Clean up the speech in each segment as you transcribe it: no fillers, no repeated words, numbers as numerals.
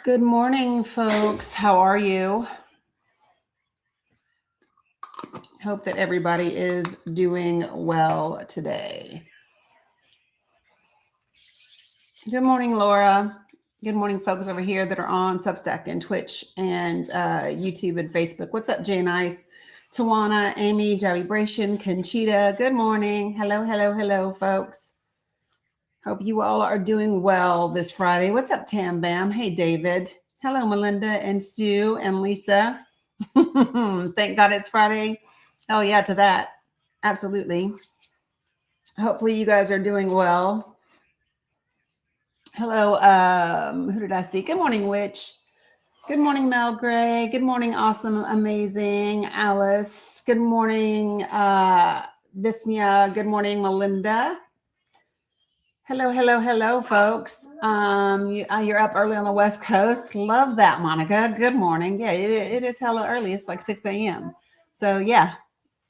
Good morning, folks. How are you? Hope that everybody is doing well today. Good morning, Laura. Good morning, folks over here that are on Substack and Twitch and YouTube and Facebook. What's up, Jay Nice, Tawana, Amy, Vibration, Conchita. Good morning. Hello, hello, hello, folks. Hope you all are doing well this Friday. What's up, Tam Bam? Hey, David. Hello, Melinda and Sue and Lisa. Thank God it's Friday. Oh, yeah, to that. Absolutely. Hopefully you guys are doing well. Hello. Who did I see? Good morning, Witch. Good morning, Mel Gray. Good morning, awesome, amazing Alice. Good morning, Vismia. Good morning, Melinda. Hello, hello, hello, folks. You're up early on the West Coast. Love that, Monica. Good morning. Yeah, it is hella early. It's like 6 a.m. So yeah,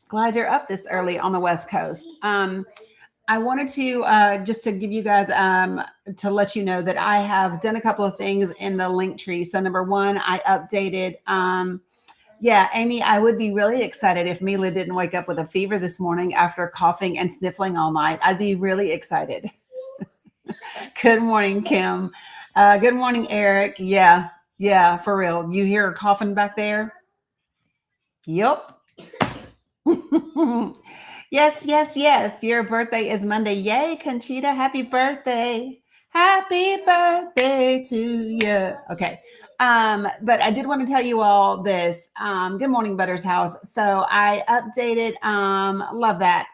glad you're up this early on the West Coast. I wanted to just to give you guys to let you know that I have done a couple of things in the link tree. So number one, I updated. Yeah, Amy, I would be really excited if Mila didn't wake up with a fever this morning after coughing and sniffling all night. I'd be really excited. Good morning, Kim. Good morning, Eric. Yeah, for real. You hear her coughing back there? Yep. Yes. Your birthday is Monday. Yay, Conchita. Happy birthday. Happy birthday to you. Okay. But I did want to tell you all this. Good morning, Butter's House. So I updated, love that.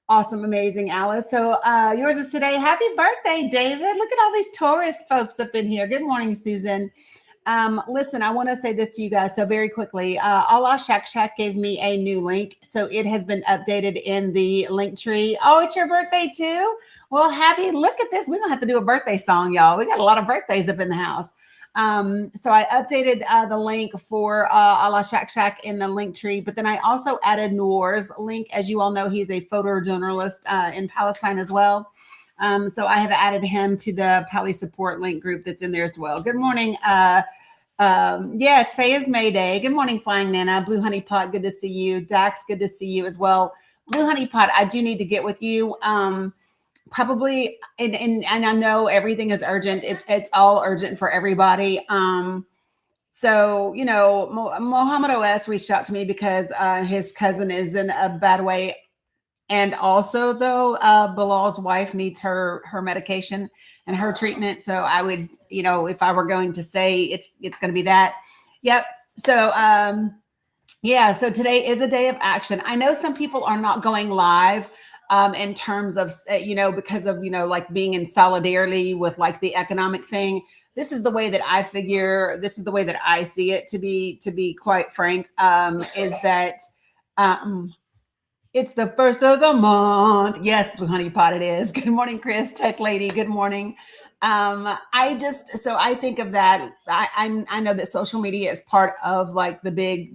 Awesome, amazing, Alice. So yours is today. Happy birthday, David. Look at all these tourist folks up in here. Good morning, Susan. Listen, I want to say this to you guys. So very quickly, Allah Shack gave me a new link. So it has been updated in the link tree. Oh, it's your birthday too? Well, look at this. We're going to have to do a birthday song, y'all. We got a lot of birthdays up in the house. So I updated the link for Allah Shack in the link tree, but then I also added Noor's link. As you all know, he's a photojournalist in Palestine as well. So I have added him to the Pali support link group that's in there as well. Good morning. Yeah, today is May Day. Good morning, Flying Nana. Blue Honey Pot, good to see you. Dax, good to see you as well. Blue Honey Pot, I do need to get with you. Probably, and I know everything is urgent. It's all urgent for everybody. So, you know, Mohammed OS reached out to me because his cousin is in a bad way. And also, though, Bilal's wife needs her medication and her treatment. So I would, you know, if I were going to say it's going to be that. Yep. So, yeah. So today is a day of action. I know some people are not going live in terms of, you know, because of, you know, like being in solidarity with like the economic thing. This is the way that I figure. This is the way that I see it. To be quite frank, is that. It's the first of the month. Yes, Blue Honey Pot it is. Good morning, Chris, Tech Lady. Good morning. I think of that. I know that social media is part of like the big,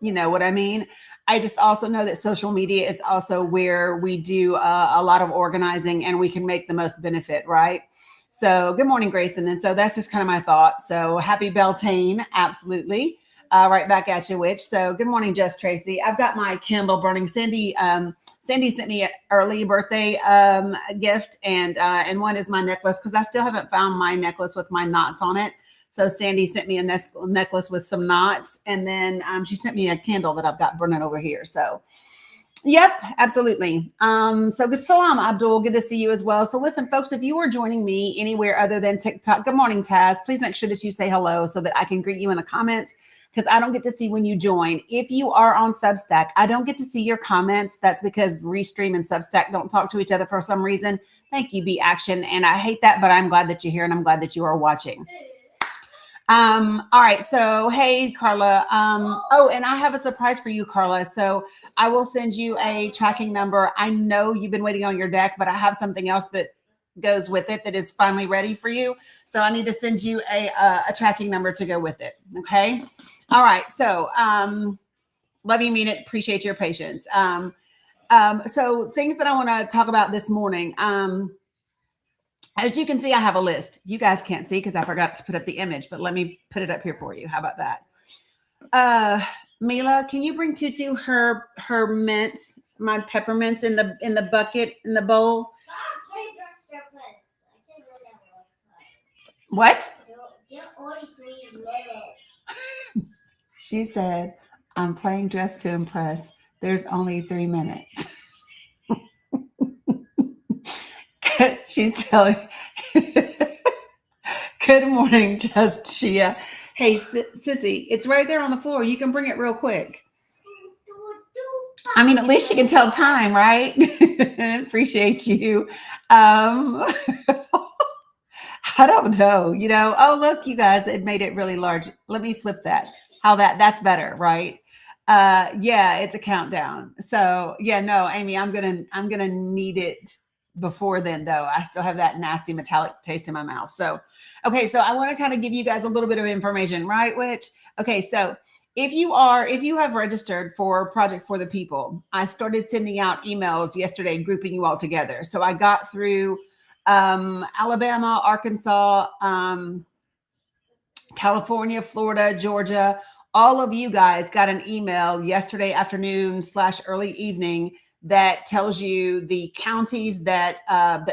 you know what I mean? I just also know that social media is also where we do a lot of organizing and we can make the most benefit, right? So good morning, Grayson. And so that's just kind of my thought. So happy Beltane, absolutely. Right back at you, Witch. So good morning, Jess Tracy. I've got my candle burning. Sandy sent me an early birthday gift, and one is my necklace because I still haven't found my necklace with my knots on it. So Sandy sent me a necklace with some knots, and then she sent me a candle that I've got burning over here. So yep, absolutely. So good salam, Abdul. Good to see you as well. So listen, folks, if you are joining me anywhere other than TikTok, good morning, Taz. Please make sure that you say hello so that I can greet you in the comments, because I don't get to see when you join. If you are on Substack, I don't get to see your comments. That's because Restream and Substack don't talk to each other for some reason. Thank you, Be Action. And I hate that, but I'm glad that you're here and I'm glad that you are watching. All right. So, hey, Carla. Oh, and I have a surprise for you, Carla. So I will send you a tracking number. I know you've been waiting on your deck, but I have something else that goes with it that is finally ready for you. So I need to send you a tracking number to go with it. Okay. All right. So, love you, mean it. Appreciate your patience. So things that I want to talk about this morning. As you can see, I have a list. You guys can't see because I forgot to put up the image, but let me put it up here for you. How about that? Mila, can you bring Tutu her mints, my peppermints in the bucket in the bowl? What? She said, I'm playing dress to impress. There's only 3 minutes. She's telling. Good morning, Just Shia. Hey, Sissy, it's right there on the floor. You can bring it real quick. I mean, at least you can tell time, right? Appreciate you. I don't know, oh, look, you guys, it made it really large. Let me flip that. That's better, right? Yeah, it's a countdown. So yeah, no, Amy, I'm gonna need it before then, though. I still have that nasty metallic taste in my mouth. So, okay, so I want to kind of give you guys a little bit of information, right? Okay, so if you have registered for Project for the People, I started sending out emails yesterday, grouping you all together. So I got through Alabama, Arkansas, California, Florida, Georgia. All of you guys got an email yesterday afternoon / early evening that tells you the counties that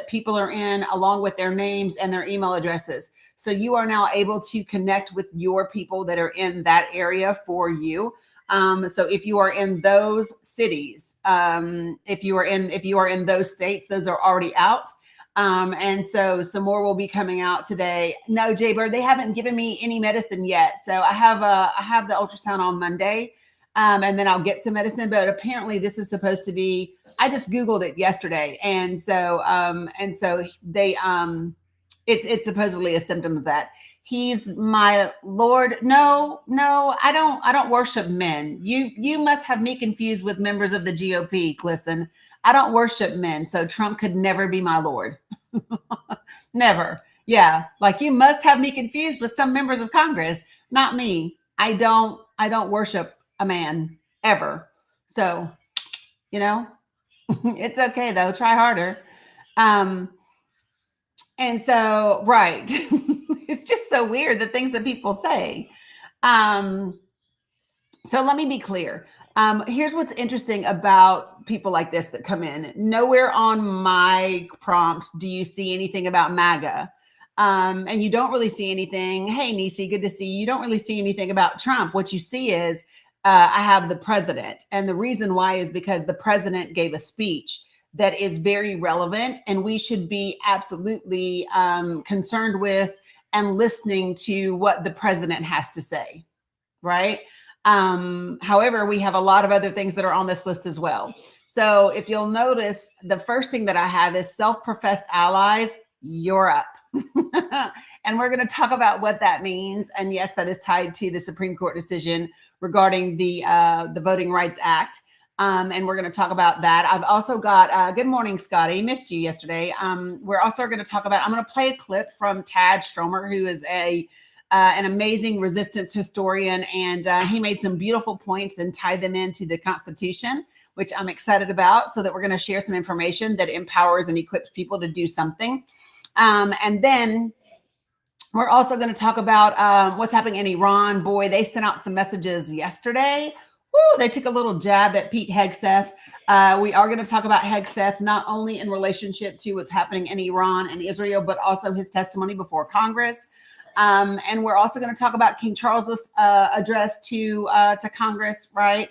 people are in, along with their names and their email addresses. So you are now able to connect with your people that are in that area for you. So if you are in those cities, if you are in those states, those are already out. And so some more will be coming out today. No, Jaybird, they haven't given me any medicine yet. So I have the ultrasound on Monday. And then I'll get some medicine, but apparently this is supposed to be, I just Googled it yesterday. And so they, it's supposedly a symptom of that. He's my Lord. No, I don't worship men. You must have me confused with members of the GOP, Clisson. I don't worship men. So Trump could never be my Lord. Never. Yeah. Like you must have me confused with some members of Congress, not me. I don't worship a man ever. So, it's okay though. Try harder. And so, right. It's just so weird the things that people say. So let me be clear. Here's what's interesting about people like this that come in. Nowhere on my prompt do you see anything about MAGA. And you don't really see anything. Hey, Nisi, good to see you. You don't really see anything about Trump. What you see is I have the president. And the reason why is because the president gave a speech that is very relevant. And we should be absolutely concerned with and listening to what the president has to say. Right. However, we have a lot of other things that are on this list as well. So if you'll notice, the first thing that I have is self-professed allies. You're up. And we're going to talk about what that means. And yes, that is tied to the Supreme Court decision regarding the Voting Rights Act. And we're going to talk about that. I've also got, good morning, Scotty. Missed you yesterday. We're also going to talk about, I'm going to play a clip from Tad Stromer, who is an amazing resistance historian. And he made some beautiful points and tied them into the Constitution, which I'm excited about, so that we're going to share some information that empowers and equips people to do something. And then we're also going to talk about what's happening in Iran. Boy, they sent out some messages yesterday. Woo, they took a little jab at Pete Hegseth. We are going to talk about Hegseth, not only in relationship to what's happening in Iran and Israel, but also his testimony before Congress. And we're also going to talk about King Charles's address to Congress, right?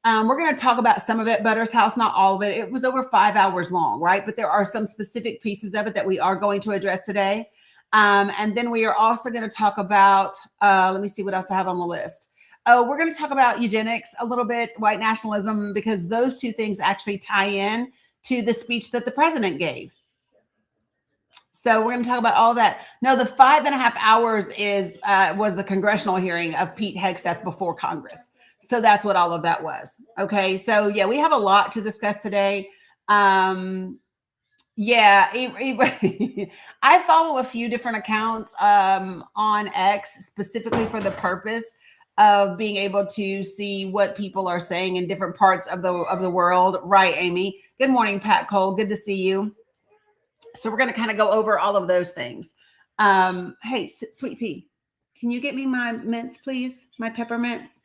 We're going to talk about some of it, Butter's House, not all of it. It was over 5 hours long, right? But there are some specific pieces of it that we are going to address today. And then we are also going to talk about, let me see what else I have on the list. Oh, we're going to talk about eugenics a little bit, white nationalism, because those two things actually tie in to the speech that the president gave. So we're going to talk about all that. No, the 5.5 hours was the congressional hearing of Pete Hegseth before Congress. So that's what all of that was. Okay. So yeah, we have a lot to discuss today. I follow a few different accounts on X specifically for the purpose of being able to see what people are saying in different parts of the world. Right, Amy? Good morning, Pat Cole. Good to see you. So we're going to kind of go over all of those things. Hey, Sweet Pea, can you get me my mints, please? My peppermints.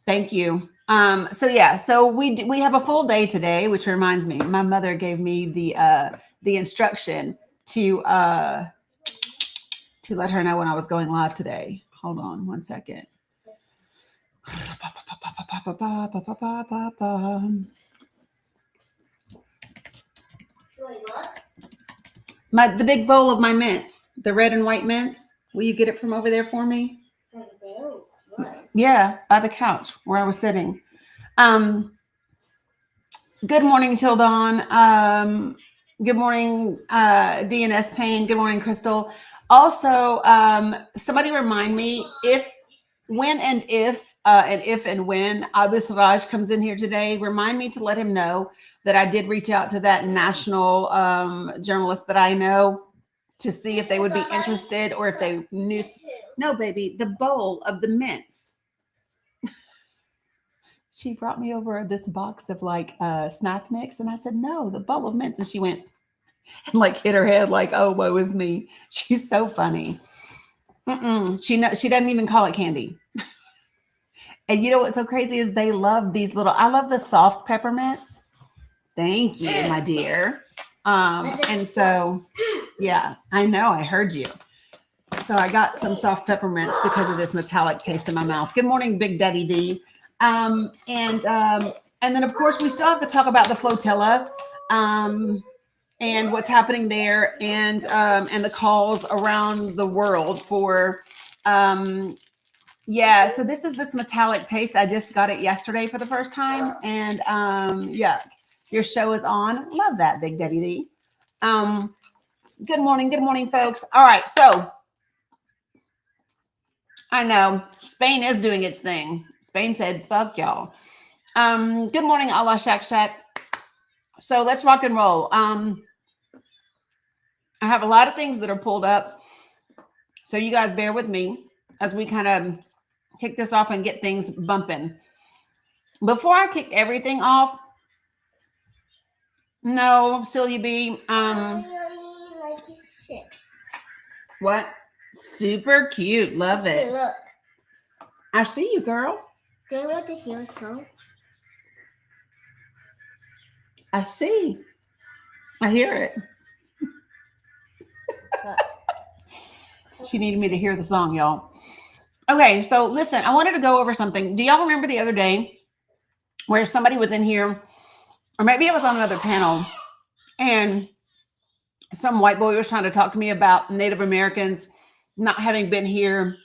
Thank you. So we have a full day today, which reminds me, my mother gave me the instruction to let her know when I was going live today. Hold on one second. The big bowl of my mints, the red and white mints. Will you get it from over there for me? Yeah, by the couch where I was sitting. Good morning, Till Dawn. Good morning, DNS Payne. Good morning, Crystal. Also, somebody remind me if when Abis Raj comes in here today, remind me to let him know that I did reach out to that national journalist that I know to see if they would be interested or if they knew. No, baby, the bowl of the mints. She brought me over this box of like snack mix, and I said, no, the bowl of mints. And she went and like hit her head like, oh, woe is me. She's so funny. She doesn't even call it candy. And you know what's so crazy is they love these I love the soft peppermints. Thank you, my dear. And so, yeah, I know, I heard you. So I got some soft peppermints because of this metallic taste in my mouth. Good morning, Big Daddy D. And then of course we still have to talk about the flotilla, and what's happening there, and the calls around the world for, yeah. So this is this metallic taste. I just got it yesterday for the first time, and yeah, your show is on. Love that, Big Daddy D. Good morning, folks. All right, so I know Spain is doing its thing. Spain said, fuck y'all. Good morning, Allah Shack Shack. So let's rock and roll. I have a lot of things that are pulled up. So you guys bear with me as we kind of kick this off and get things bumping. Before I kick everything off, no, Celia B. What? Super cute. Love it. Look. I see you, girl. Do you want to hear a song? I see. I hear it. She needed me to hear the song, y'all. Okay, so listen, I wanted to go over something. Do y'all remember the other day where somebody was in here, or maybe it was on another panel, and some white boy was trying to talk to me about Native Americans not having been here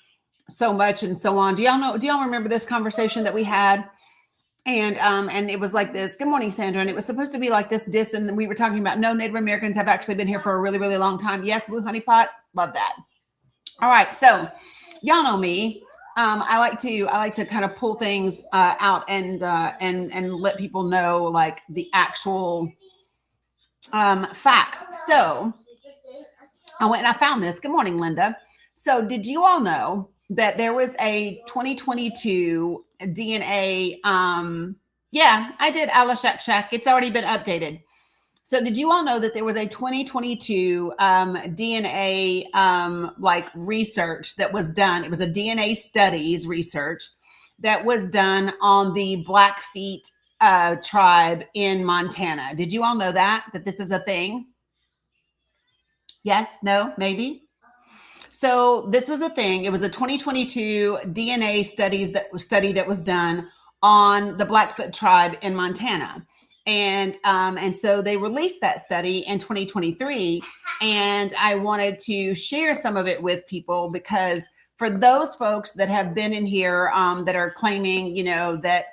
so much and so on. Do y'all remember this conversation that we had? And it was like this. Good morning, Sandra. And it was supposed to be like this diss, and we were talking about no, Native Americans have actually been here for a really, really long time. Yes, Blue Honey Pot, love that. All right, so y'all know me. I like to kind of pull things out and let people know like the actual facts. So I went and I found this. Good morning, Linda. So did you all know that there was a 2022 DNA? Yeah, I did. Allah Shack Shack. It's already been updated. So did you all know that there was a 2022 DNA like research that was done? It was a DNA studies research that was done on the Blackfeet tribe in Montana. Did you all know that this is a thing? Yes, no, maybe. So this was a thing. It was a 2022 DNA study that was done on the Blackfoot tribe in Montana. And so they released that study in 2023. And I wanted to share some of it with people because for those folks that have been in here that are claiming, that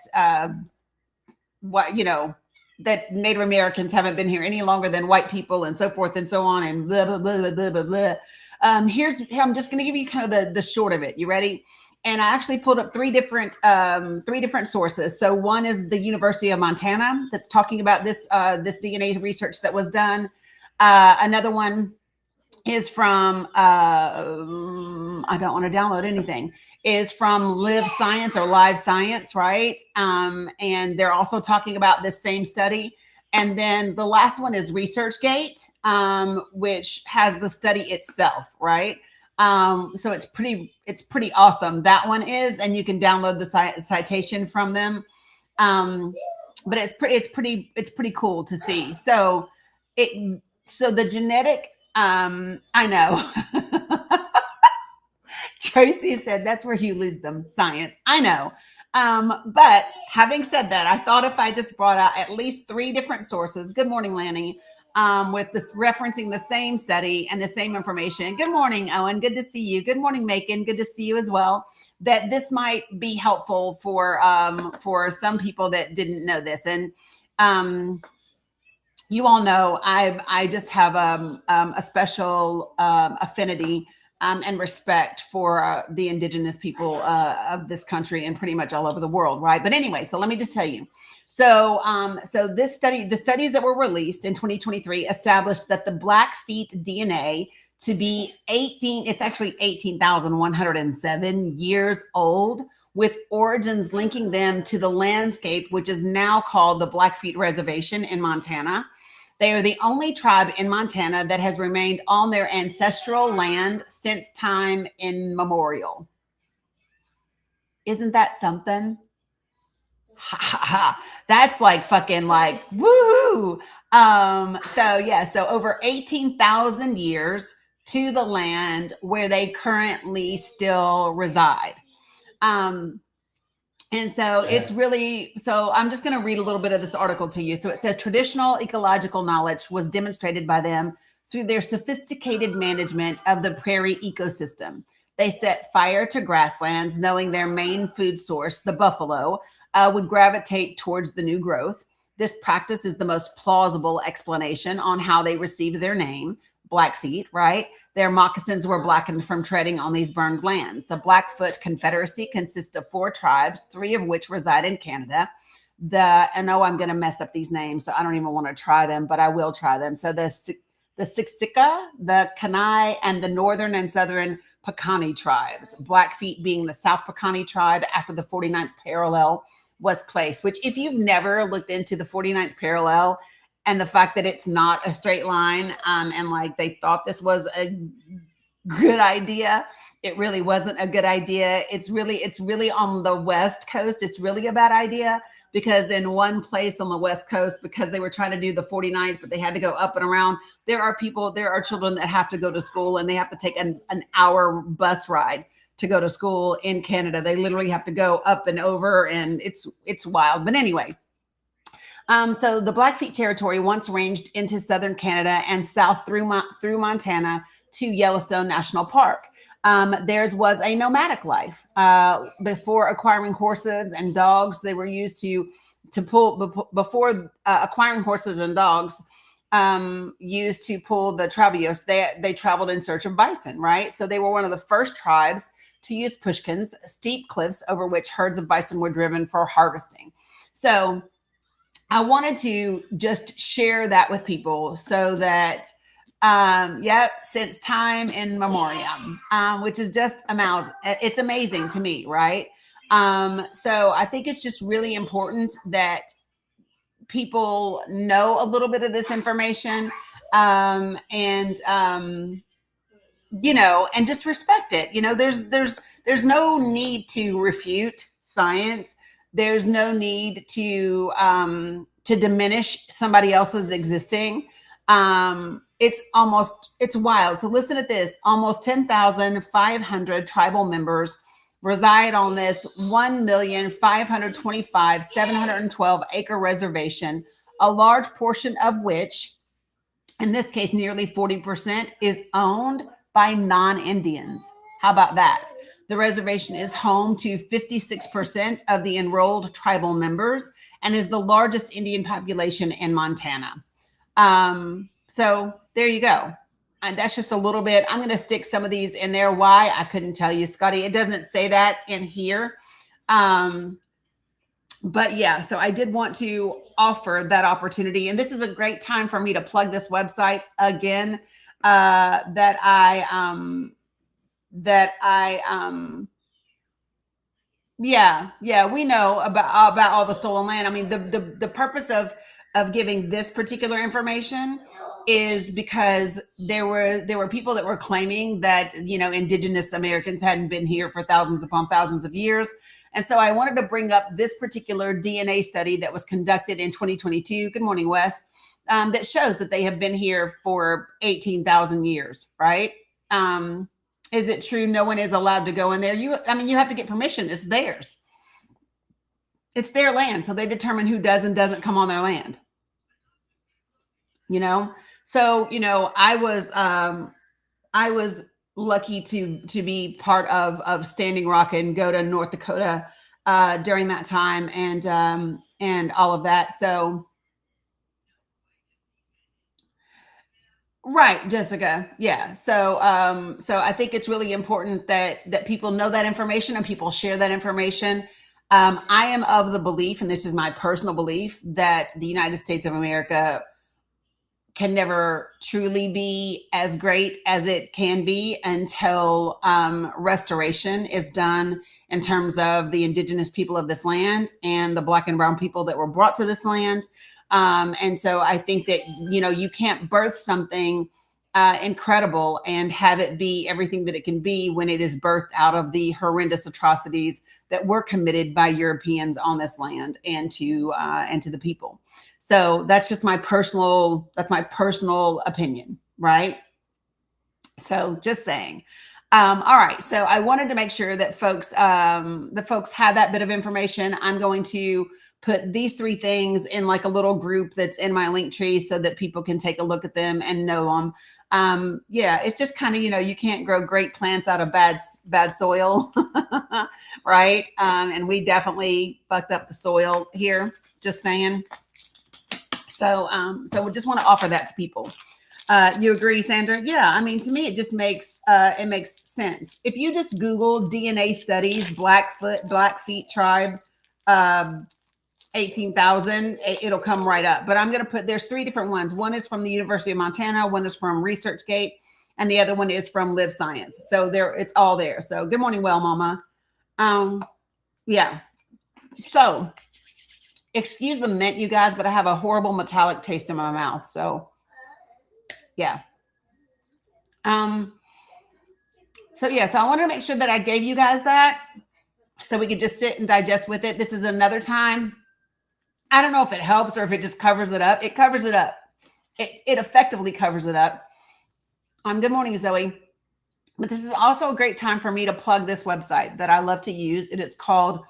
that Native Americans haven't been here any longer than white people and so forth and so on and blah, blah, blah, blah, blah, blah. I'm just going to give you kind of the short of it. You ready? And I actually pulled up three different sources. So one is the University of Montana that's talking about this DNA research that was done. Another one is from, I don't want to download anything, is from Live Science or Live Science, right? And they're also talking about this same study. And then the last one is ResearchGate, which has the study itself, right? So it's pretty awesome. That one is, and you can download the citation from them. But it's pretty cool to see. So the genetic, I know. Tracy said that's where you lose them, science. I know. But having said that, I thought if I just brought out at least 3 different sources. Good morning, Lanny. With this referencing the same study and the same information. Good morning, Owen. Good to see you. Good morning, Macon. Good to see you as well. That this might be helpful for some people that didn't know this. And you all know I just have a special affinity and respect for the indigenous people of this country and pretty much all over the world, right? But anyway, so let me just tell you. So the studies that were released in 2023 established that the Blackfeet DNA to be it's actually 18,107 years old, with origins linking them to the landscape, which is now called the Blackfeet Reservation in Montana. They are the only tribe in Montana that has remained on their ancestral land since time immemorial. Isn't that something? Ha, ha, ha. That's like fucking like woo. So over 18,000 years to the land where they currently still reside. And so it's really, so I'm just going to read a little bit of this article to you. So it says traditional ecological knowledge was demonstrated by them through their sophisticated management of the prairie ecosystem. They set fire to grasslands, knowing their main food source, the buffalo, would gravitate towards the new growth. This practice is the most plausible explanation on how they received their name, Blackfeet, right? Their moccasins were blackened from treading on these burned lands. The Blackfoot Confederacy consists of 4 tribes, 3 of which reside in Canada. I know I'm going to mess up these names, so I don't even want to try them, but I will try them. So the Siksika, the Kainai, and the northern and southern Piikani tribes. Blackfeet being the South Piikani tribe after the 49th parallel was placed, which if you've never looked into the 49th parallel, and the fact that it's not a straight line, and like they thought this was a good idea, it really wasn't a good idea. It's really on the West Coast. It's really a bad idea because in one place on the West Coast, because they were trying to do the 49th, but they had to go up and around. There are children that have to go to school and they have to take an hour bus ride to go to school in Canada. They literally have to go up and over, and it's wild. But anyway. So the Blackfeet territory once ranged into southern Canada and south through Montana to Yellowstone National Park. Theirs was a nomadic life. Before acquiring horses and dogs, they were used to pull. Before acquiring horses and dogs, used to pull the travios, they traveled in search of bison, right? So they were one of the first tribes to use pushkins, steep cliffs over which herds of bison were driven for harvesting. So I wanted to just share that with people so that, since time in memoriam, which is just amazing. It's amazing to me, right? So I think it's just really important that people know a little bit of this information, and just respect it. There's no need to refute science. There's no need to diminish somebody else's existing. It's wild. So listen to this. Almost 10,500 tribal members reside on this 1,525,712 acre reservation, a large portion of which, in this case, nearly 40%, is owned by non-Indians. How about that? The reservation is home to 56% of the enrolled tribal members and is the largest Indian population in Montana. So there you go. And that's just a little bit. I'm going to stick some of these in there. Why? I couldn't tell you, Scotty. It doesn't say that in here. But yeah, so I did want to offer that opportunity. And this is a great time for me to plug this website again, we know about all the stolen land. I mean, the purpose of of giving this particular information is because there were people that were claiming that, you know, indigenous Americans hadn't been here for thousands upon thousands of years. And so I wanted to bring up this particular DNA study that was conducted in 2022. Good morning, Wes. That shows that they have been here for 18,000 years, right? Is it true no one is allowed to go in there? You have to get permission. It's theirs. It's their land. So they determine who does and doesn't come on their land. You know? So, you know, I was lucky to be part of Standing Rock and go to North Dakota during that time and all of that. So right, Jessica. Yeah. So I think it's really important that people know that information and people share that information. I am of the belief, and this is my personal belief, that the United States of America can never truly be as great as it can be until restoration is done in terms of the indigenous people of this land and the Black and brown people that were brought to this land. And so I think that, you know, you can't birth something incredible and have it be everything that it can be when it is birthed out of the horrendous atrocities that were committed by Europeans on this land and to the people. So that's just my personal opinion, right? So just saying. All right. So I wanted to make sure that folks had that bit of information. I'm going to put these 3 things in like a little group that's in my link tree so that people can take a look at them and know them. Yeah, it's just kind of, you know, you can't grow great plants out of bad soil, right? And we definitely fucked up the soil here, just saying. So we just want to offer that to people. You agree, Sandra? Yeah. I mean, to me, it just makes sense. If you just Google DNA studies, Blackfeet tribe, 18,000, it'll come right up. But I'm going to put, there's 3 different ones. One is from the University of Montana. One is from ResearchGate. And the other one is from Live Science. So it's all there. So good morning, Well Mama. Yeah. So excuse the mint, you guys, but I have a horrible metallic taste in my mouth. So yeah. So I wanted to make sure that I gave you guys that so we could just sit and digest with it. This is another time. I don't know if it helps or if it just covers it up. It covers it up. It effectively covers it up. Good morning, Zoe. But this is also a great time for me to plug this website that I love to use. It is called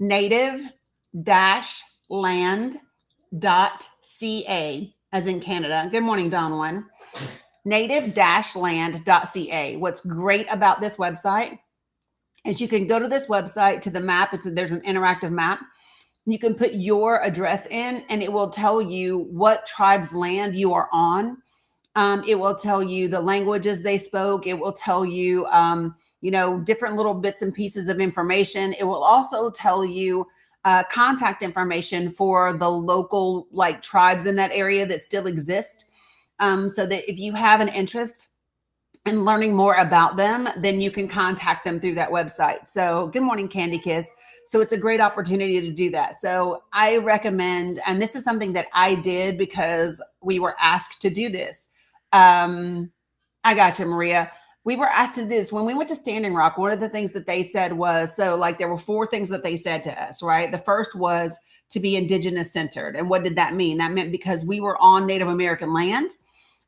native-land.ca, as in Canada. Good morning, Don One. native-land.ca. What's great about this website is you can go to this website, to the map. There's an interactive map. You can put your address in and it will tell you what tribe's land you are on. It will tell you the languages they spoke. It will tell you, different little bits and pieces of information. It will also tell you contact information for the local tribes in that area that still exist. So that if you have an interest in learning more about them, then you can contact them through that website. So good morning, Candy Kiss. So it's a great opportunity to do that. So I recommend, and this is something that I did because we were asked to do this. I got you, Maria. We were asked to do this. When we went to Standing Rock, one of the things that they said was, there were 4 things that they said to us, right? The first was to be indigenous centered. And what did that mean? That meant because we were on Native American land,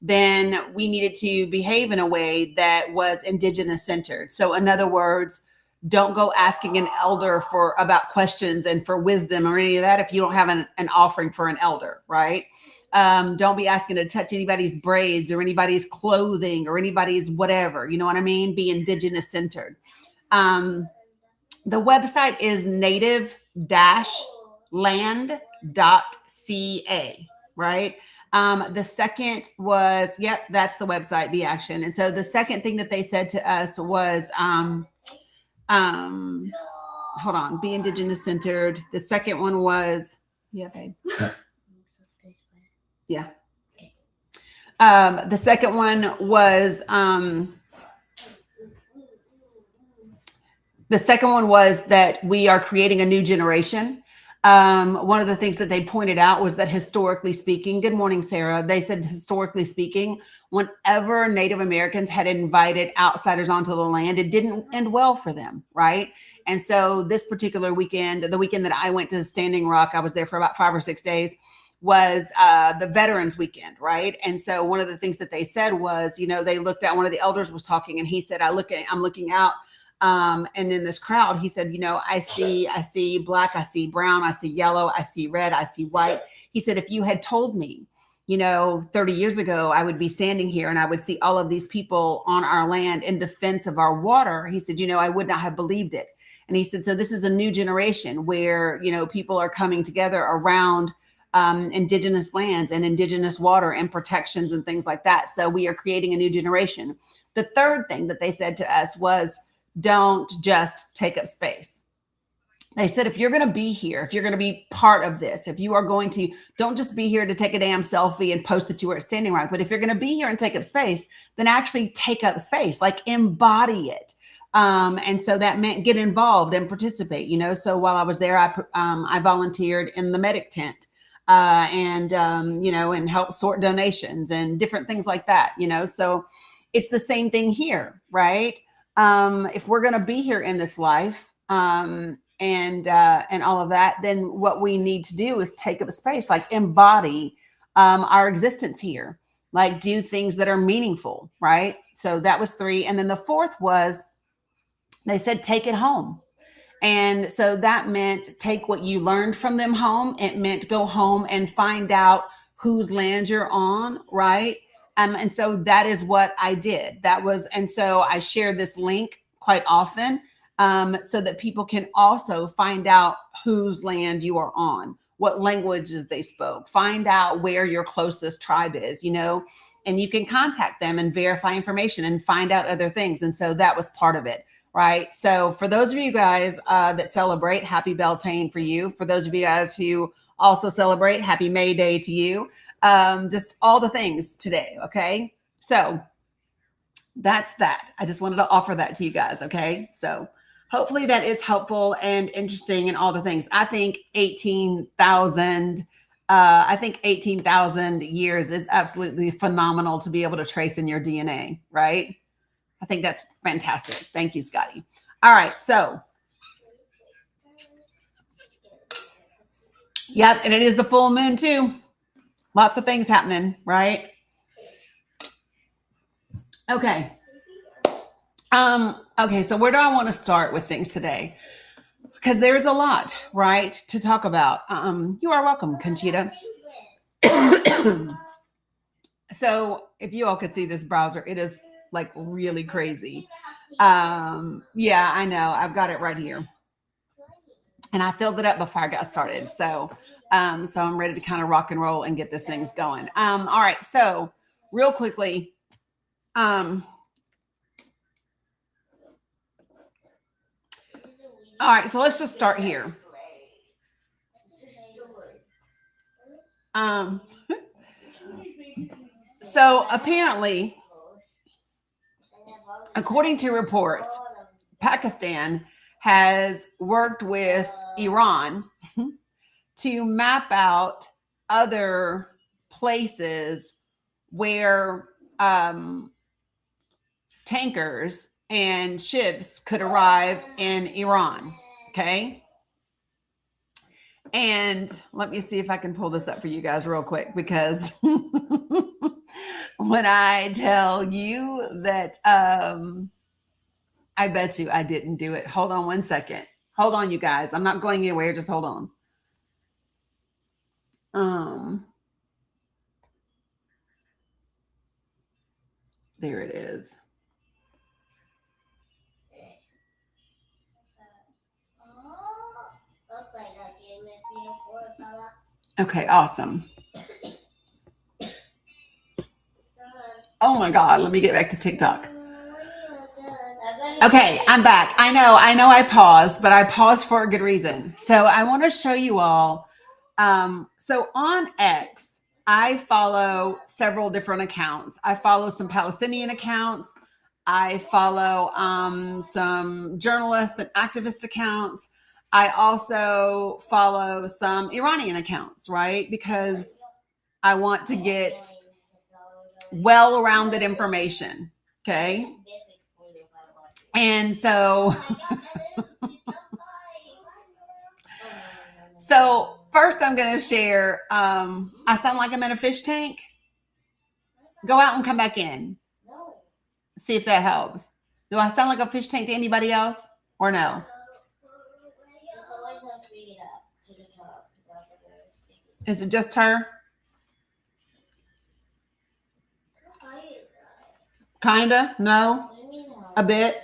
then we needed to behave in a way that was indigenous centered. So in other words, don't go asking an elder about questions and for wisdom or any of that if you don't have an offering for an elder, right? Don't be asking to touch anybody's braids or anybody's clothing or anybody's whatever. You know what I mean? Be indigenous centered. The website is native-land.ca, right? The second was, that's the website, Be Action. And so the second thing that they said to us was, hold on, be indigenous centered. The second one was, babe. Yeah. The second one was, that we are creating a new generation. One of the things that they pointed out was that historically speaking, good morning, Sarah. They said historically speaking, whenever Native Americans had invited outsiders onto the land, it didn't end well for them, right? And so this particular weekend, the weekend that I went to Standing Rock, I was there for about 5 or 6 days, was the Veterans Weekend, right? And so one of the things that they said was, they looked at, one of the elders was talking, and he said, I'm looking out, and in this crowd, he said, I see black, I see brown, I see yellow, I see red, I see white. He said, if you had told me, 30 years ago, I would be standing here and I would see all of these people on our land in defense of our water. He said, I would not have believed it. And he said, so this is a new generation where, people are coming together around indigenous lands and indigenous water and protections and things like that. So we are creating a new generation. The third thing that they said to us was, don't just take up space. They said, if you're going to be here, if you're going to be part of this, if you are going to, don't just be here to take a damn selfie and post that you were at Standing Rock. But if you're going to be here and take up space, then actually take up space, like embody it. And so that meant get involved and participate, So while I was there, I volunteered in the medic tent, and help sort donations and different things like that, So it's the same thing here, right? If we're going to be here in this life, and all of that, then what we need to do is take up space, like embody our existence here, like do things that are meaningful, right? So that was 3. And then the fourth was, they said, take it home. And so that meant take what you learned from them home. It meant go home and find out whose land you're on, right? And so that is what I did. And so I share this link quite often, so that people can also find out whose land you are on, what languages they spoke, find out where your closest tribe is, and you can contact them and verify information and find out other things. And so that was part of it. Right. So for those of you guys that celebrate, happy Beltane for you. For those of you guys who also celebrate, happy May Day to you. Just all the things today. Okay. So that's that. I just wanted to offer that to you guys. Okay. So hopefully that is helpful and interesting and all the things. I think 18,000 years is absolutely phenomenal to be able to trace in your DNA. Right. I think that's fantastic. Thank you, Scotty. All right. So, yep. And it is a full moon too. Lots of things happening, right? Okay. Okay. So where do I want to start with things today? Because there's a lot, right, to talk about. You are welcome, Conchita. So if you all could see this browser, it is like really crazy. Yeah, I know. I've got it right here. And I filled it up before I got started. So I'm ready to kind of rock and roll and get this things going. All right. So real quickly, all right. So let's just start here. So apparently, according to reports, Pakistan has worked with Iran to map out other places where tankers and ships could arrive in Iran. Okay. And let me see if I can pull this up for you guys real quick, because when I tell you that, I bet you I didn't do it. Hold on one second. Hold on, you guys. I'm not going anywhere. Just hold on. There it is. Okay, awesome. Oh my God, let me get back to TikTok. Okay, I'm back. I know I paused, but I paused for a good reason. So I want to show you all. So on X, I follow several different accounts. I follow some Palestinian accounts. I follow some journalists and activist accounts. I also follow some Iranian accounts, right? Because I want to get well-rounded information. Okay. And so first I'm going to share, I sound like I'm in a fish tank. Go out and come back in. See if that helps. Do I sound like a fish tank to anybody else or no? Is it just her? Kinda? No? A bit?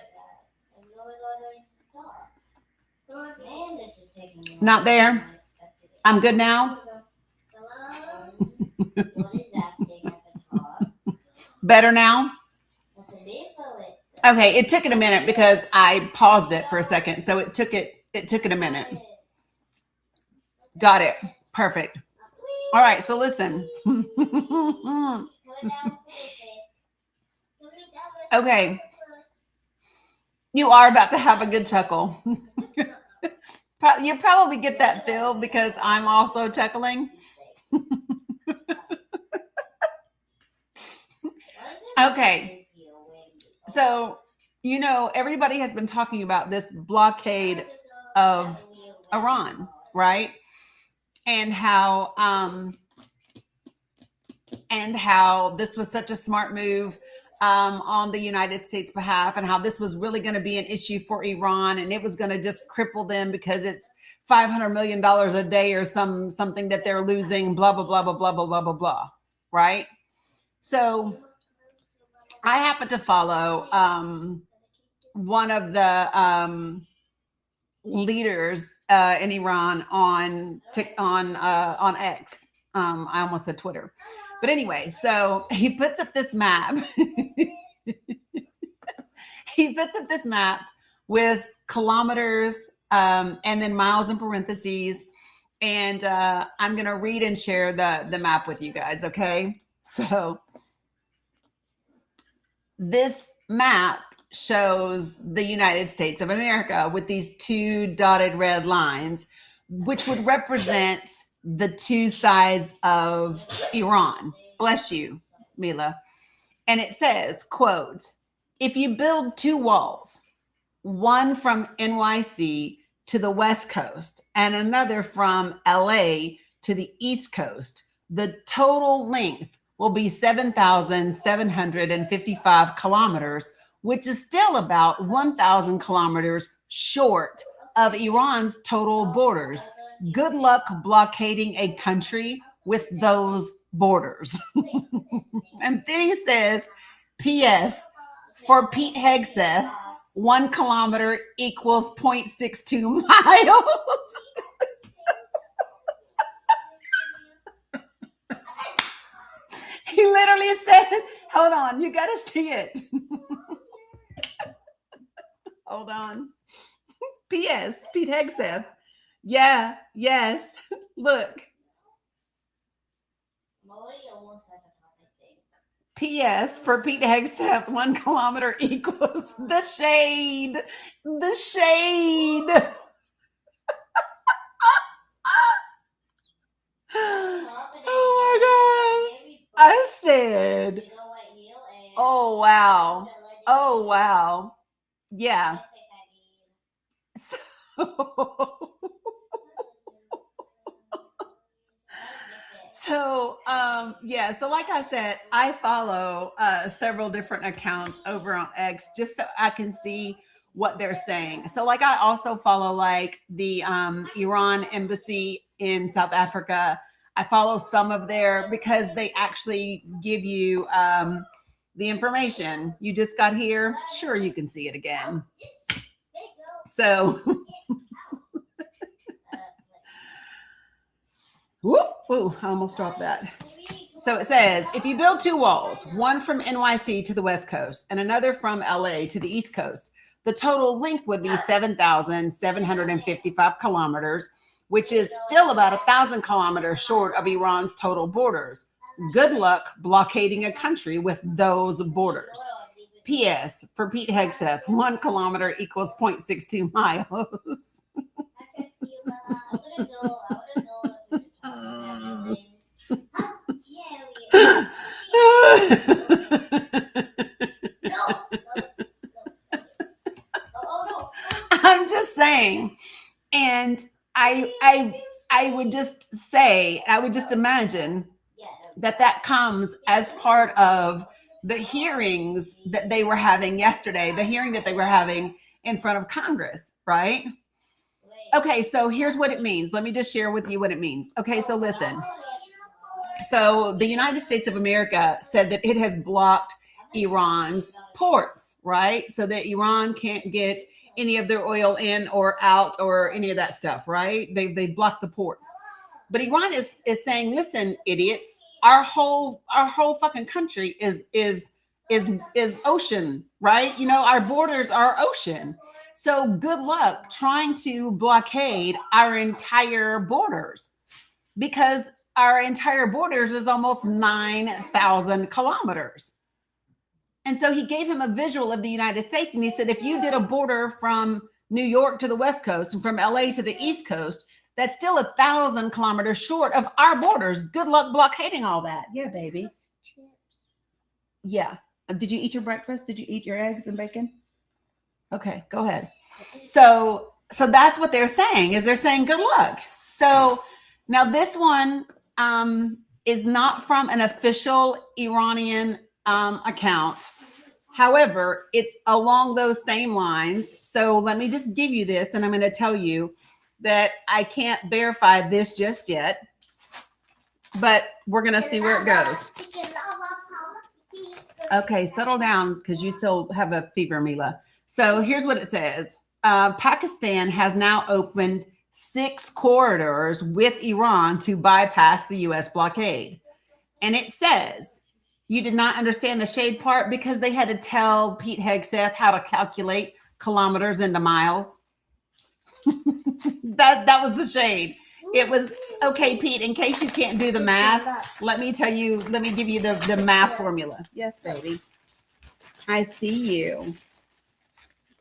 Not there? I'm good now? Better now? Okay, it took it a minute because I paused it for a second. So it took it a minute. Got it. Perfect. All right, so listen. Okay. You are about to have a good chuckle. You probably get that feel because I'm also chuckling. Okay. So, everybody has been talking about this blockade of Iran, right? And how this was such a smart move on the United States behalf, and how this was really going to be an issue for Iran, and it was going to just cripple them because it's $500 million a day or something that they're losing, blah, blah, blah, blah, blah, blah, blah, blah, blah. Right? So I happen to follow one of the leaders in Iran on X. I almost said Twitter. But anyway, so he puts up this map. He puts up this map with kilometers and then miles in parentheses. And I'm going to read and share the map with you guys, okay? So this map shows the United States of America with these two dotted red lines, which would represent the two sides of Iran. Bless you, Mila. And it says, quote, if you build two walls, one from NYC to the West Coast and another from LA to the East Coast, the total length will be 7,755 kilometers, which is still about 1,000 kilometers short of Iran's total borders. Good luck blockading a country with those borders. And then he says, P.S. for Pete Hegseth, 1 kilometer equals 0.62 miles. He literally said, hold on, you got to see it. Hold on. P.S. Pete Hegseth. Yeah, yes. Look. P.S. for Pete Hegseth, 1 kilometer equals the shade. The shade. Oh my gosh. I said, oh wow. Oh wow. Yeah. So, so like I said, I follow several different accounts over on X just so I can see what they're saying. So like I also follow like the Iran embassy in South Africa. I follow some of their because they actually give you the information. You just got here. Sure, you can see it again. So whoop, ooh, I almost dropped that. So it says, if you build two walls, one from NYC to the West Coast and another from LA to the East Coast, the total length would be 7,755 kilometers, which is still about 1,000 kilometers short of Iran's total borders. Good luck blockading a country with those borders. P.S. for Pete Hegseth, 1 kilometer equals 0.62 miles. I'm just saying. And I would just say, I would just imagine that that comes as part of the hearings that they were having yesterday, the hearing that they were having in front of Congress, right? Okay, so here's what it means. Let me just share with you what it means. Okay, so listen. So the United States of America said that it has blocked Iran's ports, right? So that Iran can't get any of their oil in or out or any of that stuff, right? They blocked the ports. But Iran is saying, listen, idiots, our whole fucking country is ocean, right? You know, our borders are ocean. So good luck trying to blockade our entire borders, because our entire borders is almost 9,000 kilometers. And so he gave him a visual of the United States. And he said, if you did a border from New York to the West Coast and from LA to the East Coast, that's still 1,000 kilometers short of our borders. Good luck blockading all that. Yeah, baby. Yeah. Did you eat your breakfast? Did you eat your eggs and bacon? Okay, go ahead. So that's what they're saying, is they're saying good luck. So now this one is not from an official Iranian account. However, it's along those same lines. So let me just give you this, and I'm going to tell you that I can't verify this just yet, but we're going to see where it goes. Okay, settle down because you still have a fever, Mila. So here's what it says. Pakistan has now opened 6 corridors with Iran to bypass the U.S. blockade. And it says, you did not understand the shade part because they had to tell Pete Hegseth how to calculate kilometers into miles. that was the shade. It was, okay, Pete, in case you can't do the math, let me give you the math formula. Yes, baby. I see you.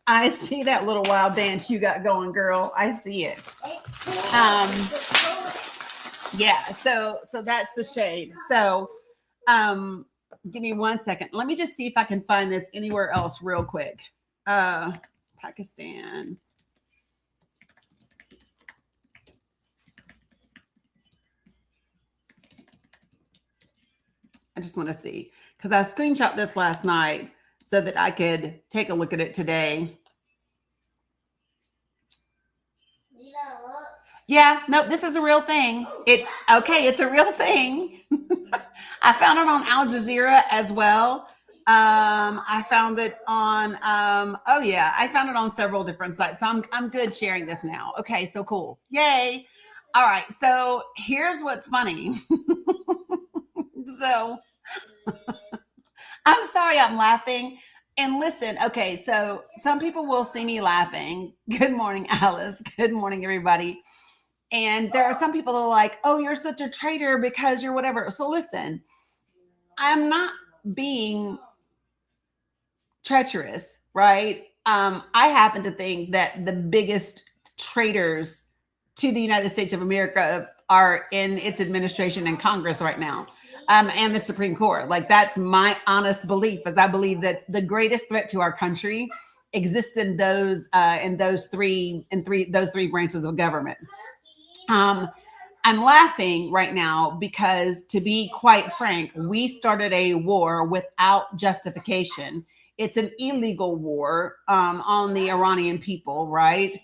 I see that little wild dance you got going, girl. I see it. Yeah, so that's the shade. So give me 1 second. Let me just see if I can find this anywhere else real quick. Pakistan. I just want to see, because I screenshot this last night so that I could take a look at it today. Yeah, no, this is a real thing. It's a real thing. I found it on Al Jazeera as well. I found it on I found it on several different sites. So I'm good sharing this now. Okay, so cool. Yay. All right, so here's what's funny. So I'm sorry I'm laughing. And listen, okay, so some people will see me laughing. Good morning, Alice. Good morning, everybody. And there are some people that are like, oh, you're such a traitor because you're whatever. So listen, I'm not being treacherous, right? I happen to think that the biggest traitors to the United States of America are in its administration and Congress right now. And the Supreme Court. Like, that's my honest belief, as I believe that the greatest threat to our country exists in those three branches of government. I'm laughing right now because, to be quite frank, we started a war without justification. It's an illegal war on the Iranian people, right?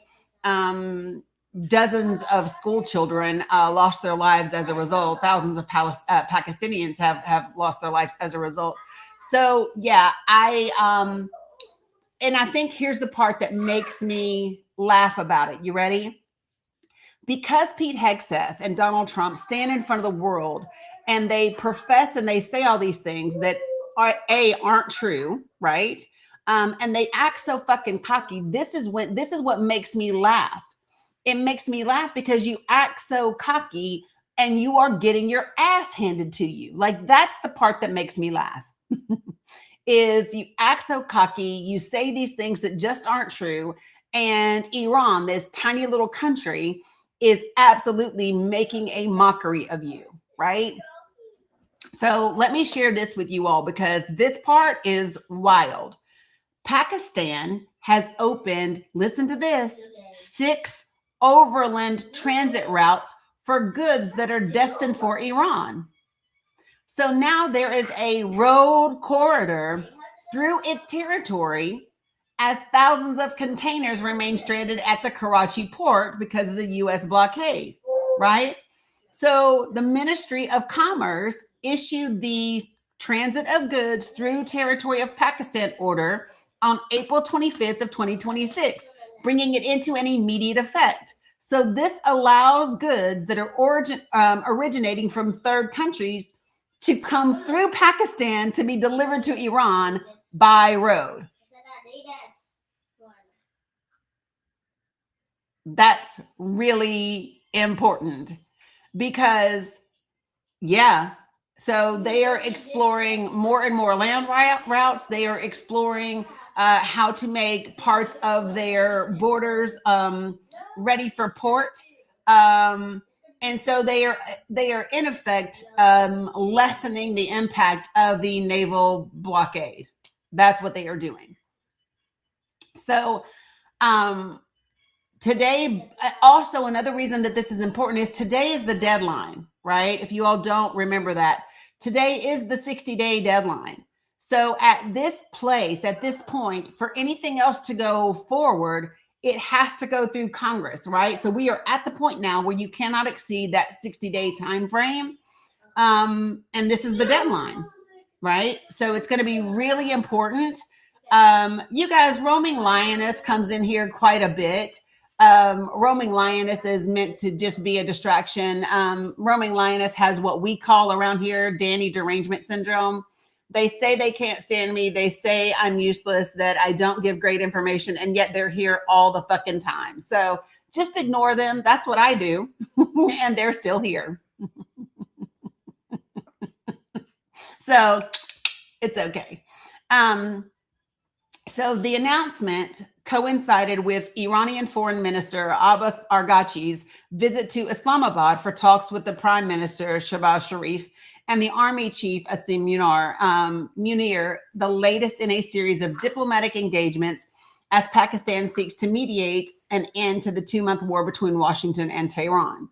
Dozens of school children lost their lives as a result. Thousands of Pakistanians have lost their lives as a result. So yeah, and I think here's the part that makes me laugh about it. You ready? Because Pete Hegseth and Donald Trump stand in front of the world and they profess and they say all these things that aren't true, right? And they act so fucking cocky. This is what makes me laugh. It makes me laugh because you act so cocky and you are getting your ass handed to you. Like, that's the part that makes me laugh. Is you act so cocky, you say these things that just aren't true, and Iran, this tiny little country, is absolutely making a mockery of you, right? So let me share this with you all because this part is wild. Pakistan has opened, listen to this, 6 overland transit routes for goods that are destined for Iran. So now there is a road corridor through its territory as thousands of containers remain stranded at the Karachi port because of the US blockade, right? So the Ministry of Commerce issued the transit of goods through territory of Pakistan order on April 25th of 2026, bringing it into an immediate effect. So this allows goods that are originating from third countries to come through Pakistan to be delivered to Iran by road. That's really important because, yeah, so they are exploring more and more land routes. They are exploring how to make parts of their borders ready for port. And so they are in effect lessening the impact of the naval blockade. That's what they are doing. So today, also another reason that this is important is today is the deadline, right? If you all don't remember that, today is the 60-day deadline. So at this place, at this point, for anything else to go forward, it has to go through Congress, right? So we are at the point now where you cannot exceed that 60-day time frame. And this is the deadline, right? So it's going to be really important. You guys, Roaming Lioness comes in here quite a bit. Roaming Lioness is meant to just be a distraction. Roaming Lioness has what we call around here Dani derangement syndrome. They say they can't stand me. They say I'm useless, that I don't give great information, and yet they're here all the fucking time. So just ignore them. That's what I do. And they're still here. So it's okay. So the announcement coincided with Iranian Foreign Minister Abbas Araghchi's visit to Islamabad for talks with the Prime Minister Shehbaz Sharif and the Army Chief Asim Munir, the latest in a series of diplomatic engagements as Pakistan seeks to mediate an end to the 2-month war between Washington and Tehran.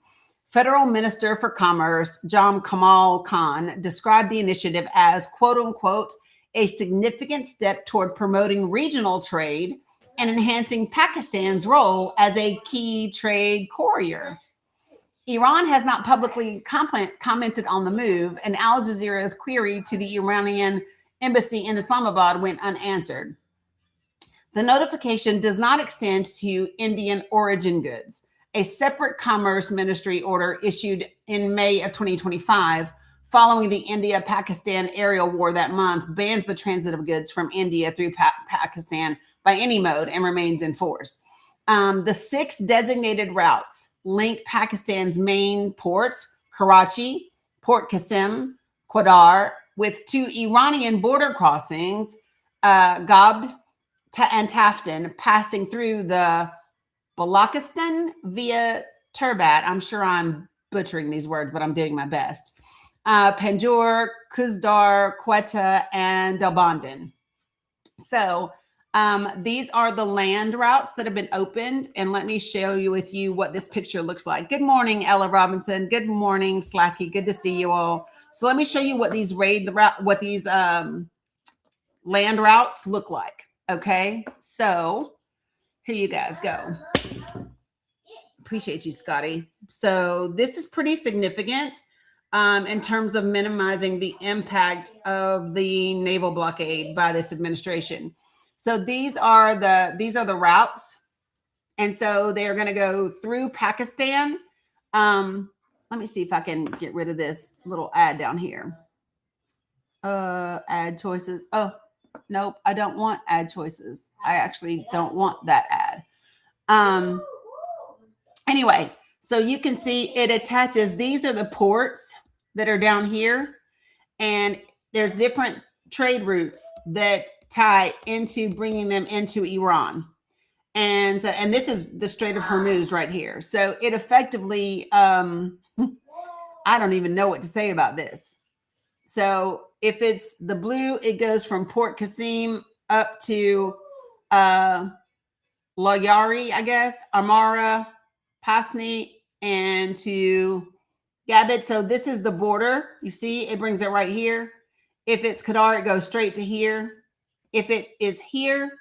Federal Minister for Commerce Jam Kamal Khan described the initiative as, quote unquote, a significant step toward promoting regional trade and enhancing Pakistan's role as a key trade courier. Iran has not publicly commented on the move, and Al Jazeera's query to the Iranian embassy in Islamabad went unanswered. The notification does not extend to Indian origin goods. A separate Commerce Ministry order issued in May of 2025 following the India-Pakistan aerial war that month bans the transit of goods from India through Pakistan by any mode and remains in force. The 6 designated routes link Pakistan's main ports, Karachi, Port Qasim, Kwadar, with 2 Iranian border crossings, Gabd and Taftan, passing through the Balochistan via Turbat. I'm sure I'm butchering these words, but I'm doing my best. Panjur, Kuzdar, Quetta, and Dalbandan. So these are the land routes that have been opened. And let me show you with you what this picture looks like. Good morning, Ella Robinson. Good morning, Slacky. Good to see you all. So let me show you what these land routes look like. Okay, so here you guys go. Appreciate you, Scotty. So this is pretty significant in terms of minimizing the impact of the naval blockade by this administration. So these are the routes, and so they are going to go through Pakistan. Let me see if I can get rid of this little ad down here. Ad choices. Oh, nope, I don't want ad choices. I actually don't want that ad. Anyway, so you can see it attaches. These are the ports that are down here, and there's different trade routes that tie into bringing them into Iran. And so, and this is the Strait of Hormuz right here. So it effectively, I don't even know what to say about this. So if it's the blue, it goes from Port Qasim up to Layari, I guess, Amara, Pasni, and to Gabit. So this is the border. You see, it brings it right here. If it's Qadar, it goes straight to here. If it is here,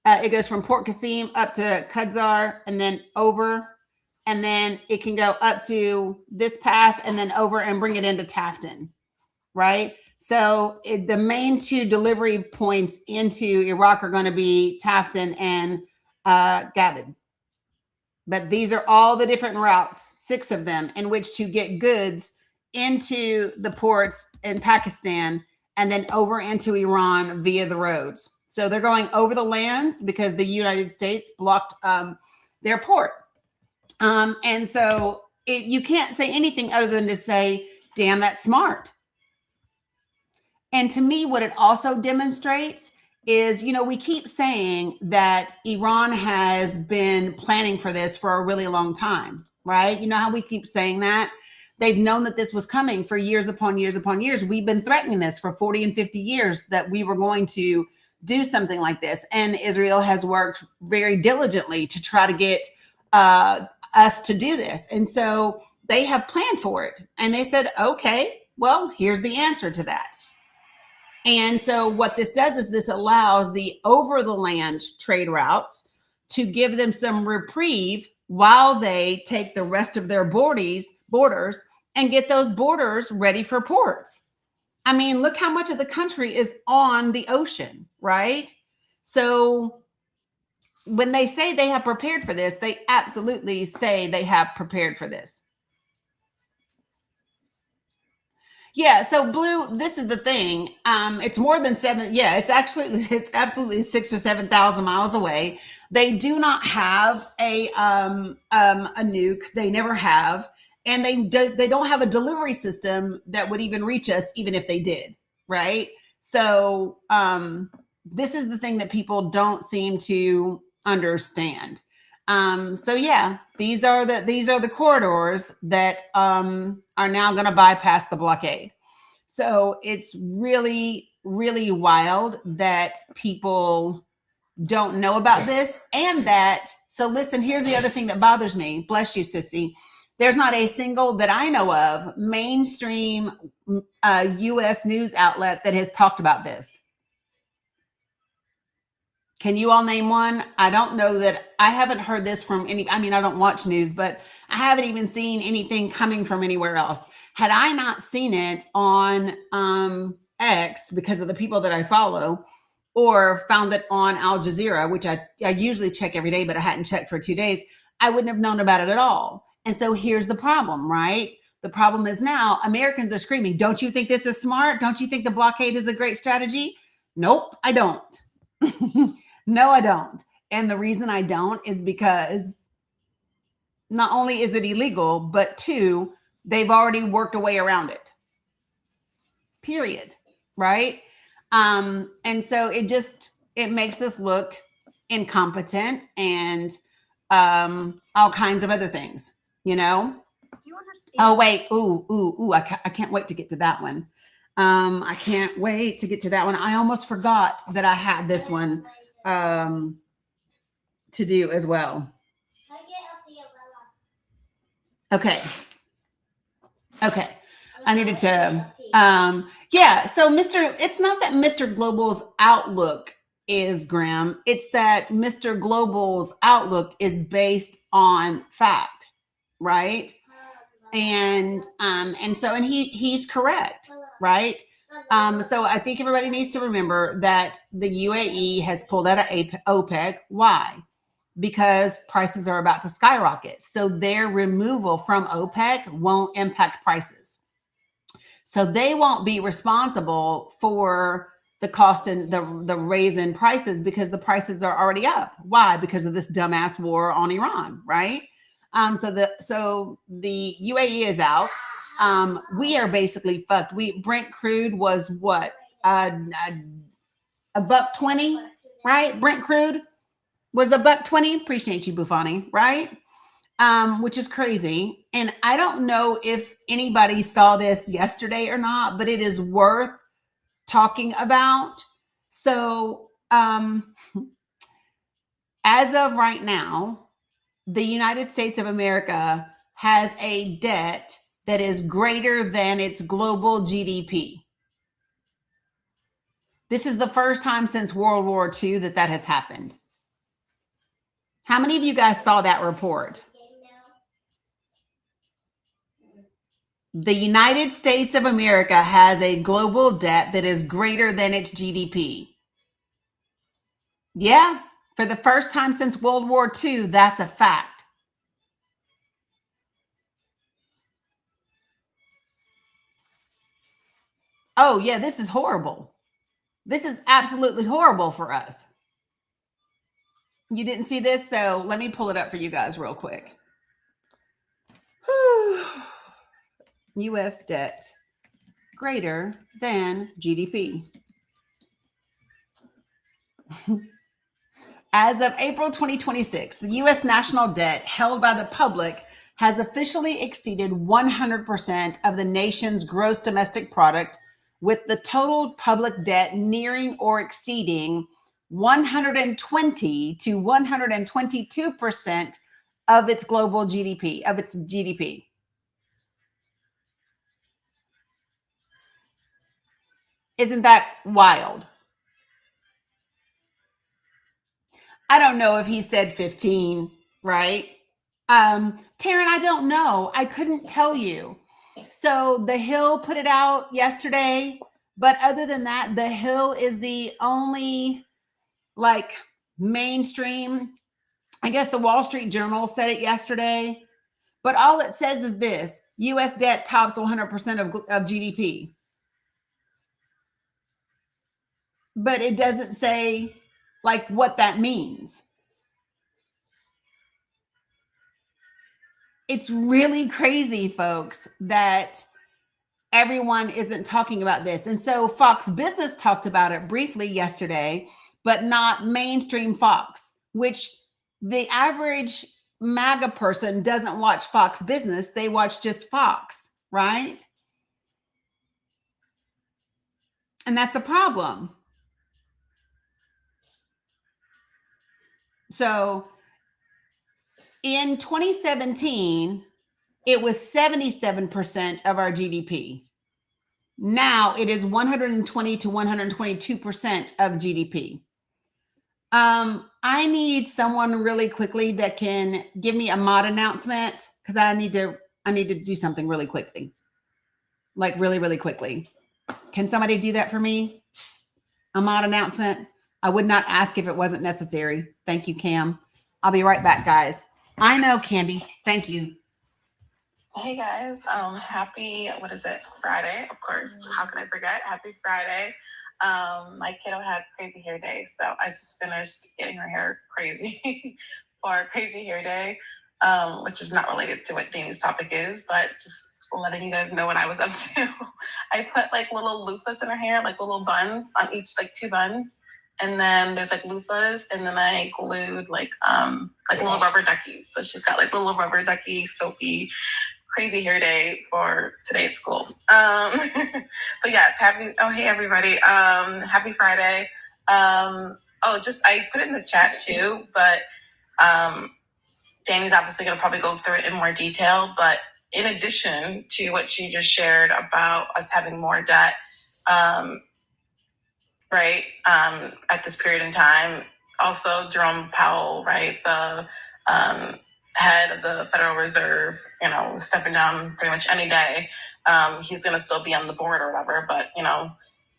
it goes from Port Qasim up to Qudsar and then over. And then it can go up to this pass and then over and bring it into Tafton, right? So the main two delivery points into Iraq are going to be Tafton and Gabid. But these are all the different routes, 6 of them, in which to get goods into the ports in Pakistan and then over into Iran via the roads. So they're going over the lands because the United States blocked their port. And so you can't say anything other than to say, damn, that's smart. And to me, what it also demonstrates is, we keep saying that Iran has been planning for this for a really long time, right? You know how we keep saying that? They've known that this was coming for years upon years upon years. We've been threatening this for 40 and 50 years that we were going to do something like this. And Israel has worked very diligently to try to get us to do this. And so they have planned for it. And they said, okay, well, here's the answer to that. And so what this does is this allows the over the land trade routes to give them some reprieve while they take the rest of their borders and get those borders ready for ports. I mean, look how much of the country is on the ocean, right? So when they say they have prepared for this, they absolutely say they have prepared for this. Yeah, so blue, this is the thing. It's more than 7. Yeah, it's absolutely 6 or 7,000 miles away. They do not have a nuke. They never have. And they don't have a delivery system that would even reach us, even if they did, right? So this is the thing that people don't seem to understand. So yeah, these are the corridors that are now going to bypass the blockade. So it's really, really wild that people don't know about this. And that, so listen, here's the other thing that bothers me. Bless you, sissy. There's not a single that I know of mainstream US news outlet that has talked about this. Can you all name one? I don't know that I haven't heard this from any. I mean, I don't watch news, but I haven't even seen anything coming from anywhere else. Had I not seen it on X because of the people that I follow, or found it on Al Jazeera, which I usually check every day, but I hadn't checked for 2 days, I wouldn't have known about it at all. And so here's the problem, right? The problem is now Americans are screaming, don't you think this is smart? Don't you think the blockade is a great strategy? Nope, I don't. No, I don't. And the reason I don't is because not only is it illegal, but 2, they've already worked a way around it. Period. Right? And so it makes us look incompetent and all kinds of other things, Do you understand? Oh, wait. Ooh. I can't wait to get to that one. I can't wait to get to that one. I almost forgot that I had this one to do as well. Okay. I needed to, yeah. So it's not that Mr. Global's outlook is grim. It's that Mr. Global's outlook is based on fact, right? And he's correct, right? So I think everybody needs to remember that the UAE has pulled out of OPEC. Why? Because prices are about to skyrocket. So their removal from OPEC won't impact prices. So they won't be responsible for the cost and the raise in prices because the prices are already up. Why? Because of this dumbass war on Iran, right? So the UAE is out. We are basically fucked. Brent crude was what? $1.20, right? Brent crude. was $1.20. Appreciate you, Buffani, right? Which is crazy. And I don't know if anybody saw this yesterday or not, but it is worth talking about. So, as of right now, the United States of America has a debt that is greater than its global GDP. This is the first time since World War II that has happened. How many of you guys saw that report? The United States of America has a global debt that is greater than its GDP. Yeah, for the first time since World War II, that's a fact. Oh, yeah, this is horrible. This is absolutely horrible for us. You didn't see this? So let me pull it up for you guys real quick. U.S. debt greater than GDP. As of April 2026, the U.S. national debt held by the public has officially exceeded 100% of the nation's gross domestic product, with the total public debt nearing or exceeding 120 to 122% of its global GDP, of its GDP. Isn't that wild? I don't know if he said 15, right? Taryn, I don't know. I couldn't tell you. So The Hill put it out yesterday, but other than that, The Hill is the only like mainstream. I guess the Wall Street Journal said it yesterday, but all it says is this: U.S. debt tops 100% of GDP. But it doesn't say like what that means. It's really crazy, folks, that everyone isn't talking about this. And so Fox Business talked about it briefly yesterday, but not mainstream Fox, which the average MAGA person doesn't watch Fox Business. They watch just Fox, right? And that's a problem. So in 2017, it was 77% of our GDP. Now it is 120 to 122% of GDP. I need someone really quickly that can give me a mod announcement, because I need to do something really quickly. Like really, really quickly. Can somebody do that for me? A mod announcement? I would not ask if it wasn't necessary. Thank you, Cam. I'll be right back, guys. I know, Candy. Thank you. Hey guys, happy, what is it, Friday, of course. How can I forget? Happy Friday. My kiddo had crazy hair day, so I just finished getting her hair crazy for crazy hair day, which is not related to what Dani's topic is, but just letting you guys know what I was up to. I put like little loofahs in her hair, like little buns on each, like 2 buns. And then there's like loofahs, and then I glued like little rubber duckies. So she's got like little rubber ducky, soapy, crazy hair day for today at school. But yes, hey everybody, happy Friday. I put it in the chat too, but Dani's obviously gonna probably go through it in more detail, but in addition to what she just shared about us having more debt, right, at this period in time, also Jerome Powell, right, the head of the Federal Reserve, stepping down pretty much any day. He's going to still be on the board or whatever, but,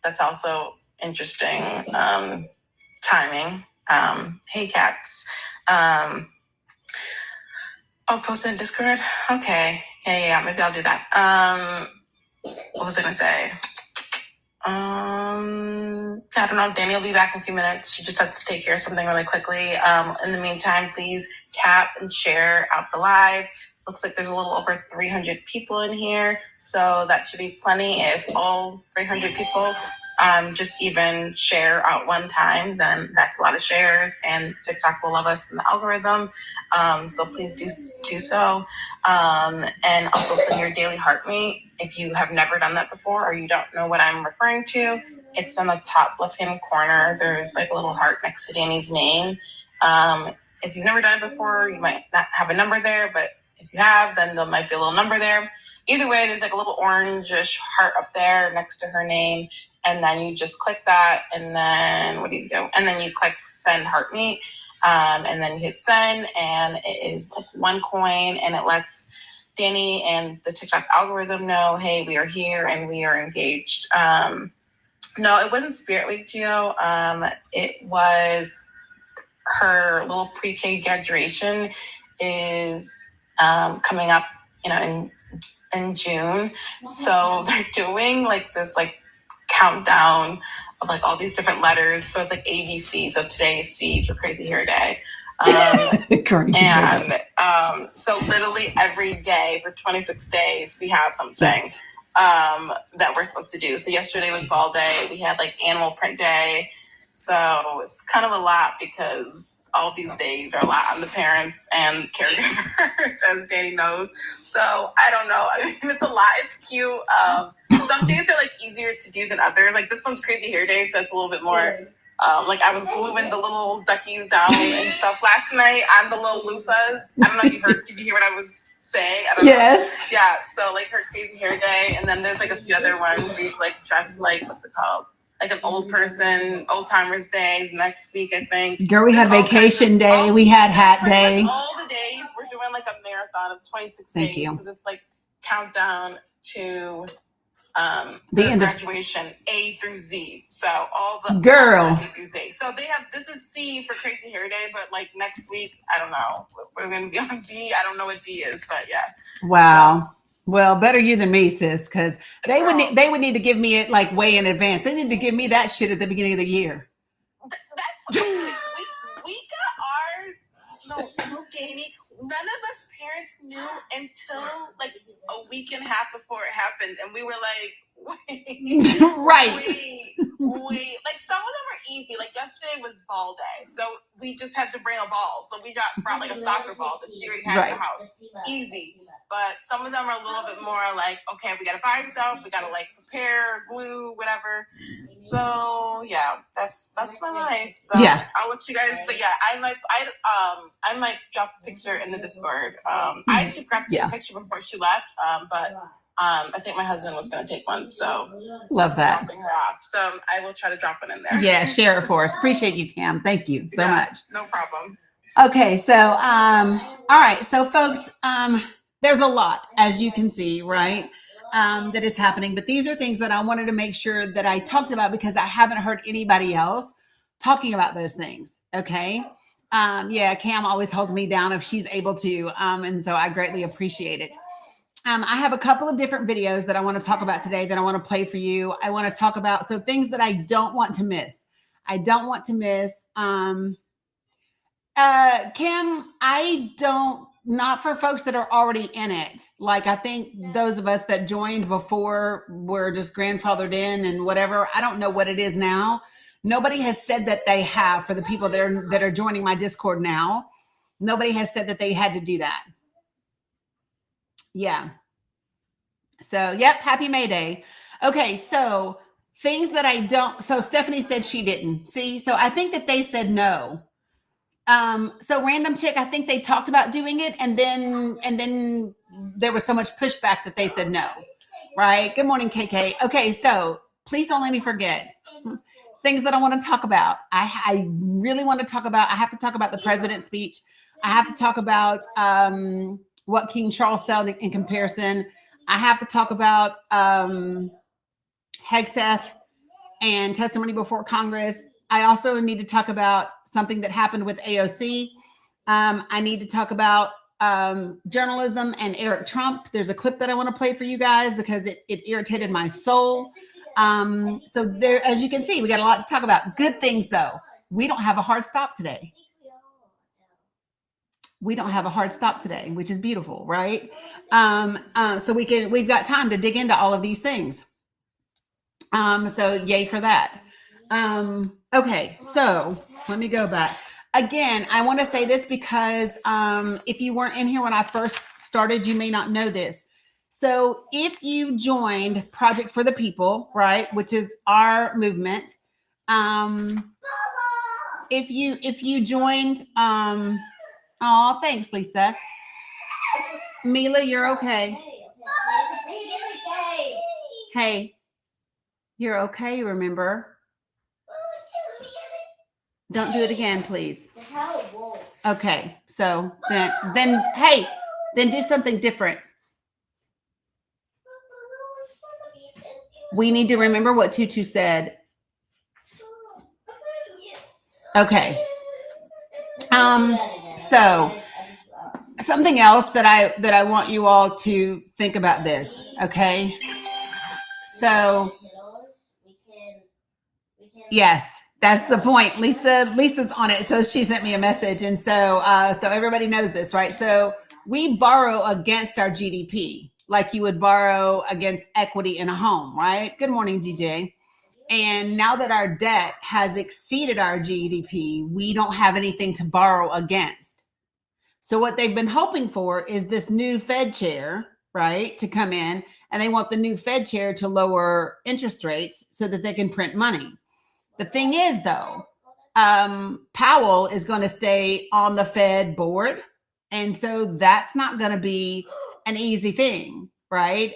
that's also interesting timing. Hey, cats. Post in Discord? Okay. Yeah, maybe I'll do that. What was I going to say? I don't know. Dani will be back in a few minutes. She just has to take care of something really quickly. In the meantime, please tap and share out the live. Looks like there's a little over 300 people in here, so that should be plenty if all 300 people just even share out one time, then that's a lot of shares, and TikTok will love us in the algorithm. So please do so. And also send your daily heart rate. If you have never done that before or you don't know what I'm referring to, it's on the top left-hand corner. There's like a little heart next to Dani's name. If you've never done it before, you might not have a number there, but if you have, then there might be a little number there. Either way, there's like a little orangish heart up there next to her name. And then you just click that, and then what do you do? And then you click send heart meet, and then you hit send, and it is like $1, and it lets Dani and the TikTok algorithm know, hey, we are here and we are engaged. No, it wasn't Spirit Week, Gio. It was her little pre-K graduation is coming up, in June. So they're doing like this like countdown of like all these different letters. So it's like ABC. So today is C for Crazy Hair Day. Crazy and so literally every day for 26 days we have something that we're supposed to do. So yesterday was ball day. We had like animal print day. So it's kind of a lot because all these days are a lot on the parents and caregivers, as Dani knows. So I don't know. I mean, it's a lot. It's cute. Some days are like easier to do than others. Like this one's Crazy Hair Day, so it's a little bit more. Like I was gluing the little duckies down and stuff last night on the little loofahs. I don't know if you heard. Did you hear what I was saying? I don't know. Yeah. So like her Crazy Hair Day, and then there's like a few other ones where you like dress like what's it called? Like an old person, old timers days next week, I think. Girl, we had vacation day. We had hat day. All the days we're doing like a marathon of 26 days. Thank you. So this like countdown to the end of graduation, A through Z. So all the girl A through Z. So they have this is C for Crazy Hair Day, but like next week, I don't know. We're gonna be on D. I don't know what D is, but yeah. Wow. So, well, better you than me, sis, because they would need to give me it like way in advance. They need to give me that shit at the beginning of the year. That's we got ours. No, Dani. None of us parents knew until like a week and a half before it happened, and we were like, wait, right. Wait. Like some of them are easy. Like yesterday was ball day, so we just had to bring a ball. So we brought like a soccer ball that she already had in the house. Easy. But some of them are a little bit more like, okay, we gotta buy stuff, we gotta like prepare, glue, whatever. So yeah, that's my life. So yeah, I'll let you guys. But yeah, I might drop a picture in the Discord. I actually grabbed a picture before she left. But I think my husband was gonna take one. So love that. Dropping her off. So I will try to drop one in there. Yeah, share it for us. Appreciate you, Cam. Thank you so much. No problem. Okay, so all right, so folks, there's a lot, as you can see, right, that is happening. But these are things that I wanted to make sure that I talked about because I haven't heard anybody else talking about those things. Okay. Yeah, Cam always holds me down if she's able to. And so I greatly appreciate it. I have a couple of different videos that I want to talk about today that I want to play for you. I want to talk about things that I don't want to miss. I don't want to miss. Cam, I don't. Not for folks that are already in it. Like I think those of us that joined before were just grandfathered in and whatever. I don't know what it is now. Nobody has said that they have for the people that are joining my Discord now. Nobody has said that they had to do that. Yeah. So, yep. Happy May Day. Okay. So things that I don't. So Stephanie said she didn't see. So I think that they said no. So random chick, I think they talked about doing it and then there was so much pushback that they said no, right? Good morning, KK. Okay. So please don't let me forget things that I want to talk about. I really want to talk about, I have to talk about the president's speech. I have to talk about, what King Charles said in comparison. I have to talk about, Hegseth and testimony before Congress. I also need to talk about something that happened with AOC. I need to talk about journalism and Eric Trump. There's a clip that I want to play for you guys because it irritated my soul. So there, as you can see, we got a lot to talk about. Good things though. We don't have a hard stop today. We don't have a hard stop today, which is beautiful, right? So we've got time to dig into all of these things. So yay for that. Okay, so let me go back. Again, I want to say this because if you weren't in here when I first started, you may not know this. So if you joined Project for the People, right, which is our movement, if you joined, oh, thanks, Lisa. Mila, you're okay. Hey, you're okay. Remember. Don't do it again, please. Okay, so then hey, then do something different. We need to remember what Tutu said. Okay. So something else that I want you all to think about this, okay? So yes, that's the point. Lisa's on it, so she sent me a message, and so everybody knows this, right? So we borrow against our GDP, like you would borrow against equity in a home, right? Good morning, DJ. And now that our debt has exceeded our GDP, we don't have anything to borrow against. So what they've been hoping for is this new Fed chair, right, to come in, and they want the new Fed chair to lower interest rates so that they can print money. The thing is, though, Powell is going to stay on the Fed board. And so that's not going to be an easy thing, right?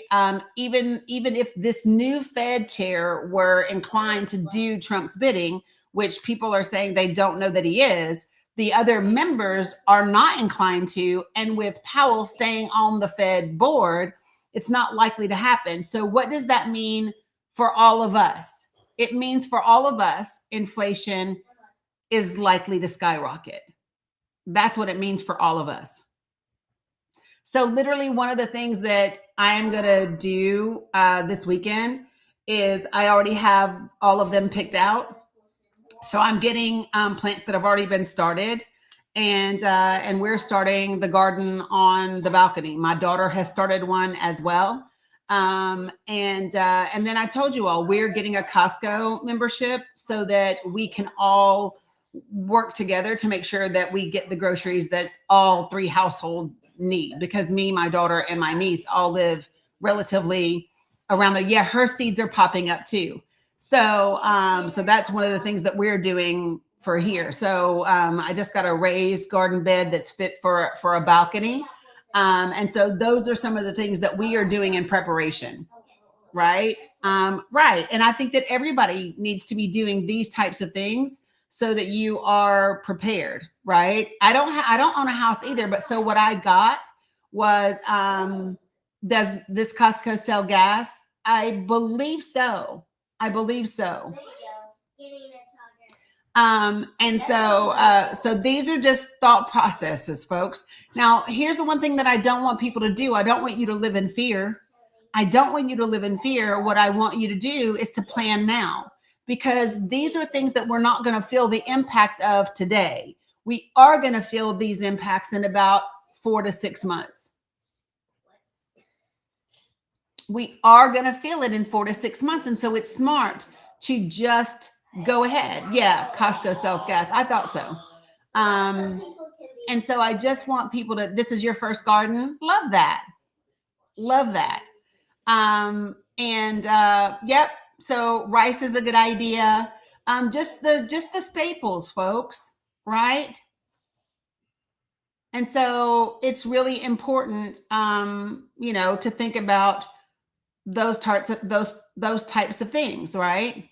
Even if this new Fed chair were inclined to do Trump's bidding, which people are saying they don't know that he is, the other members are not inclined to. And with Powell staying on the Fed board, it's not likely to happen. So what does that mean for all of us? It means for all of us, inflation is likely to skyrocket. That's what it means for all of us. So literally one of the things that I am going to do this weekend is I already have all of them picked out. So I'm getting plants that have already been started, and we're starting the garden on the balcony. My daughter has started one as well. And then I told you all we're getting a Costco membership so that we can all work together to make sure that we get the groceries that all three households need, because me, my daughter, and my niece all live relatively around the, yeah, her seeds are popping up too. So that's one of the things that we're doing for here. So I just got a raised garden bed that's fit for a balcony. And so those are some of the things that we are doing in preparation. Right. Right. And I think that everybody needs to be doing these types of things so that you are prepared. Right. I don't own a house either. But so what I got was, does this Costco sell gas? I believe so. And so these are just thought processes, folks. Now, here's the one thing that I don't want people to do. I don't want you to live in fear. What I want you to do is to plan now, because these are things that we're not going to feel the impact of today. We are going to feel these impacts in about 4 to 6 months. We are going to feel it in 4 to 6 months. And so it's smart to just go ahead. Yeah, Costco sells gas. I thought so. And so I just want people to, this is your first garden. Love that. Yep. So rice is a good idea. Just the staples, folks, right? And so it's really important, to think about those types of things, right?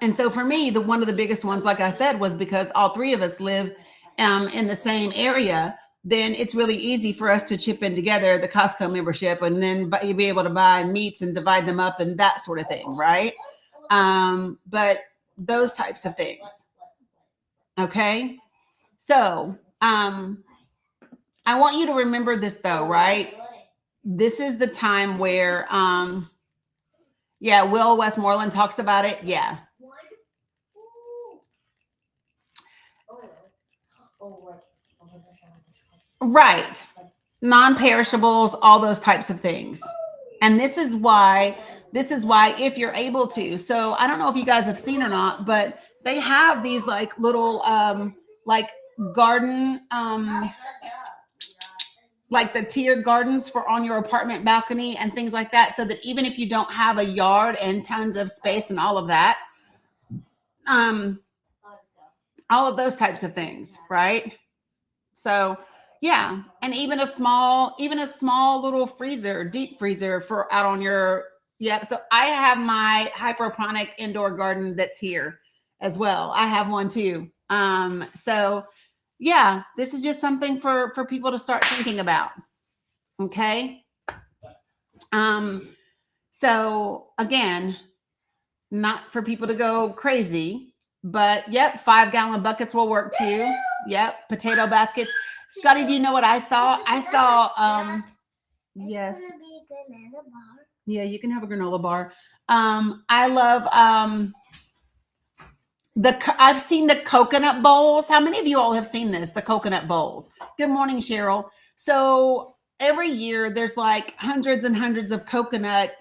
And so for me, one of the biggest ones, like I said, was because all three of us live in the same area. Then it's really easy for us to chip in together the Costco membership, and then you'll be able to buy meats and divide them up and that sort of thing, right? But those types of things. Okay. So I want you to remember this though, right? This is the time where, Will Westmoreland talks about it. Yeah. Right. Non-perishables, all those types of things. And this is why This is why, if you're able to. So I don't know if you guys have seen or not, but they have these like little like garden like the tiered gardens for on your apartment balcony and things like that, so that even if you don't have a yard and tons of space and all of that, all of those types of things, right? So yeah, and even a small little freezer, deep freezer for out on your, yeah. So I have my hydroponic indoor garden that's here as well. I have one too. So yeah, this is just something for people to start thinking about. Okay. So again, not for people to go crazy, but yep, 5-gallon buckets will work too. Yep, potato baskets. Scotty, do you know what I saw? I saw yes. Yeah, you can have a granola bar. I love I've seen the coconut bowls. How many of you all have seen this? The coconut bowls. Good morning, Cheryl. So every year there's like hundreds and hundreds of coconut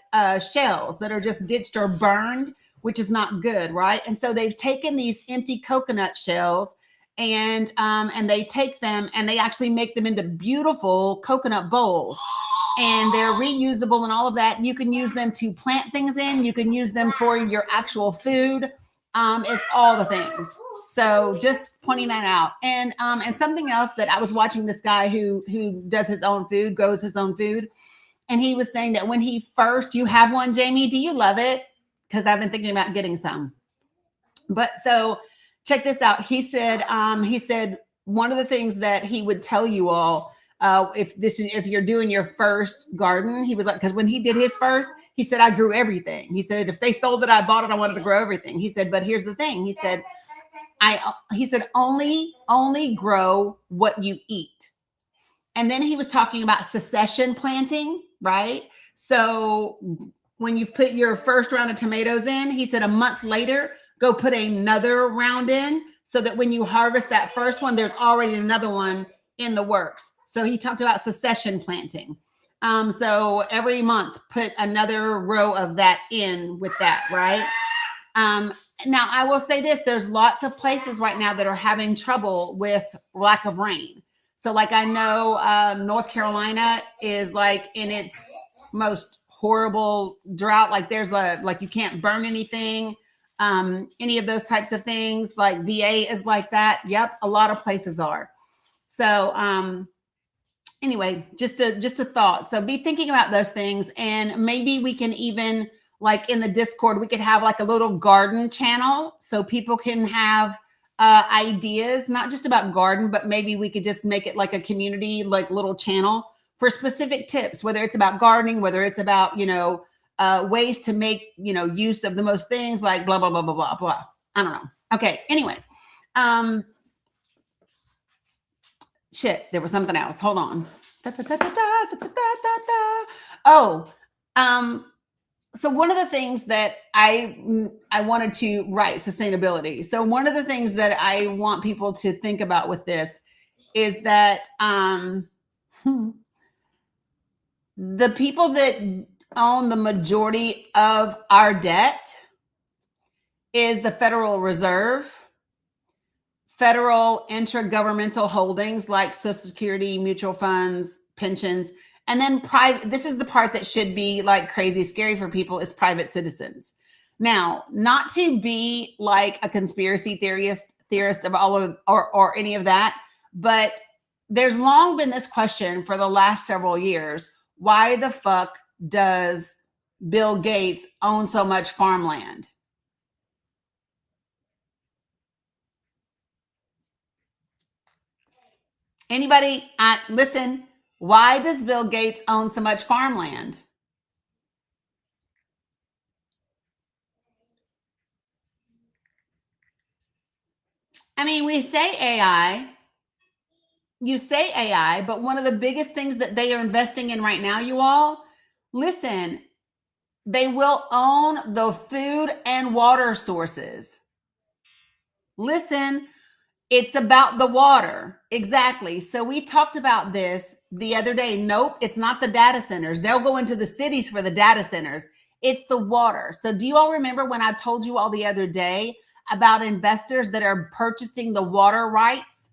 shells that are just ditched or burned, which is not good, right? And so they've taken these empty coconut shells and they take them and they actually make them into beautiful coconut bowls. And they're reusable and all of that. You can use them to plant things in. You can use them for your actual food. It's all the things. So just pointing that out. And something else that I was watching, this guy who does his own food, grows his own food. And he was saying that when he first, you have one, Jamie, do you love it? Because I've been thinking about getting some. But so check this out. He said one of the things that he would tell you all, if you're doing your first garden, he was like, because when he did his first, he said, I grew everything. He said, if they sold it, I bought it. I wanted to grow everything. He said, but here's the thing. He said, only grow what you eat. And then he was talking about succession planting, right? So when you've put your first round of tomatoes in, he said a month later, go put another round in so that when you harvest that first one, there's already another one in the works. So he talked about succession planting. So every month, put another row of that in with that, right? Now, I will say this, there's lots of places right now that are having trouble with lack of rain. So like I know North Carolina is like in its most horrible drought. Like there's like you can't burn anything, any of those types of things. Like VA is like that. Yep, a lot of places are. So anyway, just a thought. So be thinking about those things, and maybe we can even, like in the Discord, we could have like a little garden channel so people can have ideas, not just about garden, but maybe we could just make it like a community, like little channel for specific tips, whether it's about gardening, whether it's about, ways to make, use of the most things, like blah, blah, blah, blah, blah, blah. I don't know. Okay. Anyway, shit, there was something else. Hold on. So one of the things that I wanted to write, sustainability. So one of the things that I want people to think about with this is that the people that own the majority of our debt is the Federal Reserve, federal intragovernmental holdings like Social Security, mutual funds, pensions, and then private. This is the part that should be like crazy scary for people, is private citizens. Now, not to be like a conspiracy theorist of all of or any of that, but there's long been this question for the last several years: why the fuck does Bill Gates own so much farmland? Anybody? Listen, why does Bill Gates own so much farmland? I mean, we say AI, you say AI, but one of the biggest things that they are investing in right now, you all, listen, they will own the food and water sources. Listen, it's about the water. Exactly. So we talked about this the other day. Nope, it's not the data centers. They'll go into the cities for the data centers. It's the water. So do you all remember when I told you all the other day about investors that are purchasing the water rights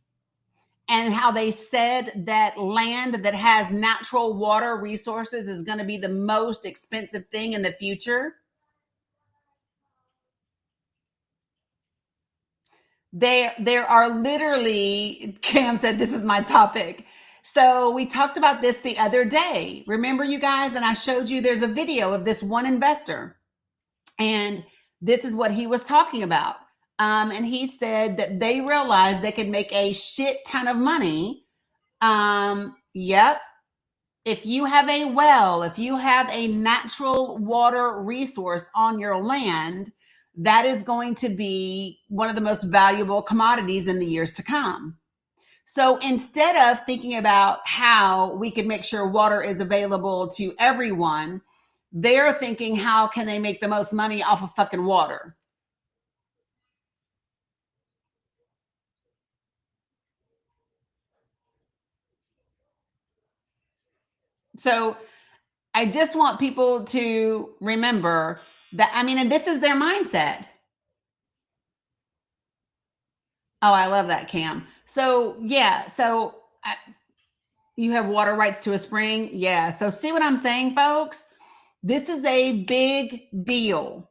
and how they said that land that has natural water resources is going to be the most expensive thing in the future? There are literally, Cam said, this is my topic. So we talked about this the other day. Remember, you guys, and I showed you there's a video of this one investor. And this is what he was talking about. And he said that they realized they could make a shit ton of money. Yep. If you have a well, if you have a natural water resource on your land, that is going to be one of the most valuable commodities in the years to come. So instead of thinking about how we can make sure water is available to everyone, they're thinking, how can they make the most money off of fucking water? So I just want people to remember that, I mean, and this is their mindset. Oh, I love that, Cam. So yeah, so you have water rights to a spring. Yeah. So see what I'm saying, folks? This is a big deal.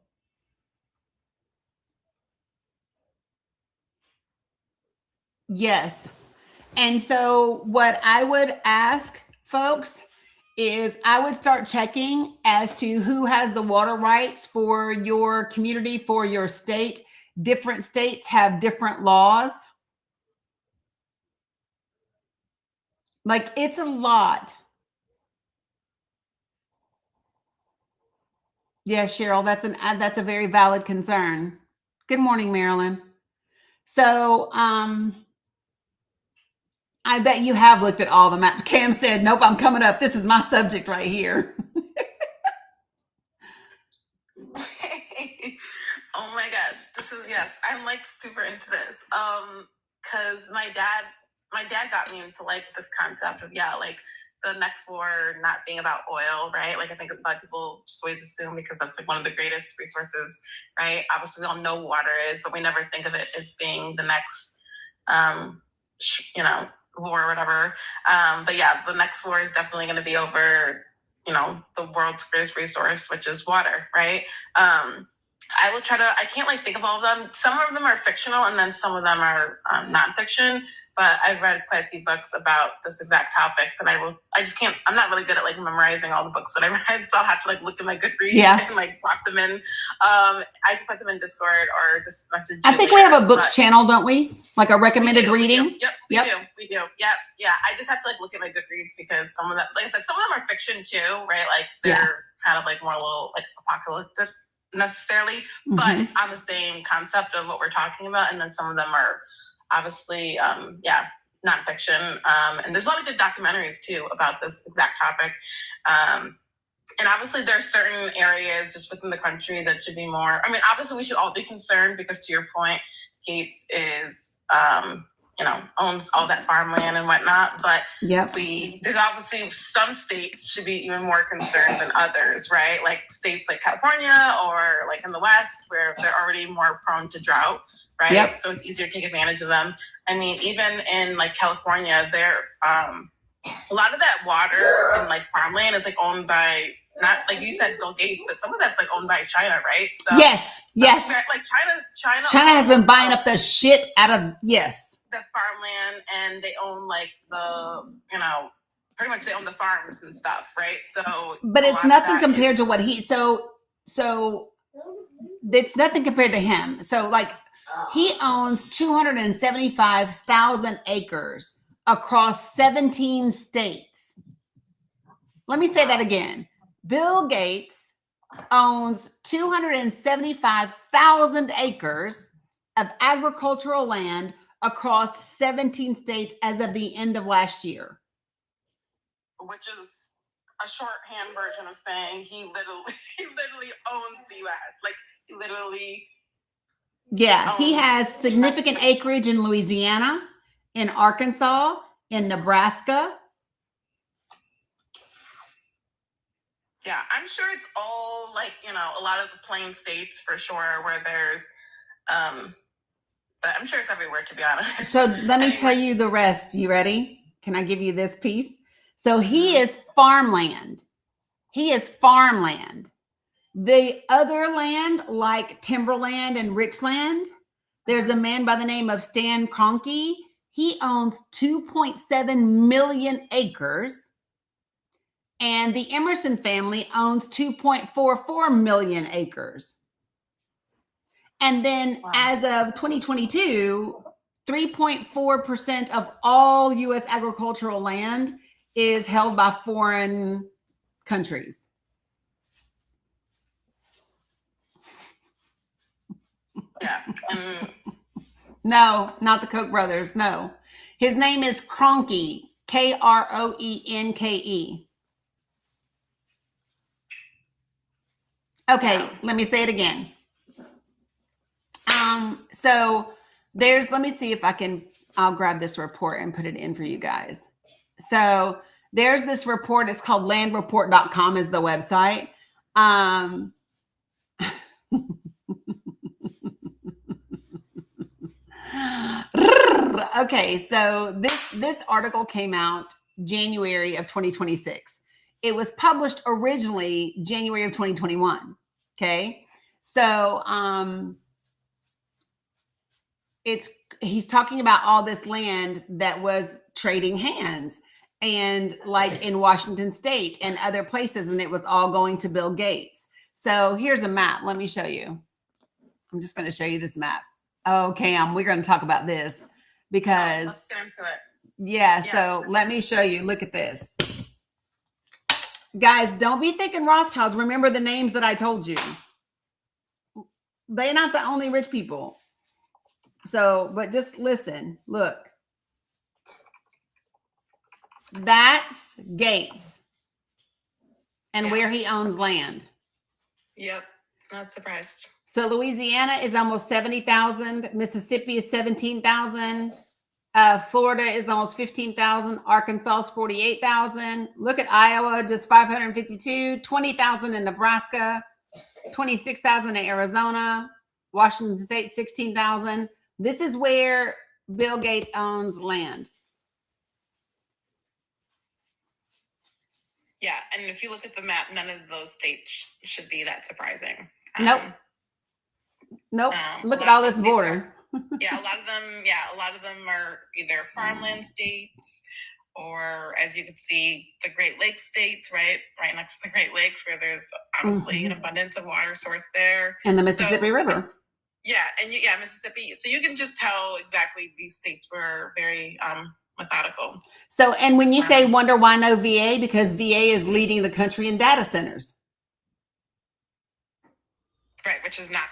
Yes. And so what I would ask folks is I would start checking as to who has the water rights for your community, for your state. Different states have different laws. Like, it's a lot. Yeah, Cheryl, that's a very valid concern. Good morning, Marilyn. So, I bet you have looked at all the map. Cam said, "Nope, I'm coming up. This is my subject right here." Oh my gosh, yes, I'm like super into this. Cause my dad got me into like this concept of like the next war not being about oil, right? Like I think a lot of people just always assume because that's like one of the greatest resources, right? Obviously we all know water is, but we never think of it as being the next war or whatever. But yeah, the next war is definitely going to be over, the world's greatest resource, which is water, right? I will try to, I can't like think of all of them. Some of them are fictional and then some of them are nonfiction, but I've read quite a few books about this exact topic that I just can't, I'm not really good at like memorizing all the books that I read. So I'll have to like look at my Goodreads and like drop them in. I can put them in Discord or just message you I think later, we have a books channel, don't we? Like a recommended reading? Yep, we do. Yep, yeah. I just have to like look at my Goodreads because some of them, like I said, some of them are fiction too, right? Like they're kind of like more a little like apocalyptic necessarily, but it's on the same concept of what we're talking about. And then some of them are obviously, nonfiction. And there's a lot of good documentaries too about this exact topic. And obviously there are certain areas just within the country that should be more, I mean, obviously we should all be concerned because to your point, Gates is, owns all that farmland and whatnot, but there's obviously some states should be even more concerned than others, right? Like states like California or like in the West where they're already more prone to drought, right? So it's easier to take advantage of them. I mean, even in like California, there, a lot of that water and like farmland is like owned by, not like you said Bill Gates, but some of that's like owned by China, right? So yes. Like China has been buying up the shit out of the farmland, and they own like the pretty much they own the farms and stuff, right? So, but it's nothing compared to what so it's nothing compared to him. So like he owns 275,000 acres across 17 states. Let me say that again. Bill Gates owns 275,000 acres of agricultural land across 17 states as of the end of last year. Which is a shorthand version of saying he literally owns the US. Like he literally he has significant acreage in Louisiana, in Arkansas, in Nebraska. Yeah, I'm sure it's all like, a lot of the plain states for sure where there's, but I'm sure it's everywhere, to be honest. So let me tell you the rest. You ready? Can I give you this piece? So he is farmland. He is farmland. The other land, like timberland and richland, there's a man by the name of Stan Kroenke. He owns 2.7 million acres. And the Emerson family owns 2.44 million acres. And then as of 2022, 3.4% of all U.S. agricultural land is held by foreign countries. Yeah. No, not the Koch brothers. No. His name is Kroenke, Kroenke. Okay, let me say it again. So let me see if I'll grab this report and put it in for you guys. So there's this report. It's called landreport.com is the website. Okay, so this article came out January of 2026. It was published originally January of 2021. Okay, so he's talking about all this land that was trading hands, and like in Washington State and other places, and it was all going to Bill Gates. So here's a map. Let me show you. I'm just going to show you this map. Oh, Cam, we're going to talk about this because let's get into it. Yeah, so let me show you. Look at this. Guys, don't be thinking Rothschilds. Remember the names that I told you. They're not the only rich people. So, but just listen. Look. That's Gates and where he owns land. Yep, not surprised. So Louisiana is almost 70,000. Mississippi is 17,000. Florida is almost 15,000. Arkansas is 48,000. Look at Iowa, just 552. 20,000 in Nebraska. 26,000 in Arizona. Washington State, 16,000. This is where Bill Gates owns land. Yeah, and if you look at the map, none of those states should be that surprising. Nope. Look at all this border. A lot of them are either farmland states or, as you can see, the Great Lakes states, right next to the Great Lakes, where there's obviously an abundance of water source there. And the Mississippi River. Yeah, Mississippi. So you can just tell exactly these states were very methodical. So, and when you say wonder why no VA, because VA is leading the country in data centers. Right, which is not,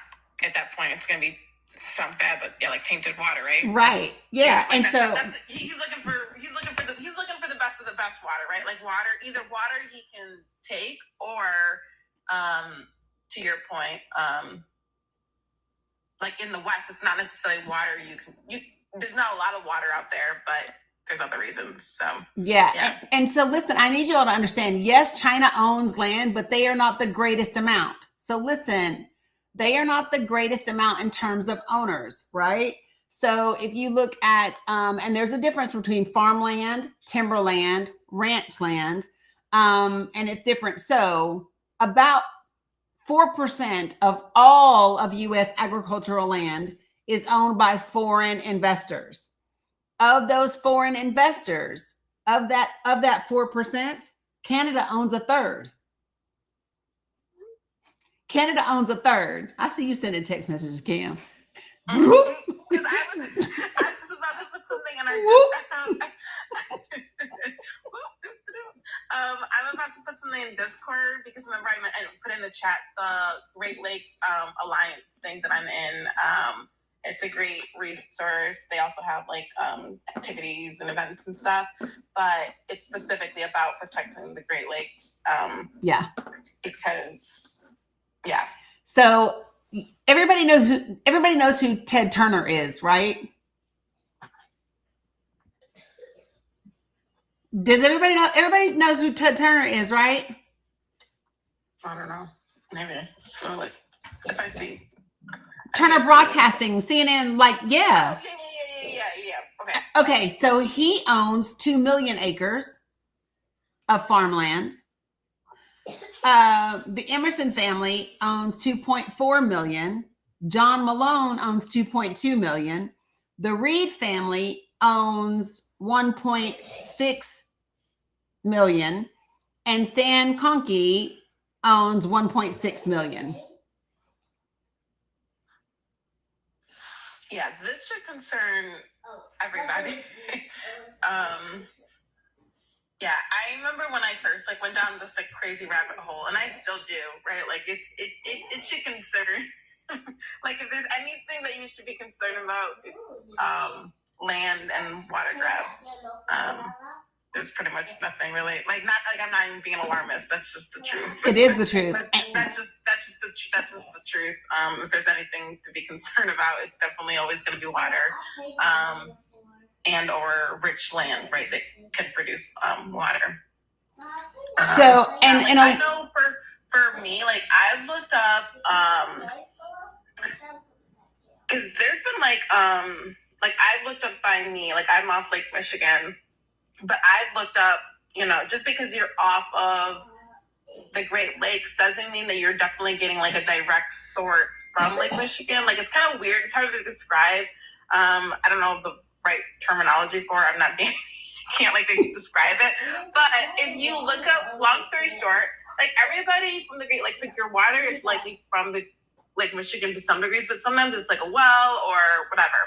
at that point, it's going to be sound bad, but like tainted water, right? Right. Yeah. And so he's looking for the best of the best water, right? Like either water he can take, or to your point, like in the West, it's not necessarily water there's not a lot of water out there, but there's other reasons. So yeah. And so listen, I need you all to understand, yes, China owns land, but they are not the greatest amount. So listen, they are not the greatest amount in terms of owners, right? So if you look at, and there's a difference between farmland, timberland, ranch land, and it's different. So about 4% of all of U.S. agricultural land is owned by foreign investors. Of those foreign investors, of that 4%, Canada owns a third. Canada owns a third. I see you sending text messages, Cam. Because I was about to put something in I'm about to put something in Discord, because remember I put in the chat the Great Lakes Alliance thing that I'm in. It's a great resource. They also have like activities and events and stuff, but it's specifically about protecting the Great Lakes. Because So everybody knows who Ted Turner is, right? Does everybody know? Everybody knows who Ted Turner is, right? I don't know. Maybe. So like, if I see Turner Broadcasting, CNN, like, yeah. Oh, yeah. Okay. Okay, so he owns 2 million acres of farmland. The Emerson family owns 2.4 million. John Malone owns 2.2 million. The Reed family owns 1.6 million. And Stan Conkey owns 1.6 million. Yeah, this should concern everybody. Yeah, I remember when I first like went down this like crazy rabbit hole, and I still do, right? Like it should concern like if there's anything that you should be concerned about, it's land and water grabs. There's pretty much nothing really like not like I'm not even being alarmist. That's just the truth. It is the truth. that's just the truth. If there's anything to be concerned about, it's definitely always going to be water. And or rich land, right, that can produce water. So and I know for me, like I've looked up because there's been like I've looked up by me, like I'm off Lake Michigan, but I've looked up, just because you're off of the Great Lakes doesn't mean that you're definitely getting like a direct source from Lake Michigan. Like it's kind of weird. It's hard to describe. I don't know the right terminology for it. I'm not being, can't like describe it. But if you look up, long story short, like everybody from the Great Lakes, like your water is likely from the Lake Michigan to some degrees, but sometimes it's like a well or whatever.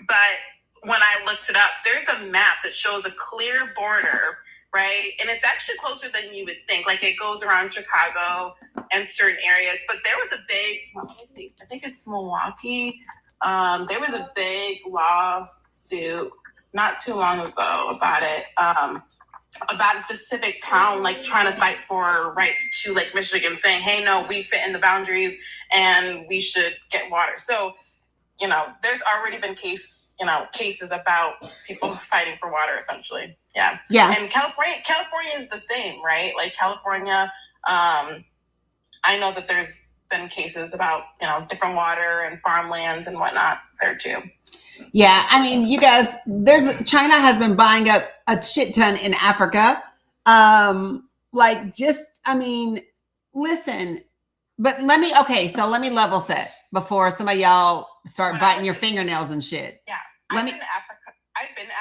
But when I looked it up, there's a map that shows a clear border, right? And it's actually closer than you would think. Like it goes around Chicago and certain areas. But there was a big, let me see, I think it's Milwaukee. There was a big lawsuit not too long ago about it, about a specific town, like trying to fight for rights to Lake Michigan, saying, hey, no, we fit in the boundaries and we should get water. So, there's already been cases about people fighting for water, essentially. Yeah. And California is the same, right? Like California, I know that there's been cases about, different water and farmlands and whatnot there too. Yeah, I mean, you guys, China has been buying up a shit ton in Africa. Listen, but let me level set before some of y'all start biting your fingernails and shit. Yeah. I've been to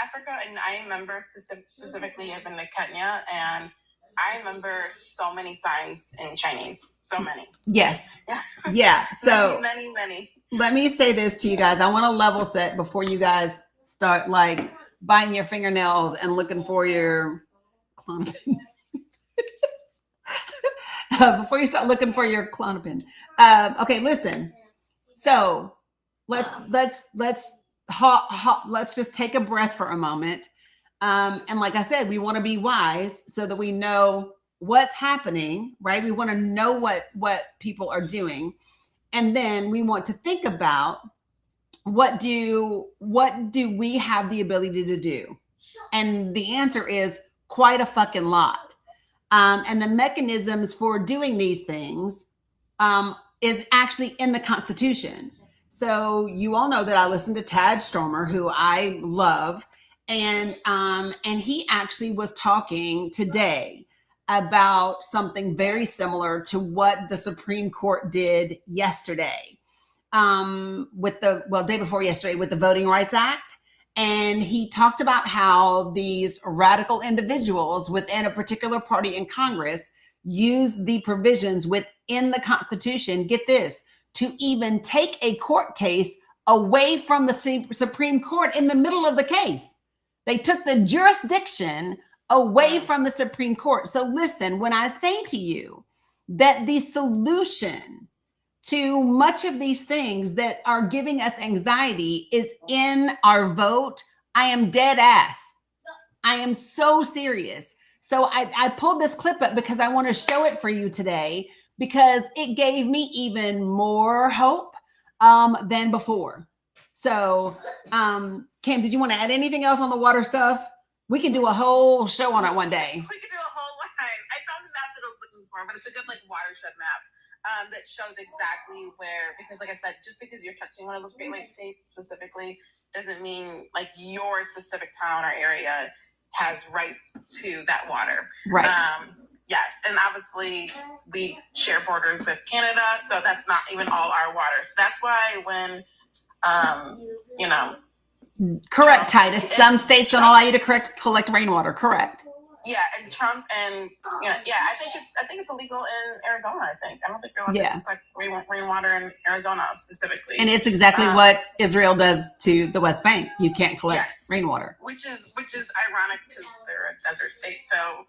Africa and I remember specifically I've been to Kenya and I remember so many signs in Chinese. So many. Yes. Yeah. So many. Let me say this to you guys. I want to level set before you guys start like biting your fingernails and looking for your Klonopin. Before you start looking for your Klonopin. Okay, listen. So let's just take a breath for a moment. And like I said, we want to be wise so that we know what's happening, right? We want to know what people are doing. And then we want to think about what do we have the ability to do? And the answer is quite a fucking lot. And the mechanisms for doing these things is actually in the Constitution. So you all know that I listen to Tad Stormer, who I love, and he actually was talking today about something very similar to what the Supreme Court did yesterday, day before yesterday with the Voting Rights Act. And he talked about how these radical individuals within a particular party in Congress use the provisions within the Constitution, get this, to even take a court case away from the Supreme Court in the middle of the case. They took the jurisdiction away from the Supreme Court. So listen, when I say to you that the solution to much of these things that are giving us anxiety is in our vote, I am dead ass. I am so serious. So I pulled this clip up because I want to show it for you today because it gave me even more hope than before. So, Kim, did you want to add anything else on the water stuff? We can do a whole show on it one day. We can do a whole line. I found the map that I was looking for, but it's a good like watershed map that shows exactly where, because like I said, just because you're touching one of those Great Lakes states specifically doesn't mean like your specific town or area has rights to that water. Right. Yes, and obviously we share borders with Canada, so that's not even all our water. So that's why when, you know. Correct, Titus. Some states don't allow you to collect rainwater. Correct. Yeah, and Trump and I think it's illegal in Arizona. I don't think they're allowed to collect rainwater in Arizona specifically. And it's exactly what Israel does to the West Bank. You can't collect rainwater, which is ironic because they're a desert state. So,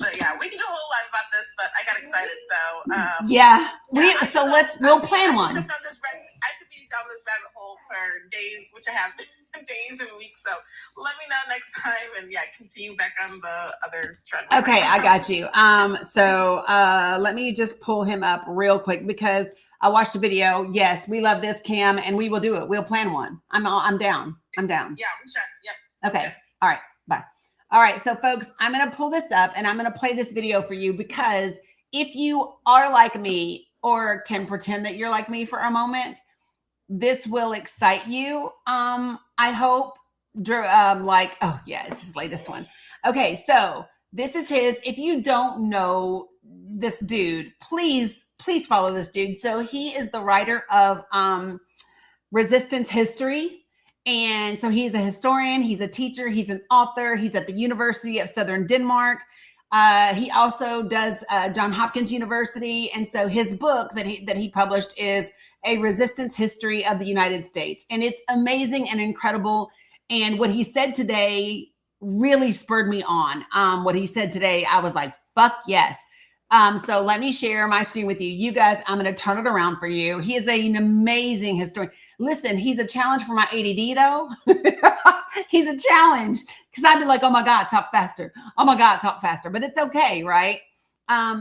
but yeah, we can do a whole live about this. But I got excited, so we'll plan one. I could be down this rabbit hole for days, which I have been days and weeks. So let me know next time, and continue back on the other trend. Okay, I got you. So let me just pull him up real quick because I watched a video. Yes, we love this, Cam, and we will do it. We'll plan one. I'm down. Yeah, I'm sure. Yep. Okay. Good. All right. Bye. All right. So folks, I'm going to pull this up and I'm going to play this video for you because if you are like me or can pretend that you're like me for a moment, this will excite you. I hope it's his latest one. Okay. So this is his, if you don't know this dude, please follow this dude. So he is the writer of, Resistance History. And so he's a historian, he's a teacher, he's an author, he's at the University of Southern Denmark. He also does Johns Hopkins University. And so his book that he published is A Resistance History of the United States. And it's amazing and incredible. And what he said today really spurred me on. What he said today, I was like, fuck yes. So let me share my screen with you. You guys, I'm going to turn it around for you. He is an amazing historian. Listen, he's a challenge for my ADD though. He's a challenge because I'd be like, oh my God, talk faster. Oh my God, talk faster. But it's okay, right?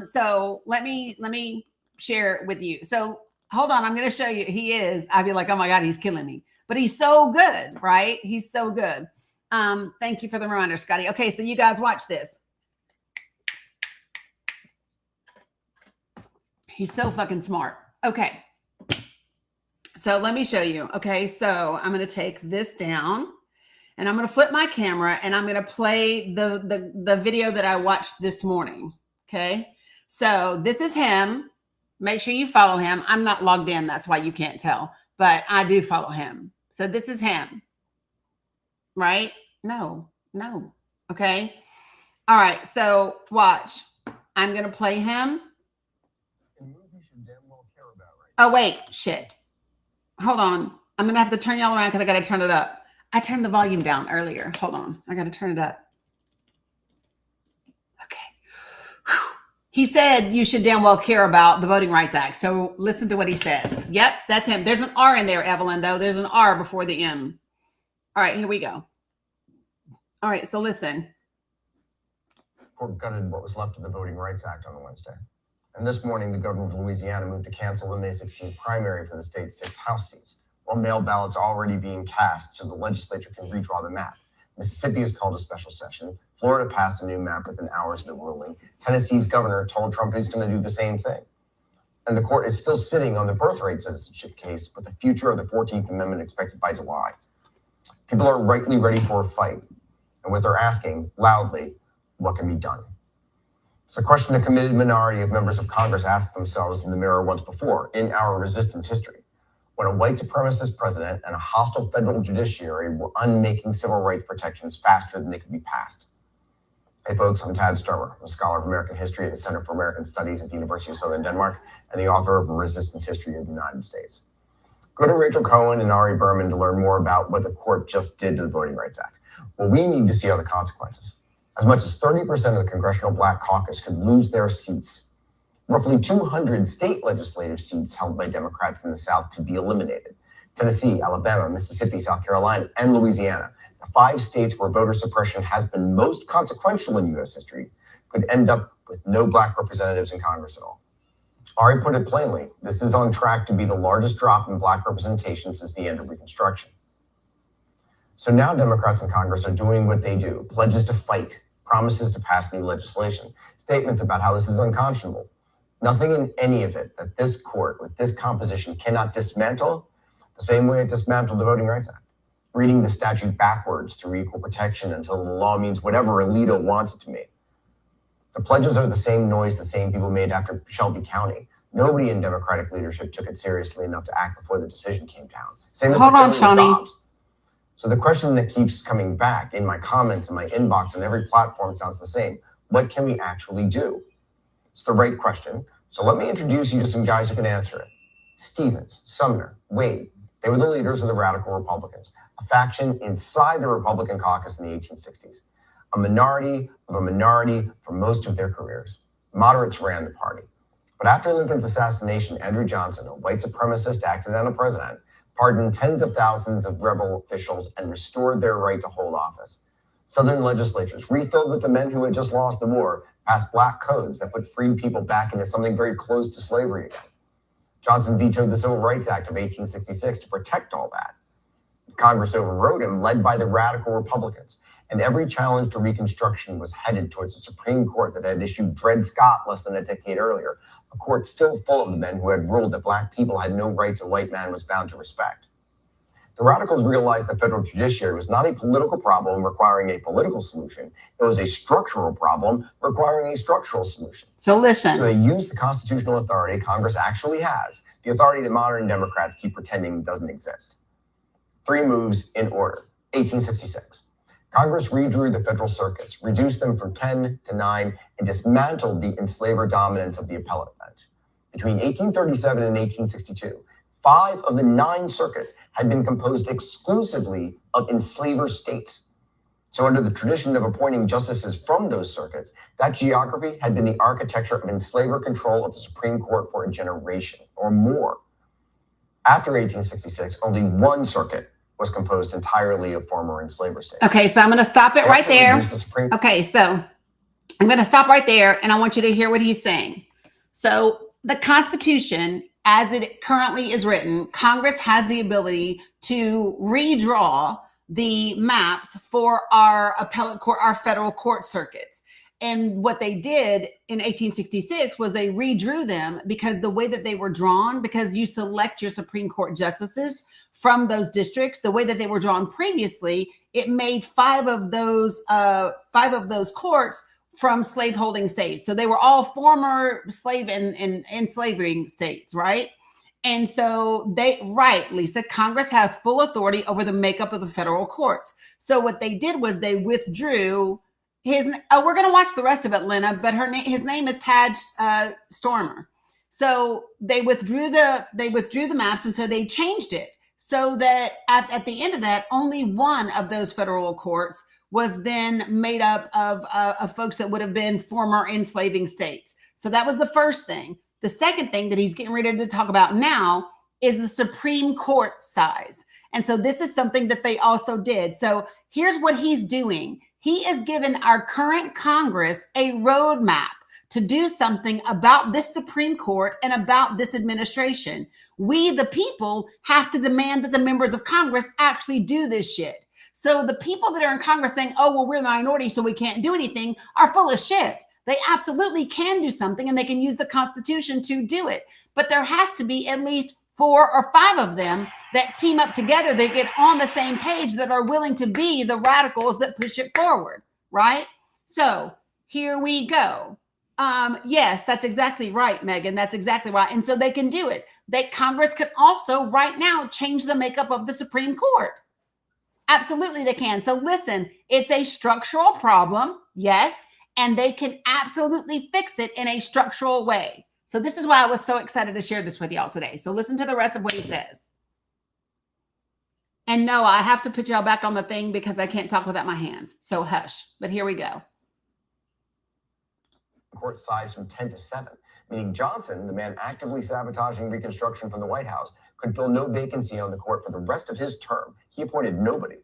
So let me share it with you. So hold on, I'm going to show you. I'd be like, oh my God, he's killing me. But he's so good, right? He's so good. Thank you for the reminder, Scotty. Okay, so you guys watch this. He's so fucking smart. Okay. So let me show you. Okay. So I'm going to take this down and I'm going to flip my camera and I'm going to play the video that I watched this morning. Okay. So this is him. Make sure you follow him. I'm not logged in. That's why you can't tell, but I do follow him. So this is him, right? No. Okay. All right. So watch, I'm going to play him. Oh, wait, shit. Hold on. I'm going to have to turn y'all around because I got to turn it up. I turned the volume down earlier. Hold on. I got to turn it up. Okay. Whew. He said you should damn well care about the Voting Rights Act. So listen to what he says. Yep, that's him. There's an R in there, Evelyn, though. There's an R before the M. All right, here we go. All right, so listen. Court gutted what was left of the Voting Rights Act on Wednesday. And this morning, the governor of Louisiana moved to cancel the May 16th primary for the state's 6 House seats, while mail ballots are already being cast so the legislature can redraw the map. Mississippi has called a special session. Florida passed a new map within hours of the ruling. Tennessee's governor told Trump he's going to do the same thing. And the court is still sitting on the birthright citizenship case, with the future of the 14th Amendment expected by July. People are rightly ready for a fight. And what they're asking, loudly, what can be done? It's a question a committed minority of members of Congress asked themselves in the mirror once before in our resistance history, when a white supremacist president and a hostile federal judiciary were unmaking civil rights protections faster than they could be passed. Hey folks, I'm Tad Sturmer, a scholar of American history at the Center for American Studies at the University of Southern Denmark and the author of A Resistance History of the United States. Go to Rachel Cohen and Ari Berman to learn more about what the court just did to the Voting Rights Act. Well, we need to see other consequences. As much as 30% of the Congressional Black Caucus could lose their seats. Roughly 200 state legislative seats held by Democrats in the South could be eliminated. Tennessee, Alabama, Mississippi, South Carolina, and Louisiana, the 5 states where voter suppression has been most consequential in U.S. history, could end up with no Black representatives in Congress at all. Ari put it plainly, this is on track to be the largest drop in Black representation since the end of Reconstruction. So now Democrats in Congress are doing what they do, pledges to fight, promises to pass new legislation, statements about how this is unconscionable. Nothing in any of it that this court with this composition cannot dismantle the same way it dismantled the Voting Rights Act. Reading the statute backwards to equal protection until the law means whatever Alito wants it to mean. The pledges are the same noise the same people made after Shelby County. Nobody in Democratic leadership took it seriously enough to act before the decision came down. Same as Hold on, Shawnee. Dobbs. So the question that keeps coming back in my comments, in my inbox, and every platform sounds the same. What can we actually do? It's the right question. So let me introduce you to some guys who can answer it. Stevens, Sumner, Wade. They were the leaders of the radical Republicans, a faction inside the Republican caucus in the 1860s. A minority of a minority for most of their careers. Moderates ran the party. But after Lincoln's assassination, Andrew Johnson, a white supremacist accidental president, pardoned tens of thousands of rebel officials and restored their right to hold office. Southern legislatures, refilled with the men who had just lost the war, passed black codes that put freed people back into something very close to slavery again. Johnson vetoed the Civil Rights Act of 1866 to protect all that. Congress overrode him, led by the radical Republicans. And every challenge to Reconstruction was headed towards the Supreme Court that had issued Dred Scott less than a decade earlier, a court still full of the men who had ruled that black people had no rights a white man was bound to respect. The radicals realized the federal judiciary was not a political problem requiring a political solution. It was a structural problem requiring a structural solution. So listen. So they used the constitutional authority Congress actually has, the authority that modern Democrats keep pretending doesn't exist. 3 moves in order. 1866. Congress redrew the federal circuits, reduced them from 10 to 9, and dismantled the enslaver dominance of the appellate bench. Between 1837 and 1862, 5 of the 9 circuits had been composed exclusively of enslaver states. So under the tradition of appointing justices from those circuits, that geography had been the architecture of enslaver control of the Supreme Court for a generation or more. After 1866, only 1 circuit was composed entirely of former enslaver states. Okay, so I'm going to stop it right there. Okay, so I'm going to stop right there, and I want you to hear what he's saying. So the Constitution, as it currently is written, Congress has the ability to redraw the maps for our appellate court, our federal court circuits. And what they did in 1866 was they redrew them because the way that they were drawn, because you select your Supreme Court justices from those districts, the way that they were drawn previously, it made 5 of those courts from slaveholding states. So they were all former slave and enslaving states, right? And so Lisa, Congress has full authority over the makeup of the federal courts. So what they did was they withdrew we're going to watch the rest of it, Lena, but his name is Tad Stormer. So they withdrew the maps, and so they changed it so that at the end of that, only 1 of those federal courts was then made up of folks that would have been former enslaving states. So that was the first thing. The second thing that he's getting ready to talk about now is the Supreme Court size. And so this is something that they also did. So here's what he's doing. He is giving our current Congress a roadmap to do something about this Supreme Court and about this administration. We, the people, have to demand that the members of Congress actually do this shit. So the people that are in Congress saying, oh, well, we're the minority, so we can't do anything, are full of shit. They absolutely can do something, and they can use the Constitution to do it. But there has to be at least 4 or 5 of them that team up together, they get on the same page, that are willing to be the radicals that push it forward, right? So here we go. Yes, that's exactly right, Megan. That's exactly right. And so they can do it. Congress can also right now change the makeup of the Supreme Court. Absolutely they can. So listen, it's a structural problem, yes, and they can absolutely fix it in a structural way. So this is why I was so excited to share this with y'all today. So listen to the rest of what he says. And no, I have to put y'all back on the thing because I can't talk without my hands. So hush. But here we go. Court size from 10 to 7, meaning Johnson, the man actively sabotaging Reconstruction from the White House, could fill no vacancy on the court for the rest of his term. He appointed nobody.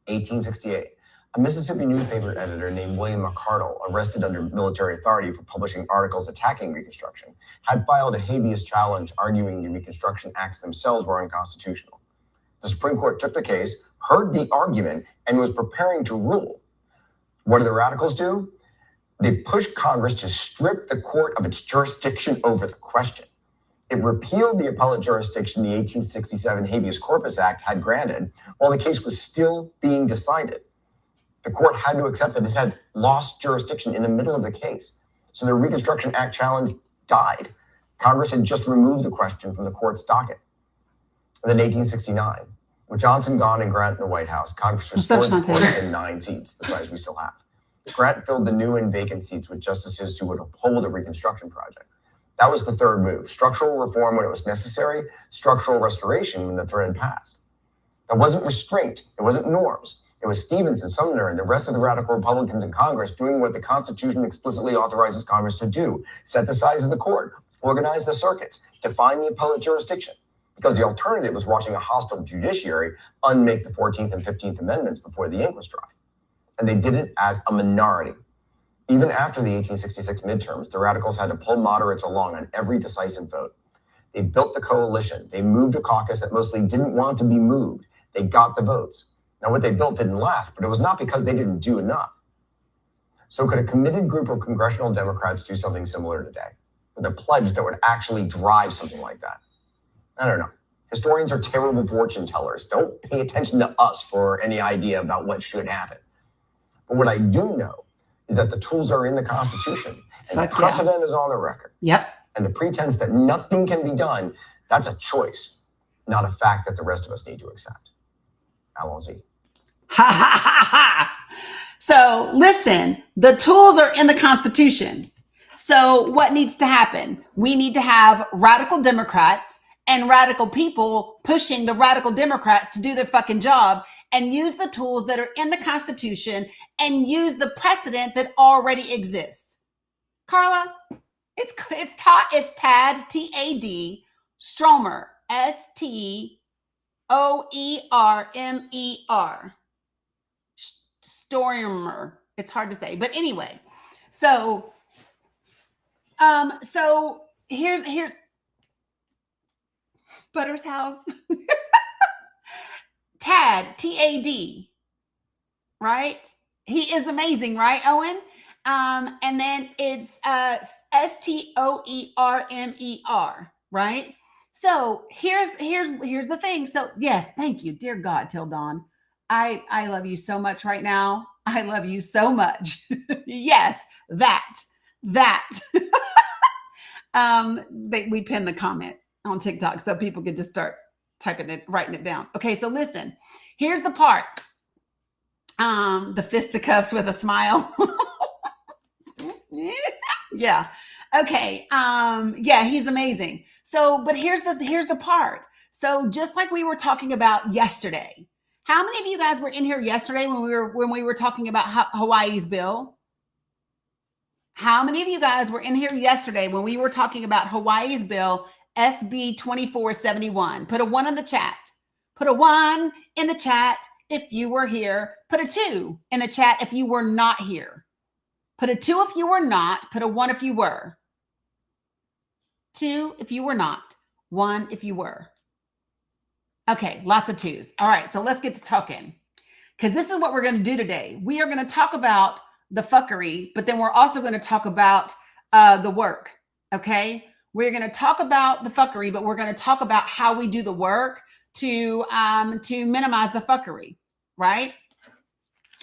1868. A Mississippi newspaper editor named William McCardle, arrested under military authority for publishing articles attacking Reconstruction, had filed a habeas challenge arguing the Reconstruction Acts themselves were unconstitutional. The Supreme Court took the case, heard the argument, and was preparing to rule. What do the radicals do? They push Congress to strip the court of its jurisdiction over the question. It repealed the appellate jurisdiction the 1867 Habeas Corpus Act had granted while the case was still being decided. The court had to accept that it had lost jurisdiction in the middle of the case. So the Reconstruction Act challenge died. Congress had just removed the question from the court's docket. And then 1869, with Johnson gone and Grant in the White House, Congress restored the court in 9 seats, the size we still have. Grant filled the new and vacant seats with justices who would uphold the Reconstruction Project. That was the third move: structural reform when it was necessary, structural restoration when the threat had passed. That wasn't restraint. It wasn't norms. It was Stevens and Sumner and the rest of the radical Republicans in Congress doing what the Constitution explicitly authorizes Congress to do: set the size of the court, organize the circuits, define the appellate jurisdiction. Because the alternative was watching a hostile judiciary unmake the 14th and 15th Amendments before the ink was dry. And they did it as a minority. Even after the 1866 midterms, the radicals had to pull moderates along on every decisive vote. They built the coalition. They moved a caucus that mostly didn't want to be moved. They got the votes. Now, what they built didn't last, but it was not because they didn't do enough. So could a committed group of congressional Democrats do something similar today, with a pledge that would actually drive something like that? I don't know. Historians are terrible fortune tellers. Don't pay attention to us for any idea about what should happen. But what I do know is that the tools are in the Constitution, and the precedent is on the record. Yep. And the pretense that nothing can be done, that's a choice, not a fact that the rest of us need to accept. Allons-y. Ha ha ha ha. So listen, the tools are in the Constitution. So what needs to happen? We need to have radical Democrats and radical people pushing the radical Democrats to do their fucking job and use the tools that are in the Constitution and use the precedent that already exists. Carla, it's Tad, T-A-D, Stromer, S-T-O-E-R-M-E-R. Stormer. It's hard to say, but anyway. So here's Butter's house. Tad, T-A-D, right? He is amazing, right, Owen? And then it's S-T-O-E-R-M-E-R, right? So here's the thing. So yes, thank you, dear God, till dawn. I love you so much right now. I love you so much. Yes, that. We pinned the comment on TikTok so people could just start typing it, writing it down. Okay, so listen, here's the part. The fisticuffs with a smile. Yeah. Okay. Yeah, he's amazing. So, but here's the part. So just like we were talking about yesterday, how many of you guys were in here yesterday when we were talking about Hawaii's bill? How many of you guys were in here yesterday when we were talking about Hawaii's bill, SB 2471? Put a 1 in the chat. Put a 1 in the chat if you were here. Put a 2 in the chat if you were not here. Put a 2 if you were not. Put a 1 if you were. 2 if you were not. 1 if you were. Okay, lots of 2s. All right, so let's get to talking. Because this is what we're going to do today. We are going to talk about the fuckery, but then we're also going to talk about the work. Okay? We're going to talk about the fuckery, but we're going to talk about how we do the work to minimize the fuckery, right?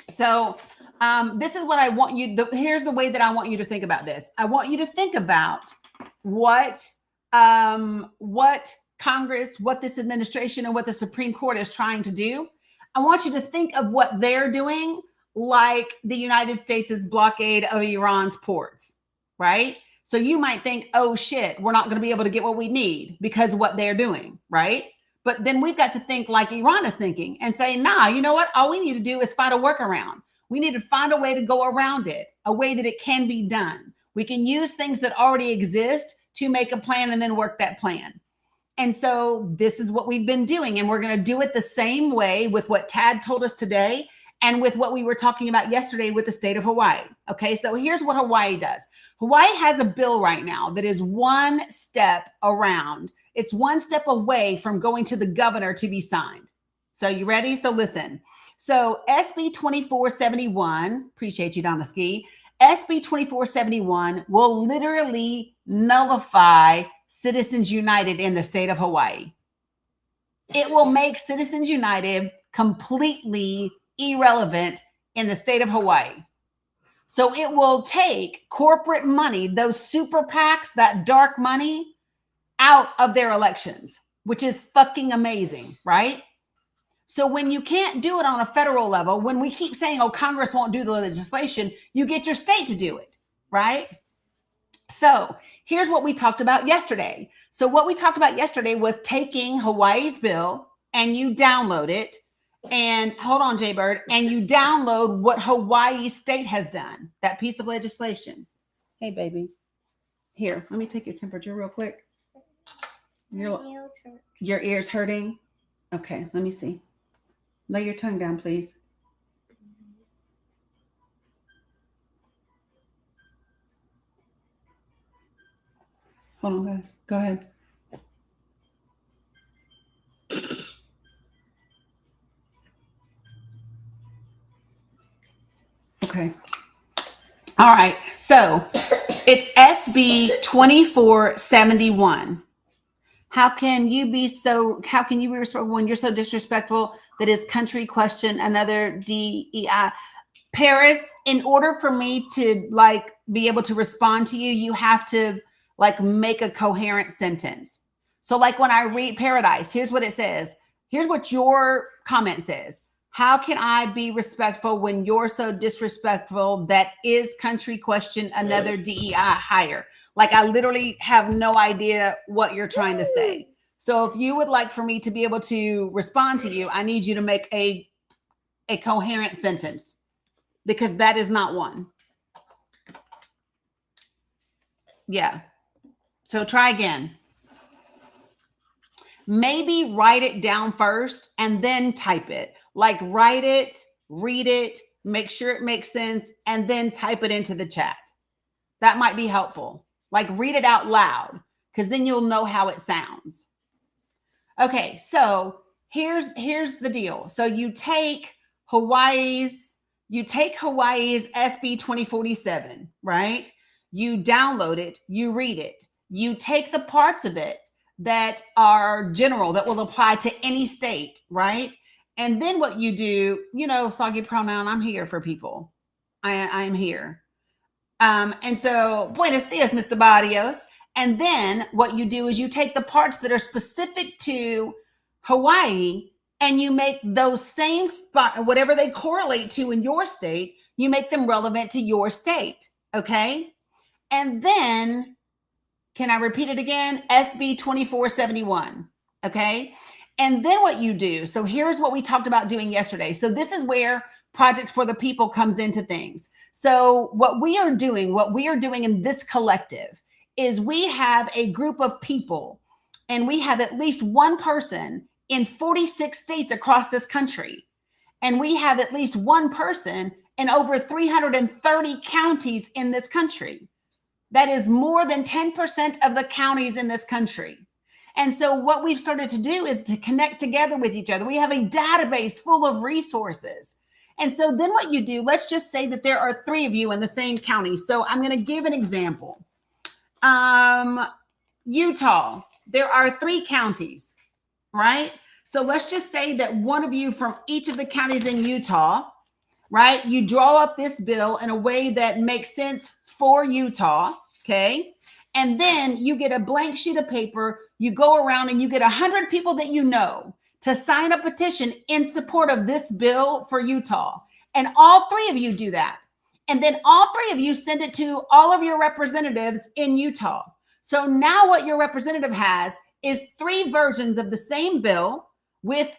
So this is what I want you. Here's the way that I want you to think about this. I want you to think about what Congress, what this administration, and what the Supreme Court is trying to do. I want you to think of what they're doing, like the United States' blockade of Iran's ports, right? So you might think, oh shit, we're not going to be able to get what we need because of what they're doing, right? But then we've got to think like Iran is thinking and say, nah, you know what? All we need to do is find a workaround. We need to find a way to go around it, a way that it can be done. We can use things that already exist to make a plan and then work that plan. And so this is what we've been doing. And we're going to do it the same way with what Tad told us today and with what we were talking about yesterday with the state of Hawaii. Okay, so here's what Hawaii does. Hawaii has a bill right now that is one step around. It's one step away from going to the governor to be signed. So you ready? So listen. So SB 2471, appreciate you, Donna Ski. SB 2471 will literally nullify Citizens United in the state of Hawaii. It will make Citizens United completely irrelevant in the state of Hawaii. So it will take corporate money, those super PACs, that dark money, out of their elections, which is fucking amazing, right? So when you can't do it on a federal level, when we keep saying, oh, Congress won't do the legislation, you get your state to do it, right? So here's what we talked about yesterday. So what we talked about yesterday was taking Hawaii's bill and you download it. And hold on, Jay Bird, and you download what Hawaii state has done, that piece of legislation. Hey, baby. Here, let me take your temperature real quick. Your ear's hurting? Okay, let me see. Lay your tongue down, please. Hold on, guys. Go ahead. Okay. All right. So it's SB 2471. How can you be respectful when you're so disrespectful that is country question another DEI? Paris, in order for me to like be able to respond to you, you have to like make a coherent sentence. So like when I read Paradise, here's what it says. Here's what your comment says. How can I be respectful when you're so disrespectful that is country question another DEI hire? Like I literally have no idea what you're trying to say. So if you would like for me to be able to respond to you, I need you to make a coherent sentence because that is not one. Yeah. So try again. Maybe write it down first and then type it. Like write it, read it, make sure it makes sense, and then type it into the chat. That might be helpful. Like read it out loud because then you'll know how it sounds. Okay, so here's the deal. So you take Hawaii's SB 2047, right? You download it, you read it, you take the parts of it that are general, that will apply to any state, right? And then what you do, soggy pronoun, I'm here for people. I am here. And so, buenos dias, Mr. Barrios. And then what you do is you take the parts that are specific to Hawaii and you make those same spot, whatever they correlate to in your state, you make them relevant to your state. Okay. And then, can I repeat it again? SB 2471. Okay. And then what you do, so here's what we talked about doing yesterday. So this is where Project for the People comes into things. So what we are doing in this collective is we have a group of people and we have at least one person in 46 states across this country. And we have at least one person in over 330 counties in this country. That is more than 10% of the counties in this country. And so what we've started to do is to connect together with each other. We have a database full of resources. And so then what you do, let's just say that there are 3 of you in the same county. So I'm going to give an example. Utah, there are 3 counties, right? So let's just say that one of you from each of the counties in Utah, right? You draw up this bill in a way that makes sense for Utah, okay? And then you get a blank sheet of paper, you go around and you get 100 people that you know to sign a petition in support of this bill for Utah. And all 3 of you do that. And then all 3 of you send it to all of your representatives in Utah. So now what your representative has is 3 versions of the same bill with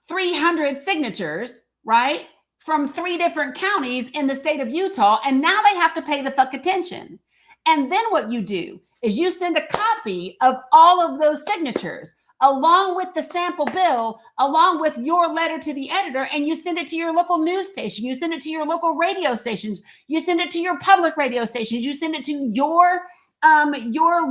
300 signatures, right? From 3 different counties in the state of Utah. And now they have to pay the fuck attention. And then what you do is you send a copy of all of those signatures along with the sample bill, along with your letter to the editor, and you send it to your local news station. You send it to your local radio stations. You send it to your public radio stations. You send it to your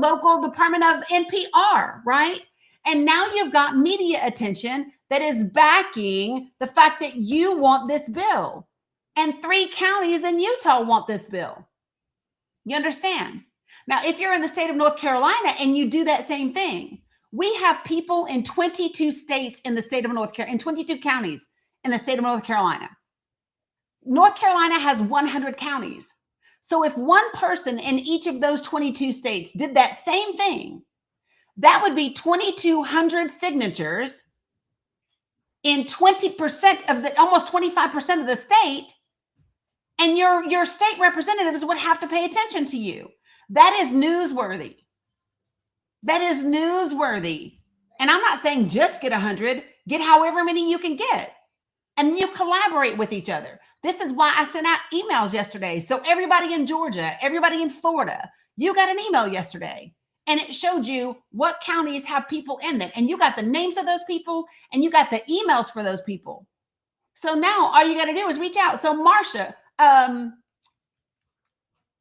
local Department of NPR, right? And now you've got media attention that is backing the fact that you want this bill. And 3 counties in Utah want this bill. You understand? Now, if you're in the state of North Carolina and you do that same thing, we have people in 22 states in the state of North Carolina, in 22 counties in the state of North Carolina. North Carolina has 100 counties. So if one person in each of those 22 states did that same thing, that would be 2,200 signatures in 20% of the, almost 25% of the state. And your state representatives would have to pay attention to you. That is newsworthy. That is newsworthy. And I'm not saying just get 100, get however many you can get. And you collaborate with each other. This is why I sent out emails yesterday. So everybody in Georgia, everybody in Florida, you got an email yesterday. And it showed you what counties have people in them. And you got the names of those people and you got the emails for those people. So now all you got to do is reach out. So Marsha,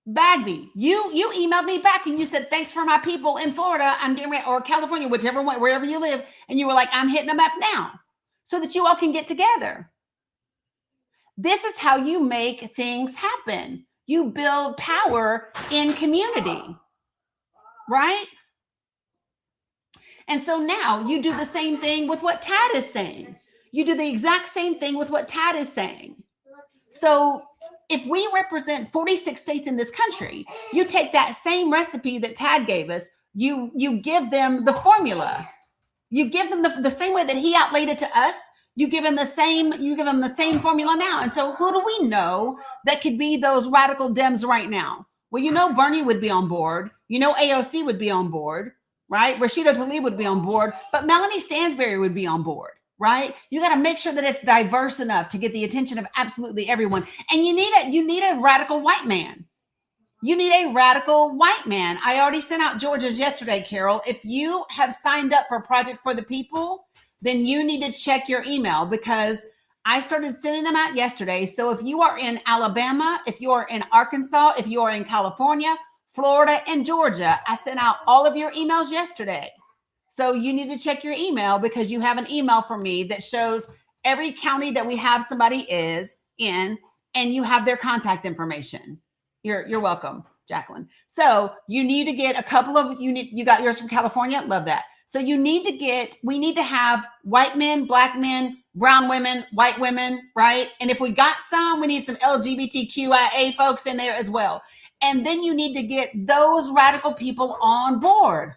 Bagby, you emailed me back and you said, thanks for my people in Florida. I'm getting ready, or California, whichever one, wherever you live. And you were like, I'm hitting them up now so that you all can get together. This is how you make things happen. You build power in community, right? And so now you do the same thing with what Tad is saying. You do the exact same thing with what Tad is saying. So if we represent 46 states in this country, you take that same recipe that Tad gave us, you give them the formula. You give them the same way that he outlaid it to us. You give them the same formula now. And so who do we know that could be those radical Dems right now? Well, you know, Bernie would be on board. You know, AOC would be on board, right? Rashida Tlaib would be on board, but Melanie Stansberry would be on board, right? You got to make sure that it's diverse enough to get the attention of absolutely everyone. And you need a radical white man. You need a radical white man. I already sent out Georgia's yesterday, Carol. If you have signed up for Project for the People, then you need to check your email because I started sending them out yesterday. So if you are in Alabama, if you are in Arkansas, if you are in California, Florida, and Georgia, I sent out all of your emails yesterday. So you need to check your email because you have an email from me that shows every county that we have somebody is in, and you have their contact information. You're welcome, Jacqueline. So you need to get a couple of, you got yours from California. Love that. So we need to have white men, black men, brown women, white women, right? And if we got some, we need some LGBTQIA folks in there as well. And then you need to get those radical people on board.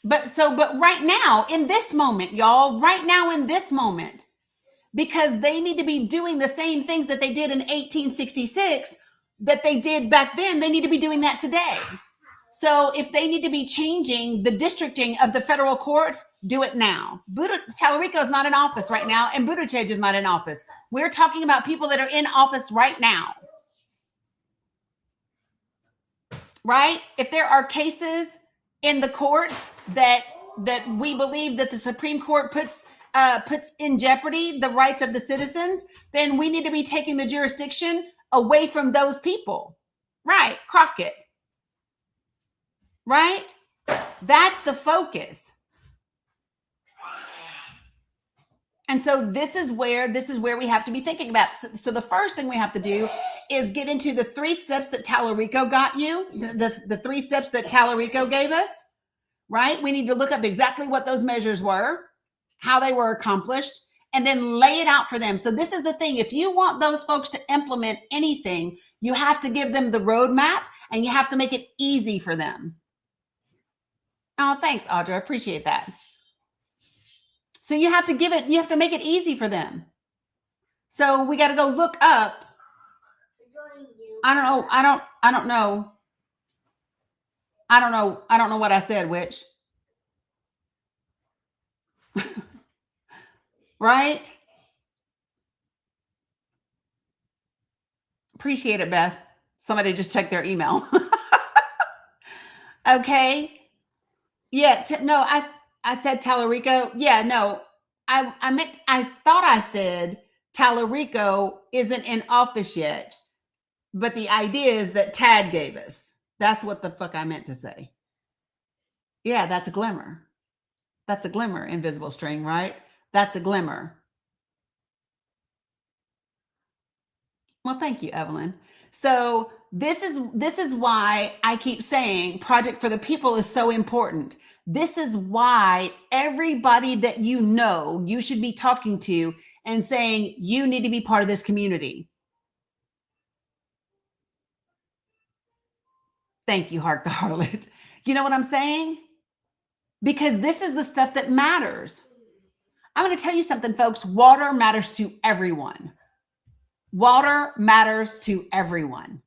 But right now, in this moment, y'all, right now in this moment, because they need to be doing the same things that they did in 1866 that they did back then, they need to be doing that today. So if they need to be changing the districting of the federal courts, do it now. Tallarico is not in office right now, and Buttigieg is not in office. We're talking about people that are in office right now. Right? If there are cases in the courts that we believe that the Supreme Court puts in jeopardy the rights of the citizens, then we need to be taking the jurisdiction away from those people. Right? Crockett. Right? That's the focus. And so this is where we have to be thinking about. So the first thing we have to do is get into the 3 steps that Tallarico got you, the 3 steps that Tallarico gave us, right? We need to look up exactly what those measures were, how they were accomplished, and then lay it out for them. So this is the thing. If you want those folks to implement anything, you have to give them the roadmap and you have to make it easy for them. Oh, thanks, Audra. I appreciate that. So you have to make it easy for them. So we got to go look up. I don't know what I said, which. Right? Appreciate it, Beth. Somebody just checked their email. Okay. Yeah, I said Tallarico. Yeah, no, I thought I said Tallarico isn't in office yet, but the idea is that Tad gave us. That's what the fuck I meant to say. Yeah, that's a glimmer. That's a glimmer, invisible string, right? That's a glimmer. Well, thank you, Evelyn. So this is why I keep saying Project for the People is so important. This is why everybody that you know you should be talking to and saying you need to be part of this community. Thank you, Hark the Harlot. You know what I'm saying? Because this is the stuff that matters. I'm going to tell you something, folks. Water matters to everyone. Water matters to everyone.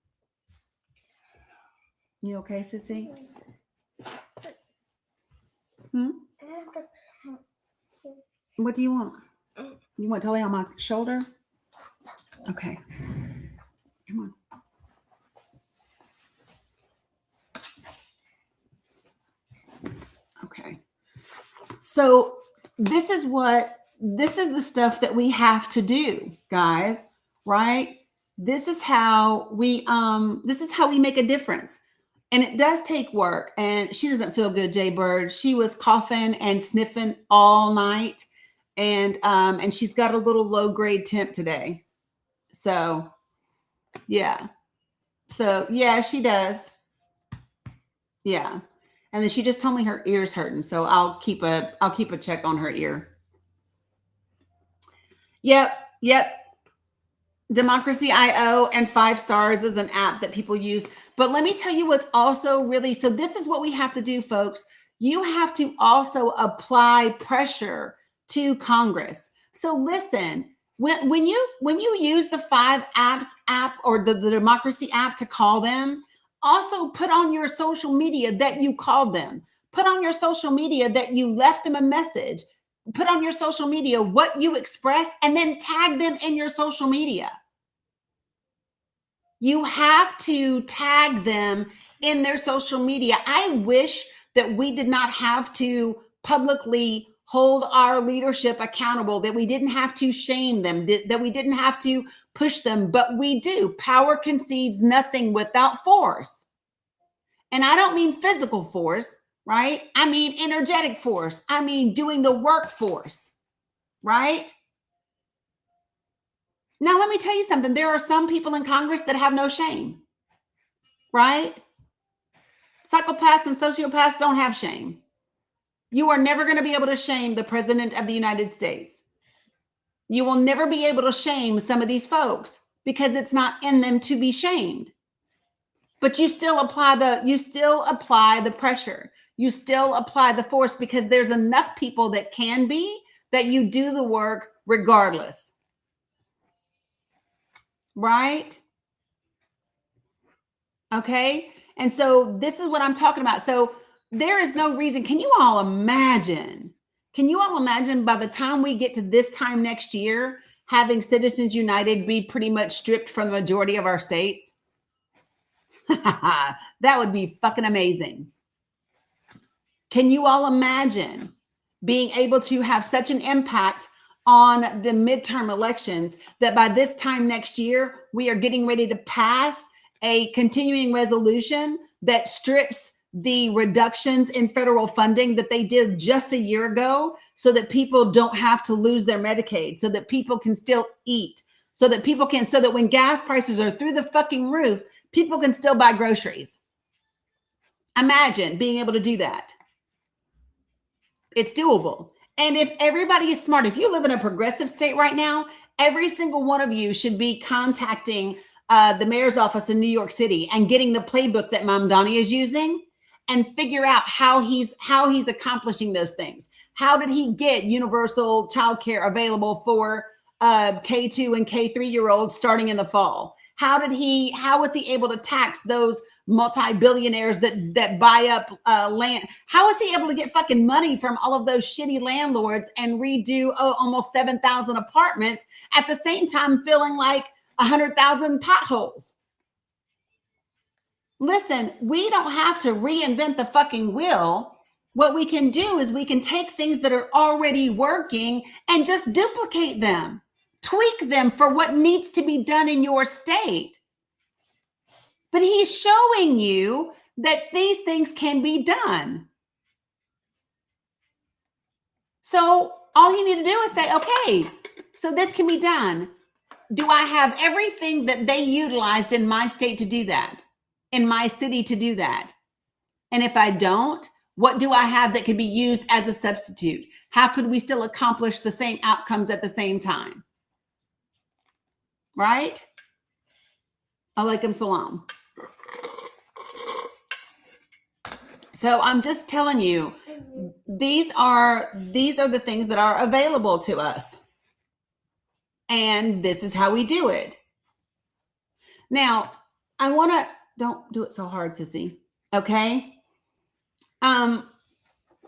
You okay, Sissy? What do you want? You want to lay on my shoulder? Okay. Come on. Okay. So this is the stuff that we have to do, guys, right? This is how we make a difference. And it does take work. And she doesn't feel good, Jay Bird. She was coughing and sniffing all night. And she's got a little low grade temp today. So yeah. So yeah, she does. Yeah. And then she just told me her ear's hurting. So I'll keep a check on her ear. Yep. Democracy IO and 5 stars is an app that people use. But let me tell you what's also really, so this is what we have to do, folks. You have to also apply pressure to Congress. So listen, when you use the 5 apps app or the Democracy app to call them, also put on your social media that you called them. Put on your social media that you left them a message. Put on your social media what you expressed and then tag them in your social media. You have to tag them in their social media. I wish that we did not have to publicly hold our leadership accountable, that we didn't have to shame them, that we didn't have to push them, but we do. Power concedes nothing without force. And I don't mean physical force, right? I mean energetic force. I mean doing the workforce, right? Now, let me tell you something. There are some people in Congress that have no shame, right? Psychopaths and sociopaths don't have shame. You are never going to be able to shame the President of the United States. You will never be able to shame some of these folks because it's not in them to be shamed. But you still apply the pressure. You still apply the force because there's enough people that can be that you do the work regardless. Right? Okay. And so this is what I'm talking about. So there is no reason. Can you all imagine by the time we get to this time next year, having Citizens United be pretty much stripped from the majority of our states? That would be fucking amazing. Can you all imagine being able to have such an impact on the midterm elections that by this time next year, we are getting ready to pass a continuing resolution that strips the reductions in federal funding that they did just a year ago so that people don't have to lose their Medicaid, so that people can still eat, so that when gas prices are through the fucking roof, people can still buy groceries. Imagine being able to do that. It's doable. And if everybody is smart, if you live in a progressive state right now, every single one of you should be contacting the mayor's office in New York City and getting the playbook that Mom Dani is using and figure out how he's accomplishing those things. How did he get universal childcare available for K2 and K3-year-olds starting in the fall? How was he able to tax those multi-billionaires that buy up land? How was he able to get fucking money from all of those shitty landlords and redo almost 7,000 apartments at the same time filling like 100,000 potholes? Listen, we don't have to reinvent the fucking wheel. What we can do is we can take things that are already working and just duplicate them, tweak them for what needs to be done in your state. But he's showing you that these things can be done. So all you need to do is say, okay, so this can be done. Do I have everything that they utilized in my state to do that? In my city to do that? And if I don't, what do I have that could be used as a substitute? How could we still accomplish the same outcomes at the same time? Right? Alaikum salam. So I'm just telling you, these are the things that are available to us. And this is how we do it. Now, I want to, don't do it so hard, sissy. Okay?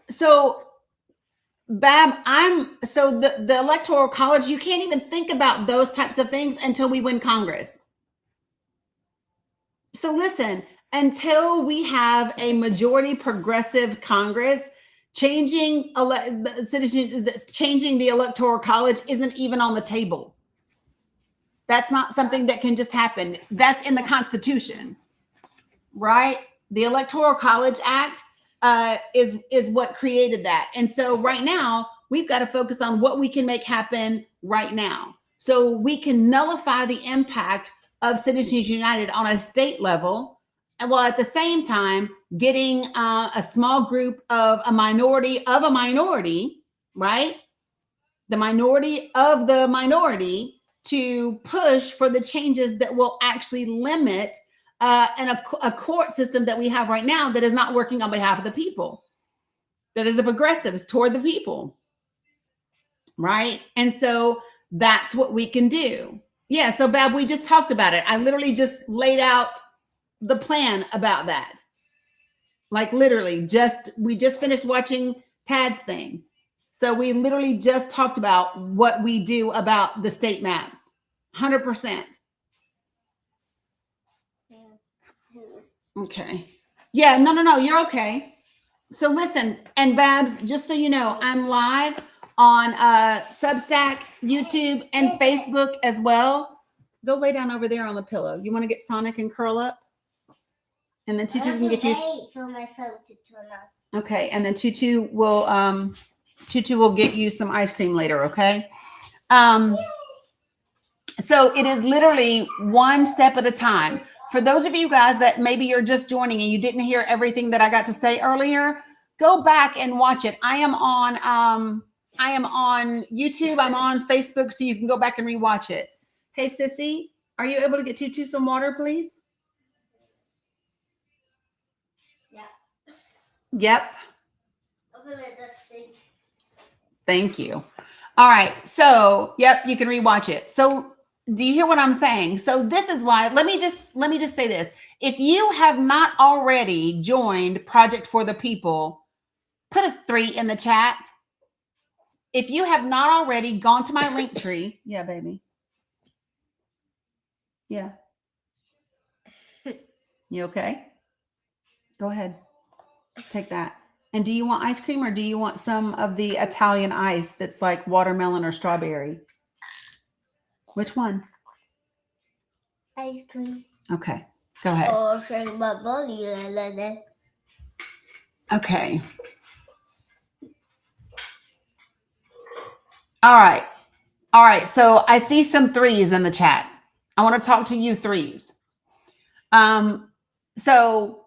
So Bab, the Electoral College, you can't even think about those types of things until we win Congress. So listen, until we have a majority progressive Congress, changing the Electoral College isn't even on the table. That's not something that can just happen. That's in the Constitution, right? The Electoral College Act is what created that. And so right now, we've got to focus on what we can make happen right now. So we can nullify the impact of Citizens United on a state level, and while at the same time getting a small group of a minority, right? The minority of the minority to push for the changes that will actually limit a court system that we have right now that is not working on behalf of the people, that is a progressive toward the people, right? And so that's what we can do. Yeah, so Bab, we just talked about it. I literally just laid out the plan about that. Like literally we just finished watching Tad's thing. So we literally just talked about what we do about the state maps. 100%. Okay. Yeah, no, you're okay. So listen, and Babs, just so you know, I'm live on Substack, YouTube, and Facebook as well. Go lay down over there on the pillow. You want to get Sonic and curl up? And then Tutu can get you. For myself to turn up. Okay, and then Tutu will get you some ice cream later, okay? So it is literally one step at a time. For those of you guys that maybe you're just joining and you didn't hear everything that I got to say earlier, go back and watch it. I am on YouTube, I'm on Facebook, so you can go back and rewatch it. Hey Sissy, are you able to get Tutu some water, please? Yep. Thank you. All right. So, yep, you can rewatch it. So, do you hear what I'm saying? So, this is why, let me just say this. If you have not already joined Project for the People, put a 3 in the chat. If you have not already gone to my link tree, yeah, baby. Yeah. You okay? Go ahead. Take that. And do you want ice cream or do you want some of the Italian ice that's like watermelon or strawberry? Which one? Ice cream. Okay. Go ahead. Okay. All right. All right. So I see some 3s in the chat. I want to talk to you 3s. So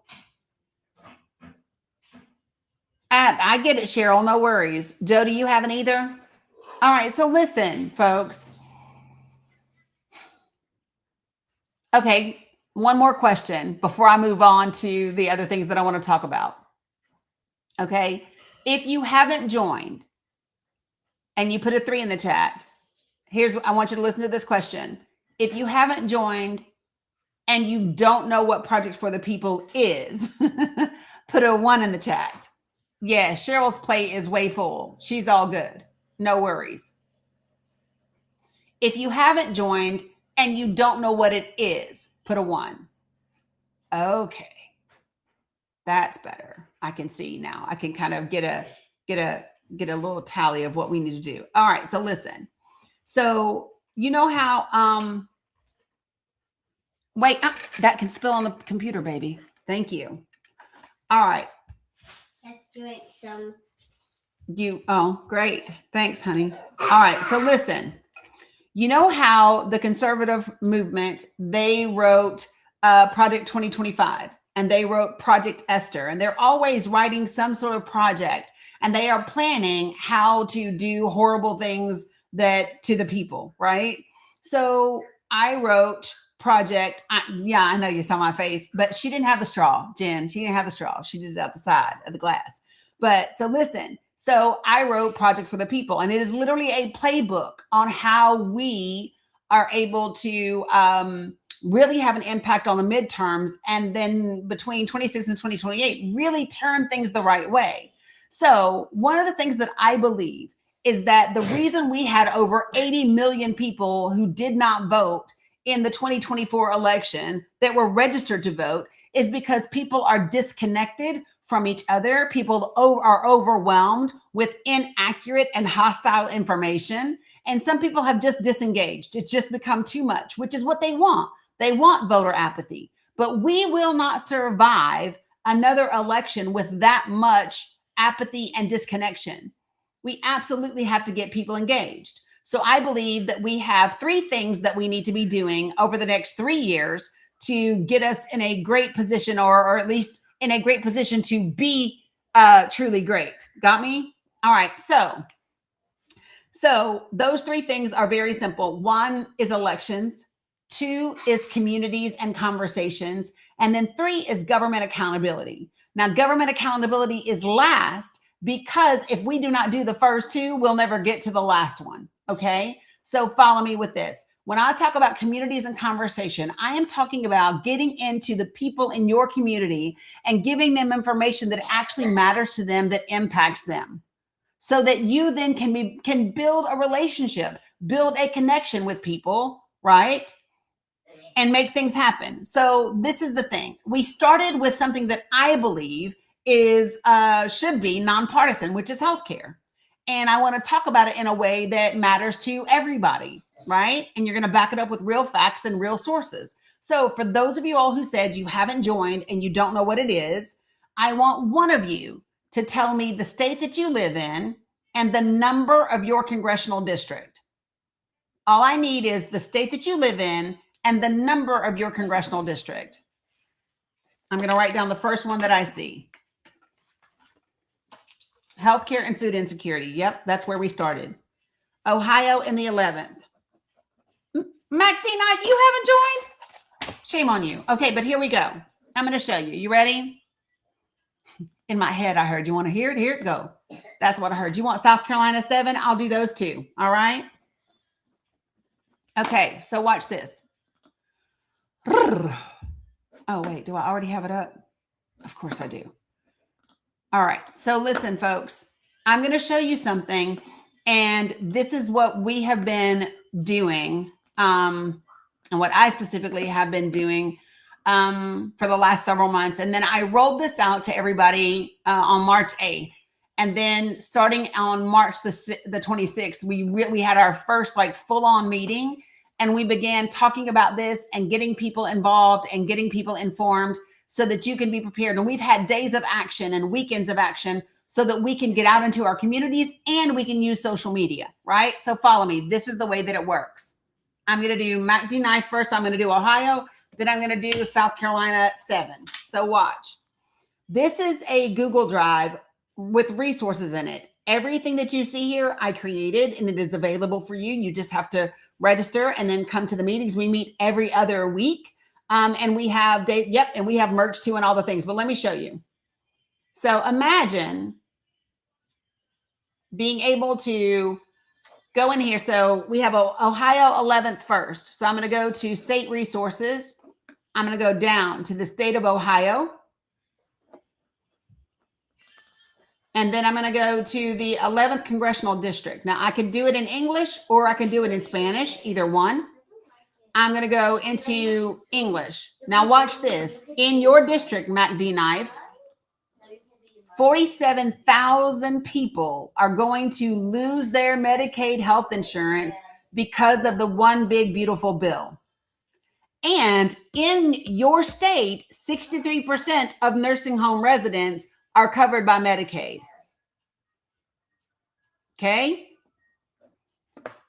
I get it, Cheryl. No worries. Joe, do you have an either? All right. So listen, folks. Okay. One more question before I move on to the other things that I want to talk about. Okay. If you haven't joined and you put a 3 in the chat, I want you to listen to this question. If you haven't joined and you don't know what Project for the People is, put a 1 in the chat. Yeah, Cheryl's plate is way full. She's all good. No worries. If you haven't joined and you don't know what it is, put a 1. Okay. That's better. I can see now. I can kind of get a little tally of what we need to do. All right, so listen. So, you know how that can spill on the computer, baby. Thank you. All right. Let's drink some Oh, great. Thanks, honey. All right. So listen, you know how the conservative movement, they wrote Project 2025 and they wrote Project Esther, and they're always writing some sort of project, and they are planning how to do horrible things that to the people, right? So I wrote yeah, I know you saw my face, but she didn't have the straw, Jen. She didn't have the straw. She did it out the side of the glass. But so listen, so I wrote Project for the People, and it is literally a playbook on how we are able to really have an impact on the midterms, and then between 26 and 2028, really turn things the right way. So one of the things that I believe is that the reason we had over 80 million people who did not vote in the 2024 election that were registered to vote is because people are disconnected from each other. People are overwhelmed with inaccurate and hostile information. And some people have just disengaged. It's just become too much, which is what they want. They want voter apathy. But we will not survive another election with that much apathy and disconnection. We absolutely have to get people engaged. So I believe that we have 3 things that we need to be doing over the next 3 years to get us in a great position, or at least in a great position to be truly great. Got me? All right. So those 3 things are very simple. 1 is elections. 2 is communities and conversations. And then 3 is government accountability. Now, government accountability is last, because if we do not do the first 2, we'll never get to the last one. Okay. So follow me with this. When I talk about communities and conversation, I am talking about getting into the people in your community and giving them information that actually matters to them, that impacts them, so that you then can build a relationship, build a connection with people, right? And make things happen. So this is the thing. We started with something that I believe is should be nonpartisan, which is healthcare. And I want to talk about it in a way that matters to everybody, right? And you're going to back it up with real facts and real sources. So for those of you all who said you haven't joined and you don't know what it is, I want one of you to tell me the state that you live in and the number of your congressional district. All I need is the state that you live in and the number of your congressional district. I'm going to write down the first one that I see. Healthcare and food insecurity. Yep, that's where we started. Ohio in the 11th. Mac D. Knife, you haven't joined? Shame on you. Okay, but here we go. I'm going to show you. You ready? In my head, I heard, you want to hear it? Here it go. That's what I heard. You want South Carolina 7? I'll do those 2. All right. Okay, so watch this. Oh, wait, do I already have it up? Of course I do. All right, so listen, folks, I'm going to show you something, and this is what we have been doing, and what I specifically have been doing for the last several months. And then I rolled this out to everybody on March 8th. And then starting on March the 26th, we had our first like full-on meeting, and we began talking about this and getting people involved and getting people informed so that you can be prepared. And we've had days of action and weekends of action so that we can get out into our communities and we can use social media, right? So follow me. This is the way that it works. I'm going to do Mac D. Knife first. I'm going to do Ohio. Then I'm going to do South Carolina 7. So watch. This is a Google Drive with resources in it. Everything that you see here, I created, and it is available for you. You just have to register and then come to the meetings. We meet every other week. And we have and we have merch too and all the things. But let me show you. So imagine being able to go in here. So we have Ohio 11th first. So I'm going to go to state resources. I'm going to go down to the state of Ohio. And then I'm going to go to the 11th congressional district. Now I can do it in English or I can do it in Spanish, either one. I'm going to go into English. Now watch this. In your district, Mac D. Knife, 47,000 people are going to lose their Medicaid health insurance because of the one big beautiful bill. And in your state, 63% of nursing home residents are covered by Medicaid. Okay.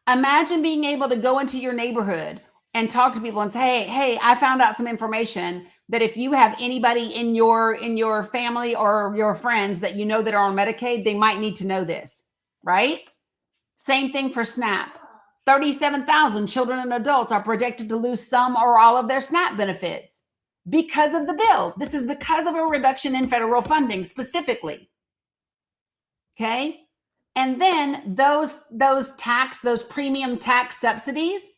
Imagine being able to go into your neighborhood and talk to people and say, hey, I found out some information that if you have anybody in your family or your friends that you know that are on Medicaid, they might need to know this, right? Same thing for SNAP. 37,000 children and adults are projected to lose some or all of their SNAP benefits because of the bill. This is because of a reduction in federal funding specifically. Okay. And then those premium tax subsidies,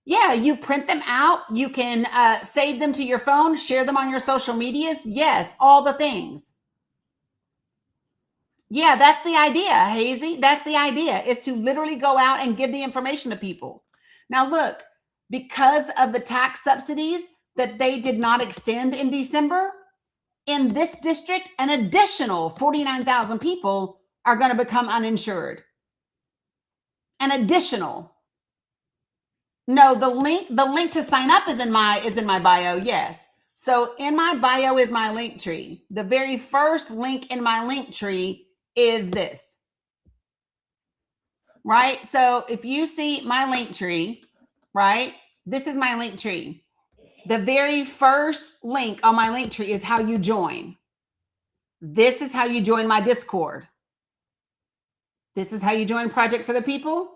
yeah, you print them out. You can save them to your phone, share them on your social medias. Yes, all the things. Yeah, that's the idea, Hazy. That's the idea, is to literally go out and give the information to people. Now, look, because of the tax subsidies that they did not extend in December, in this district, an additional 49,000 people are going to become uninsured. An additional. No, the link to sign up is in my bio. Yes. So in my bio is my link tree. The very first link in my link tree is this. Right? So if you see my link tree, right? This is my link tree. The very first link on my link tree is how you join. This is how you join my Discord. This is how you join Project for the People.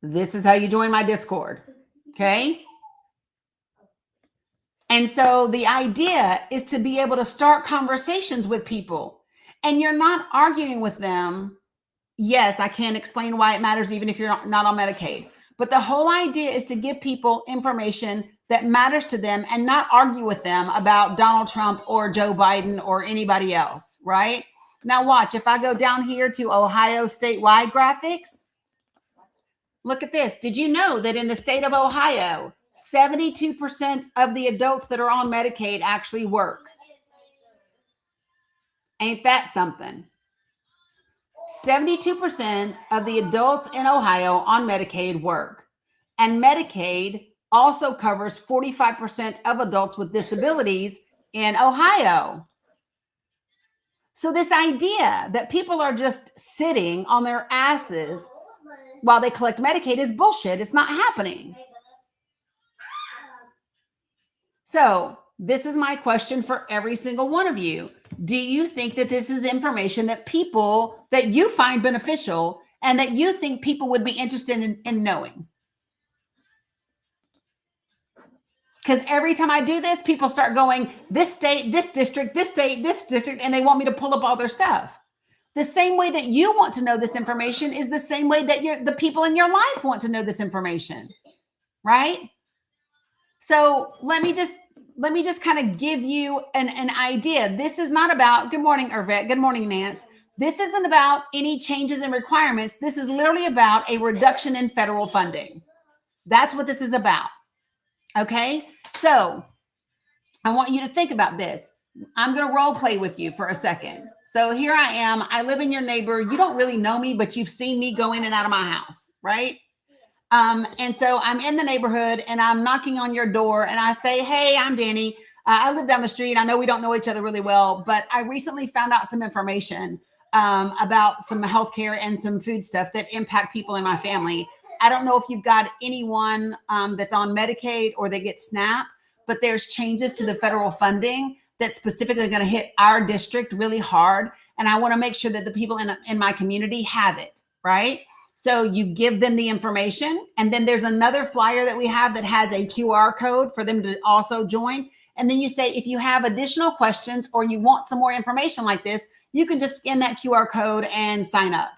This is how you join my Discord. Okay. And so the idea is to be able to start conversations with people, and you're not arguing with them. Yes, I can't explain why it matters even if you're not on Medicaid. But the whole idea is to give people information that matters to them and not argue with them about Donald Trump or Joe Biden or anybody else, right? Now watch, if I go down here to Ohio statewide graphics, look at this. Did you know that in the state of Ohio, 72% of the adults that are on Medicaid actually work? Ain't that something? 72% of the adults in Ohio on Medicaid work. And Medicaid also covers 45% of adults with disabilities in Ohio. So this idea that people are just sitting on their asses while they collect Medicaid is bullshit. It's not happening. So this is my question for every single one of you. Do you think that this is information that you find beneficial and that you think people would be interested in knowing? Because every time I do this, people start going, this state, this district, this state, this district, and they want me to pull up all their stuff. The same way that you want to know this information is the same way that the people in your life want to know this information, right? So let me just kind of give you an idea. This is not about, good morning, Irvette. Good morning, Nance. This isn't about any changes in requirements. This is literally about a reduction in federal funding. That's what this is about. Okay. So I want you to think about this. I'm going to role play with you for a second. So here I am. I live in your neighbor. You don't really know me, but you've seen me go in and out of my house, right? And so I'm in the neighborhood and I'm knocking on your door and I say, hey, I'm Dani. I live down the street. I know we don't know each other really well, but I recently found out some information about some healthcare and some food stuff that impact people in my family. I don't know if you've got anyone that's on Medicaid or they get SNAP, but there's changes to the federal funding that's specifically going to hit our district really hard. And I want to make sure that the people in my community have it, right? So you give them the information. And then there's another flyer that we have that has a QR code for them to also join. And then you say, if you have additional questions or you want some more information like this, you can just scan that QR code and sign up.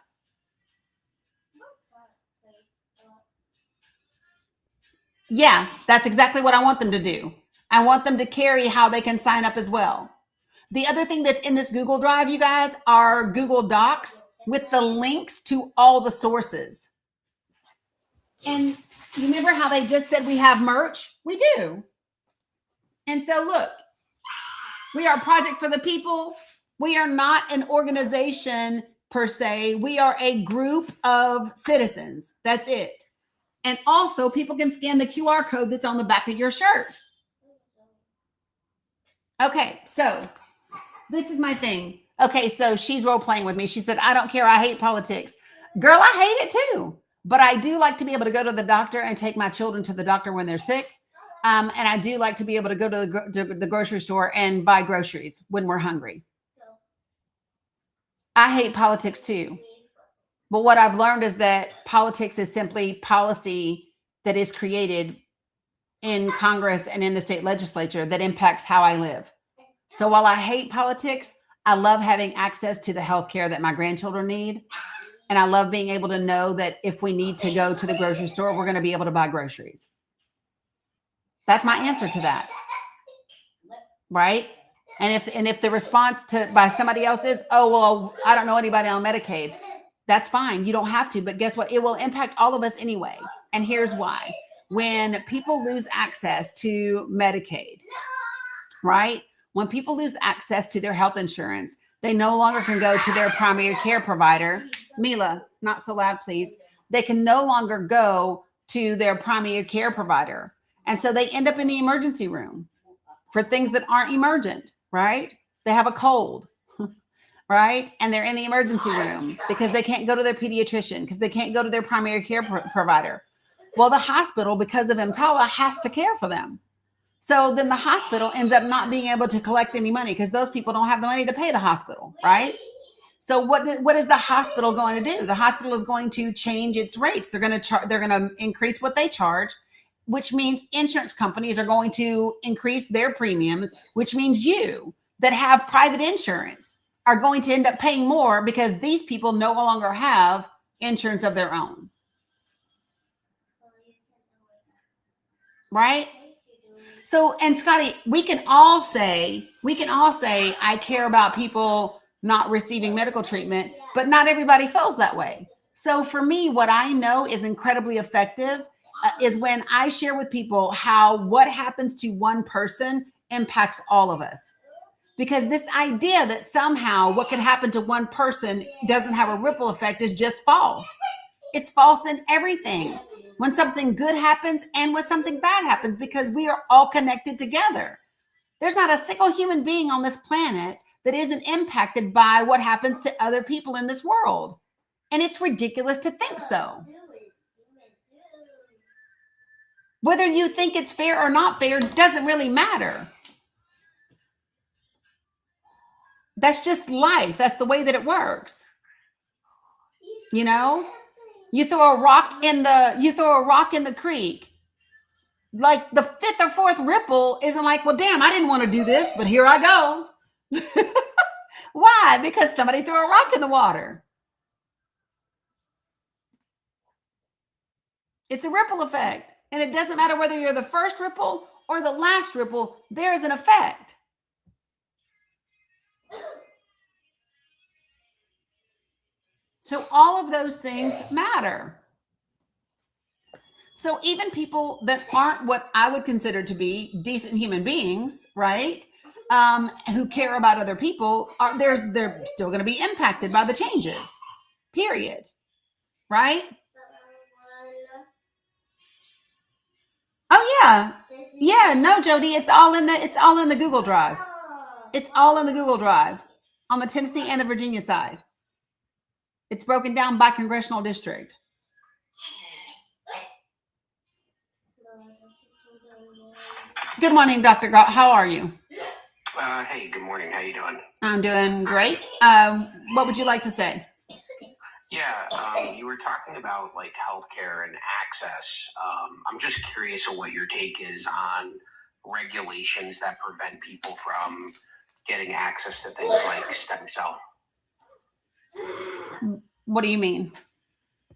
Yeah, that's exactly what I want them to do. I want them to carry how they can sign up as well. The other thing that's in this Google Drive, you guys, are Google Docs with the links to all the sources. And you remember how they just said we have merch? We do. And so look, we are Project for the People. We are not an organization per se. We are a group of citizens. That's it. And also people can scan the QR code that's on the back of your shirt. Okay, so this is my thing. Okay, so she's role playing with me. She said, I don't care. I hate politics. Girl, I hate it too. But I do like to be able to go to the doctor and take my children to the doctor when they're sick. And I do like to be able to go to the grocery store and buy groceries when we're hungry. I hate politics too. But what I've learned is that politics is simply policy that is created in Congress and in the state legislature that impacts how I live. So while I hate politics, I love having access to the health care that my grandchildren need. And I love being able to know that if we need to go to the grocery store, we're going to be able to buy groceries. That's my answer to that. Right? And if the response by somebody else is, oh, well, I don't know anybody on Medicaid, that's fine. You don't have to. But guess what? It will impact all of us anyway. And here's why. When people lose access to Medicaid, right? When people lose access to their health insurance, they no longer can go to their primary care provider. Mila, not so loud, please. They can no longer go to their primary care provider. And so they end up in the emergency room for things that aren't emergent, right? They have a cold, right? And they're in the emergency room because they can't go to their pediatrician, because they can't go to their primary care provider. Well, the hospital, because of EMTALA, has to care for them. So then the hospital ends up not being able to collect any money because those people don't have the money to pay the hospital, right? So what is the hospital going to do? The hospital is going to change its rates. They're going to increase what they charge, which means insurance companies are going to increase their premiums, which means you that have private insurance are going to end up paying more because these people no longer have insurance of their own. Right? So, and Scotty, we can all say, I care about people not receiving medical treatment, but not everybody feels that way. So for me, what I know is incredibly effective is when I share with people how what happens to one person impacts all of us. Because this idea that somehow what can happen to one person doesn't have a ripple effect is just false. It's false in everything. When something good happens and when something bad happens, because we are all connected together. There's not a single human being on this planet that isn't impacted by what happens to other people in this world. And it's ridiculous to think so. Whether you think it's fair or not fair doesn't really matter. That's just life. That's the way that it works. You know? You throw a rock in the creek. Like the fifth or fourth ripple isn't like, well, damn, I didn't want to do this, but here I go. Why? Because somebody threw a rock in the water. It's a ripple effect. And it doesn't matter whether you're the first ripple or the last ripple, there's an effect. So all of those things matter. So even people that aren't what I would consider to be decent human beings, right? Who care about other people, they're still going to be impacted by the changes. Period. Right? Oh yeah. Yeah, no, Jody, it's all in the Google Drive. It's all in the Google Drive on the Tennessee and the Virginia side. It's broken down by congressional district. Good morning, Dr. Gott. How are you? Hey, good morning. How you doing? I'm doing great. What would you like to say? Yeah, you were talking about like healthcare and access. I'm just curious of what your take is on regulations that prevent people from getting access to things like stem cell. What do you mean?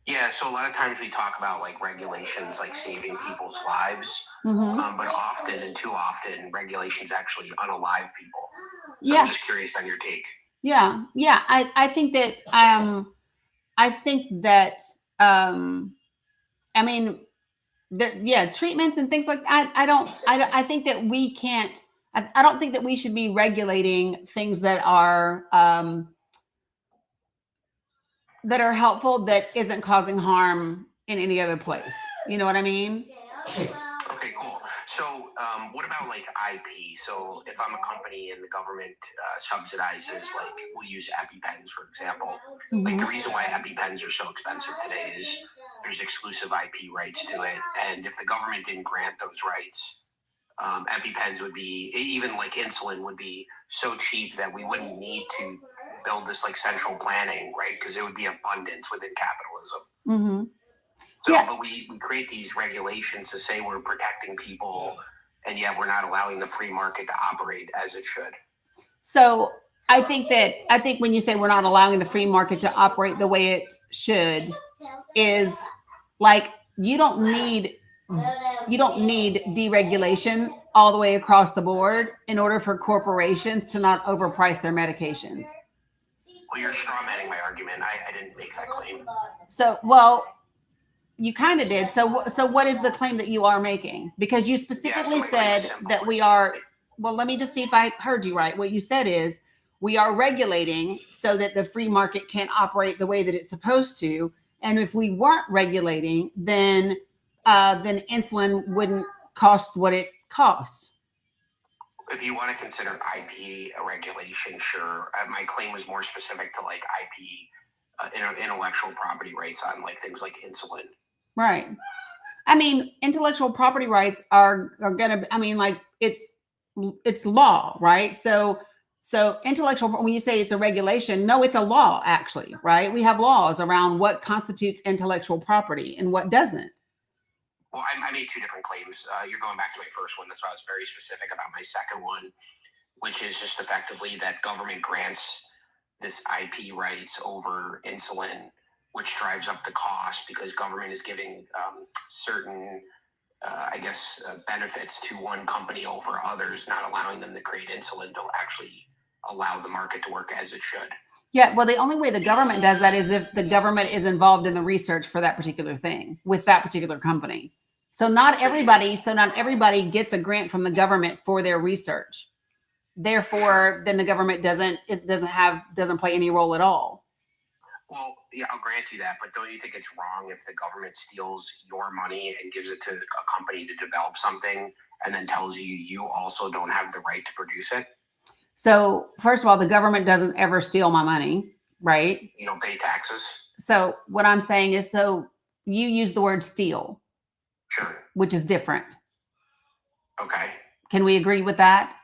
Yeah, so a lot of times we talk about like regulations like saving people's lives, but often and too often regulations actually unalive people. So Yeah. I'm just curious on your take. Yeah. I think that treatments and things like that. I think that we can't. I don't think that we should be regulating things that are helpful that isn't causing harm in any other place. You know what I mean? Okay, cool. So what about like IP? So if I'm a company and the government subsidizes, like we'll use EpiPens for example. Like the reason why EpiPens are so expensive today is there's exclusive IP rights to it, and if the government didn't grant those rights, EpiPens would be, even like insulin would be so cheap that we wouldn't need to build this like central planning, right? Because it would be abundance within capitalism. Mm-hmm. So, Yeah. but we create these regulations to say we're protecting people, and yet we're not allowing the free market to operate as it should. So I think when you say we're not allowing the free market to operate the way it should, is like you don't need deregulation all the way across the board in order for corporations to not overprice their medications. Well, you're strawmanning my argument. I didn't make that claim. So, well, you kind of did. So what is the claim that you are making? Because you specifically said that we are, well, let me just see if I heard you right. What you said is we are regulating so that the free market can operate the way that it's supposed to. And if we weren't regulating, then insulin wouldn't cost what it costs. If you want to consider IP a regulation, sure. My claim was more specific to like IP, intellectual property rights on like things like insulin. Right. I mean, intellectual property rights are gonna. I mean, like it's law, right? So intellectual. When you say it's a regulation, no, it's a law actually, right? We have laws around what constitutes intellectual property and what doesn't. Well, I made two different claims. You're going back to my first one. That's why I was very specific about my second one, which is just effectively that government grants this IP rights over insulin, which drives up the cost because government is giving certain, benefits to one company over others, not allowing them to create insulin to actually allow the market to work as it should. Yeah, well, the only way the government does that is if the government is involved in the research for that particular thing with that particular company. So not everybody gets a grant from the government for their research. Therefore, then the government doesn't play any role at all. Well, yeah, I'll grant you that, but don't you think it's wrong if the government steals your money and gives it to a company to develop something and then tells you also don't have the right to produce it? So first of all, the government doesn't ever steal my money, right? You don't pay taxes. So what I'm saying is, so you use the word steal. Sure. Which is different. Okay. Can we agree with that?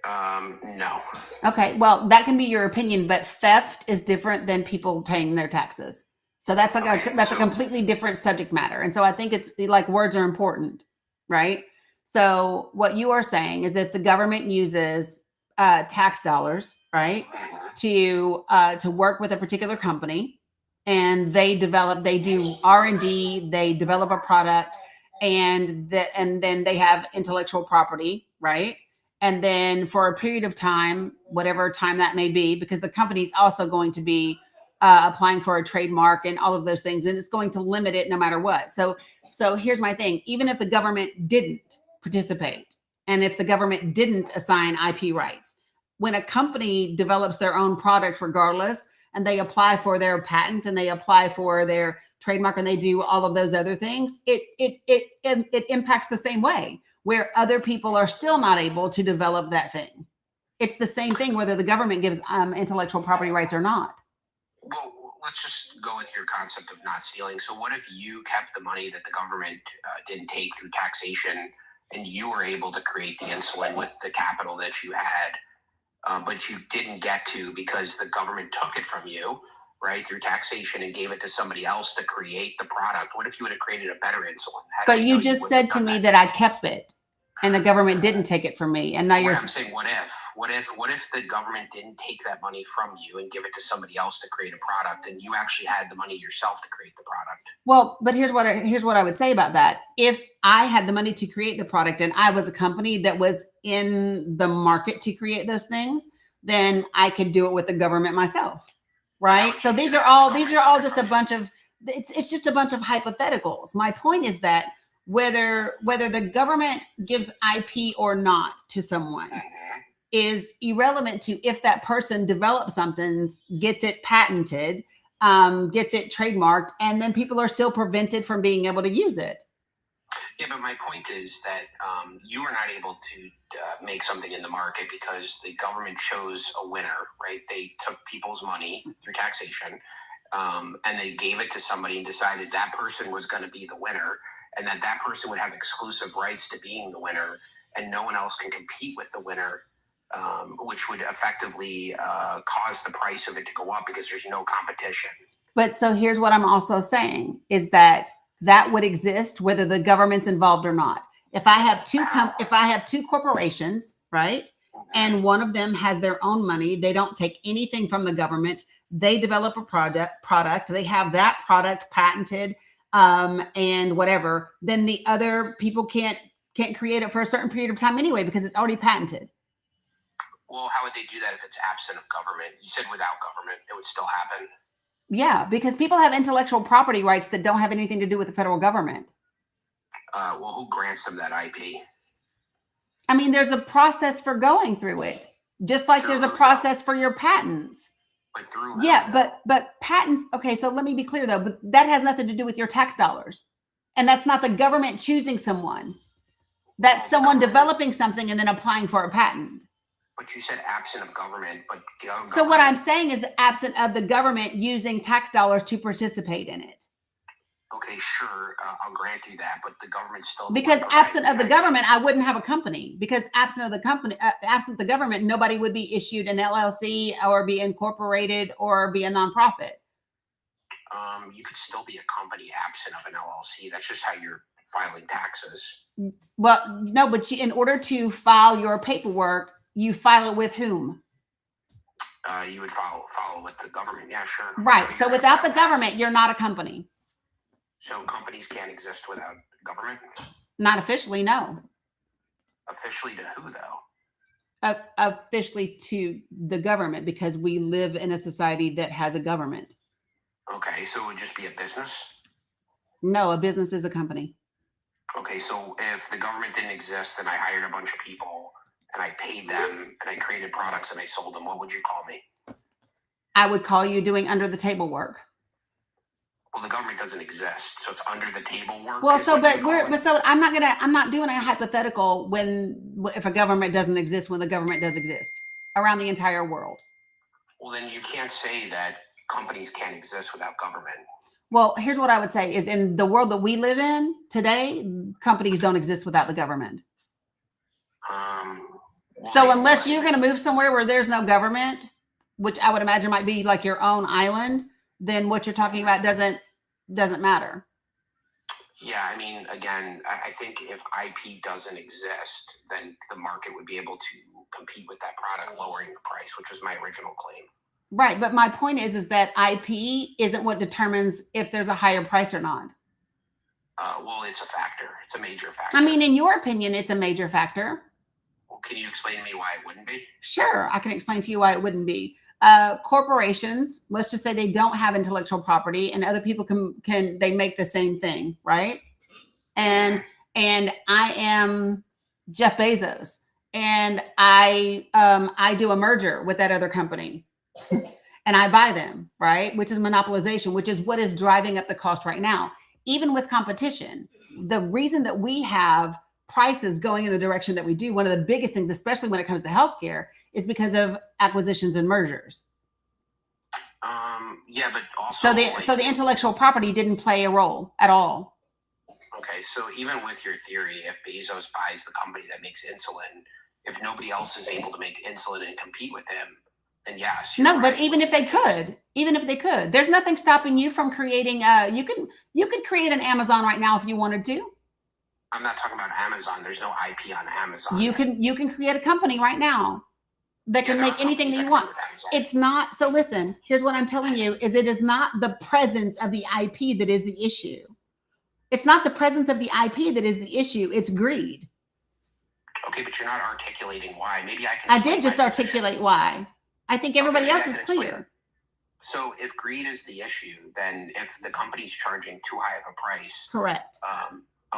No. Okay. Well, that can be your opinion, but theft is different than people paying their taxes. So that's like a completely different subject matter. And so I think it's like words are important, right? So what you are saying is if the government uses tax dollars, right, to work with a particular company, and they do R&D, they develop a product, and then they have intellectual property, right? And then for a period of time, whatever time that may be, because the company's also going to be applying for a trademark and all of those things, and it's going to limit it no matter what. So here's my thing: even if the government didn't participate, and if the government didn't assign IP rights, when a company develops their own product, regardless, and they apply for their patent and they apply for their trademark and they do all of those other things, it impacts the same way, where other people are still not able to develop that thing. It's the same thing whether the government gives intellectual property rights or not. Well, let's just go with your concept of not stealing. So what if you kept the money that the government didn't take through taxation, and you were able to create the insulin with the capital that you had, but you didn't get to because the government took it from you, right, through taxation and gave it to somebody else to create the product? What if you would have created a better insulin? But you just said to me that I kept it and the government didn't take it from me. And now I'm saying, what if the government didn't take that money from you and give it to somebody else to create a product, and you actually had the money yourself to create the product? Well, but here's what I would say about that. If I had the money to create the product and I was a company that was in the market to create those things, then I could do it with the government myself. Right. So these are all just a bunch of, it's just a bunch of hypotheticals. My point is that whether the government gives IP or not to someone is irrelevant to if that person develops something, gets it patented, gets it trademarked, and then people are still prevented from being able to use it. Yeah, but my point is that you were not able to make something in the market because the government chose a winner, right? They took people's money through taxation, and they gave it to somebody and decided that person was going to be the winner, and that that person would have exclusive rights to being the winner, and no one else can compete with the winner, which would effectively cause the price of it to go up because there's no competition. But so here's what I'm also saying is that would exist whether the government's involved or not. If I have two corporations, right? And one of them has their own money, they don't take anything from the government. They develop a product, they have that product patented, and whatever, then the other people can't create it for a certain period of time anyway because it's already patented. Well, how would they do that if it's absent of government? You said without government, it would still happen. Yeah, because people have intellectual property rights that don't have anything to do with the federal government. Well, who grants them that IP? I mean, there's a process for going through it, just like there's a process for your patents. But through Yeah, but patents. Okay, so let me be clear though. But that has nothing to do with your tax dollars, and that's not the government choosing someone. That's someone developing something and then applying for a patent. But you said absent of government. But so what I'm saying is the absent of the government using tax dollars to participate in it. Okay, sure, I'll grant you that, but the government still because absent of the government, I wouldn't have a company. Because absent of the company, absent the government, nobody would be issued an LLC or be incorporated or be a nonprofit. You could still be a company absent of an LLC. That's just how you're filing taxes. Well, no, but in order to file your paperwork, you file it with whom? You would follow with the government. Yeah, sure. Right. So without the government, you're not a company. So companies can't exist without government? Not officially, no. Officially to who, though? Officially to the government, because we live in a society that has a government. Okay, so it would just be a business? No, a business is a company. Okay, so if the government didn't exist and I hired a bunch of people and I paid them and I created products and I sold them, what would you call me? I would call you doing under the table work. Well, the government doesn't exist, so it's under the table work. Well, so I'm not doing a hypothetical if a government doesn't exist when the government does exist around the entire world. Well, then you can't say that companies can't exist without government. Well, here's what I would say is in the world that we live in today, companies don't exist without the government. So unless you're going to move somewhere where there's no government, which I would imagine might be like your own island, then what you're talking about doesn't matter. Yeah, I mean, again, I think if IP doesn't exist, then the market would be able to compete with that product, lowering the price, which was my original claim. Right, but my point is that IP isn't what determines if there's a higher price or not. Well, it's a factor. It's a major factor. I mean, in your opinion, it's a major factor. Well, can you explain to me why it wouldn't be? Sure, I can explain to you why it wouldn't be. Corporations, let's just say they don't have intellectual property, and other people can they make the same thing, right? And I am Jeff Bezos, and I do a merger with that other company, and I buy them, right? Which is monopolization, which is what is driving up the cost right now. Even with competition, the reason that we have prices going in the direction that we do, one of the biggest things, especially when it comes to healthcare, is because of acquisitions and mergers. Yeah, but also so the intellectual property didn't play a role at all. Okay, so even with your theory, if Bezos buys the company that makes insulin, if nobody else is able to make insulin and compete with him, then yes. No, right. But even if they could, there's nothing stopping you from creating. You could create an Amazon right now if you wanted to. I'm not talking about Amazon. There's no IP on Amazon. You can create a company right now that can make anything that you want. It's not. So listen, here's what I'm telling you is it is not the presence of the IP that is the issue. It's not the presence of the IP that is the issue. It's greed. Okay, but you're not articulating why. Maybe I can. I did just articulate why. I think everybody else is clear. So if greed is the issue, then if the company's charging too high of a price. Correct.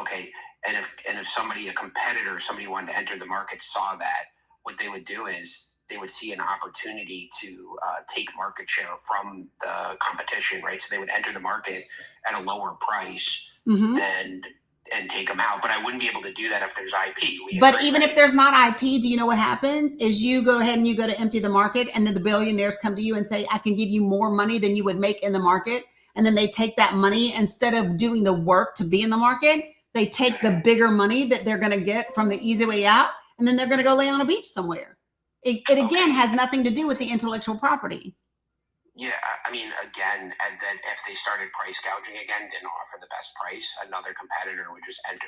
Okay. And if somebody, a competitor, somebody wanted to enter the market, saw that, what they would do is they would see an opportunity to take market share from the competition, right? So they would enter the market at a lower price, and and take them out. But I wouldn't be able to do that if there's IP. But even if there's not IP, do you know what happens? Is you go ahead and you go to empty the market, and then the billionaires come to you and say, I can give you more money than you would make in the market. And then they take that money, instead of doing the work to be in the market, they take the bigger money that they're going to get from the easy way out, and then they're going to go lay on a beach somewhere. It again has nothing to do with the intellectual property. Yeah, I mean, again, and then if they started price gouging again, didn't offer the best price, another competitor would just enter.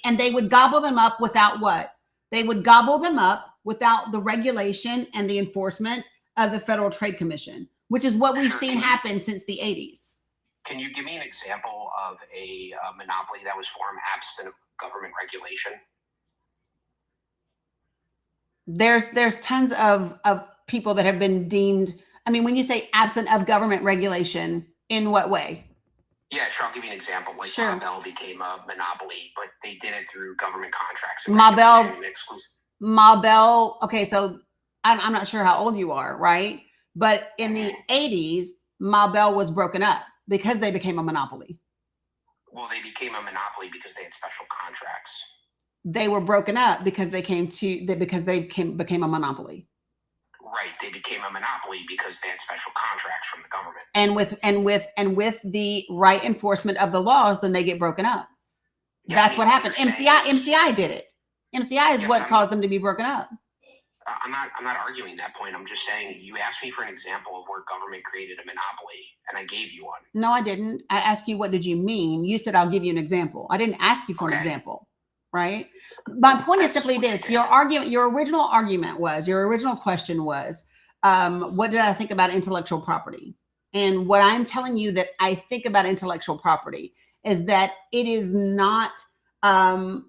And they would gobble them up without what? They would gobble them up without the regulation and the enforcement of the Federal Trade Commission, which is what we've seen happen since the 80s. Can you give me an example of a monopoly that was formed absent of government regulation? There's tons of people that have been deemed. I mean, when you say absent of government regulation, in what way? Yeah, sure. I'll give you an example. Like sure. Ma Bell became a monopoly, but they did it through government contracts. Ma Bell. Okay, so I'm not sure how old you are, right? But in the 80s, Ma Bell was broken up because they became a monopoly. Well, they became a monopoly because they had special contracts. They were broken up because they became a monopoly. Right, they became a monopoly because they had special contracts from the government. And with the right enforcement of the laws, then they get broken up. Yeah, that's what happened. MCI did it. MCI is what caused them to be broken up. I'm not arguing that point. I'm just saying, you asked me for an example of where government created a monopoly, and I gave you one. No, I didn't. I asked you, what did you mean? You said, I'll give you an example. I didn't ask you for an example, right? My point is simply this. Your original question was, what did I think about intellectual property? And what I'm telling you that I think about intellectual property is that it is not, I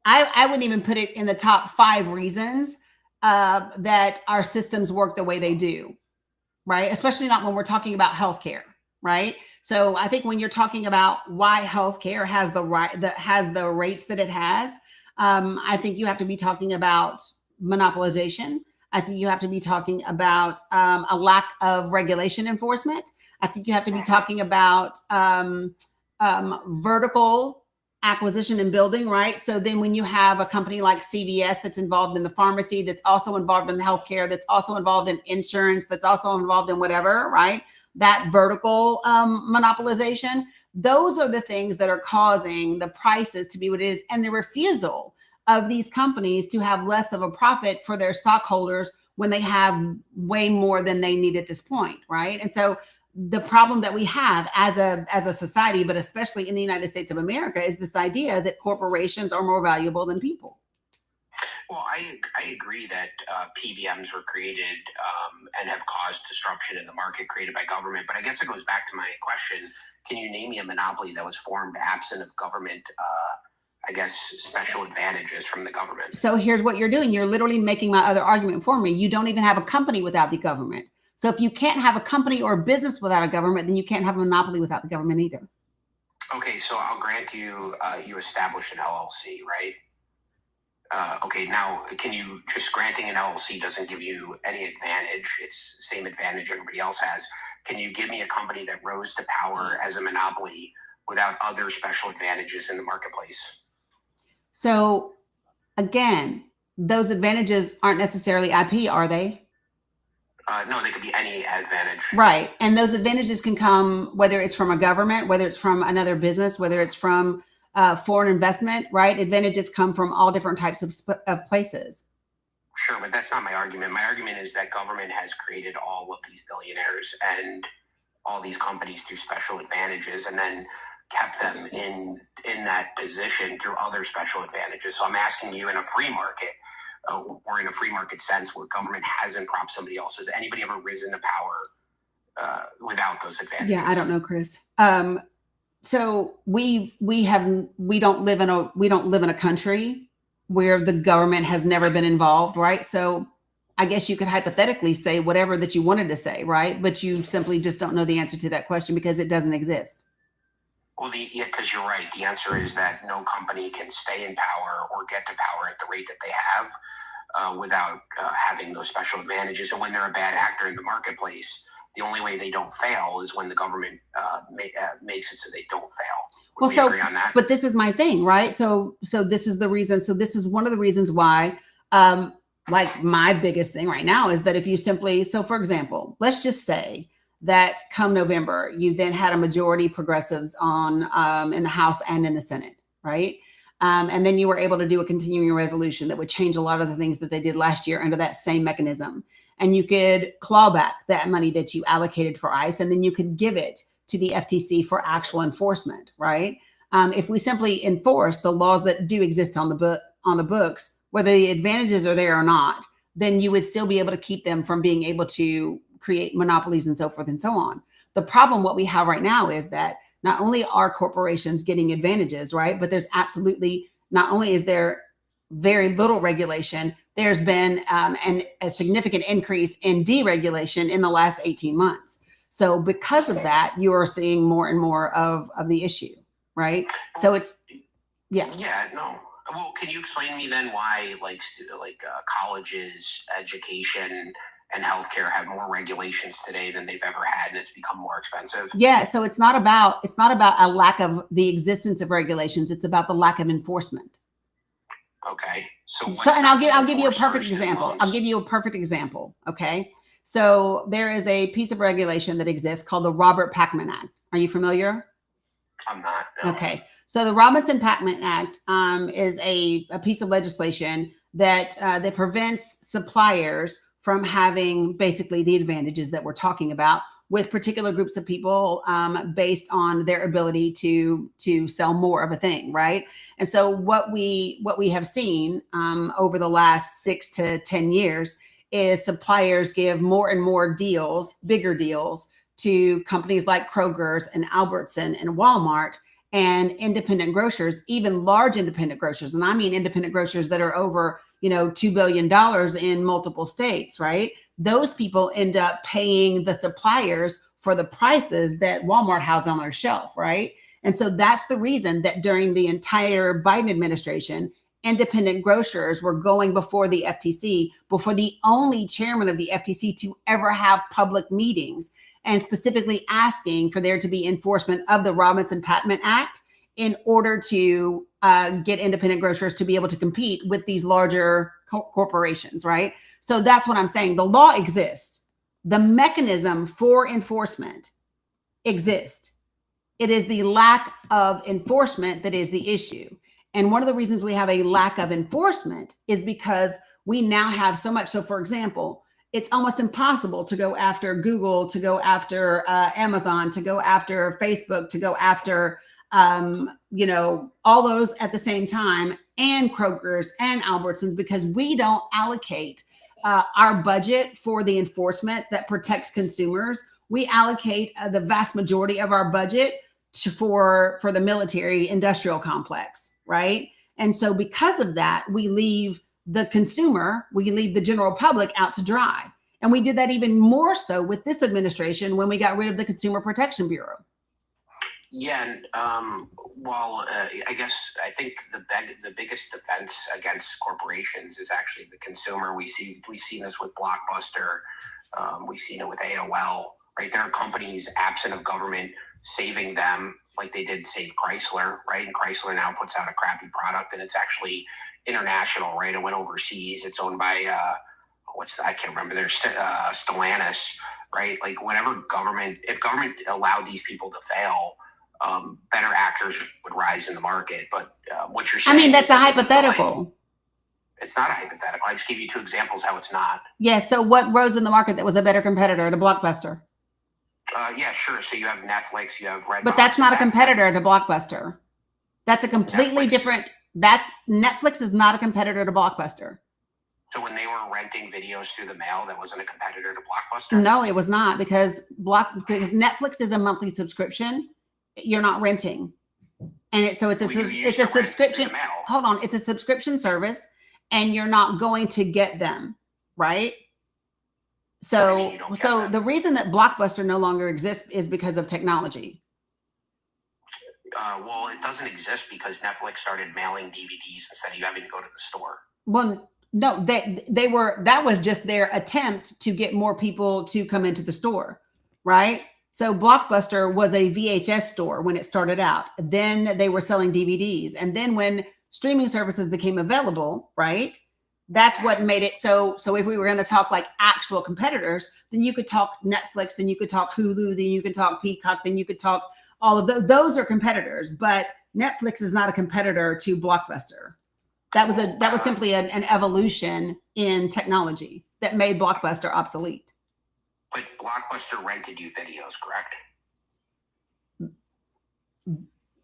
wouldn't even put it in the top 5 reasons that our systems work the way they do, right? Especially not when we're talking about healthcare, right? So I think when you're talking about why healthcare has the rates that it has, I think you have to be talking about monopolization. I think you have to be talking about a lack of regulation enforcement. I think you have to be talking about vertical acquisition and building, right? So then when you have a company like CVS that's involved in the pharmacy, that's also involved in healthcare, that's also involved in insurance, that's also involved in whatever, right? That vertical monopolization, those are the things that are causing the prices to be what it is, and the refusal of these companies to have less of a profit for their stockholders when they have way more than they need at this point, right? And so the problem that we have as a society, but especially in the United States of America, is this idea that corporations are more valuable than people. Well, I agree that PBMs were created and have caused disruption in the market created by government. But I guess it goes back to my question. Can you name me a monopoly that was formed absent of government, I guess, special advantages from the government? So here's what you're doing. You're literally making my other argument for me. You don't even have a company without the government. So if you can't have a company or a business without a government, then you can't have a monopoly without the government either. Okay, so I'll grant you, you established an LLC, right? Okay, now can you, just granting an LLC doesn't give you any advantage. It's the same advantage everybody else has. Can you give me a company that rose to power as a monopoly without other special advantages in the marketplace? So again, those advantages aren't necessarily IP, are they? No, they could be any advantage. Right. And those advantages can come, whether it's from a government, whether it's from another business, whether it's from foreign investment, right? Advantages come from all different types of places. Sure, but that's not my argument. My argument is that government has created all of these billionaires and all these companies through special advantages, and then kept them in that position through other special advantages. So I'm asking you, in a free market, or in a free market sense where government hasn't propped somebody else, has anybody ever risen to power without those advantages? Yeah, I don't know, Chris. So we don't live in a country where the government has never been involved, right? So I guess you could hypothetically say whatever that you wanted to say, right? But you simply just don't know the answer to that question because it doesn't exist. Well, because you're right. The answer is that no company can stay in power or get to power at the rate that they have without having those special advantages. And when they're a bad actor in the marketplace, the only way they don't fail is when the government makes it so they don't fail. Well, We so, agree on that. but this is my thing, right? So this is the reason. So this is one of the reasons why, like my biggest thing right now is that if you simply, so for example, let's just say that come November, you then had a majority progressives on in the House and in the Senate, right? And then you were able to do a continuing resolution that would change a lot of the things that they did last year under that same mechanism. And you could claw back that money that you allocated for ICE, and then you could give it to the FTC for actual enforcement, right? If we simply enforce the laws that do exist on the books, whether the advantages are there or not, then you would still be able to keep them from being able to create monopolies and so forth and so on. The problem, what we have right now is that not only are corporations getting advantages, right? But there's absolutely, not only is there very little regulation, there's been a significant increase in deregulation in the last 18 months. So because of that, you are seeing more and more of the issue, right? So it's, yeah. Yeah, no. Well, can you explain to me then why colleges, education, and healthcare have more regulations today than they've ever had, and it's become more expensive? Yeah, so it's not about a lack of the existence of regulations. It's about the lack of enforcement. Okay. So and I'll give you a perfect example. I'll give you a perfect example. Okay. So there is a piece of regulation that exists called the Robert Packman Act. Are you familiar? I'm not. No. Okay. So the Robinson-Packman Act is a piece of legislation that prevents suppliers from having basically the advantages that we're talking about with particular groups of people based on their ability to sell more of a thing, right? And so what we have seen over the last 6 to 10 years is suppliers give more and more deals, bigger deals, to companies like Kroger's and Albertson and Walmart and independent grocers, even large independent grocers. And I mean independent grocers that are over, $2 billion in multiple states, right? Those people end up paying the suppliers for the prices that Walmart has on their shelf, right? And so that's the reason that during the entire Biden administration, independent grocers were going before the FTC, before the only chairman of the FTC to ever have public meetings, and specifically asking for there to be enforcement of the Robinson-Packman Act in order to get independent grocers to be able to compete with these larger corporations, right? So that's what I'm saying. The law exists. The mechanism for enforcement exists. It is the lack of enforcement that is the issue. And one of the reasons we have a lack of enforcement is because we now have so much. So for example, it's almost impossible to go after Google, to go after Amazon, to go after Facebook, to go after, all those at the same time, and Kroger's and Albertsons, because we don't allocate our budget for the enforcement that protects consumers. We allocate the vast majority of our budget for the military industrial complex, right? And so because of that, we leave the consumer, we leave the general public out to dry. And we did that even more so with this administration when we got rid of the Consumer Protection Bureau. Yeah, and I think the biggest defense against corporations is actually the consumer. We've seen this with Blockbuster. We've seen it with AOL. Right, there are companies absent of government saving them, like they did save Chrysler. Right, and Chrysler now puts out a crappy product, and it's actually international. Right, it went overseas. It's owned by I can't remember. There's Stellantis. Right, like if government allowed these people to fail, better actors would rise in the market. But what you're saying, that's a hypothetical. It's not a hypothetical. I just gave you two examples how it's not. Yeah. So what rose in the market that was a better competitor to Blockbuster? Yeah, sure. So you have Netflix, you have Redbox. But that's not a competitor to Blockbuster. That's a completely different. Netflix is not a competitor to Blockbuster. So when they were renting videos through the mail, that wasn't a competitor to Blockbuster? No, it was not, because Netflix is a monthly subscription. You're not renting. And it's a subscription. Hold on. It's a subscription service, and you're not going to get them, right? So the reason that Blockbuster no longer exists is because of technology. Well, it doesn't exist because Netflix started mailing DVDs instead of you having to go to the store. Well, no, that was just their attempt to get more people to come into the store, right? So Blockbuster was a VHS store when it started out. Then they were selling DVDs. And then when streaming services became available, right? That's what made it so if we were going to talk like actual competitors, then you could talk Netflix, then you could talk Hulu, then you could talk Peacock, then you could talk all of those. Those are competitors, but Netflix is not a competitor to Blockbuster. That was simply an evolution in technology that made Blockbuster obsolete. But Blockbuster rented you videos, correct?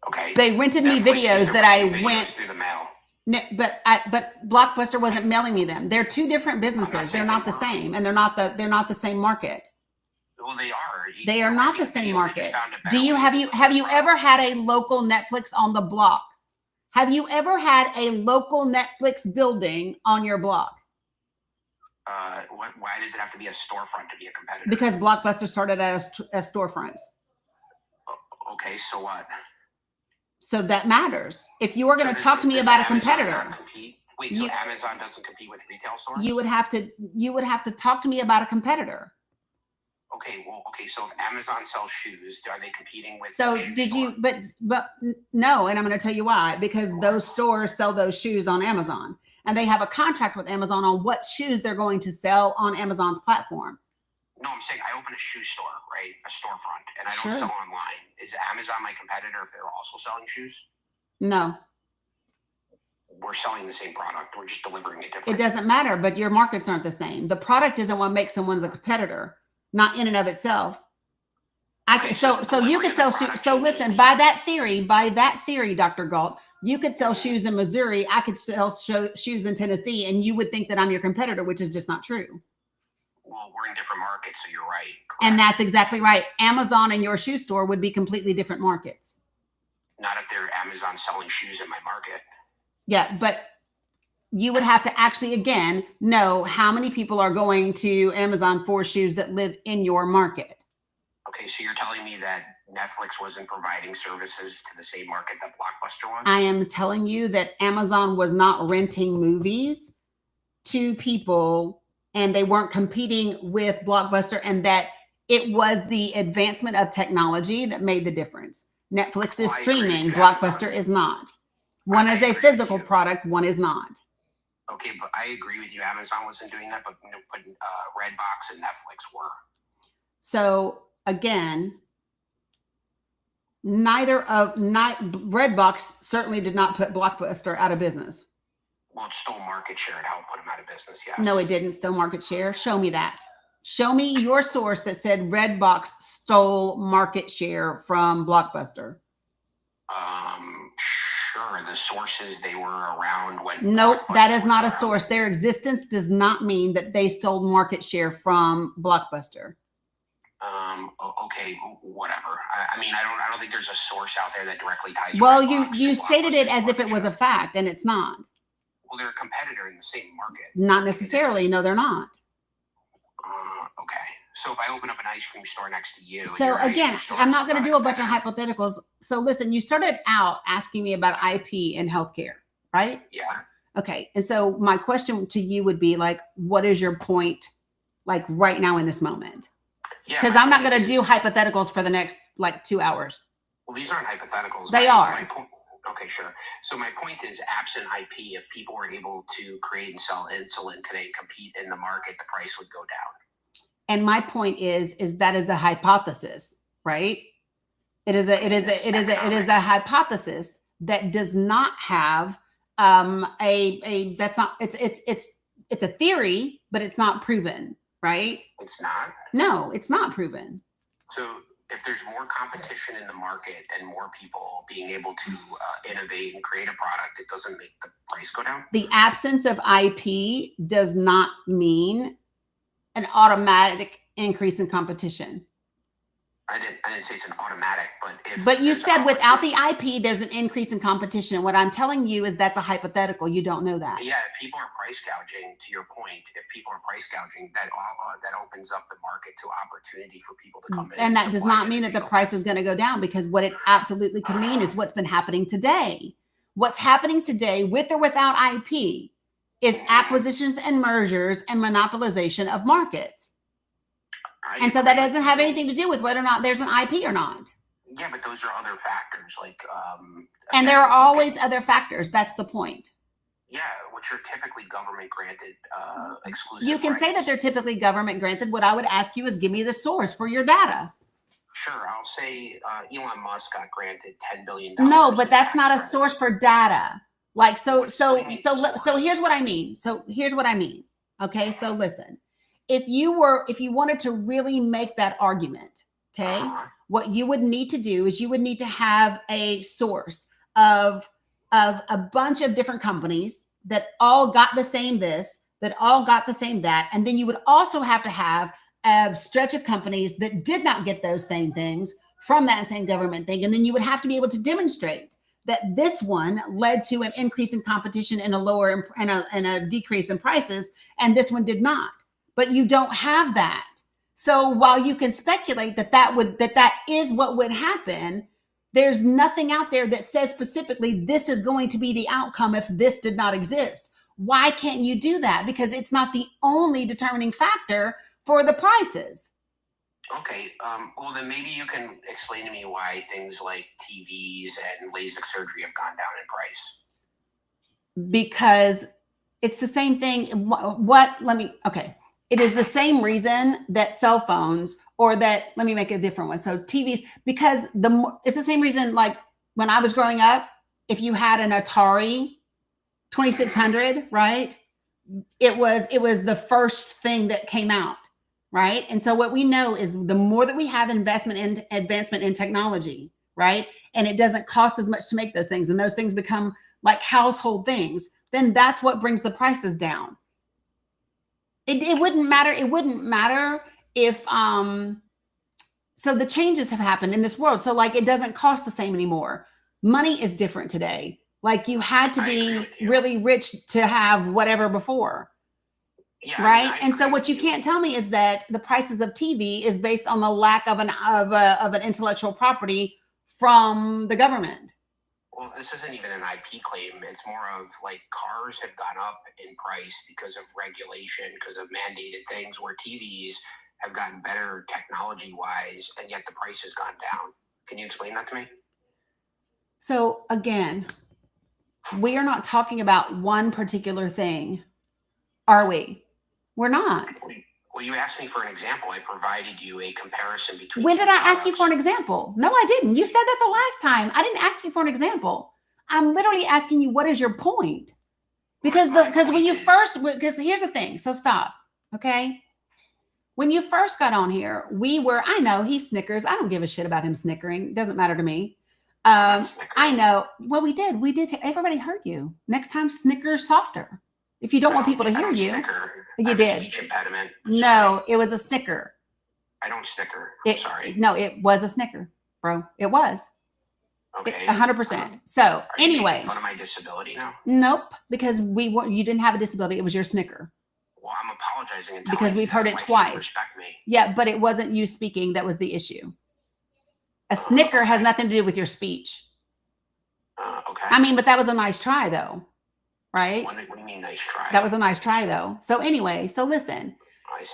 Okay. They rented me Netflix videos used to that rent I you videos went. through the mail. No, but Blockbuster wasn't mailing me them. They're two different businesses. They're not the same, and they're not the same market. Well, they are. They are not the same market. Do you have you ever had a local Netflix on the block? Have you ever had a local Netflix building on your block? Why does it have to be a storefront to be a competitor? Because Blockbuster started as storefronts. Okay, so what? So that matters. If you are going to talk to me about a competitor, wait, so Amazon doesn't compete with retail stores? you would have to talk to me about a competitor. Okay, well, so if Amazon sells shoes, are they competing with? So did you? But no, and I'm going to tell you why. Because those stores sell those shoes on Amazon, and they have a contract with Amazon on what shoes they're going to sell on Amazon's platform. No, I'm saying I open a shoe store, right? A storefront, and I don't sell online. Is Amazon my competitor if they're also selling shoes? No. We're selling the same product. We're just delivering it differently. It doesn't matter, but your markets aren't the same. The product isn't what makes someone a competitor, not in and of itself. So you could sell shoes. So listen, by that theory, Dr. Galt, you could sell shoes in Missouri. I could sell shoes in Tennessee, and you would think that I'm your competitor, which is just not true. Well, we're in different markets, so you're right. Correct. And that's exactly right. Amazon and your shoe store would be completely different markets. Not if they're Amazon selling shoes in my market. Yeah, but you would have to actually, again, know how many people are going to Amazon for shoes that live in your market. Okay, so you're telling me that Netflix wasn't providing services to the same market that Blockbuster was? I am telling you that Amazon was not renting movies to people, and they weren't competing with Blockbuster, and that it was the advancement of technology that made the difference. Netflix is streaming, Blockbuster is not. One is a physical product, one is not. Okay, but I agree with you. Amazon wasn't doing that, but Redbox and Netflix were. So again, Redbox certainly did not put Blockbuster out of business. Well, it stole market share and helped put them out of business, yes. No, it didn't steal market share. Show me that. Show me your source that said Redbox stole market share from Blockbuster. Sure. The sources, they were around when. Nope, that is not a source. Their existence does not mean that they stole market share from Blockbuster. Okay, whatever. I mean, I don't think there's a source out there that directly ties. Well, you stated it as if it was a fact, and it's not. Well, they're a competitor in the same market. Not necessarily. No, they're not. Okay. So if I open up an ice cream store next to you. So again, I'm not going to do a bunch of hypotheticals. So listen, you started out asking me about IP in healthcare, right? Yeah. Okay. And so my question to you would be like, what is your point like right now in this moment? Yeah. Because I'm not going to do hypotheticals for the next like 2 hours. Well, these aren't hypotheticals. They are. Okay, sure. So my point is, absent IP, if people were able to create and sell insulin today, compete in the market, the price would go down. And my point is that is a hypothesis, right? It is a hypothesis that does not have it's a theory, but it's not proven, right? It's not? No, it's not proven. So if there's more competition in the market and more people being able to innovate and create a product, it doesn't make the price go down? The absence of IP does not mean an automatic increase in competition. I didn't say it's an automatic, but you said without the IP, there's an increase in competition. And what I'm telling you is that's a hypothetical. You don't know that. Yeah, if people are price gouging, to your point, if people are price gouging, that opens up the market to opportunity for people to come in. And that does not mean that the price is going to go down, because what it absolutely can mean is what's been happening today. What's happening today, with or without IP, is acquisitions and mergers and monopolization of markets. And so that doesn't have anything to do with whether or not there's an IP or not. Yeah, but those are other factors, like and there are always other factors. That's the point. Yeah, which are typically government granted exclusive. You can say that they're typically government granted. What I would ask you is give me the source for your data. Sure, I'll say Elon Musk got granted $10 billion. No, but that's not a source for data. Like so here's what I mean. Okay, so listen. If you wanted to really make that argument, okay, what you would need to do is you would need to have a source of a bunch of different companies that all got the same this, that all got the same that, and then you would also have to have a stretch of companies that did not get those same things from that same government thing, and then you would have to be able to demonstrate that this one led to an increase in competition and a decrease in prices, and this one did not. But you don't have that. So while you can speculate that is what would happen, there's nothing out there that says specifically this is going to be the outcome if this did not exist. Why can't you do that? Because it's not the only determining factor for the prices. Okay, well then maybe you can explain to me why things like TVs and LASIK surgery have gone down in price. Because it's the same thing. It is the same reason that cell phones, or that, let me make a different one. So TVs, because it's the same reason, like when I was growing up, if you had an Atari 2600, right? It was the first thing that came out, right? And so what we know is the more that we have advancement in technology, right? And it doesn't cost as much to make those things, and those things become like household things, then that's what brings the prices down. It wouldn't matter. It wouldn't matter if, so the changes have happened in this world. So like, it doesn't cost the same anymore. Money is different today. Like you had to be really rich to have whatever before. Yeah, right. And so what you can't tell me is that the prices of TV is based on the lack of an intellectual property from the government. Well, this isn't even an IP claim. It's more of like cars have gone up in price because of regulation, because of mandated things, where TVs have gotten better technology wise, and yet the price has gone down. Can you explain that to me? So again, we are not talking about one particular thing, are we? We're not. Well, you asked me for an example. I provided you a comparison between. When did I ask you for an example? No, I didn't. You said that the last time. I didn't ask you for an example. I'm literally asking you, what is your point? Because here's the thing. So stop. Okay. When you first got on here, I know he snickers. I don't give a shit about him snickering. It doesn't matter to me. I know. Well, we did. Everybody heard you. Next time, snicker softer. If you don't want people to hear you. Snicker. You did. Speech impediment. No, it was a snicker. I don't snicker. I'm sorry. No, it was a snicker, bro. It was. Okay. 100%. So anyway. Making fun of my disability now? Nope, because you didn't have a disability. It was your snicker. Well, I'm apologizing. Because we've heard it twice. Respect me. Yeah, but it wasn't you speaking. That was the issue. A snicker has nothing to do with your speech. Okay. I mean, but that was a nice try though. Right? What do you mean nice try? That was a nice try though. So anyway, so listen,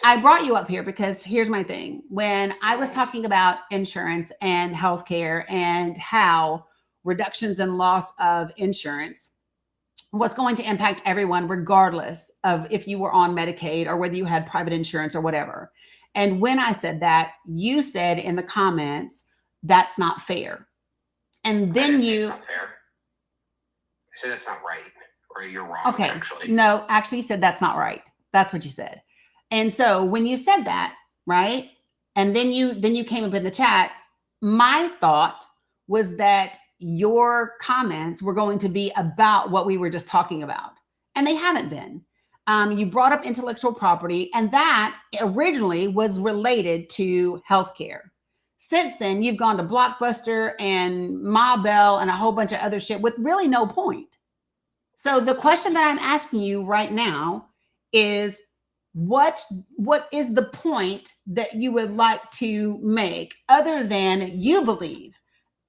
I brought you up here because here's my thing. When I was talking about insurance and healthcare and how reductions in loss of insurance was going to impact everyone, regardless of if you were on Medicaid or whether you had private insurance or whatever. And when I said that, you said in the comments, that's not fair. And then it's not fair. I said that's not right. Or you're wrong. Okay. Actually. No, actually you said that's not right. That's what you said. And so when you said that, right? And then you came up in the chat, my thought was that your comments were going to be about what we were just talking about. And they haven't been. You brought up intellectual property, and that originally was related to healthcare. Since then, you've gone to Blockbuster and Ma Bell and a whole bunch of other shit with really no point. So the question that I'm asking you right now is, what is the point that you would like to make other than you believe,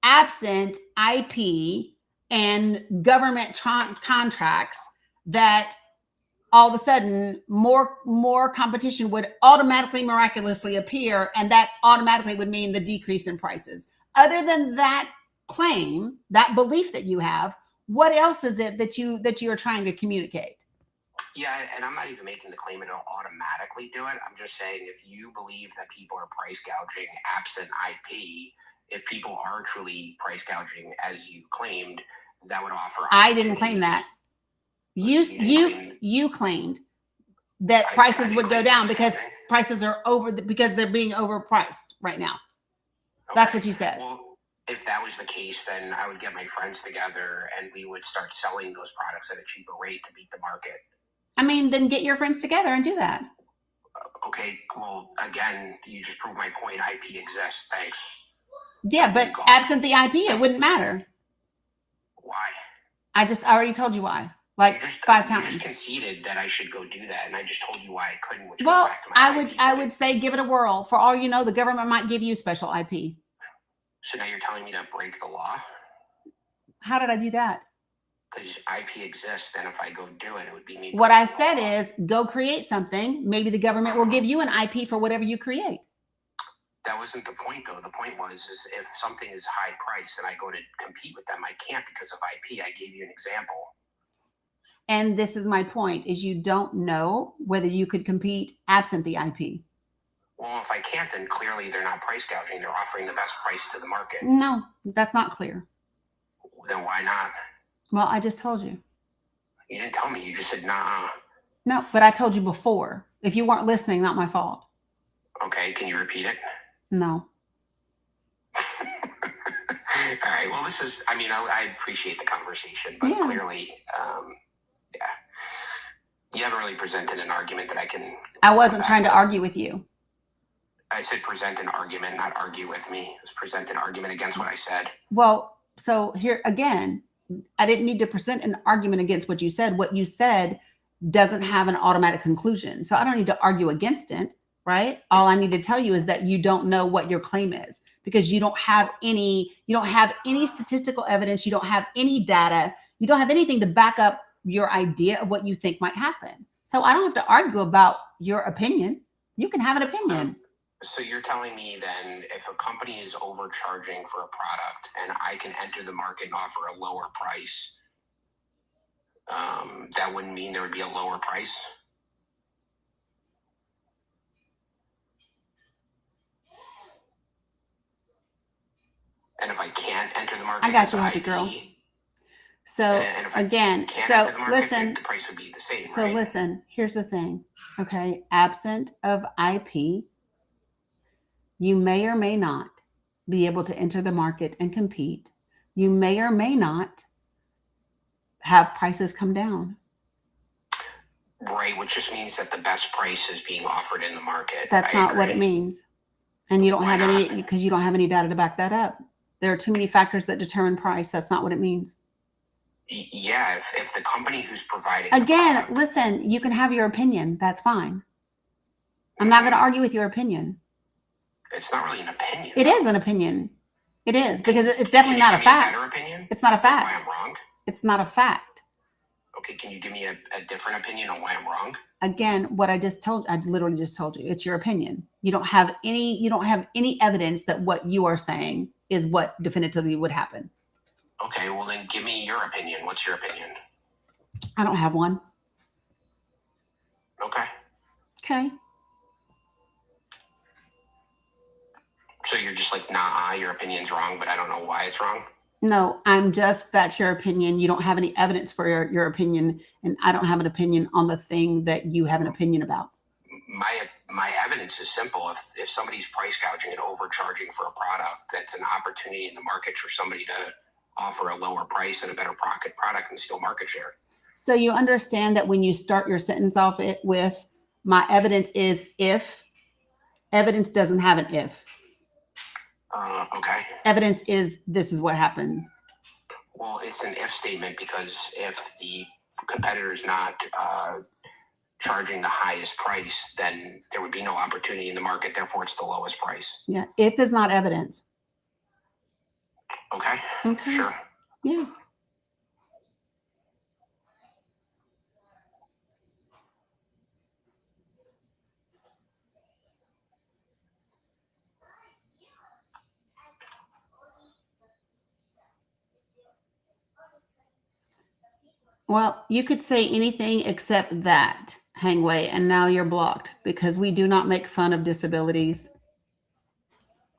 absent IP and government contracts, that all of a sudden more competition would automatically miraculously appear, and that automatically would mean the decrease in prices. Other than that claim, that belief that you have, what else is it that you are trying to communicate? Yeah, and I'm not even making the claim it'll automatically do it. I'm just saying if you believe that people are price gouging absent IP, if people are truly price gouging as you claimed, that would offer. I didn't claim that. You claimed that prices would go down because prices are because they're being overpriced right now. Okay. That's what you said. Well, if that was the case, then I would get my friends together and we would start selling those products at a cheaper rate to beat the market. I mean, then get your friends together and do that. Okay, well, again, you just proved my point. IP exists. Thanks. Yeah, but absent the IP, it wouldn't matter. Why? I already told you why. Like 5 times. You just conceded that I should go do that, and I just told you why I couldn't. Which well, goes back to my I would say give it a whirl. For all you know, the government might give you special IP. So now you're telling me to break the law? How did I do that? Because IP exists, and if I go do it, it would be me. What I said is go create something. Maybe the government will give you an IP for whatever you create. That wasn't the point, though. The point was is if something is high price and I go to compete with them, I can't because of IP. I gave you an example. And this is my point, is you don't know whether you could compete absent the IP. Well, if I can't, then clearly they're not price gouging. They're offering the best price to the market. No, that's not clear. Then why not? Well, I just told you. You didn't tell me. You just said, nah. No, but I told you before. If you weren't listening, not my fault. Okay, can you repeat it? No. All right, well, this is, I appreciate the conversation, but clearly, you haven't really presented an argument that I can... I wasn't trying to argue with you. I said present an argument, not argue with me. It was present an argument against what I said. Well, so here again, I didn't need to present an argument against what you said. What you said doesn't have an automatic conclusion. So I don't need to argue against it, right? All I need to tell you is that you don't know what your claim is because you don't have any statistical evidence. You don't have any data. You don't have anything to back up your idea of what you think might happen. So I don't have to argue about your opinion. You can have an opinion. So you're telling me then if a company is overcharging for a product and I can enter the market and offer a lower price, that wouldn't mean there would be a lower price? And if I can't enter the market, I got you, happy girl. So again, so listen, the price would be the same. So right? Listen, here's the thing. Okay, absent of IP, you may or may not be able to enter the market and compete. You may or may not have prices come down. Right, which just means that the best price is being offered in the market. That's not what it means. And you don't have any, because you don't have any data to back that up. There are too many factors that determine price. That's not what it means. Yeah, if the company who's providing again, listen, you can have your opinion. That's fine. I'm not going to argue with your opinion. It's not really an opinion. It is an opinion. It is, because it's definitely not a fact. Better opinion? It's not a fact. Why I'm wrong? It's not a fact. Okay, can you give me a different opinion on why I'm wrong? Again, what I literally just told you. It's your opinion. You don't have any evidence that what you are saying is what definitively would happen. Okay, well then give me your opinion. What's your opinion? I don't have one. Okay. Okay. So you're just like, nah, your opinion's wrong, but I don't know why it's wrong? No, that's your opinion. You don't have any evidence for your opinion, and I don't have an opinion on the thing that you have an opinion about. My evidence is simple. If somebody's price gouging and overcharging for a product, that's an opportunity in the market for somebody to offer a lower price and a better product and steal market share. So you understand that when you start your sentence off with, my evidence is if, evidence doesn't have an if. Okay. Evidence is this is what happened. Well, it's an if statement because if the competitor is not charging the highest price, then there would be no opportunity in the market. Therefore, it's the lowest price. Yeah. If is not evidence. Okay. Sure. Yeah. Well, you could say anything except that, Hangway, and now you're blocked because we do not make fun of disabilities.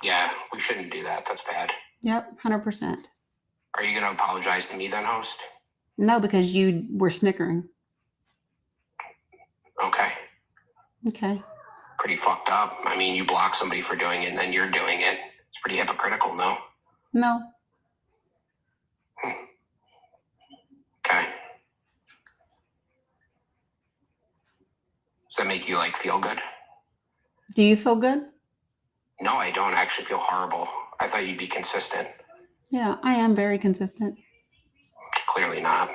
Yeah, we shouldn't do that. That's bad. Yep, 100%. Are you going to apologize to me then, host? No, because you were snickering. Okay. Okay. Pretty fucked up. I mean, you block somebody for doing it and then you're doing it. It's pretty hypocritical, no? No. Okay. Does that make you like feel good? Do you feel good? No, I don't. I actually feel horrible. I thought you'd be consistent. Yeah, I am very consistent. Clearly not.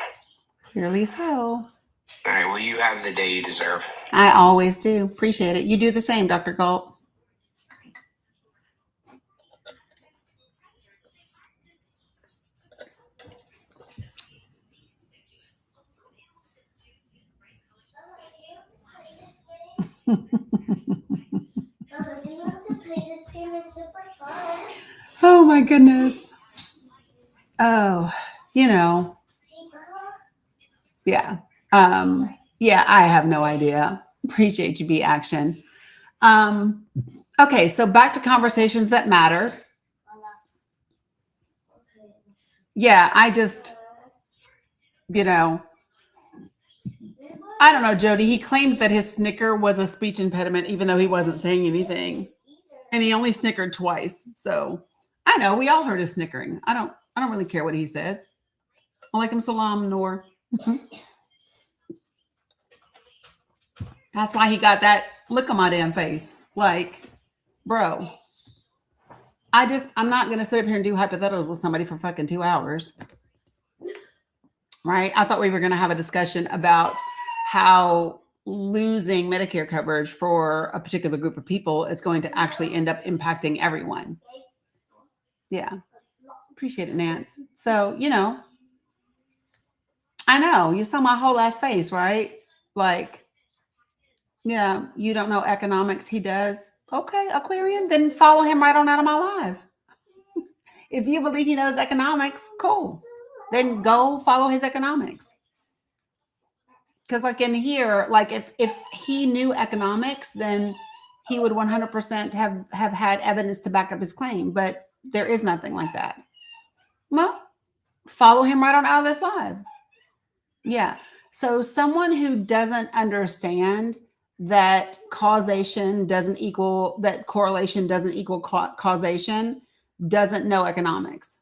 Clearly so. All right, well, you have the day you deserve. I always do. Appreciate it. You do the same, Dr. Galt. Oh my goodness. Oh, yeah. Yeah, I have no idea. Appreciate you, be action. Okay, so back to conversations that matter. Yeah, I just, I don't know, Jody. He claimed that his snicker was a speech impediment, even though he wasn't saying anything. And he only snickered twice. So I know we all heard his snickering. I don't really care what he says. Alaikum salam, Noor. That's why he got that look on my damn face. Like, bro, I'm not going to sit up here and do hypotheticals with somebody for fucking 2 hours. Right? I thought we were going to have a discussion about how losing Medicare coverage for a particular group of people is going to actually end up impacting everyone. Yeah. Appreciate it, Nance. So, I know you saw my whole ass face, right? Like, yeah, you don't know economics. He does. Okay, Aquarian, then follow him right on out of my life. If you believe he knows economics, cool. Then go follow his economics. Because like in here, like if he knew economics, then he would 100% have had evidence to back up his claim. But there is nothing like that. Well, follow him right on out of this live. Yeah. So someone who doesn't understand that correlation doesn't equal causation doesn't know economics.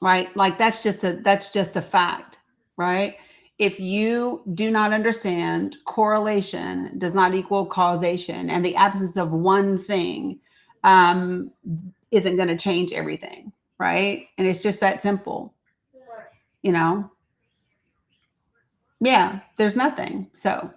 Right? Like that's just a fact, right? If you do not understand correlation does not equal causation, and the absence of one thing isn't going to change everything, right? And it's just that simple, Yeah, there's nothing. So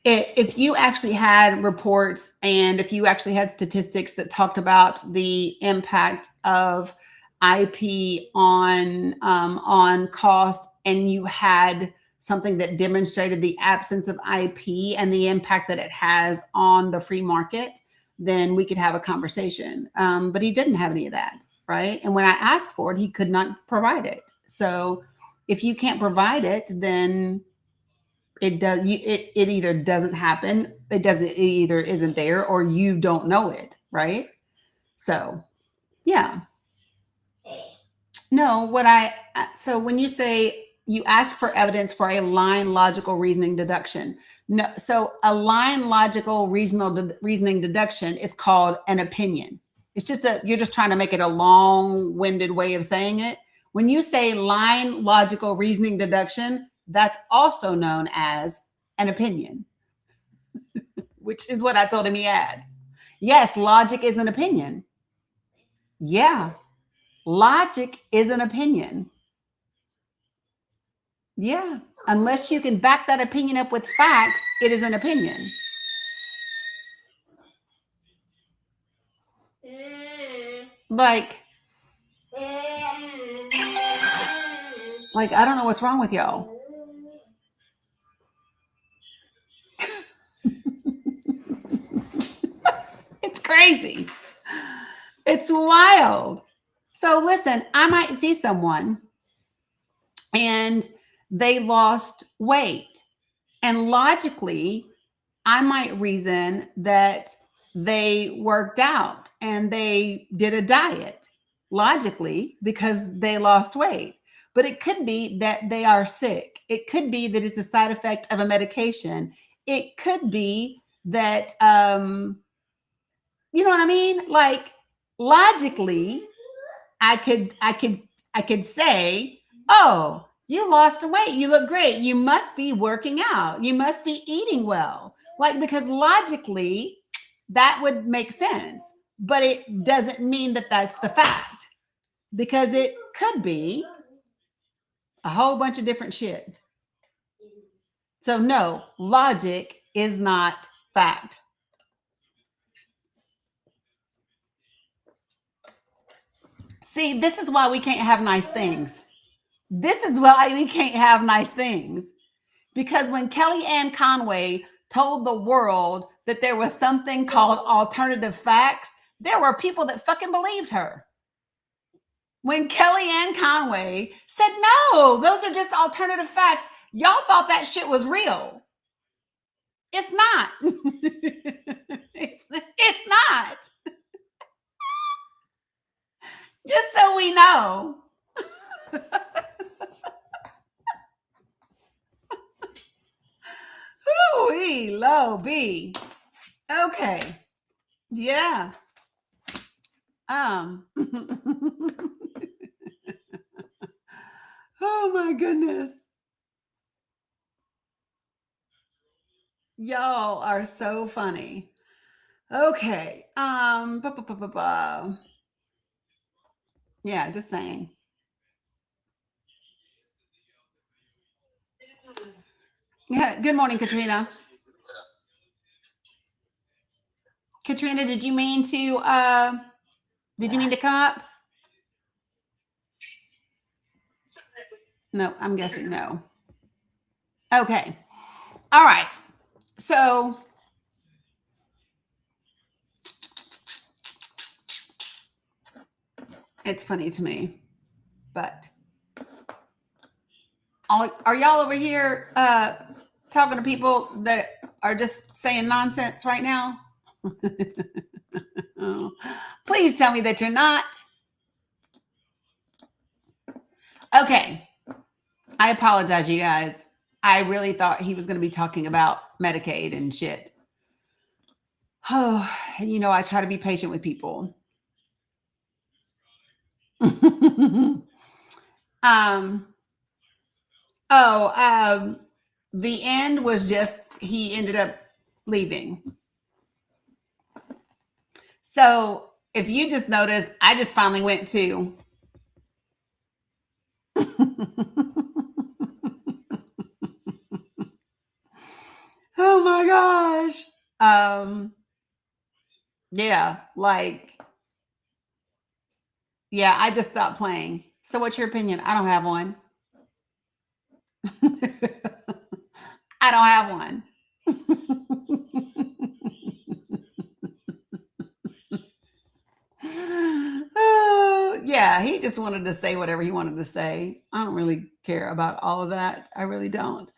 if you actually had reports and if you actually had statistics that talked about the impact of IP on cost, and you had something that demonstrated the absence of IP and the impact that it has on the free market, then we could have a conversation. But he didn't have any of that, right? And when I asked for it, he could not provide it. So if you can't provide it, then it either doesn't happen, it either isn't there, or you don't know it, right? So yeah. No, so when you say you ask for evidence for a line logical reasoning deduction, no, so a line logical reasoning deduction is called an opinion. It's just you're just trying to make it a long-winded way of saying it. When you say line logical reasoning deduction, that's also known as an opinion, which is what I told him he had. Yes, logic is an opinion. Yeah, logic is an opinion. Yeah, unless you can back that opinion up with facts, it is an opinion. Like I don't know what's wrong with y'all. It's crazy. It's wild. So listen, I might see someone and they lost weight. And logically, I might reason that they worked out and they did a diet logically because they lost weight. But it could be that they are sick. It could be that it's a side effect of a medication. It could be that, you know what I mean? Like logically, I could say, oh, you lost weight. You look great. You must be working out. You must be eating well. Like, because logically, that would make sense. But it doesn't mean that that's the fact, because it could be a whole bunch of different shit. So, no, logic is not fact. See, this is why we can't have nice things. This is why we can't have nice things. Because when Kellyanne Conway told the world that there was something called alternative facts, there were people that fucking believed her. When Kellyanne Conway said, no, those are just alternative facts, y'all thought that shit was real. It's not. It's not. Just so we know. Ooh, low B. Okay. Yeah. Oh my goodness. Y'all are so funny. Okay. Yeah, just saying. Yeah. Good morning, Katrina. Katrina, did you mean to come up? No, I'm guessing no. Okay. All right. So it's funny to me, but are y'all over here talking to people that are just saying nonsense right now? Oh, please tell me that you're not. Okay. I apologize, you guys. I really thought he was going to be talking about Medicaid and shit. Oh, you know, I try to be patient with people. The end was just he ended up leaving. So if you just noticed, I just finally went to oh my gosh. Yeah, like, yeah, I just stopped playing. So what's your opinion? I don't have one. I don't have one. Yeah, he just wanted to say whatever he wanted to say. I don't really care about all of that. I really don't.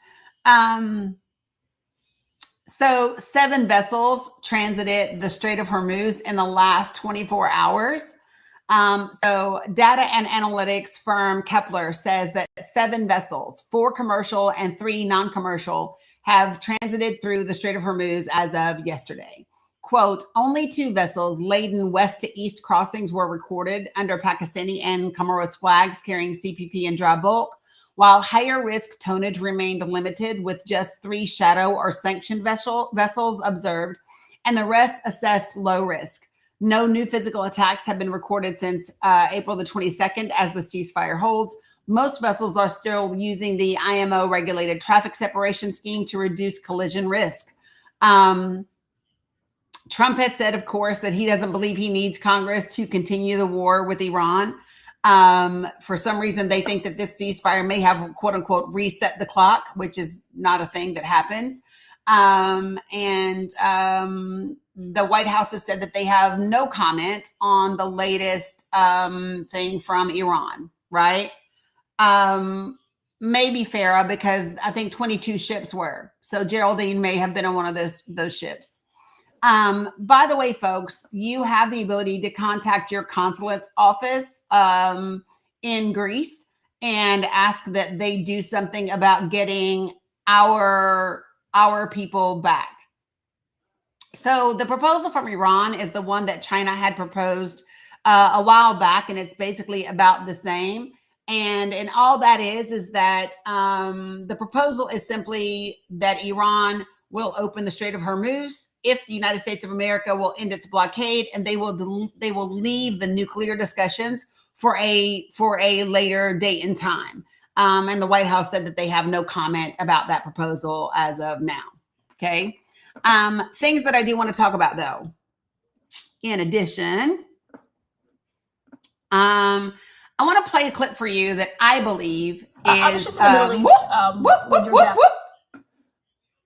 So 7 vessels transited the Strait of Hormuz in the last 24 hours. So data and analytics firm Kepler says that 7 vessels, 4 commercial and 3 non-commercial, have transited through the Strait of Hormuz as of yesterday. Quote, only 2 vessels laden west to east crossings were recorded under Pakistani and Comoros flags carrying CPP and dry bulk, while higher risk tonnage remained limited with just 3 shadow or sanctioned vessels observed, and the rest assessed low risk. No new physical attacks have been recorded since April the 22nd as the ceasefire holds. Most vessels are still using the IMO regulated traffic separation scheme to reduce collision risk. Trump has said, of course, that he doesn't believe he needs Congress to continue the war with Iran. For some reason, they think that this ceasefire may have, quote unquote, reset the clock, which is not a thing that happens. The White House has said that they have no comment on the latest thing from Iran, right? maybe Farah, because I think 22 ships were. So Geraldine may have been on one of those ships. By the way, folks, you have the ability to contact your consulate's office in Greece and ask that they do something about getting our people back. So the proposal from Iran is the one that China had proposed a while back, and it's basically about the same. And all that is that the proposal is simply that Iran will open the Strait of Hormuz if the United States of America will end its blockade, and they will leave the nuclear discussions for a later date and time. And the White House said that they have no comment about that proposal as of now. Okay. Things that I do want to talk about, though. In addition, I want to play a clip for you that I believe is. I was just in the Middle East with your dad.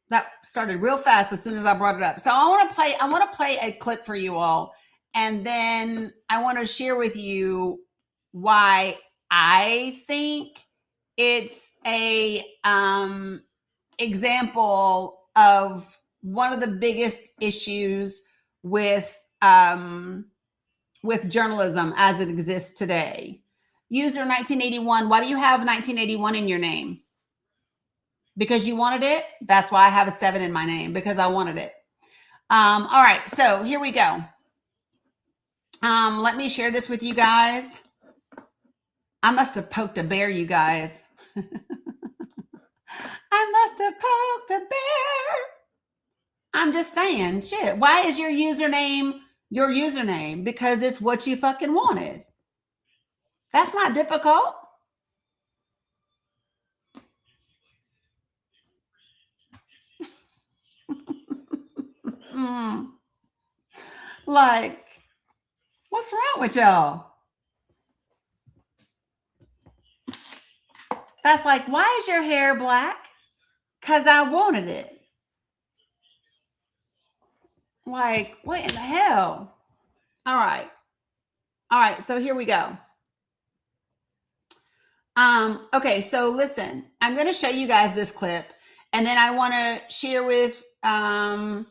That started real fast as soon as I brought it up. So I want to play a clip for you all, and then I want to share with you why I think it's a example of one of the biggest issues with journalism as it exists today. User 1981. Why do you have 1981 in your name? Because you wanted it? That's why I have a 7 in my name, because I wanted it. All right, so here we go. Let me share this with you guys. I must have poked a bear, you guys. I must have poked a bear. I'm just saying, shit. Why is your username your username? Because it's what you fucking wanted. That's not difficult. Like, what's wrong with y'all? That's like, why is your hair black? Because I wanted it. Like, what in the hell? All right. So here we go. Okay, so listen, I'm going to show you guys this clip, and then I want to share with, I'm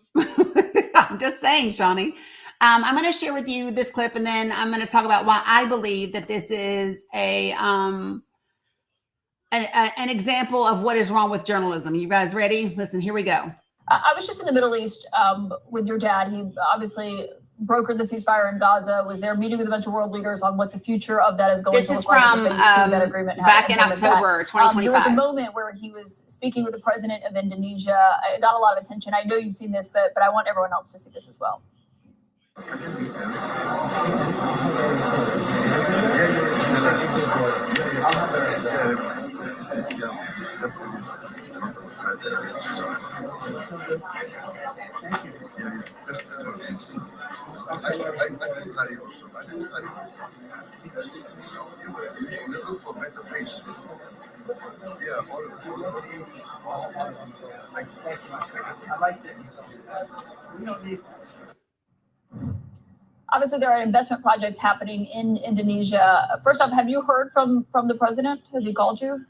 just saying, Shawnee, I'm going to share with you this clip, and then I'm going to talk about why I believe that this is an example of what is wrong with journalism. You guys ready? Listen, here we go. I was just in the Middle East with your dad. He obviously brokered the ceasefire in Gaza, was there meeting with a bunch of world leaders on what the future of that is going to look like. This is from that agreement back in October 2025. There was a moment where he was speaking with the president of Indonesia. It got a lot of attention. I know you've seen this, but I want everyone else to see this as well. Obviously, there are investment projects happening in Indonesia. First off, have you heard from the president? Has he called you?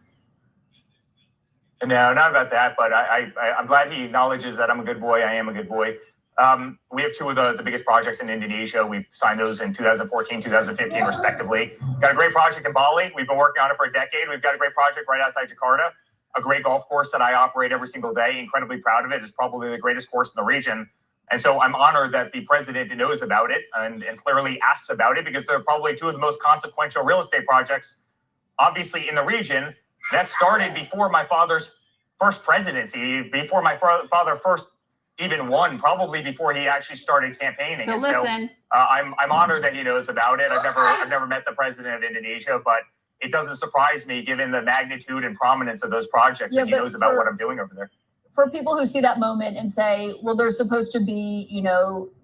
No, not about that, but I'm glad he acknowledges that I'm a good boy. I am a good boy. We have two of the biggest projects in Indonesia. We signed those in 2014, 2015, respectively. Got a great project in Bali. We've been working on it for a decade. We've got a great project right outside Jakarta, a great golf course that I operate every single day. Incredibly proud of it. It's probably the greatest course in the region. And so I'm honored that the president knows about it and clearly asks about it, because they're probably two of the most consequential real estate projects, obviously, in the region. That started before my father's first presidency, before my father first even won, probably before he actually started campaigning. So listen, I'm honored that he knows about it. I've never met the president of Indonesia, but it doesn't surprise me given the magnitude and prominence of those projects, that he knows about what I'm doing over there. For people who see that moment and say, well, there's supposed to be,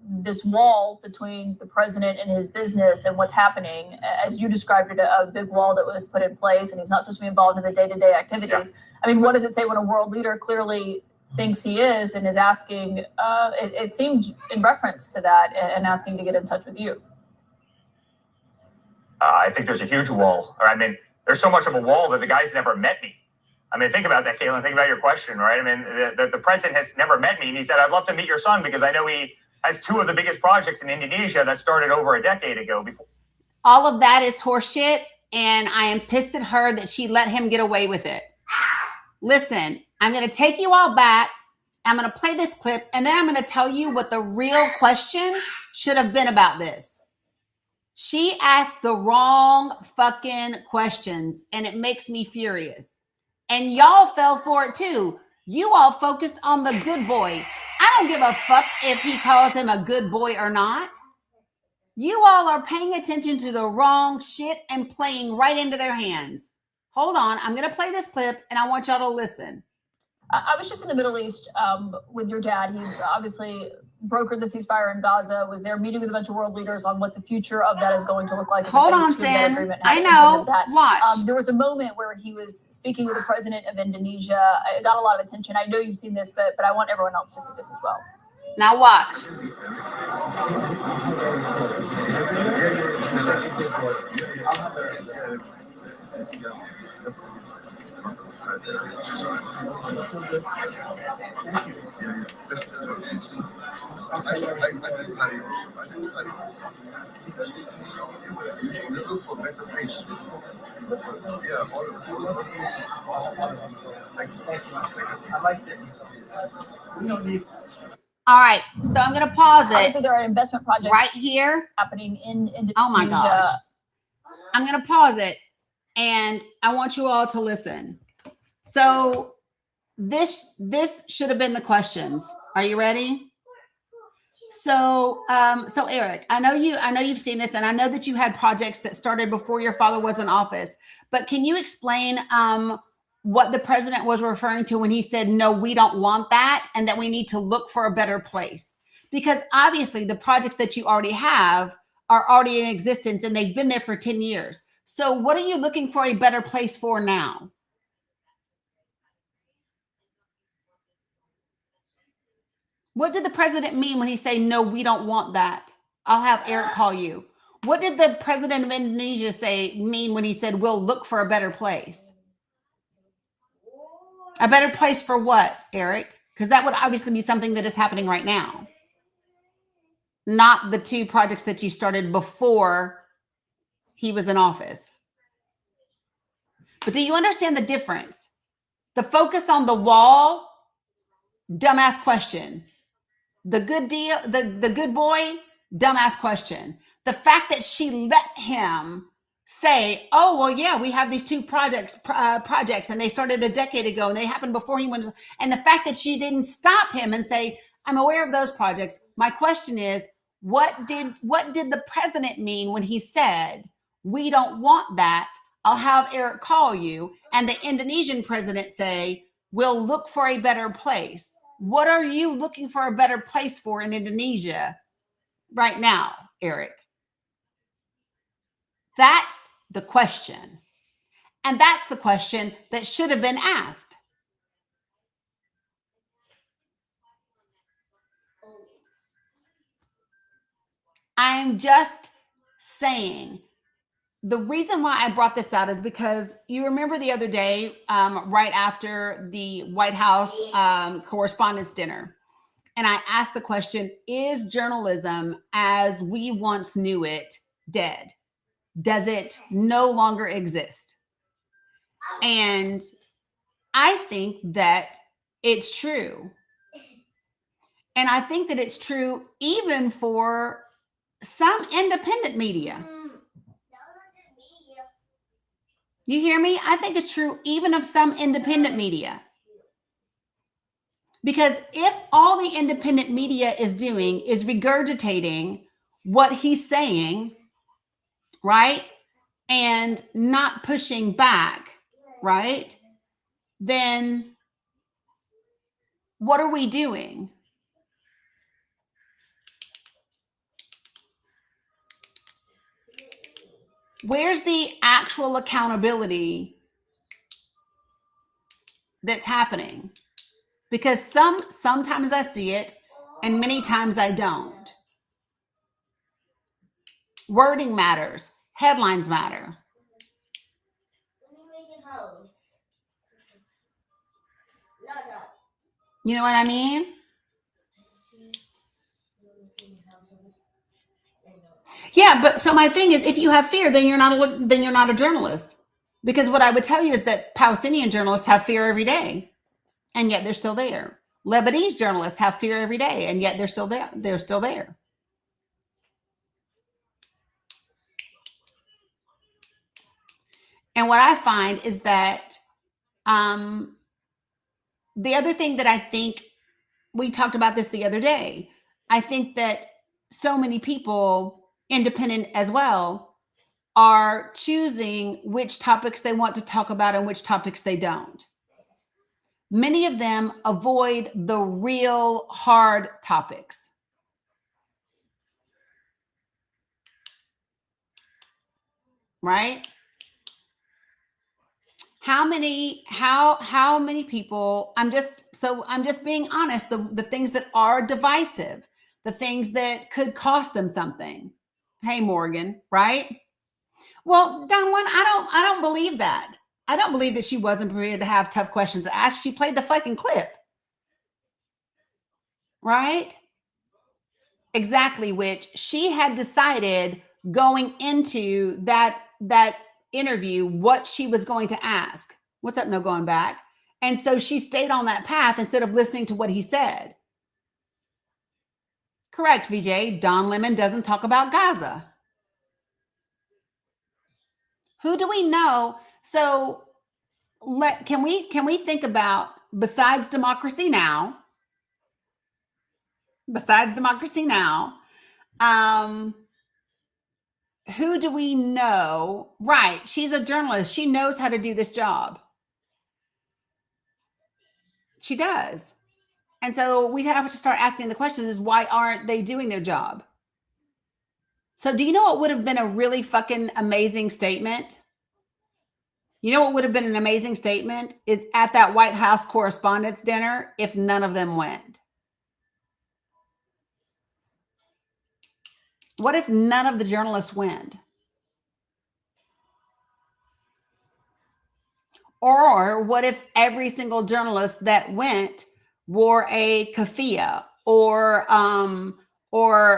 this wall between the president and his business and what's happening, as you described it, a big wall that was put in place, and he's not supposed to be involved in the day-to-day activities. Yeah. I mean, what does it say when a world leader clearly thinks he is and is asking, it seemed in reference to that, and asking to get in touch with you? I think there's a huge wall. I mean, there's so much of a wall that the guy's never met me. I mean, think about that, Caitlin. Think about your question, right? I mean, the president has never met me, and he said, I'd love to meet your son because I know he has two of the biggest projects in Indonesia that started over a decade ago. All of that is horseshit, and I am pissed at her that she let him get away with it. Listen, I'm going to take you all back. I'm going to play this clip, and then I'm going to tell you what the real question should have been about this. She asked the wrong fucking questions, and it makes me furious. And y'all fell for it too. You all focused on the good boy. I don't give a fuck if he calls him a good boy or not. You all are paying attention to the wrong shit and playing right into their hands. Hold on. I'm going to play this clip, and I want y'all to listen. I was just in the Middle East with your dad. He obviously brokered the ceasefire in Gaza, was there meeting with a bunch of world leaders on what the future of that is going to look like. Hold on, Sam. I know. Watch. There was a moment where he was speaking with the president of Indonesia. It got a lot of attention. I know you've seen this, but I want everyone else to see this as well. Now watch. All right, so I'm going to pause it. Obviously, there are investment projects right here happening in Indonesia. Oh my gosh. I'm going to pause it, and I want you all to listen. So this should have been the questions. Are you ready? So Eric, I know you've seen this, and I know that you had projects that started before your father was in office, but can you explain what the president was referring to when he said, no, we don't want that, and that we need to look for a better place? Because obviously the projects that you already have are already in existence, and they've been there for 10 years. So what are you looking for a better place for now? What did the president mean when he say, no, we don't want that? I'll have Eric call you. What did the president of Indonesia mean when he said, we'll look for a better place? A better place for what, Eric? Because that would obviously be something that is happening right now. Not the two projects that you started before he was in office. But do you understand the difference? The focus on the wall, dumbass question. The good deal, the good boy, dumbass question. The fact that she let him say, oh, well, yeah, we have these two projects, and they started a decade ago, and they happened before he went. And the fact that she didn't stop him and say, I'm aware of those projects. My question is, what did the president mean when he said, we don't want that? I'll have Eric call you. And the Indonesian president say, we'll look for a better place. What are you looking for a better place for in Indonesia right now, Eric? That's the question. And that's the question that should have been asked. I'm just saying, the reason why I brought this out is because you remember the other day, right after the White House Correspondents' Dinner, and I asked the question, is journalism as we once knew it dead? Does it no longer exist? And I think that it's true. And I think that it's true even for some independent media. You hear me? I think it's true even of some independent media. Because if all the independent media is doing is regurgitating what he's saying, right, and not pushing back, right, then what are we doing? Where's the actual accountability that's happening? Because sometimes I see it and many times I don't. Wording matters. Headlines matter. You know what I mean? Yeah, but so my thing is, if you have fear, then you're not a journalist. Because what I would tell you is that Palestinian journalists have fear every day, and yet they're still there. Lebanese journalists have fear every day, and yet they're still there. They're still there. And what I find is that the other thing that I think, we talked about this the other day, I think that so many people, independent as well, are choosing which topics they want to talk about and which topics they don't. Many of them avoid the real hard topics. Right? How many people, I'm just being honest, the things that are divisive, the things that could cost them something. Hey, Morgan, right? Well, Don Juan, I don't believe that. I don't believe that she wasn't prepared to have tough questions to ask. She played the fucking clip. Right? Exactly, which she had decided going into that interview what she was going to ask. What's up, no going back? And so she stayed on that path instead of listening to what he said. Correct, VJ. Don Lemon doesn't talk about Gaza. Who do we know? So can we think about, besides Democracy Now, who do we know? Right. She's a journalist. She knows how to do this job. She does. And so we have to start asking the questions is, why aren't they doing their job? So do you know what would have been a really fucking amazing statement? You know what would have been an amazing statement is at that White House Correspondents' Dinner if none of them went. What if none of the journalists went? Or what if every single journalist that went wore a keffiyeh or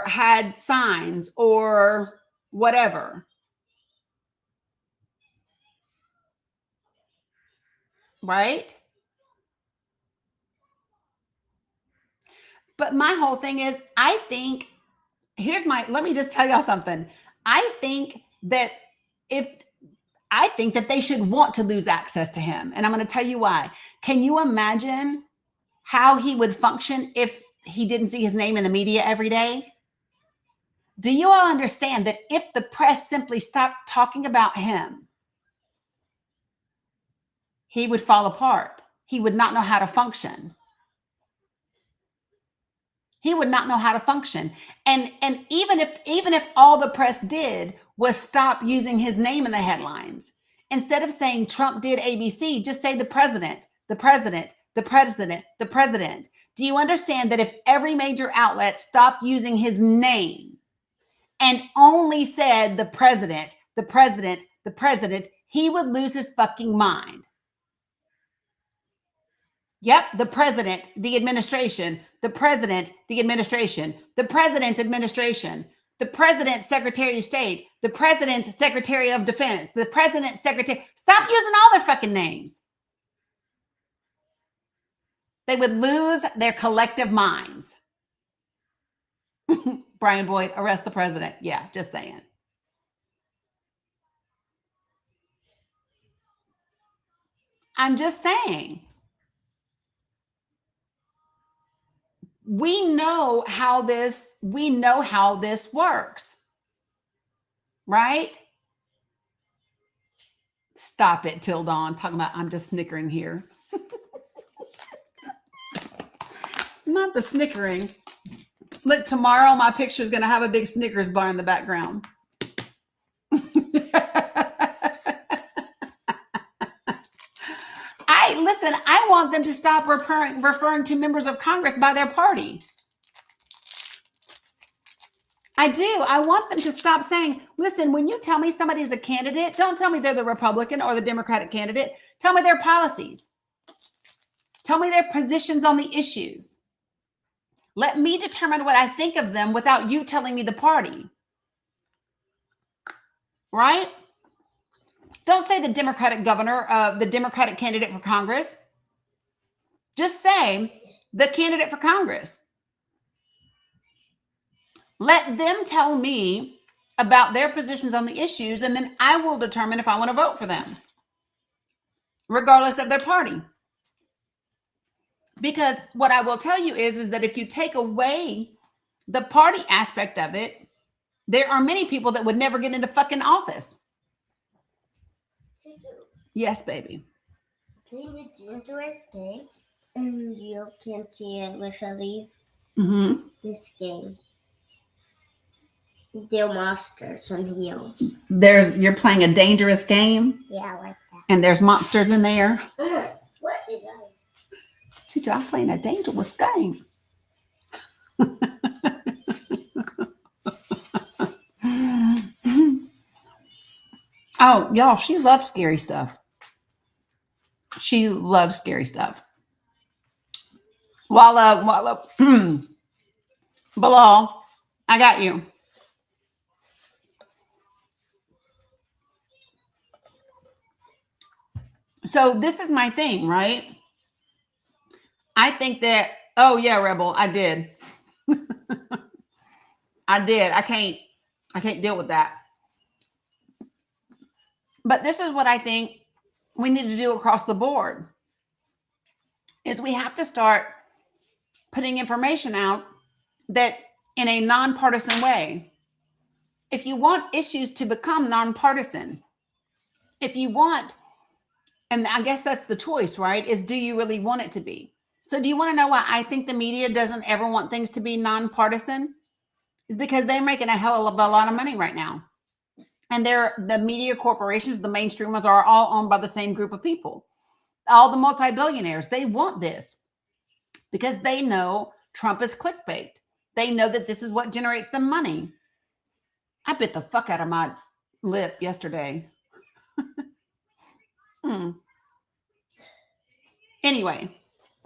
had signs or whatever? Right? But my whole thing is, let me just tell y'all something. I think that they should want to lose access to him. And I'm going to tell you why. Can you imagine how he would function if he didn't see his name in the media every day? Do you all understand that if the press simply stopped talking about him, he would fall apart? He would not know how to function. He would not know how to function. And even if all the press did was stop using his name in the headlines, instead of saying Trump did ABC, just say the president, the president, the president, the president. Do you understand that if every major outlet stopped using his name and only said the president, the president, the president, he would lose his fucking mind? Yep, the president, the administration, the president, the administration, the president's administration, the president's secretary of state, the president's secretary of defense, the president's secretary. Stop using all their fucking names. They would lose their collective minds. Brian Boyd, arrest the president. Yeah, just saying. I'm just saying. We know how this works. Right? Stop it, Till Dawn. Talking about, I'm just snickering here. Not the snickering. Look, tomorrow my picture is going to have a big Snickers bar in the background. I want them to stop referring to members of Congress by their party. I do. I want them to stop saying, listen, when you tell me somebody is a candidate, don't tell me they're the Republican or the Democratic candidate. Tell me their policies. Tell me their positions on the issues. Let me determine what I think of them without you telling me the party. Right? Don't say the Democratic governor, the Democratic candidate for Congress. Just say the candidate for Congress. Let them tell me about their positions on the issues, and then I will determine if I want to vote for them, regardless of their party. Because what I will tell you is that if you take away the party aspect of it, there are many people that would never get into fucking office. Yes, baby. Playing the dangerous game, and you can see it with a leaf. Mm-hmm. This game. They're monsters on wheels. You're playing a dangerous game, Yeah, I like and there's monsters in there. that. What did I? Teacher, I'm playing a dangerous game. Oh, y'all, she loves scary stuff. She loves scary stuff. Walla, Bilal, I got you. So this is my thing, right? I think that, oh yeah, Rebel, I did. I did. I can't deal with that. But this is what I think we need to do across the board is we have to start putting information out that in a nonpartisan way. If you want issues to become nonpartisan, if you want, and I guess that's the choice, right? Is do you really want it to be? So do you want to know why I think the media doesn't ever want things to be nonpartisan? Is because they're making a hell of a lot of money right now. And the media corporations, the mainstream ones, are all owned by the same group of people. All the multi-billionaires, they want this because they know Trump is clickbait. They know that this is what generates them money. I bit the fuck out of my lip yesterday. Anyway.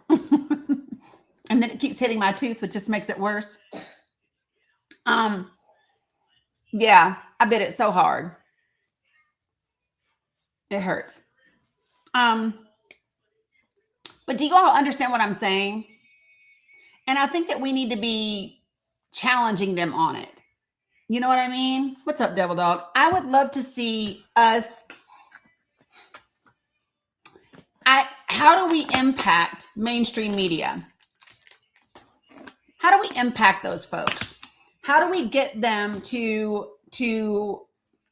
And then it keeps hitting my tooth, which just makes it worse. Yeah, I bit it so hard. It hurts. But do you all understand what I'm saying? And I think that we need to be challenging them on it. You know what I mean? What's up, Devil Dog? I would love to see us. How do we impact mainstream media? How do we impact those folks? How do we get them to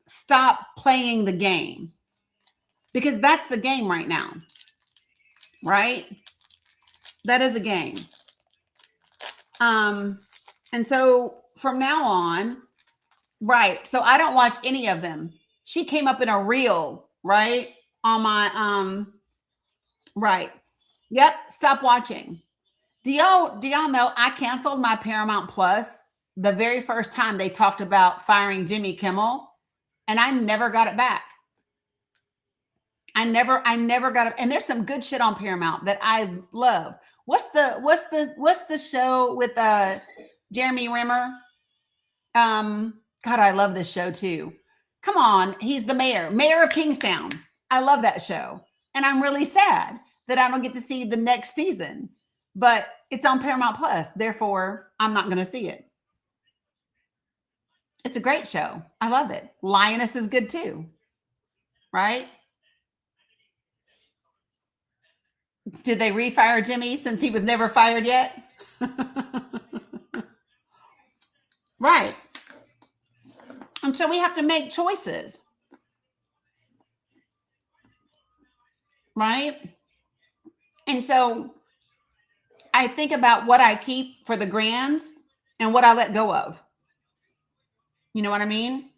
stop playing the game? Because that's the game right now, right? That is a game. And so from now on, right. So I don't watch any of them. She came up in a reel, right? On my, right. Yep. Stop watching. Do y'all know I canceled my Paramount Plus the very first time they talked about firing Jimmy Kimmel, and I never got it back. I never got it. And there's some good shit on Paramount that I love. What's the show with Jeremy Renner? God, I love this show too. Come on, he's the mayor of Kingstown. I love that show. And I'm really sad that I don't get to see the next season, but it's on Paramount Plus. Therefore, I'm not going to see it. It's a great show. I love it. Lioness is good too. Right? Did they refire Jimmy since he was never fired yet? Right. And so we have to make choices. Right? And so I think about what I keep for the grands and what I let go of. You know what I mean?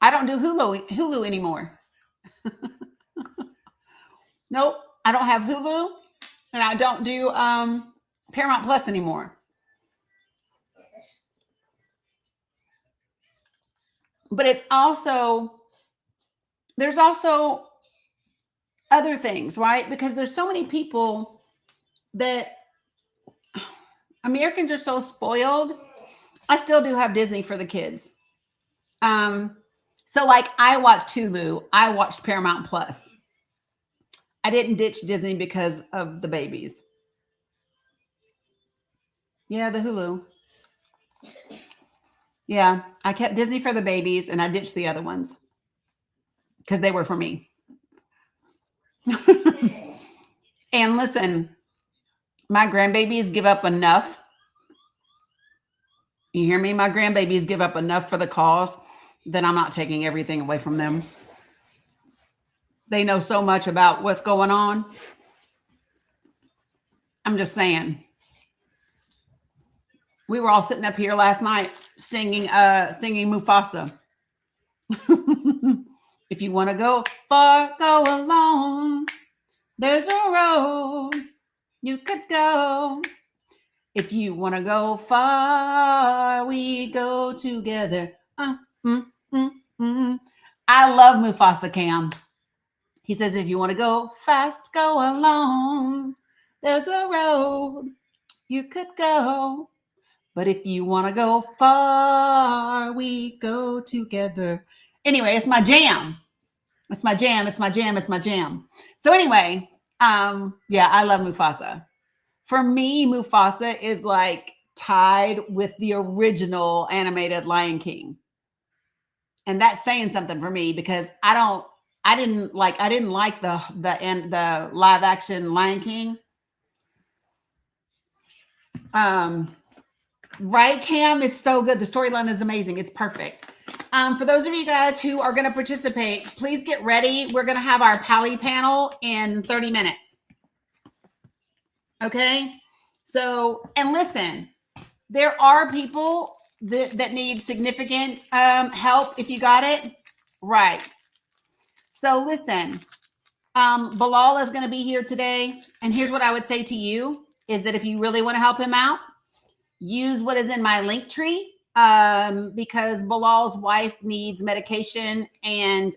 I don't do Hulu anymore. Nope. I don't have Hulu and I don't do Paramount Plus anymore. But there's also other things, right? Because there's so many people that Americans are so spoiled. I still do have Disney for the kids. So like I watched Hulu, I watched Paramount Plus. I didn't ditch Disney because of the babies. Yeah, the Hulu. Yeah, I kept Disney for the babies and I ditched the other ones because they were for me. And listen, my grandbabies give up enough. You hear me? My grandbabies give up enough for the cause that I'm not taking everything away from them. They know so much about what's going on. I'm just saying. We were all sitting up here last night singing Mufasa. If you want to go far, go alone. There's a road you could go. If you want to go far, we go together. I love Mufasa, Cam. He says, if you want to go fast, go alone. There's a road you could go. But if you want to go far, we go together. Anyway, it's my jam. It's my jam. It's my jam. It's my jam. So anyway, yeah, I love Mufasa. For me, Mufasa is like tied with the original animated Lion King. And that's saying something for me because I didn't like the live action Lion King. Right, Cam? It's so good. The storyline is amazing. It's perfect. For those of you guys who are going to participate, please get ready. We're going to have our Pally panel in 30 minutes. Okay? So, and listen, there are people that need significant help if you got it. Right. So listen, Bilal is going to be here today. And here's what I would say to you is that if you really want to help him out, use what is in my link tree because Bilal's wife needs medication and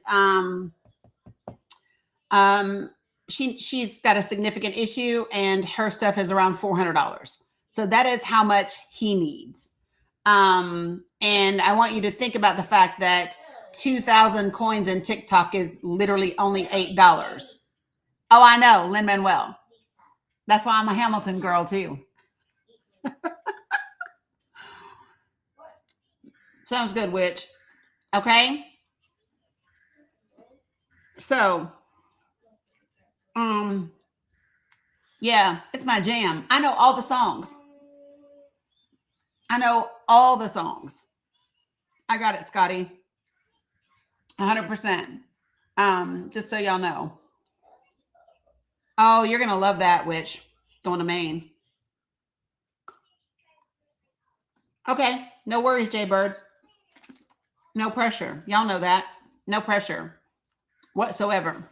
she's got a significant issue and her stuff is around $400. So that is how much he needs. And I want you to think about the fact that 2,000 coins in TikTok is literally only $8. Oh, I know, Lin-Manuel. That's why I'm a Hamilton girl too. Sounds good, witch. Okay. So, yeah, it's my jam. I know all the songs. I know all the songs. I got it, Scotty. 100%. Just so y'all know. Oh, you're going to love that, witch. Going to Maine. Okay. No worries, Jay Bird. No pressure. Y'all know that. No pressure whatsoever.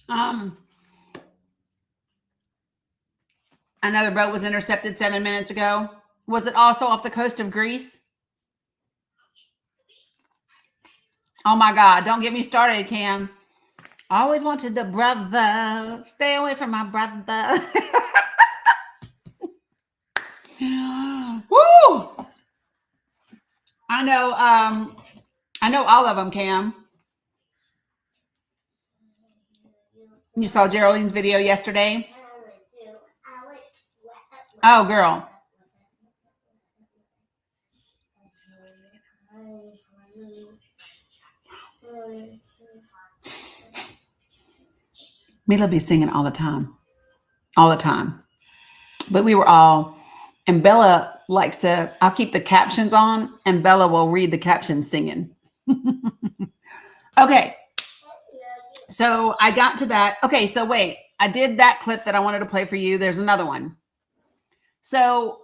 Another boat was intercepted 7 minutes ago. Was it also off the coast of Greece? Oh my God. Don't get me started, Cam. I always wanted the brother. Stay away from my brother. Woo! I know all of them, Cam. You saw Geraldine's video yesterday? Oh, girl. Mila be singing all the time. All the time. But we were all, and Bella likes to, I'll keep the captions on, and Bella will read the captions singing. Okay. So I got to that. Okay, so wait. I did that clip that I wanted to play for you. There's another one. So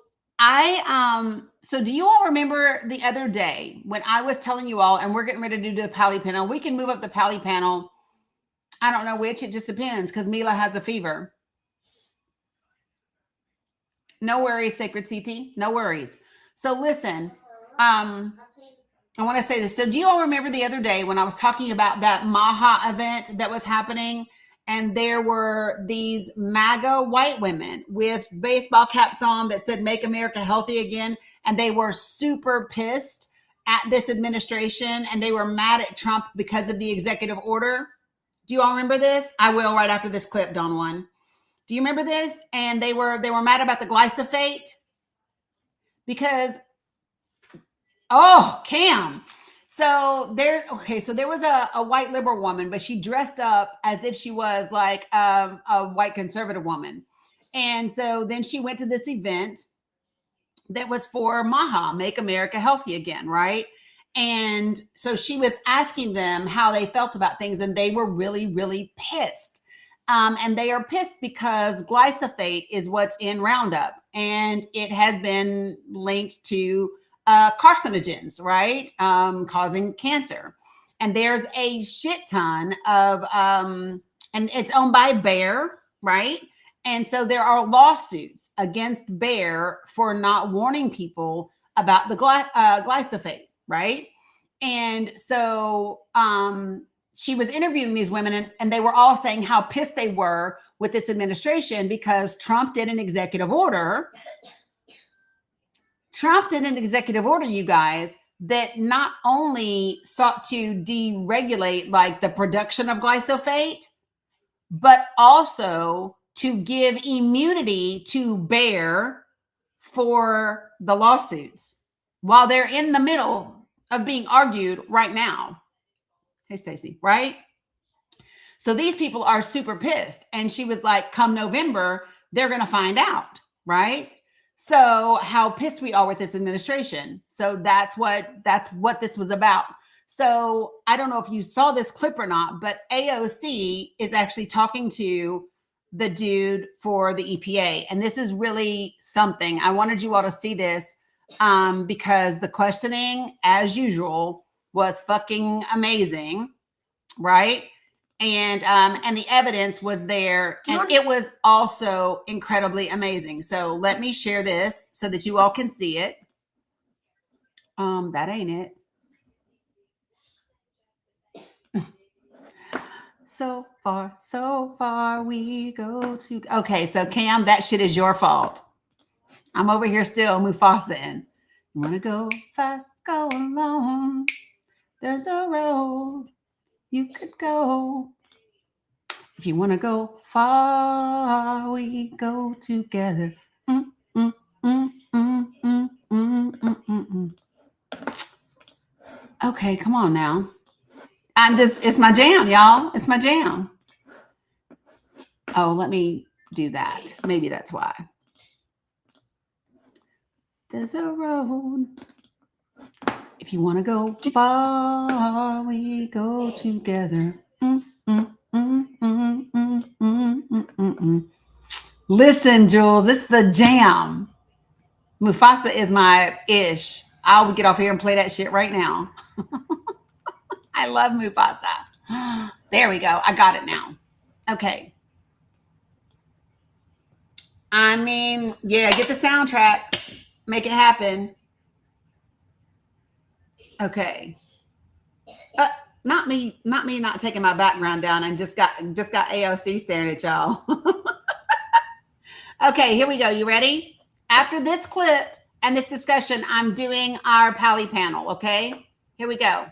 so do you all remember the other day when I was telling you all, and we're getting ready to do the Pally panel? We can move up the Pally panel. I don't know which. It just depends because Mila has a fever. No worries, Sacred CT. No worries. So listen, I want to say this. So do you all remember the other day when I was talking about that Maha event that was happening? And there were these MAGA white women with baseball caps on that said, "Make America Healthy Again." And they were super pissed at this administration and they were mad at Trump because of the executive order. Do you all remember this? I will right after this clip, Don One. Do you remember this? And they were mad about the glyphosate because, oh, Cam. So there was a white liberal woman, but she dressed up as if she was like a white conservative woman. And so then she went to this event that was for Maha, Make America Healthy Again, right? And so she was asking them how they felt about things, and they were really, really pissed. And they are pissed because glyphosate is what's in Roundup, and it has been linked to carcinogens, right? Causing cancer. And there's a shit ton of, and it's owned by Bayer, right? And so there are lawsuits against Bayer for not warning people about the glyphosate, right? And so she was interviewing these women, and they were all saying how pissed they were with this administration because Trump did an executive order. Trump did an executive order, you guys, that not only sought to deregulate like the production of glyphosate, but also to give immunity to Bayer for the lawsuits while they're in the middle of being argued right now. Hey, Stacey, right? So these people are super pissed. And she was like, come November, they're going to find out, right? So how pissed we are with this administration. So that's what this was about. So I don't know if you saw this clip or not, but AOC is actually talking to the dude for the EPA. And this is really something. I wanted you all to see this because the questioning, as usual, was fucking amazing, right? And the evidence was there, and it was also incredibly amazing. So let me share this so that you all can see it. That ain't it. So far we go to. Okay, so Cam, that shit is your fault. I'm over here still Mufasa-ing. You wanna go fast, go alone. There's a road you could go. If you want to go far, we go together. Okay, come on now. It's my jam, y'all. It's my jam. Oh, let me do that. Maybe that's why. There's a road. If you want to go far, we go together. Listen, Jules, it's the jam. Mufasa is my ish. I would get off here and play that shit right now. I love Mufasa. There we go. I got it now. Okay. I mean, yeah, get the soundtrack. Make it happen. Okay. Not me not taking my background down and just got AOC staring at y'all. Okay, here we go. You ready? After this clip and this discussion, I'm doing our Pally panel, okay? Here we go.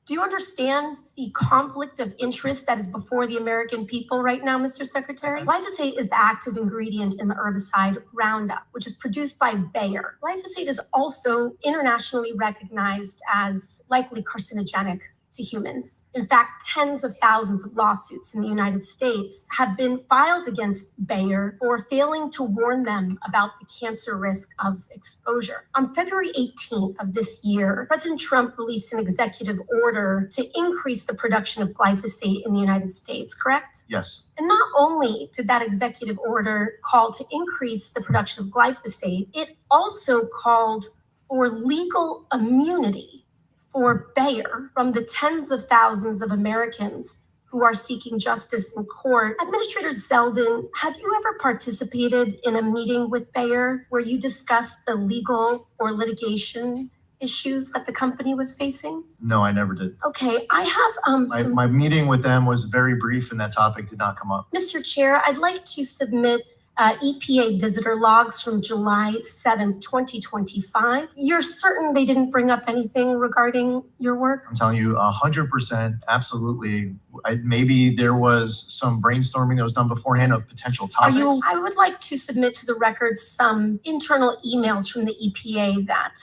Do you understand the conflict of interest that is before the American people right now, Mr. Secretary? Glyphosate is the active ingredient in the herbicide Roundup, which is produced by Bayer. Glyphosate is also internationally recognized as likely carcinogenic to humans. In fact, tens of thousands of lawsuits in the United States have been filed against Bayer for failing to warn them about the cancer risk of exposure. On February 18th of this year, President Trump released an executive order to increase the production of glyphosate in the United States, correct? Yes. And not only did that executive order call to increase the production of glyphosate, it also called for legal immunity for Bayer from the tens of thousands of Americans who are seeking justice in court. Administrator Zeldin, have you ever participated in a meeting with Bayer where you discussed the legal or litigation issues that the company was facing? No, I never did. Okay, I have My meeting with them was very brief and that topic did not come up. Mr. Chair, I'd like to submit EPA visitor logs from July 7th, 2025. You're certain they didn't bring up anything regarding your work? I'm telling you 100%, absolutely. Maybe there was some brainstorming that was done beforehand of potential topics. I would like to submit to the record some internal emails from the EPA that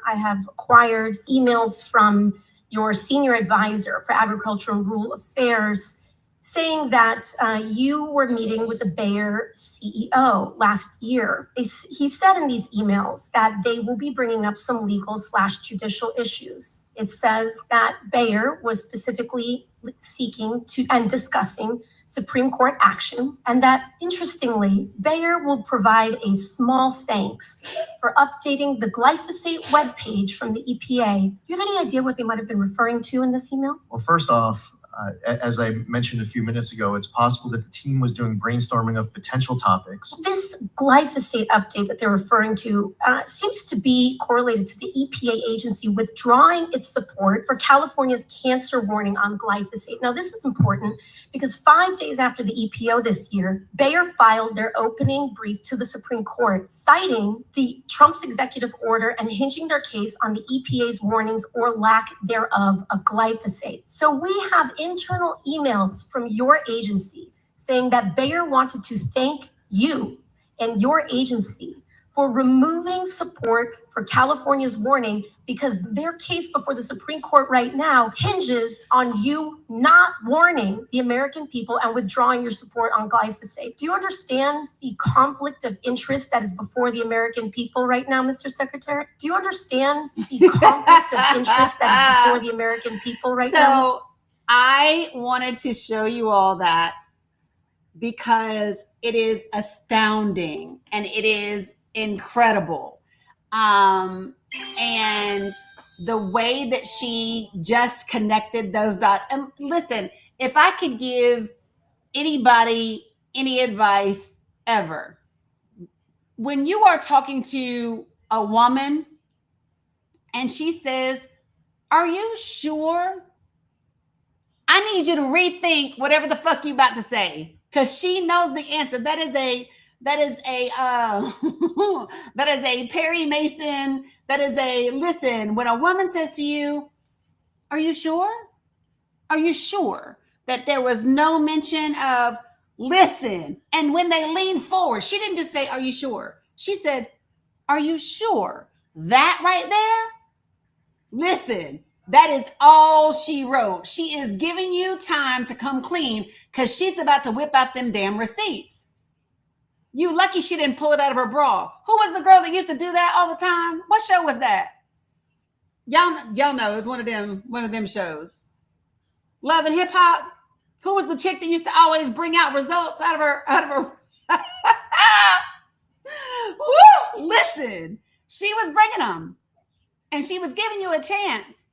I have acquired, emails from your senior advisor for agriculture and rural affairs, saying that you were meeting with the Bayer CEO last year. He said in these emails that they will be bringing up some legal/judicial issues. It says that Bayer was specifically seeking to and discussing Supreme Court action, and that, interestingly, Bayer will provide a small thanks for updating the glyphosate webpage from the EPA. Do you have any idea what they might have been referring to in this email? Well, first off, as I mentioned a few minutes ago, it's possible that the team was doing brainstorming of potential topics. This glyphosate update that they're referring to seems to be correlated to the EPA agency withdrawing its support for California's cancer warning on glyphosate. Now, this is important because 5 days after the EPO this year, Bayer filed their opening brief to the Supreme Court, citing the Trump's executive order and hinging their case on the EPA's warnings or lack thereof of glyphosate. So we have internal emails from your agency saying that Bayer wanted to thank you and your agency for removing support for California's warning because their case before the Supreme Court right now hinges on you not warning the American people and withdrawing your support on glyphosate. Do you understand the conflict of interest that is before the American people right now, Mr. Secretary? Do you understand the conflict of interest that is before the American people right now? So I wanted to show you all that because it is astounding and it is incredible. And the way that she just connected those dots. And listen, if I could give anybody any advice ever, when you are talking to a woman and she says, "Are you sure?" I need you to rethink whatever the fuck you about to say, because she knows the answer. That is a that is a Perry Mason. That is a listen. When a woman says to you, "Are you sure? Are you sure?" that there was no mention of listen. And when they leaned forward, she didn't just say, "Are you sure?" She said, "Are you sure?" That right there, listen. That is all she wrote. She is giving you time to come clean because she's about to whip out them damn receipts. You lucky she didn't pull it out of her bra. Who was the girl that used to do that all the time? What show was that? Y'all know it was one of them shows. Love and Hip Hop. Who was the chick that used to always bring out results out of her? Woo! Listen, she was bringing them, and she was giving you a chance.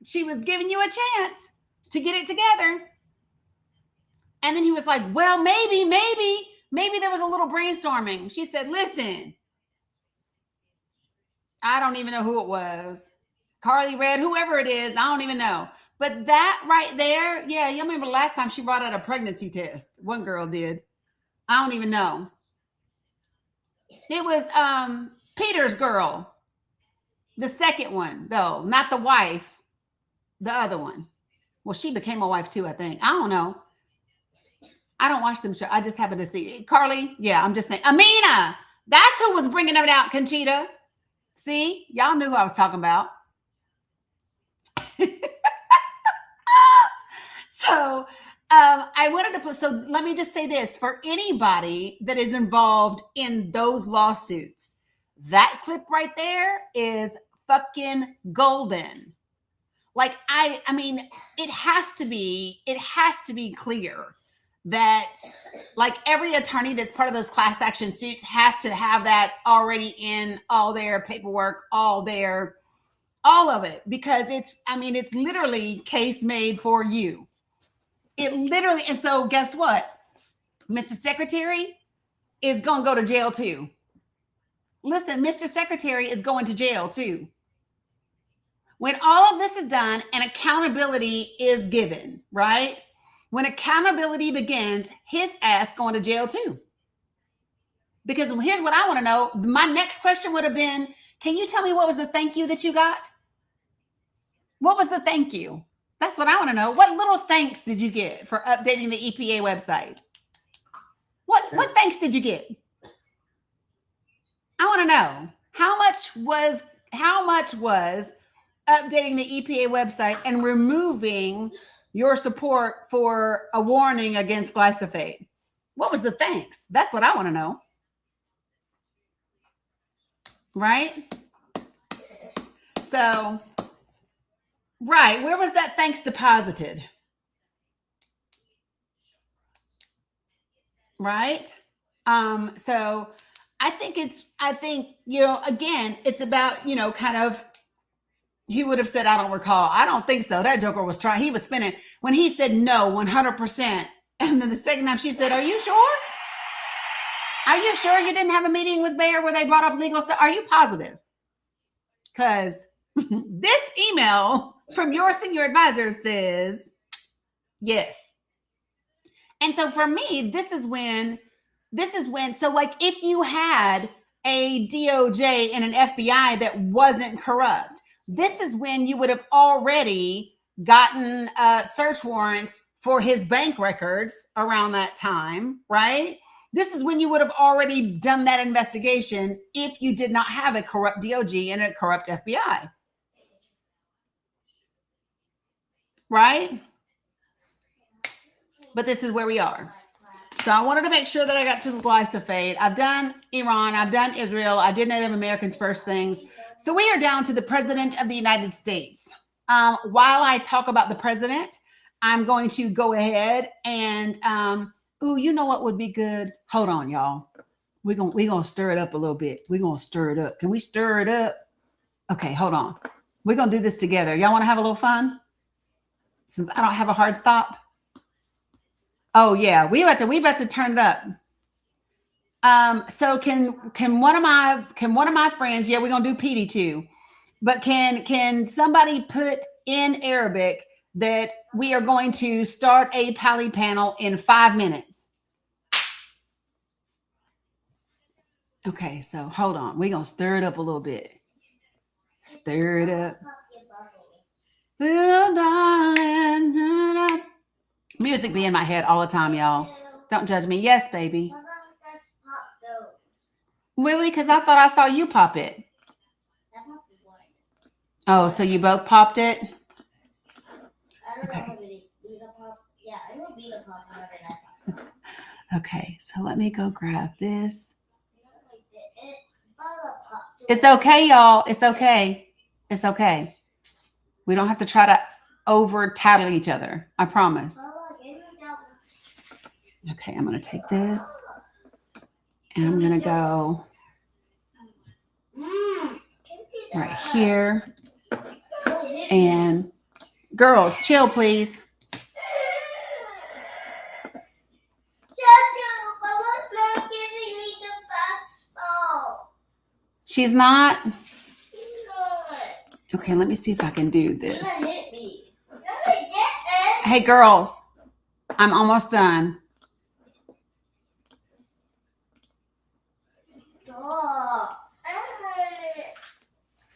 She was giving you a chance to get it together. And then he was like, "Well, maybe there was a little brainstorming." She said, "Listen, I don't even know who it was. Carly Red, whoever it is, I don't even know." But that right there, yeah, you remember the last time she brought out a pregnancy test. One girl did. I don't even know. It was Peter's girl. The second one, though, not the wife. The other one. Well, she became a wife too, I think. I don't know. I don't watch them show. I just happen to see Carly. Yeah, I'm just saying. Amina. That's who was bringing it out, Conchita. See? Y'all knew who I was talking about. So I wanted to put, so let me just say this. For anybody that is involved in those lawsuits, that clip right there is fucking golden. Like, I mean, it has to be clear that like every attorney that's part of those class action suits has to have that already in all their paperwork, all of it, because it's literally case made for you. It literally, and so guess what? Mr. Secretary is going to go to jail too. Listen, Mr. Secretary is going to jail too. when all of this is done and accountability is given, right? When accountability begins, his ass going to jail too. Because here's what I want to know. My next question would have been, can you tell me what was the thank you that you got? What was the thank you? That's what I want to know. What little thanks did you get for updating the EPA website? What thanks did you get? I want to know how much was updating the EPA website and removing your support for a warning against glyphosate? What was the thanks? That's what I want to know. Right? So, right, where was that thanks deposited? Right? So I think, again, it's about, kind of, he would have said, I don't recall. I don't think so. That joker was trying. He was spinning when he said no, 100%. And then the second time she said, are you sure? Are you sure you didn't have a meeting with Bayer where they brought up legal stuff? Are you positive? Because this email from your senior advisor says yes. And so for me, this is when, so like if you had a DOJ and an FBI that wasn't corrupt, this is when you would have already gotten search warrants for his bank records around that time, right? This is when you would have already done that investigation if you did not have a corrupt DOJ and a corrupt FBI. Right? But this is where we are. So I wanted to make sure that I got to the glyphosate. I've done Iran. I've done Israel. I did Native Americans first things. So we are down to the President of the United States. While I talk about the president, I'm going to go ahead and, you know what would be good? Hold on, y'all. We're gonna stir it up a little bit. We're going to stir it up. Can we stir it up? Okay, hold on. We're going to do this together. Y'all want to have a little fun? Since I don't have a hard stop. Oh yeah, we about to turn it up. So can one of my friends? Yeah, we're gonna do PD too. But can somebody put in Arabic that we are going to start a Pali panel in 5 minutes? Okay, so hold on. We're gonna stir it up a little bit. Stir it up. Little darling. Music be in my head all the time, y'all. Don't judge me. Yes, baby. Really? Because I thought I saw you pop it. Oh, so you both popped it? Okay. Okay, so let me go grab this. It's okay, y'all. It's okay. It's okay. We don't have to try to over tattle each other. I promise. Okay, I'm going to take this and I'm going to go right here. And girls, chill, please. She's not? Okay, let me see if I can do this. Hey, girls, I'm almost done.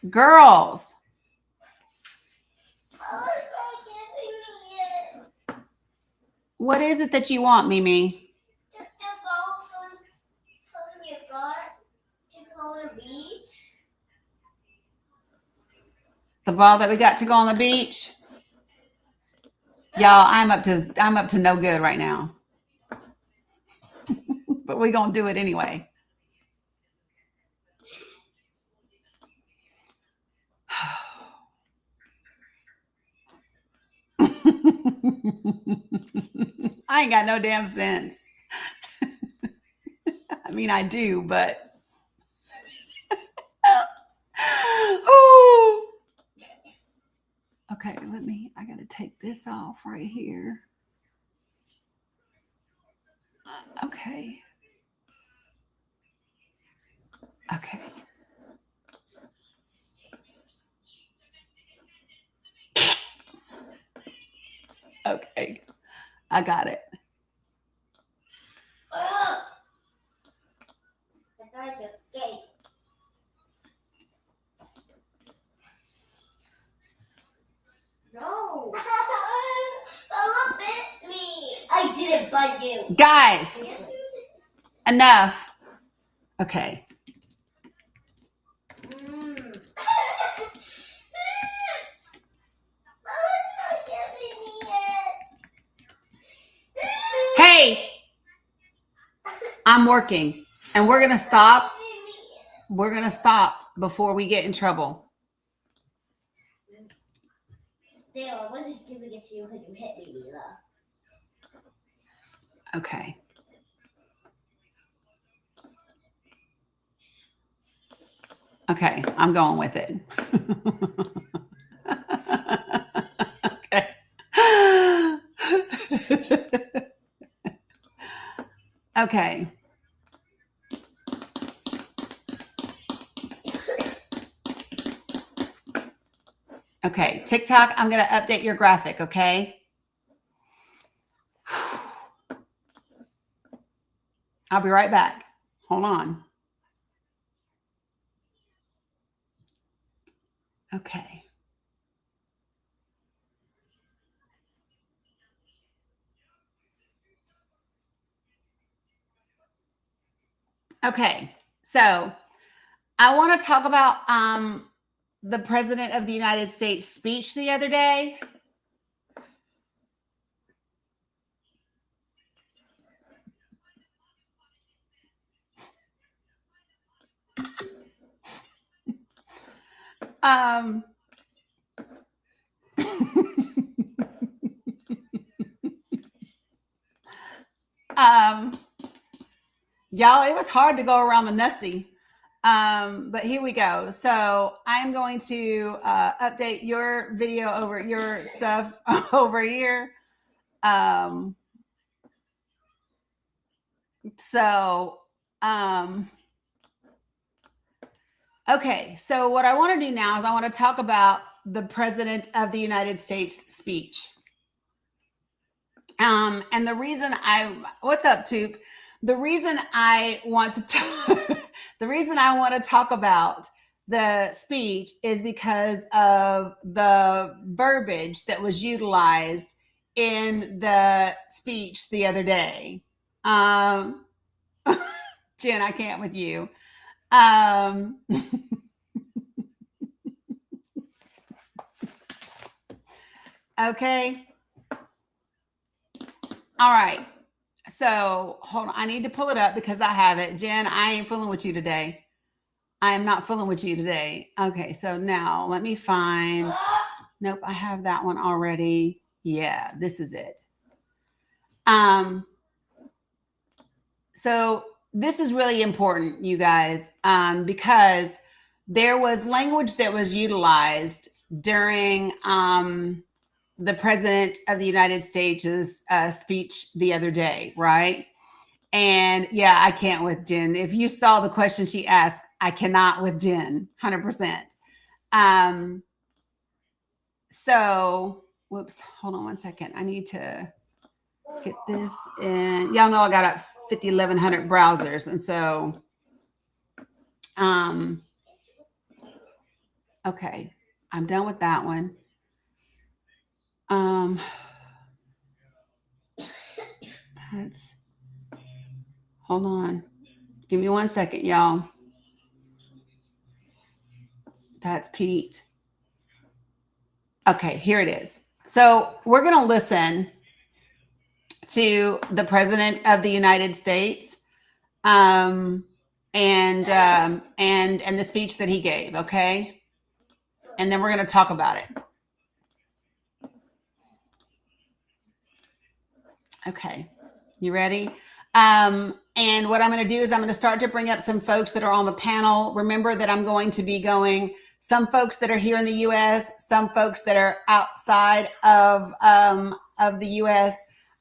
Girls. What is it that you want, Mimi? The ball from your God to go on the beach. The ball that we got to go on the beach? Y'all, I'm up to no good right now. But we're going to do it anyway. I ain't got no damn sense. I mean, I do, but. Okay, I got to take this off right here. Okay. Okay. Okay, I got it. I tried to escape. No. Bella bit me. I didn't bite you. Guys, enough. Okay. Hey, I'm working and we're going to stop. We're going to stop before we get in trouble. Dale, I wasn't giving it to you because you hit me, Mila. Okay. Okay, I'm going with it. Okay. Okay. Okay, TikTok, I'm going to update your graphic, okay? I'll be right back. Hold on. Okay. Okay, so I want to talk about the President of the United States speech the other day. Y'all, it was hard to go around the Nessie. But here we go. So I'm going to update your video over your stuff over here. Okay, so what I want to do now is I want to talk about the President of the United States speech. And the reason what's up, Toop? The reason I want to talk about the speech is because of the verbiage that was utilized in the speech the other day. Jen, I can't with you. Okay. All right. So hold on. I need to pull it up because I have it. Jen, I ain't fooling with you today. I am not fooling with you today. Okay. So now let me find. Nope. I have that one already. Yeah, this is it. So this is really important, you guys, because there was language that was utilized during the President of the United States' speech the other day, right? And yeah, I can't with Jen. If you saw the question she asked, I cannot with Jen, 100%. So, whoops, hold on one second. I need to get this in. Y'all know I got up 5,100 browsers. And so, okay, I'm done with that one. Hold on. Give me 1 second, y'all. That's Pete. Okay, here it is. So we're going to listen to the President of the United States and the speech that he gave, okay? And then we're going to talk about it. Okay, you ready? And what I'm going to do is I'm going to start to bring up some folks that are on the panel. Remember that I'm going to be going some folks that are here in the U.S., some folks that are outside of the U.S.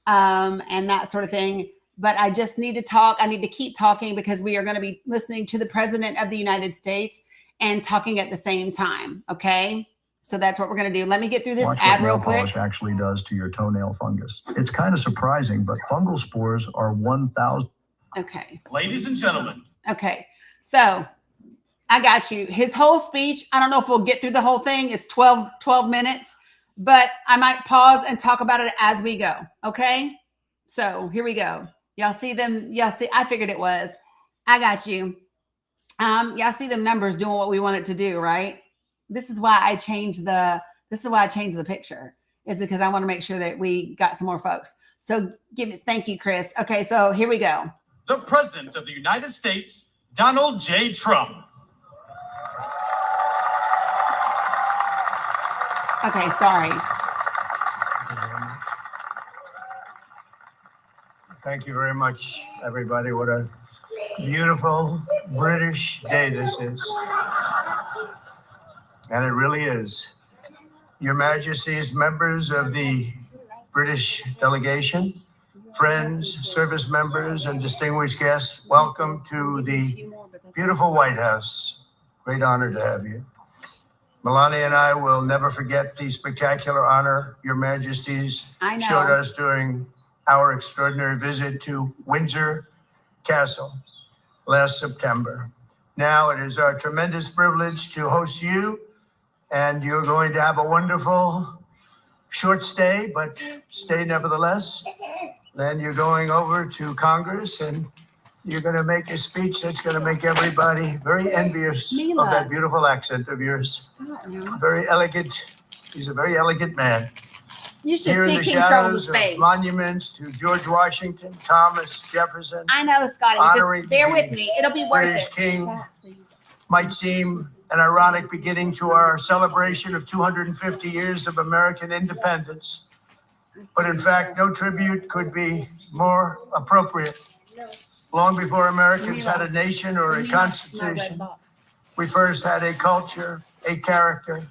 And that sort of thing. But I just need to talk. I need to keep talking because we are going to be listening to the President of the United States and talking at the same time. Okay. So that's what we're going to do. Let me get through this Watch ad what real nail quick. polish actually does to your toenail fungus. It's kind of surprising, but fungal spores are 1,000. Okay. Ladies and gentlemen. Okay. So I got you. His whole speech, I don't know if we'll get through the whole thing. It's 12 minutes, but I might pause and talk about it as we go. Okay. So here we go. Y'all see them? Y'all see, I figured it was. I got you. Y'all see them numbers doing what we want it to do, right? This is why I changed the picture, is because I want to make sure that we got some more folks. So thank you, Chris. Okay, so here we go. The President of the United States, Donald J. Trump. Okay, sorry. Thank you very much, everybody. What a beautiful British day this is. And it really is. Your Majesty's members of the British delegation, friends, service members, and distinguished guests, welcome to the beautiful White House. Great honor to have you. Melania and I will never forget the spectacular honor Your Majesties showed us during our extraordinary visit to Windsor Castle last September. Now it is our tremendous privilege to host you, and you're going to have a wonderful short stay, but stay nevertheless. Then you're going over to Congress, and you're going to make a speech that's going to make everybody very envious of that beautiful accent of yours. Very elegant. He's a very elegant man. You should Here in see the King shadows Charles's of face. monuments to George Washington, Thomas Jefferson, I know, Scotty. honoring Just bear the with me. It'll be worth British it. King might seem an ironic beginning to our celebration of 250 years of American independence. But in fact, no tribute could be more appropriate. Long before Americans had a nation or a constitution, we first had a culture, a character,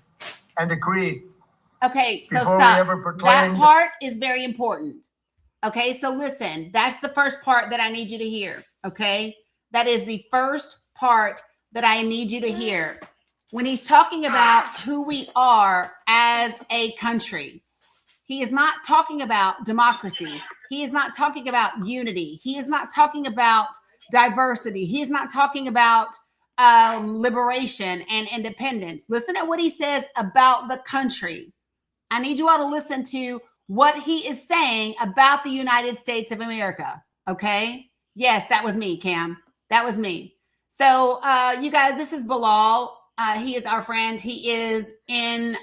and a creed. Okay, so Before we stop. ever That proclaimed- part is very important. Okay, so listen, that's the first part that I need you to hear. Okay, that is the first part that I need you to hear. When he's talking about who we are as a country, he is not talking about democracy. He is not talking about unity. He is not talking about diversity. He is not talking about liberation and independence. Listen to what he says about the country. I need you all to listen to what he is saying about the United States of America. Okay? Yes, that was me, Cam. That was me. So, you guys, this is Bilal. He is our friend. He is in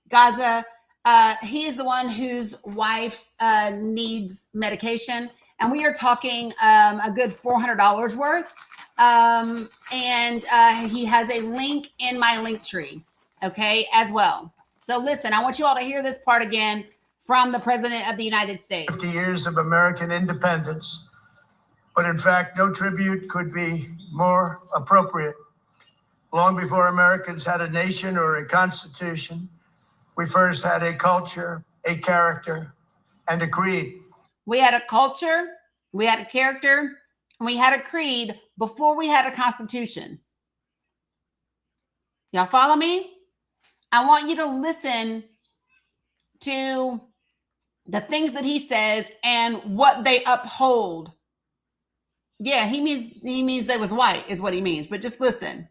Gaza. He is the one whose wife needs medication. And we are talking a good $400 worth. And he has a link in my link tree, okay, as well. So listen, I want you all to hear this part again from the President of the United States. 50 years of American independence. But in fact, no tribute could be more appropriate. Long before Americans had a nation or a constitution, we first had a culture, a character, and a creed. We had a culture, we had a character, and we had a creed before we had a constitution. Y'all follow me? I want you to listen to the things that he says and what they uphold. Yeah, he means they was white is what he means, but just listen.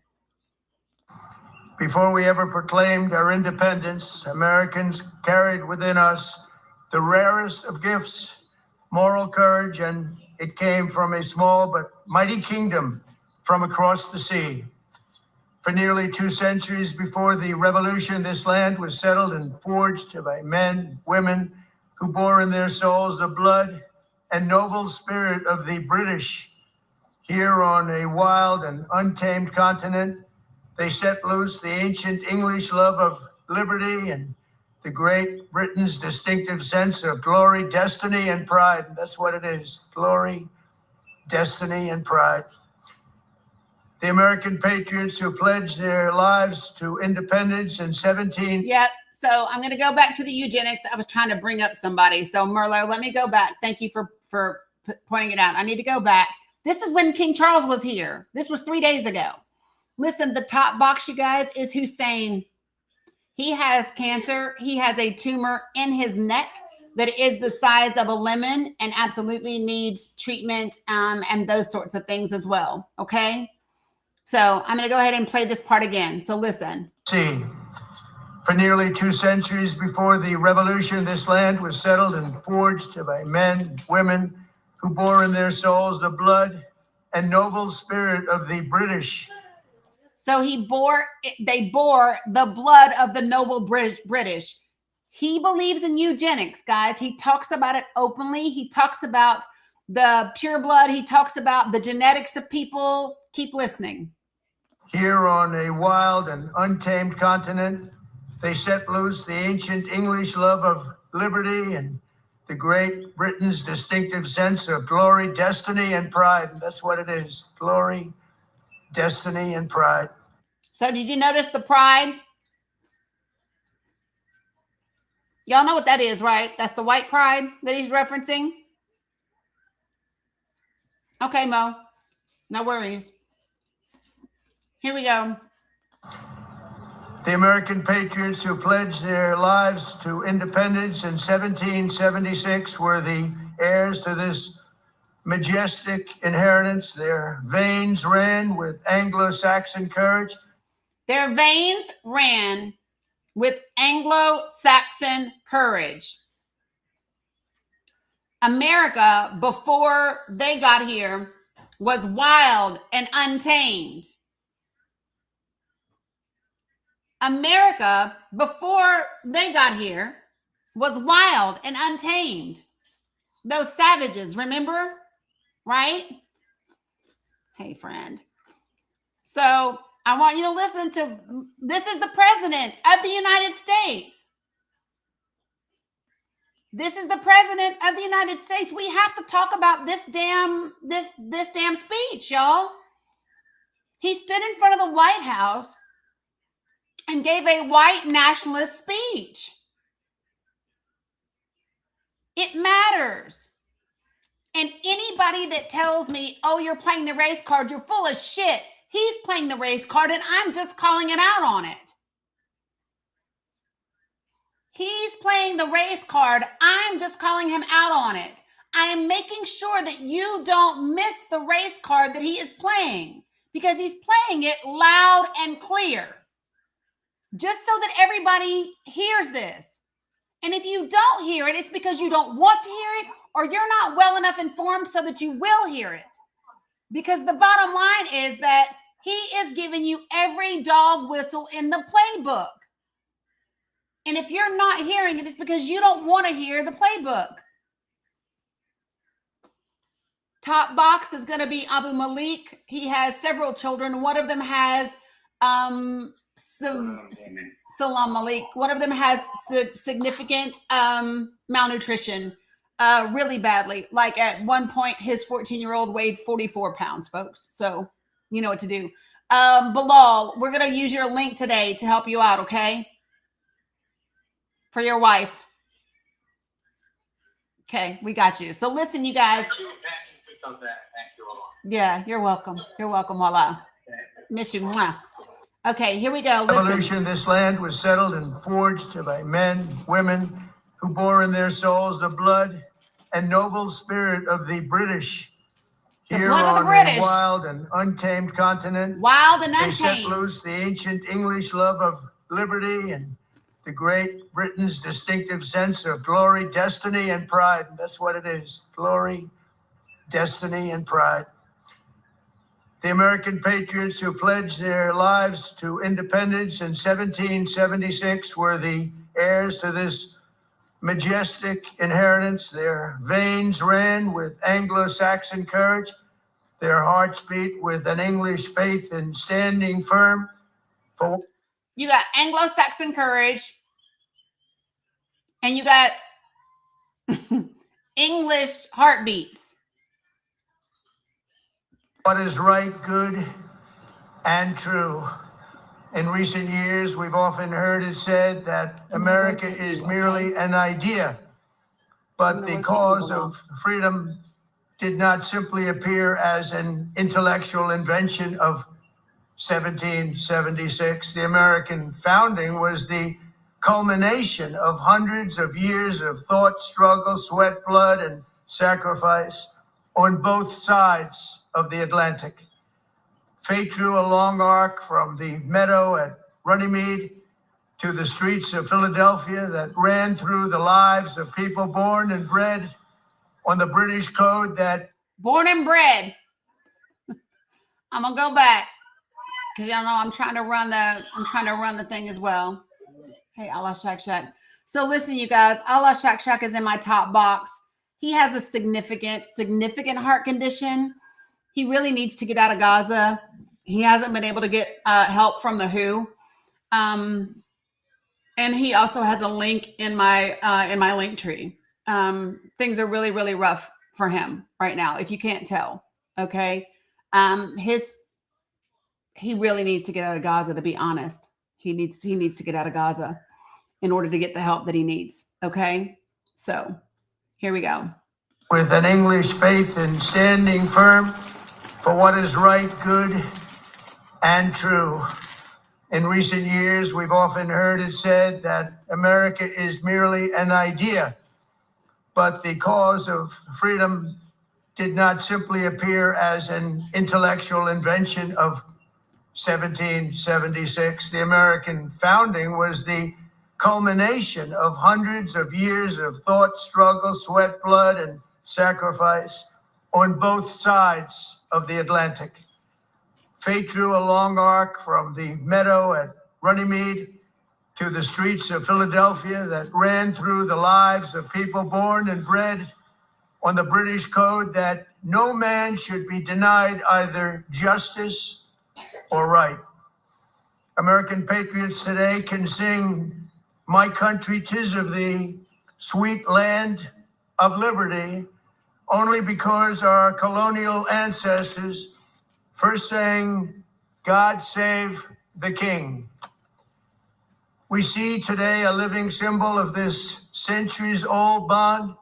Before we ever proclaimed our independence, Americans carried within us the rarest of gifts, moral courage, and it came from a small but mighty kingdom from across the sea. For nearly 2 centuries before the revolution, this land was settled and forged by men, women who bore in their souls the blood and noble spirit of the British. Here on a wild and untamed continent, they set loose the ancient English love of liberty and the Great Britain's distinctive sense of glory, destiny, and pride. And that's what it is, glory, destiny, and pride. The American patriots who pledged their lives to independence in 17. Yep. So I'm going to go back to the eugenics. I was trying to bring up somebody. So Merlo, let me go back. Thank you for pointing it out. I need to go back. This is when King Charles was here. This was 3 days ago. Listen, the top box, you guys, is Hussein. He has cancer. He has a tumor in his neck that is the size of a lemon and absolutely needs treatment and those sorts of things as well. Okay. So I'm going to go ahead and play this part again. So listen. See, for nearly 2 centuries before the revolution, this land was settled and forged by men and women who bore in their souls the blood and noble spirit of the British. So they bore the blood of the noble British. He believes in eugenics, guys. He talks about it openly. He talks about the pure blood. He talks about the genetics of people. Keep listening. Here on a wild and untamed continent, they set loose the ancient English love of liberty and the Great Britain's distinctive sense of glory, destiny, and pride. And that's what it is. Glory, destiny, and pride. So did you notice the pride? Y'all know what that is, right? That's the white pride that he's referencing. Okay, Mo. No worries. Here we go. The American patriots who pledged their lives to independence in 1776 were the heirs to this majestic inheritance. Their veins ran with Anglo-Saxon courage. Their veins ran with Anglo-Saxon courage. America, before they got here, was wild and untamed. America, before they got here, was wild and untamed. Those savages, remember? Right? Hey, friend. So I want you to listen to, this is the president of the United States. This is the president of the United States. We have to talk about this damn speech, y'all. He stood in front of the White House and gave a white nationalist speech. It matters. And anybody that tells me, oh, you're playing the race card, you're full of shit. He's playing the race card and I'm just calling him out on it. He's playing the race card. I'm just calling him out on it. I am making sure that you don't miss the race card that he is playing because he's playing it loud and clear. Just so that everybody hears this. And if you don't hear it, it's because you don't want to hear it or you're not well enough informed so that you will hear it. Because the bottom line is that he is giving you every dog whistle in the playbook. And if you're not hearing it, it's because you don't want to hear the playbook. Top box is going to be Abu Malik. He has several children. One of them has Salam Malik. One of them has significant malnutrition, really badly. Like at one point, his 14-year-old weighed 44 pounds, folks. So you know what to do. Bilal, we're going to use your link today to help you out, okay? For your wife. Okay, we got you. So listen, you guys. Yeah, you're welcome. You're welcome, Walla. Miss you. Mwah. Okay, here we go. Listen. Revolution, this land was settled and forged by men, women who bore in their souls the blood and noble spirit of the British. Here on a wild and untamed continent, wild and untamed, they set loose the ancient English love of liberty and the Great Britain's distinctive sense of glory, destiny, and pride. And that's what it is. Glory, destiny, and pride. The American patriots who pledged their lives to independence in 1776 were the heirs to this majestic inheritance. Their veins ran with Anglo-Saxon courage. Their hearts beat with an English faith in standing firm. You got Anglo-Saxon courage, and you got English heartbeats. What is right, good, and true. In recent years, we've often heard it said that America is merely an idea, but the cause of freedom did not simply appear as an intellectual invention of 1776. The American founding was the culmination of hundreds of years of thought, struggle, sweat, blood, and sacrifice on both sides of the Atlantic. Fate drew a long arc from the meadow at Runnymede to the streets of Philadelphia that ran through the lives of people born and bred on the British code that Born and bred. I'm gonna go back because y'all know I'm trying to run the thing as well. Hey, Allah Shak Shak. So listen, you guys, Allah Shak Shak is in my top box. He has a significant heart condition. He really needs to get out of Gaza. He hasn't been able to get help from the WHO. And he also has a link in my link tree. Things are really, really rough for him right now, if you can't tell. Okay. He really needs to get out of Gaza, to be honest. He needs to get out of Gaza in order to get the help that he needs. Okay. So here we go. with an English faith and standing firm for what is right, good, and true. In recent years, we've often heard it said that America is merely an idea, but the cause of freedom did not simply appear as an intellectual invention of 1776. The American founding was the culmination of hundreds of years of thought, struggle, sweat, blood, and sacrifice on both sides of the Atlantic. Fate drew a long arc from the meadow at Runnymede to the streets of Philadelphia that ran through the lives of people born and bred on the British code that no man should be denied either justice or right. American patriots today can sing, "My country, 'tis of thee, sweet land of liberty," only because our colonial ancestors first sang, "God save the King." We see today a living symbol of this centuries-old bond,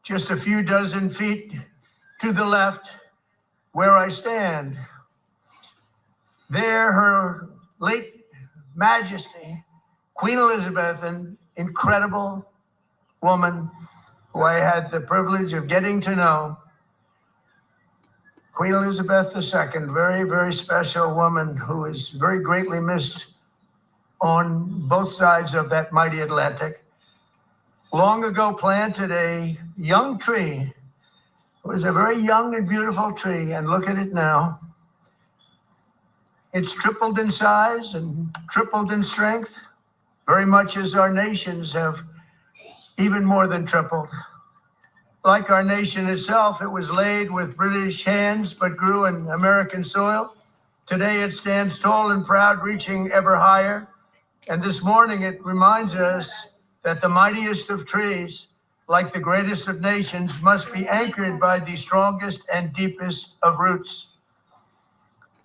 just a few dozen feet to the left where I stand. There, Her late Majesty, Queen Elizabeth, an incredible woman who I had the privilege of getting to know. Queen Elizabeth II, very, very special woman who is very greatly missed on both sides of that mighty Atlantic. Long ago planted a young tree. It was a very young and beautiful tree, and look at it now. It's tripled in size and tripled in strength, very much as our nations have even more than tripled. Like our nation itself, it was laid with British hands, but grew in American soil. Today it stands tall and proud, reaching ever higher. And this morning it reminds us that the mightiest of trees, like the greatest of nations, must be anchored by the strongest and deepest of roots.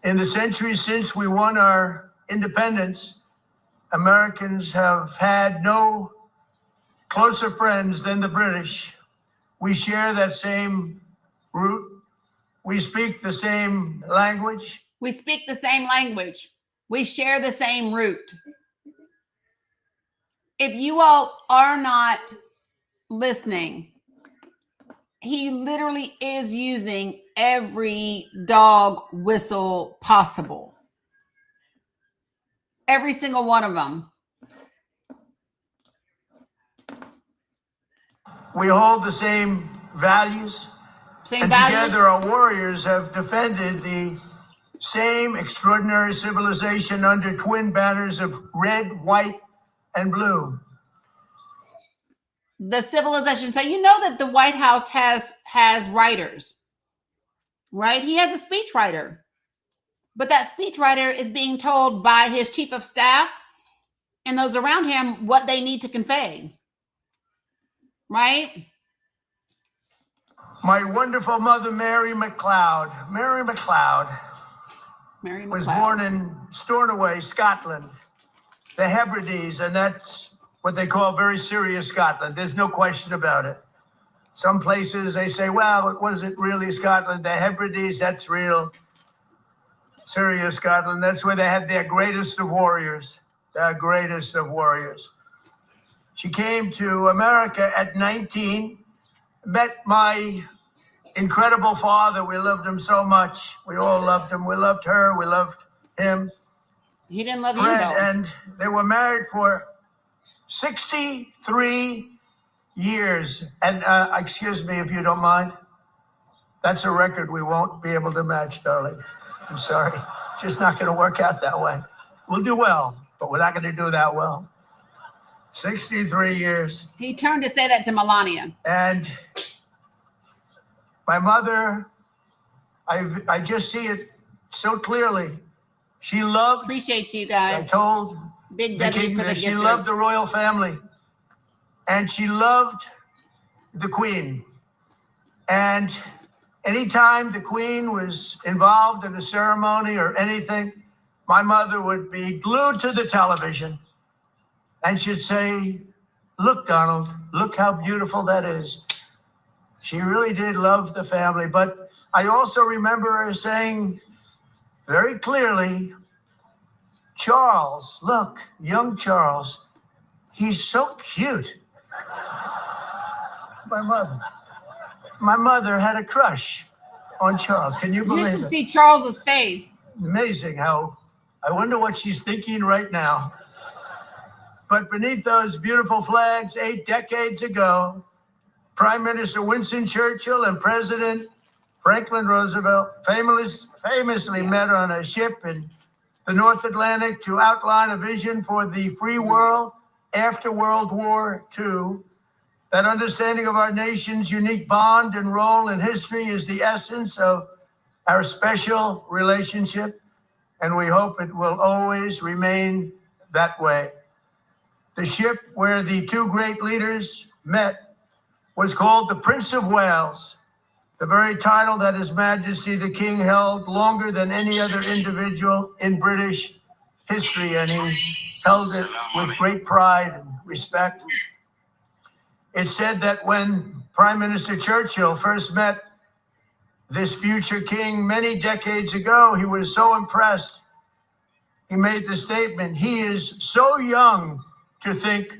In the centuries since we won our independence, Americans have had no closer friends than the British. We share that same root. We speak the same language. We speak the same language. We share the same root. If you all are not listening, he literally is using every dog whistle possible. Every single one of them. We hold the same values. And together our warriors have defended the same extraordinary civilization under twin banners of red, white, and blue. The civilization. So you know that the White House has writers, right? He has a speechwriter. But that speechwriter is being told by his chief of staff and those around him what they need to convey. Right? My wonderful mother, Mary McLeod, was born in Stornoway, Scotland, the Hebrides, and that's what they call very serious Scotland. There's no question about it. Some places they say, well, it wasn't really Scotland. The Hebrides, that's real serious Scotland. That's where they had their greatest of warriors, their greatest of warriors. She came to America at 19, met my incredible father. We loved him so much. We all loved him. We loved her. We loved him. He didn't love Fred, you though. and they were married for 63 years. And excuse me if you don't mind. That's a record we won't be able to match, darling. I'm sorry. Just not going to work out that way. We'll do well, but we're not going to do that well. 63 years. He turned to say that to Melania. And my mother, I just see it so clearly. She loved, Appreciate you I guys. told Big the W king for the that she gifters. loved the royal family. And she loved the queen. And anytime the queen was involved in a ceremony or anything, my mother would be glued to the television and she'd say, "Look, Donald, look how beautiful that is." She really did love the family. But I also remember her saying very clearly, "Charles, look, young Charles, he's so cute." My mother. My mother had a crush on Charles. Can you You believe should it? see Charles's face. Amazing how, I wonder what she's thinking right now. But beneath those beautiful flags 8 decades ago, Prime Minister Winston Churchill and President Franklin Roosevelt famously met on a ship in the North Atlantic to outline a vision for the free world after World War II. That understanding of our nation's unique bond and role in history is the essence of our special relationship, and we hope it will always remain that way. The ship where the two great leaders met was called the Prince of Wales, the very title that His Majesty the King held longer than any other individual in British history, and he held it with great pride and respect. It's said that when Prime Minister Churchill first met this future king many decades ago, he was so impressed. He made the statement, "He is so young to think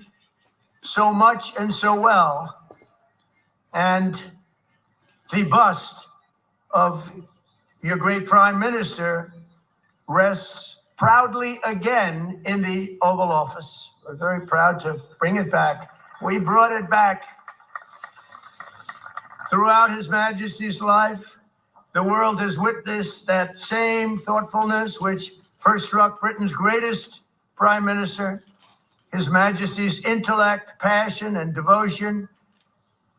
so much and so well." And the bust of your great Prime Minister rests proudly again in the Oval Office. We're very proud to bring it back. We brought it back. Throughout His Majesty's life, the world has witnessed that same thoughtfulness which first struck Britain's greatest Prime Minister. His Majesty's intellect, passion, and devotion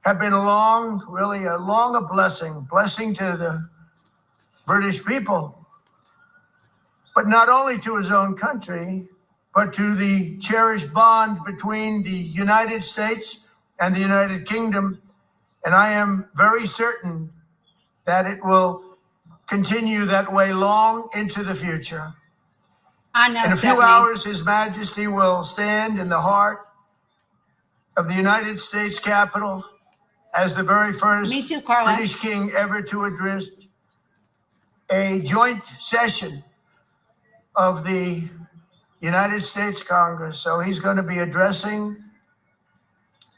have been really a blessing to the British people. But not only to his own country, but to the cherished bond between the United States and the United Kingdom. And I am very certain that it will continue that way long into the future. I know. In a few Stephanie. hours, His Majesty will stand in the heart of the United States Capitol as the very first Me too, Carla. British king ever to address a joint session of the United States Congress. So he's going to be addressing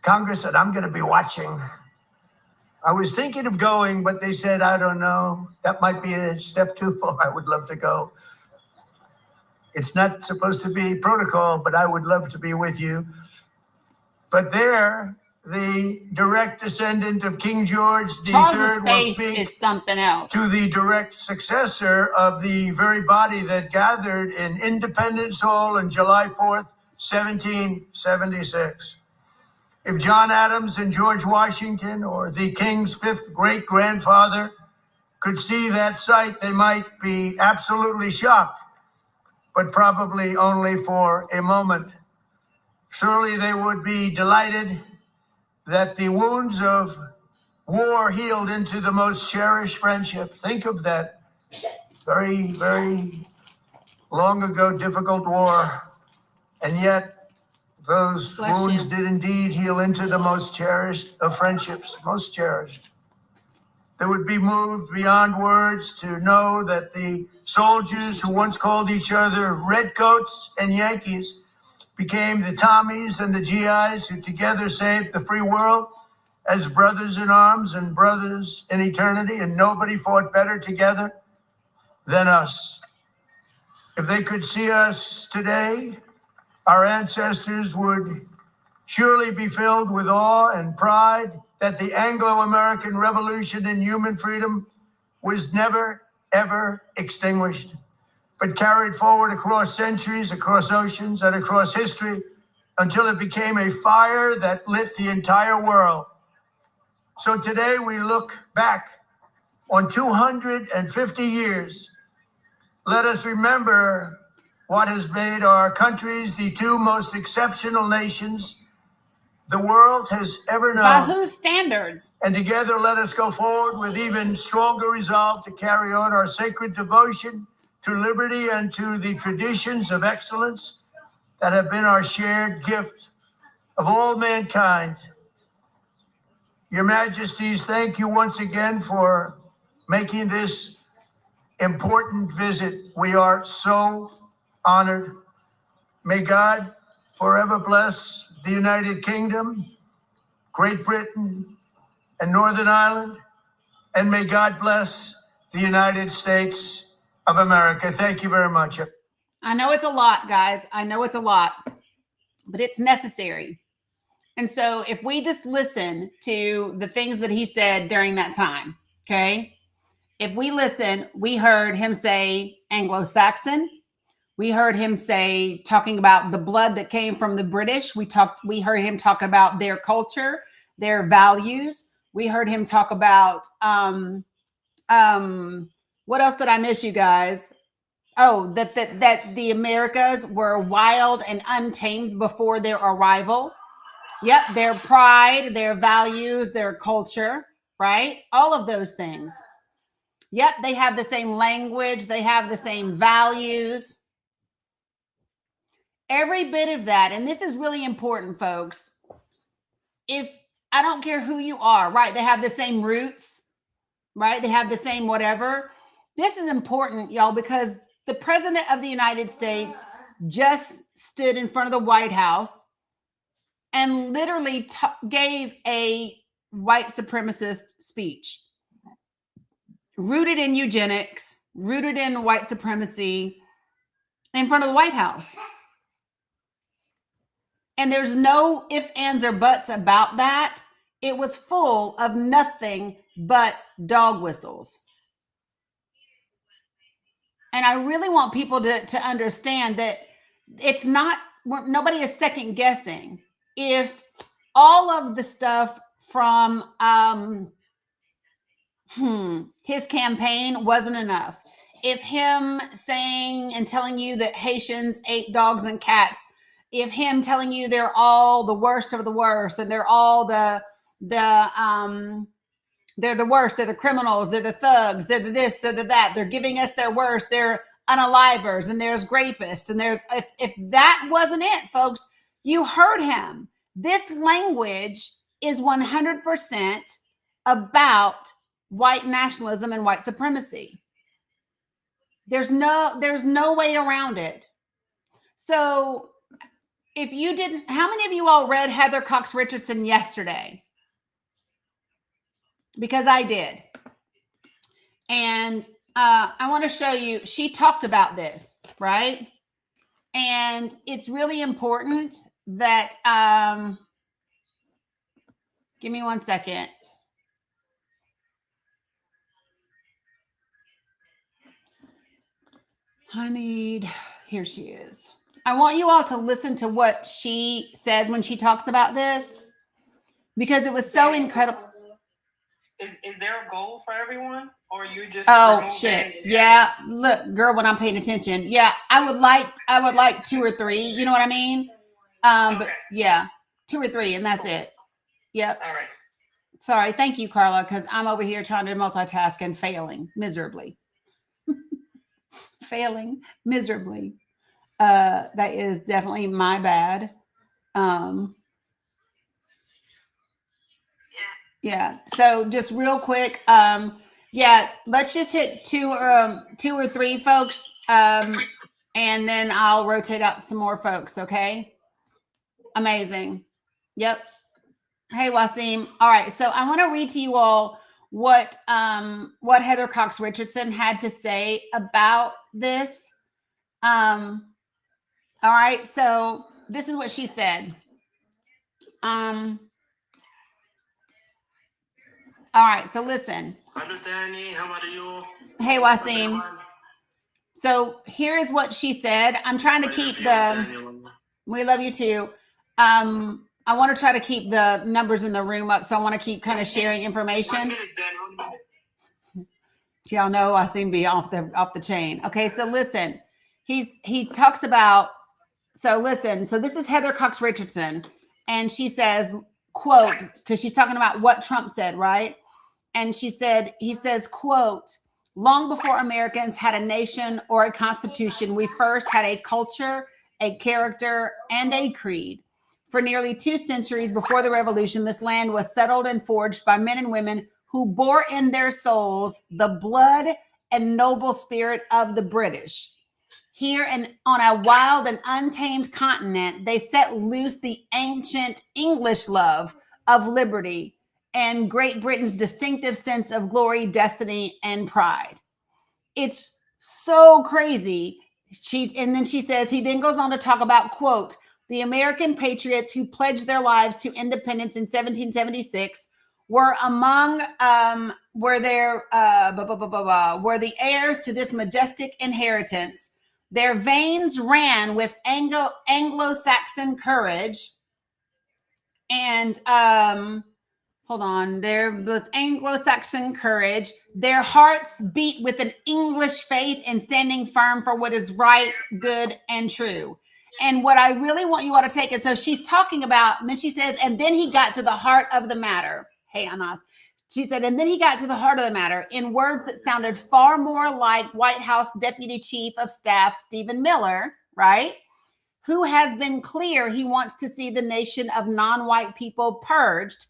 Congress, and I'm going to be watching. I was thinking of going, but they said, I don't know. That might be a step too far. I would love to go. It's not supposed to be protocol, but I would love to be with you. But there, the direct descendant of King George III Charles's will face speak is something else. to the direct successor of the very body that gathered in Independence Hall on July 4th, 1776. If John Adams and George Washington or the King's fifth great-grandfather could see that sight, they might be absolutely shocked, but probably only for a moment. Surely they would be delighted that the wounds of war healed into the most cherished friendship. Think of that very, very long ago, difficult war. And yet those Bless wounds you. did indeed heal into the most cherished of friendships, most cherished. They would be moved beyond words to know that the soldiers who once called each other redcoats and Yankees became the Tommies and the GIs who together saved the free world as brothers in arms and brothers in eternity, and nobody fought better together than us. If they could see us today, our ancestors would surely be filled with awe and pride that the Anglo-American Revolution in human freedom was never, ever extinguished, but carried forward across centuries, across oceans, and across history until it became a fire that lit the entire world. So today we look back on 250 years. Let us remember what has made our countries the two most exceptional nations the world has ever known. By whose standards? And together let us go forward with even stronger resolve to carry on our sacred devotion to liberty and to the traditions of excellence that have been our shared gift of all mankind. Your Majesties, thank you once again for making this important visit. We are so honored. May God forever bless the United Kingdom, Great Britain, and Northern Ireland, and may God bless the United States of America. Thank you very much. I know it's a lot, guys. I know it's a lot, but it's necessary. And so if we just listen to the things that he said during that time, okay? If we listen, we heard him say Anglo-Saxon. We heard him say, talking about the blood that came from the British. We heard him talk about their culture, their values. We heard him talk about, what else did I miss, you guys? Oh, that the Americas were wild and untamed before their arrival. Yep, their pride, their values, their culture, right? All of those things. Yep, they have the same language. They have the same values. Every bit of that, and this is really important, folks. If I don't care who you are, right? They have the same roots, right? They have the same whatever. This is important, y'all, because the President of the United States just stood in front of the White House and literally gave a white supremacist speech rooted in eugenics, rooted in white supremacy in front of the White House. And there's no ifs, ands, or buts about that. It was full of nothing but dog whistles. And I really want people to understand that it's not, nobody is second guessing. If all of the stuff from his campaign wasn't enough, if him saying and telling you that Haitians ate dogs and cats, if him telling you they're all the worst of the worst and they're all they're the worst, they're the criminals, they're the thugs, they're the this, they're the that, they're giving us their worst, they're unalivers, and there's rapists, and there's, if that wasn't it, folks, you heard him. This language is 100% about white nationalism and white supremacy. There's no way around it. So if you didn't, how many of you all read Heather Cox Richardson yesterday? Because I did. And I want to show you, she talked about this, right? And it's really important that, give me 1 second. Here she is. I want you all to listen to what she says when she talks about this, because it was so incredible. Is there a goal for everyone, or you just? Oh shit! Yeah, look, girl, when I'm paying attention, yeah, I would like 2 or 3. You know what I mean? But yeah, 2 or 3, and that's it. Yep. All right. Sorry, thank you, Carla, because I'm over here trying to multitask and failing miserably. Failing miserably. That is definitely my bad. Yeah. So just real quick, yeah, let's just hit 2 or 3 folks, and then I'll rotate out some more folks. Okay. Amazing. Yep. Hey, Wasim. All right. So I want to read to you all what Heather Cox Richardson had to say about this. All right. So this is what she said. All right. So listen. Hello, Dani. How are you? Hey, Wasim. So here's what she said. I'm trying to keep the. We love you too. I want to try to keep the numbers in the room up, so I want to keep kind of sharing information. Y'all know I seem to be off the chain. Okay, so listen, he talks about. So listen, so this is Heather Cox Richardson, and she says, quote, because she's talking about what Trump said, right? And he says, quote, long before Americans had a nation or a constitution, we first had a culture, a character, and a creed. For nearly 2 centuries before the revolution, this land was settled and forged by men and women who bore in their souls the blood and noble spirit of the British. Here and on a wild and untamed continent, they set loose the ancient English love of liberty and Great Britain's distinctive sense of glory, destiny, and pride. It's so crazy. And then she says, he then goes on to talk about, quote, the American patriots who pledged their lives to independence in 1776 were were the heirs to this majestic inheritance. Their veins ran with Anglo-Saxon courage and with Anglo-Saxon courage. Their hearts beat with an English faith in standing firm for what is right, good, and true. And what I really want you all to take is, so she's talking about, and then she says, and then he got to the heart of the matter. Hey, Anas. She said, and then he got to the heart of the matter in words that sounded far more like White House Deputy Chief of Staff Stephen Miller, right? Who has been clear he wants to see the nation of non-white people purged.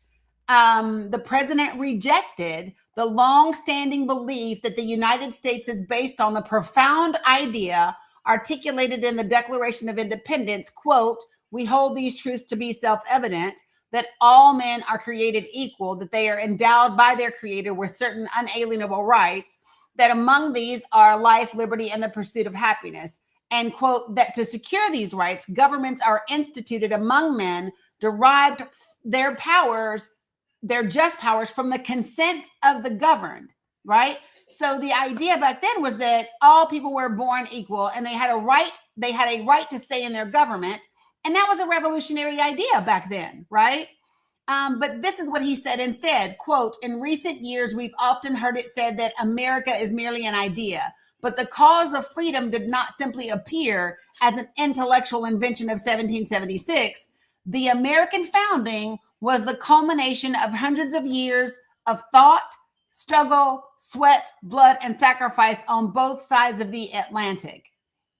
The president rejected the long-standing belief that the United States is based on the profound idea articulated in the Declaration of Independence, quote, we hold these truths to be self-evident, that all men are created equal, that they are endowed by their creator with certain unalienable rights, that among these are life, liberty, and the pursuit of happiness. And quote, that to secure these rights, governments are instituted among men, derived their just powers from the consent of the governed, right? So the idea back then was that all people were born equal and they had a right to say in their government. And that was a revolutionary idea back then, right? But this is what he said instead, quote, in recent years, we've often heard it said that America is merely an idea, but the cause of freedom did not simply appear as an intellectual invention of 1776. The American founding was the culmination of hundreds of years of thought, struggle, sweat, blood, and sacrifice on both sides of the Atlantic.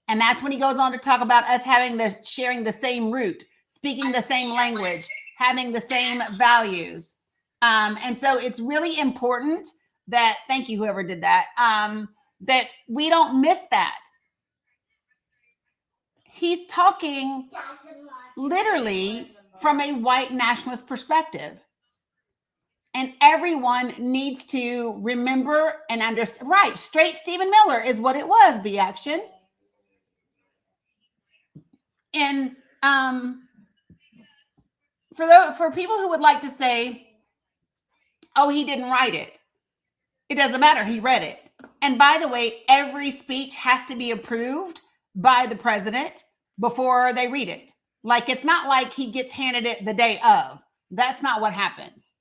And that's when he goes on to talk about us sharing the same root, speaking the same language, having the same values. And so it's really important that, thank you, whoever did that, that we don't miss that. He's talking literally from a white nationalist perspective. And everyone needs to remember and understand, right, straight Stephen Miller is what it was, B-Action. And for people who would like to say, oh, he didn't write it, it doesn't matter, he read it. And by the way, every speech has to be approved by the president before they read it. Like, it's not like he gets handed it the day of. That's not what happens,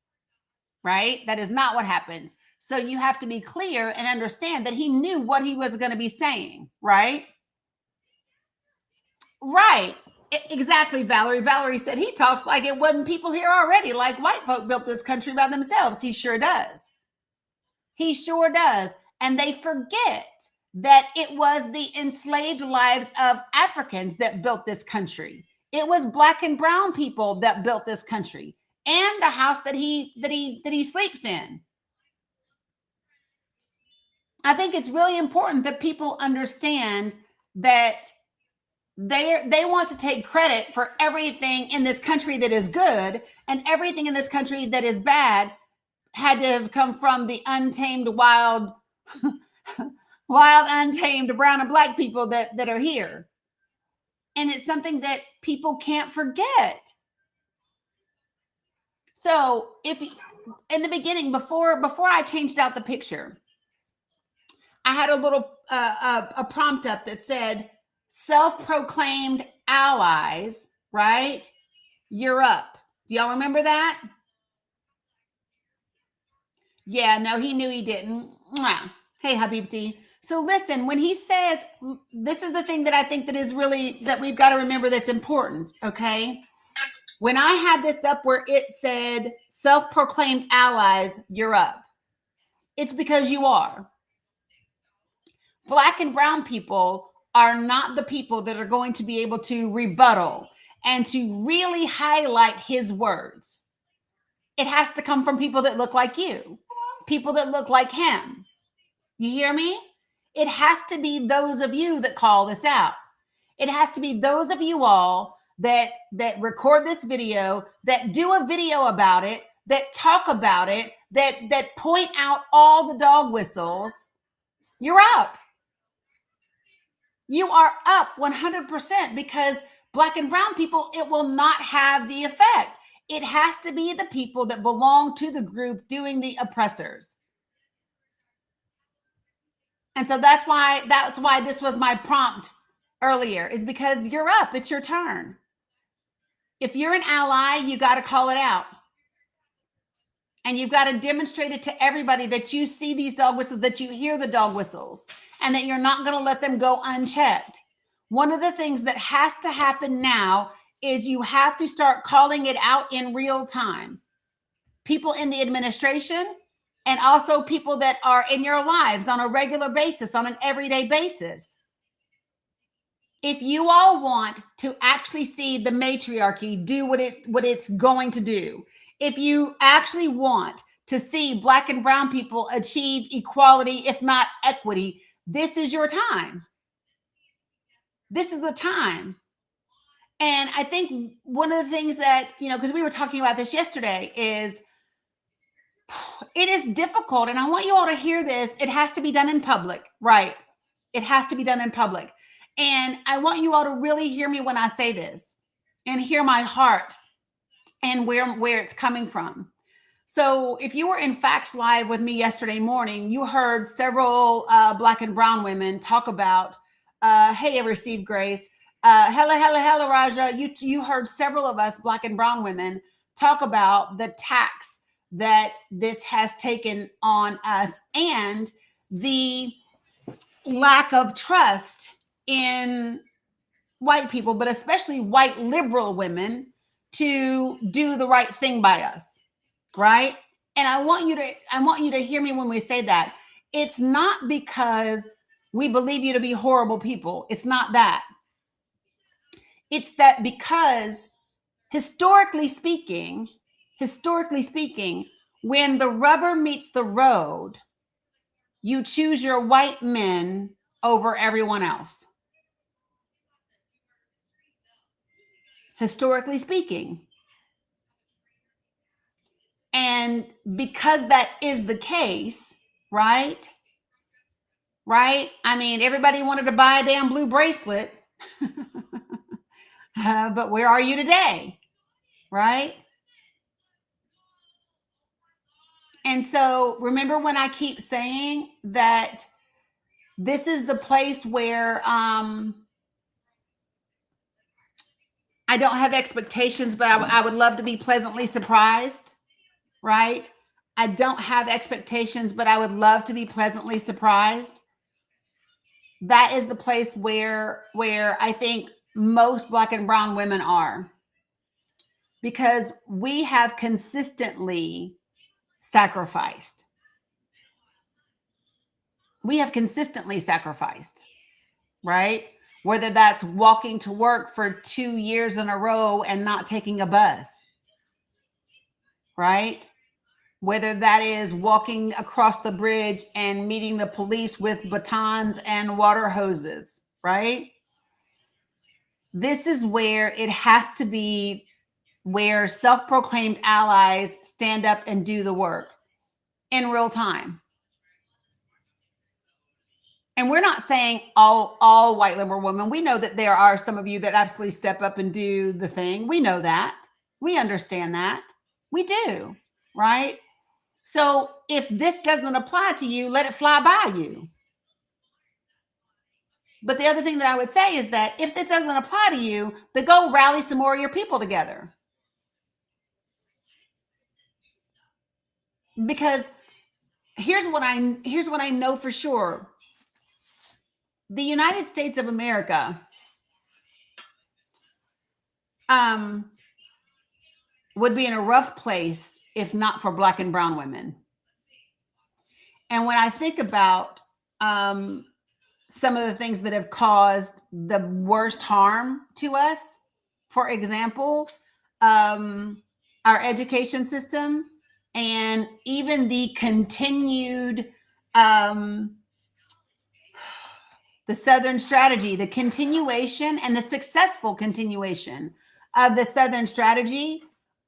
right? That is not what happens. So you have to be clear and understand that he knew what he was going to be saying, right? Right. Exactly, Valerie. Valerie said he talks like it wasn't people here already, like white folk built this country by themselves. He sure does. He sure does. And they forget that it was the enslaved lives of Africans that built this country. It was black and brown people that built this country and the house that he sleeps in. I think it's really important that people understand that they want to take credit for everything in this country that is good, and everything in this country that is bad had to have come from the untamed, wild, untamed brown and black people that are here. And it's something that people can't forget. So if in the beginning, before I changed out the picture, I had a little a prompt up that said, self-proclaimed allies, right? You're up. Do y'all remember that? Yeah, no, he knew he didn't. Mwah. Hey, Habibti. So listen, when he says, this is the thing that I think that is really, that we've got to remember that's important, okay? When I had this up where it said, self-proclaimed allies, you're up. It's because you are. Black and brown people are not the people that are going to be able to rebuttal and to really highlight his words. It has to come from people that look like you, people that look like him. You hear me? It has to be those of you that call this out. It has to be those of you all that record this video, that do a video about it, that talk about it, that point out all the dog whistles. You're up. You are up 100%, because black and brown people, it will not have the effect. It has to be the people that belong to the group doing the oppressors. And so that's why this was my prompt earlier, is because you're up. It's your turn. If you're an ally, you got to call it out. And you've got to demonstrate it to everybody that you see these dog whistles, that you hear the dog whistles, and that you're not going to let them go unchecked. One of the things that has to happen now is you have to start calling it out in real time. People in the administration, and also people that are in your lives on a regular basis, on an everyday basis. If you all want to actually see the matriarchy do what it's going to do, if you actually want to see black and brown people achieve equality, if not equity, this is your time. This is the time. And I think one of the things that, because we were talking about this yesterday, is it is difficult. And I want you all to hear this. It has to be done in public, right? It has to be done in public. And I want you all to really hear me when I say this, and hear my heart and where it's coming from. So if you were in Facts Live with me yesterday morning, you heard several black and brown women talk about, hey, I received grace. Hella, Raja. You heard several of us black and brown women talk about the tax that this has taken on us, and the lack of trust in white people, but especially white liberal women, to do the right thing by us, right? And I want you to hear me when we say that. It's not because we believe you to be horrible people. It's not that. It's that because historically speaking, when the rubber meets the road, you choose your white men over everyone else. Historically speaking. And because that is the case, right? I mean, everybody wanted to buy a damn blue bracelet, but where are you today? Right? And so remember when I keep saying that this is the place where I don't have expectations, but I would love to be pleasantly surprised, right? I don't have expectations, but I would love to be pleasantly surprised. That is the place where I think most black and brown women are, because we have consistently sacrificed. We have consistently sacrificed, right? Whether that's walking to work for 2 years in a row and not taking a bus, right? Whether that is walking across the bridge and meeting the police with batons and water hoses, right? This is where it has to be, where self-proclaimed allies stand up and do the work in real time. And we're not saying all white liberal women. We know that there are some of you that absolutely step up and do the thing. We know that. We understand that. We do, right? So if this doesn't apply to you, let it fly by you. But the other thing that I would say is that if this doesn't apply to you, then go rally some more of your people together. Because here's what I know for sure. The United States of America would be in a rough place if not for Black and brown women. And when I think about some of the things that have caused the worst harm to us, for example, our education system, and even the continued the Southern strategy, the continuation and the successful continuation of the Southern strategy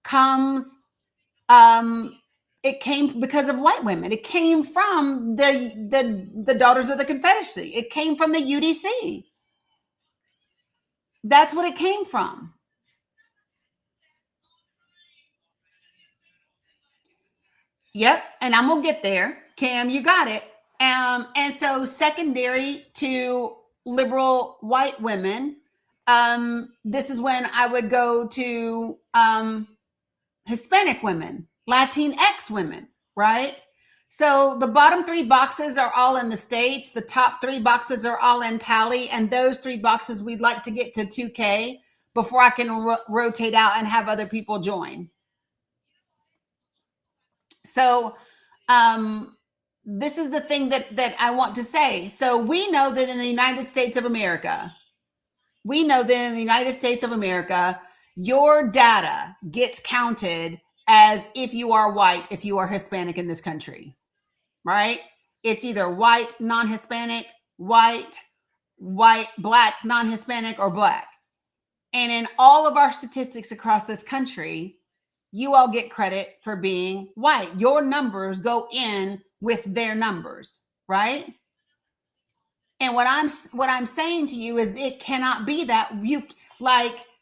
comes, it came because of white women. It came from the Daughters of the Confederacy. It came from the UDC. That's what it came from. Yep, and I'm gonna get there. Cam, you got it. And so secondary to liberal white women, this is when I would go to Hispanic women, Latinx women, right? So the bottom three boxes are all in the States. The top three boxes are all in Pali. And those three boxes, we'd like to get to 2K before I can rotate out and have other people join. So this is the thing that I want to say. So we know that in the United States of America, your data gets counted as if you are white, if you are Hispanic in this country, right? It's either white, non-Hispanic, white, Black, non-Hispanic, or Black. And in all of our statistics across this country, you all get credit for being white. Your numbers go in with their numbers, right? And what I'm saying to you is it cannot be that. You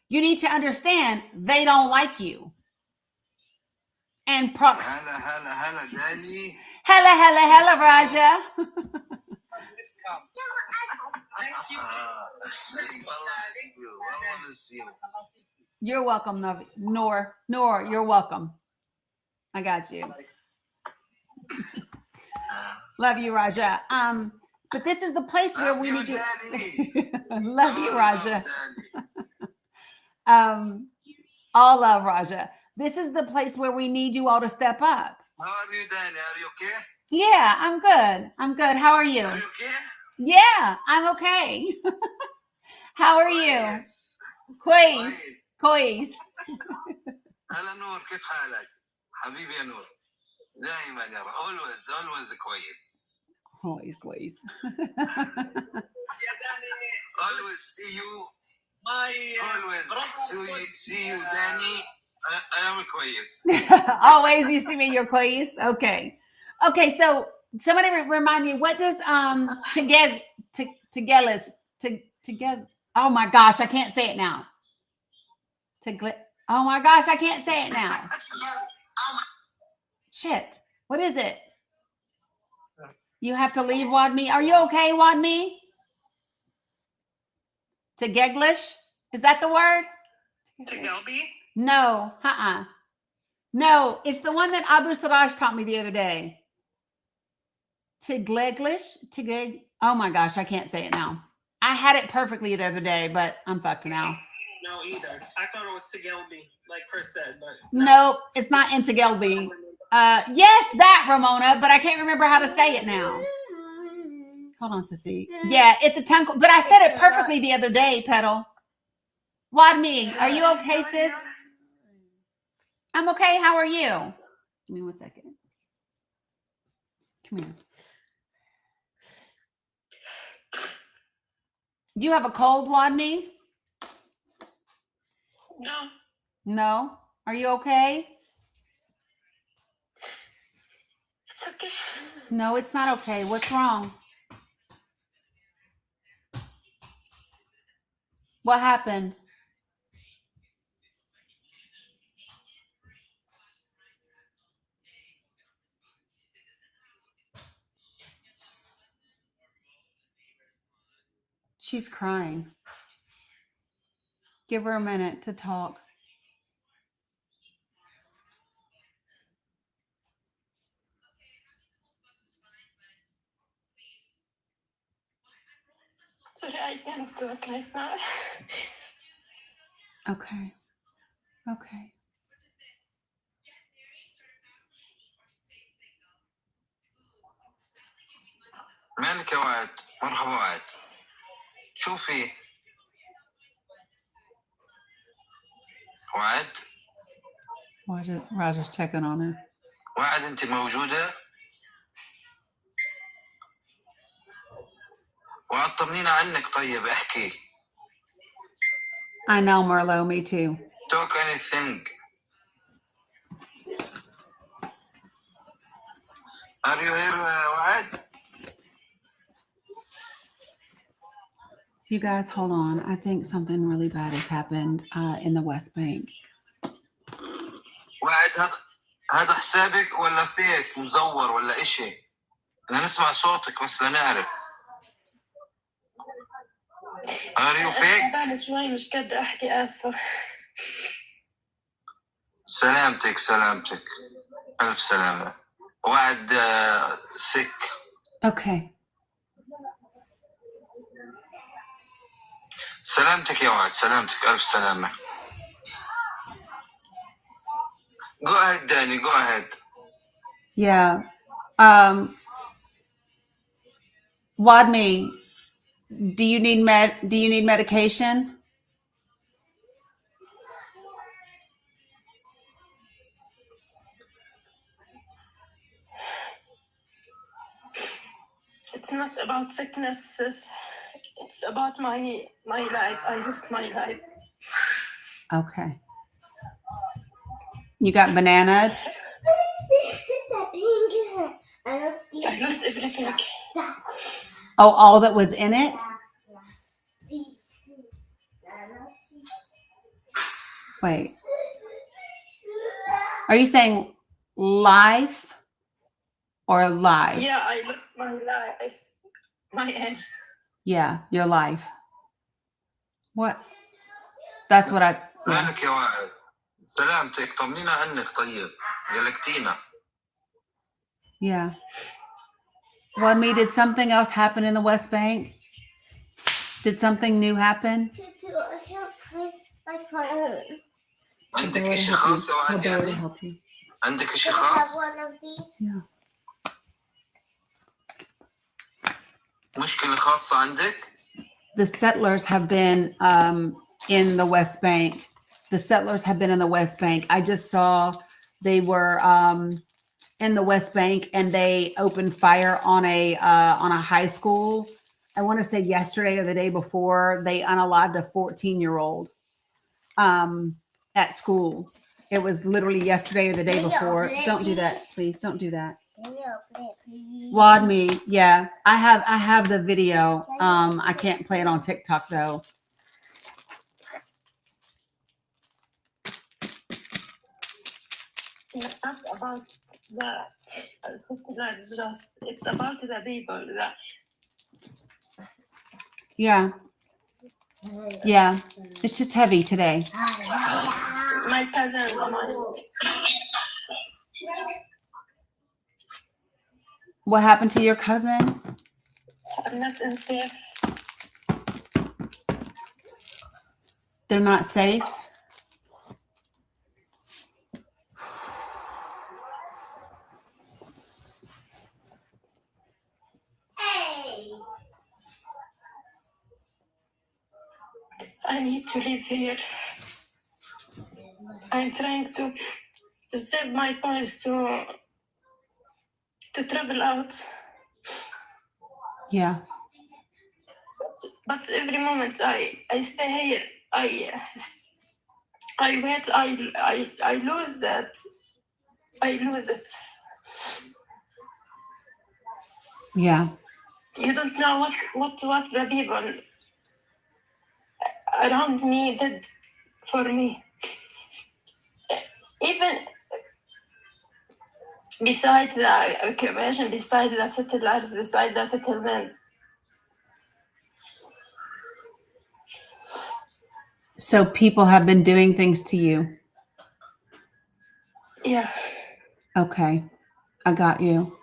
need to understand they don't like you. And Hella, Dani. Hella, Raja. You're welcome, Noor, you're welcome. I got you. Love you, Raja. But this is the place where we need you. Love you, Raja. All love, Raja. This is the place where we need you all to step up. How are you, Dani? Are you okay? Yeah, I'm good. How are you? Are you okay? Yeah, I'm okay. How are you? كويس. هلا نور كيف حالك؟ حبيبي يا نور. دائما يا رب. Always كويس. Always كويس. Always see you. Always see you, Dani. I am كويس. Always you see me, you're كويس. Okay, so somebody remind me, what does together oh my gosh, I can't say it now. Oh my gosh, I can't say it now. Shit, what is it? You have to leave, Wadmi. Are you okay, Wadmi? Tegeglish? Is that the word? Tegelby? No, No, it's the one that Abu Siraj taught me the other day. Tigleglish? Oh my gosh, I can't say it now. I had it perfectly the other day, but I'm fucked now. No, either. I thought it was Tegelby, like Chris said, but no, it's not in Tegelby. Yes, that, Ramona, but I can't remember how to say it now. Hold on, Sissy. Yeah, it's a tongue, but I said it perfectly the other day, Petal. Wadmi, are you okay, sis? I'm okay. How are you? Give me 1 second. Come here. You have a cold, Wadmi? No. No? Are you okay? It's okay. No, it's not okay. What's wrong? What happened? She's crying. Give her a minute to talk. Sorry, I can't talk right now. Okay. Okay. مالك يا وعد؟ مرحبا وعد. شو في؟ وعد؟ Roger's checking on her. وعد انت موجودة؟ وعد طمنينا عنك طيب احكي. I know, Merlot. Me too. Talk anything. Are you here, وعد? You guys, hold on. I think something really bad has happened in the West Bank. وعد هذا حسابك ولا فيك مزور ولا اشي؟ بدنا نسمع صوتك بس لنعرف. Are you fake؟ أنا شوي مش قادرة أحكي، آسفة. سلامتك سلامتك. ألف سلامة. وعد sick. Okay. سلامتك يا وعد سلامتك ألف سلامة. Go ahead Dani, go ahead. Yeah. Wadmi, do you need medication? It's not about sickness. It's about my life. I lost my life. Okay. You got bananaed? I lost everything. Oh, all that was in it? Wait. Are you saying life or life? Yeah, I lost my life. My ex. Yeah, your life. What? That's what I. Yeah. مالك يا وعد؟ سلامتك طمنينا عنك طيب. قلقتينا. Yeah. Wadmi, did something else happen in the West Bank? Did something new happen? I can't find my phone. عندك إشي خاص يا وعد يعني؟ Help you. عندك إشي Can I have خاص؟ one of these? Yeah. مشكلة خاصة عندك؟ The settlers have been in the West Bank. The settlers have been in the West Bank. I just saw they were in the West Bank and they opened fire on a high school. I want to say yesterday or the day before. They unalived a 14-year-old at school. It was literally yesterday or the day before. Don't do that, please. Don't do that. Wadmi, yeah, I have the video. I can't play it on TikTok though. It's not about that's just. It's about the people that. Yeah, yeah, it's just heavy today. My cousin. What happened to your cousin? I'm not safe. They're not safe. I need to live here. I'm trying to save my points to travel out. Yeah. But every moment I stay here, I wait. I lose that. I lose it. Yeah. You don't know what the people around me did for me. Even beside the occupation, beside the settlers, beside the settlements. So people have been doing things to you. Yeah. Okay. I got you.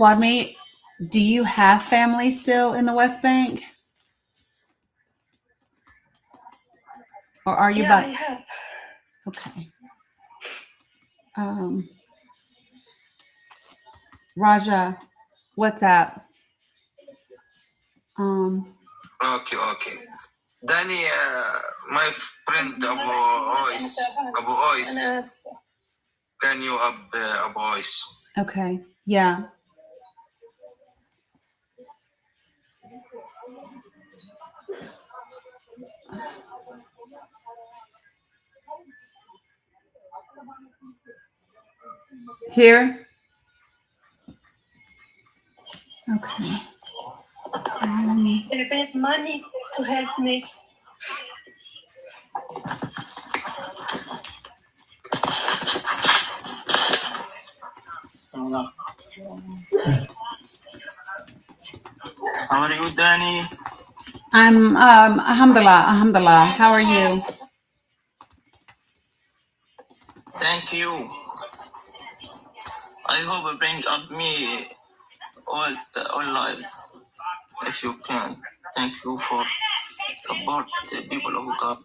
Wadmi, do you have family still in the West Bank? Or are you I have. Okay. Raja, what's up? Okay. Dani, my friend Abu Ois. Can you Abu Ois? Okay. Yeah. Here? Okay. They paid money to help me. How are you, Dani? I'm alhamdulillah. How are you? Thank you. I hope you bring up me all lives if you can. Thank you for support the people of God.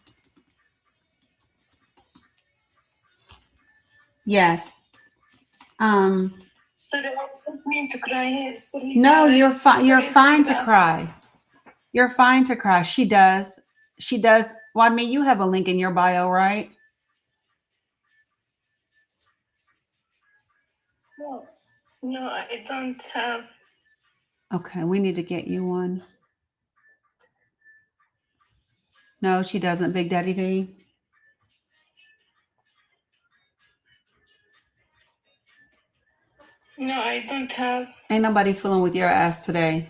Yes. Sorry, I don't mean to cry. Sorry, No, guys. you're fine. You're Sorry fine for to that. cry. You're fine to cry. She does. Wadmi, you have a link in your bio, right? No, I don't have. Okay, we need to get you one. No, she doesn't, Big Daddy D. No, I don't have. Ain't nobody fooling with your ass today.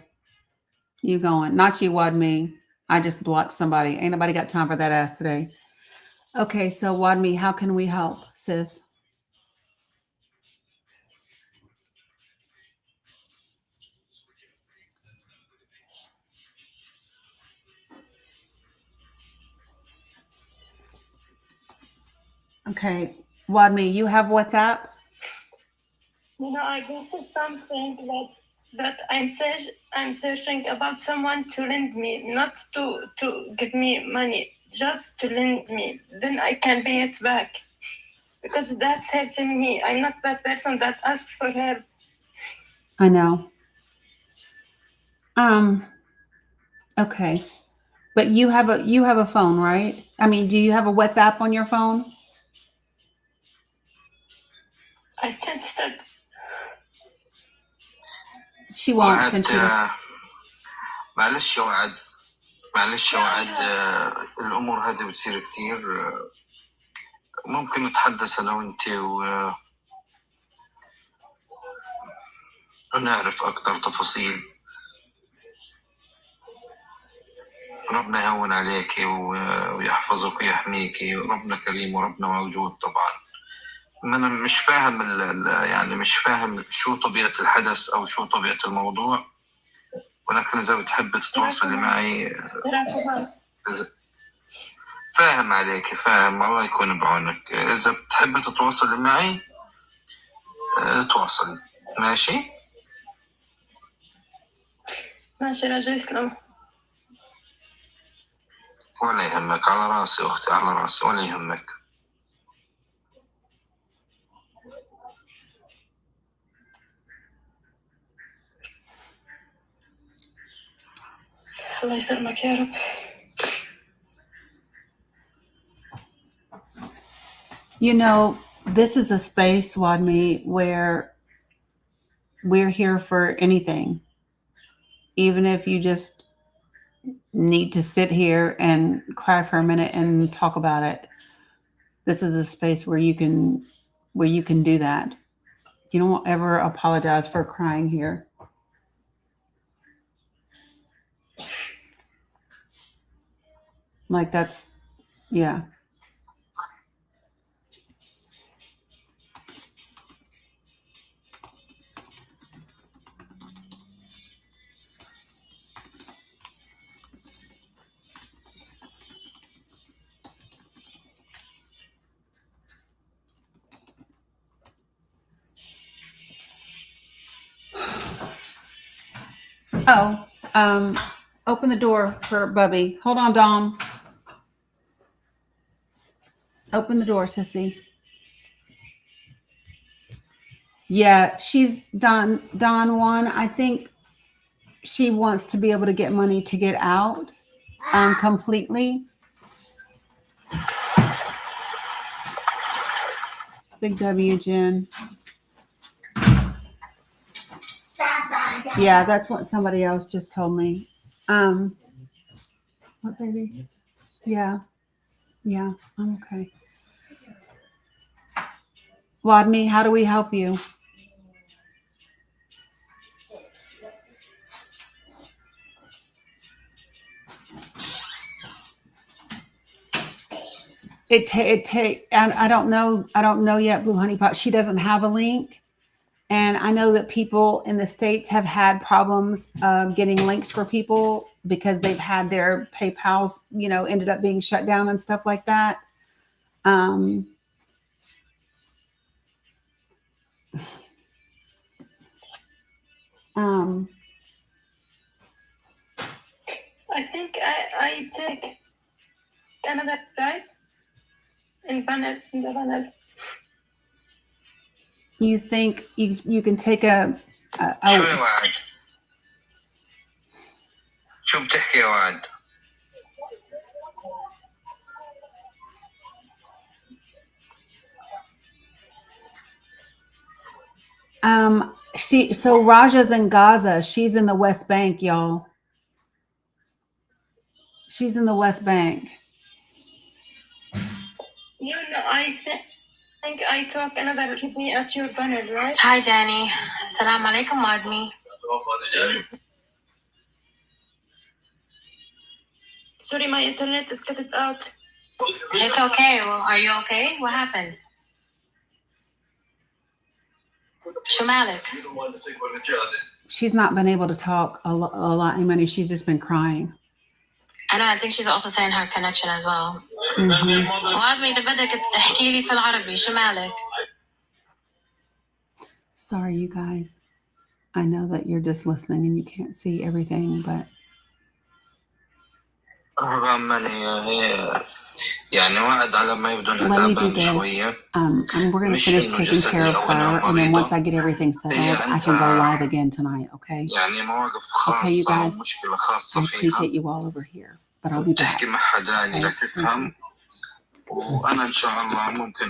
You going. Not you, Wadmi. I just blocked somebody. Ain't nobody got time for that ass today. Okay, so Wadmi, how can we help, sis? Okay, Wadmi, you have WhatsApp? I guess it's something that I'm searching about someone to lend me, not to give me money, just to lend me. Then I can pay it back. Because that's helping me. I'm not that person that asks for help. I know. Okay. But you have a phone, right? I mean, do you have a WhatsApp on your phone? I can't start. She won't, can she? معلش يا وعد الأمور هذه بتصير كتير ممكن نتحدث أنا وأنت ونعرف أكتر تفاصيل. ربنا يهون عليك ويحفظك ويحميك. ربنا كريم وربنا موجود طبعا. ما أنا مش فاهم يعني مش فاهم شو طبيعة الحدث أو شو طبيعة الموضوع، ولكن إذا بتحب تتواصلي معي فاهم عليك، فاهم. الله يكون بعونك. إذا بتحب تتواصلي معي تواصلي. ماشي؟ ماشي رجل يسلم. ولا يهمك، على راسي أختي، على راسي، ولا يهمك. الله يسلمك يا رب. You know, this is a space, Wadmi, where we're here for anything. Even if you just need to sit here and cry for a minute and talk about it. This is a space where you can do that. You don't ever apologize for crying here. Like that's, yeah. Oh, open the door for Bubby. Hold on, Dom. Open the door, sissy. Yeah, she's Don one. I think she wants to be able to get money to get out completely. Big W, Jen. Yeah, that's what somebody else just told me. What, baby? Yeah, I'm okay. Vladimir, how do we help you? And I don't know yet, Blue Honey Pot. She doesn't have a link. And I know that people in the States have had problems getting links for people because they've had their PayPals, ended up being shut down and stuff like that. I think I take another right in the panel. You think you can take a شو يا وعد؟ شو بتحكي يا وعد؟ so Raja's in Gaza. She's in the West Bank, y'all. She's in the West Bank. No, I think I talk another keep me at your banner, right? Hi, Dani. Assalamu alaikum, Admi. Sorry, my internet is cut out. It's okay. Well, are you okay? What happened? Shamalik. She's not been able to talk a lot anymore. She's just been crying. I know. I think she's also saying her connection as well. وادمي إذا بدك احكي لي في العربي شو مالك؟ Sorry, you guys. I know that you're just listening and you can't see everything, but يعني وعد على ما يبدو انها let me do تعبانة this. شوية. And we're going to مش finish إنه taking جسدي care of أو إنها her, and then once مريضة. I get everything settled, هي I can go عندها live again tonight. Okay? يعني مواقف Okay, you خاصة guys. ومشكلة خاصة I فيها. appreciate you all over here, but I'll be back. تحكي مع حدا Okay? لتفهم. وأنا إن شاء الله ممكن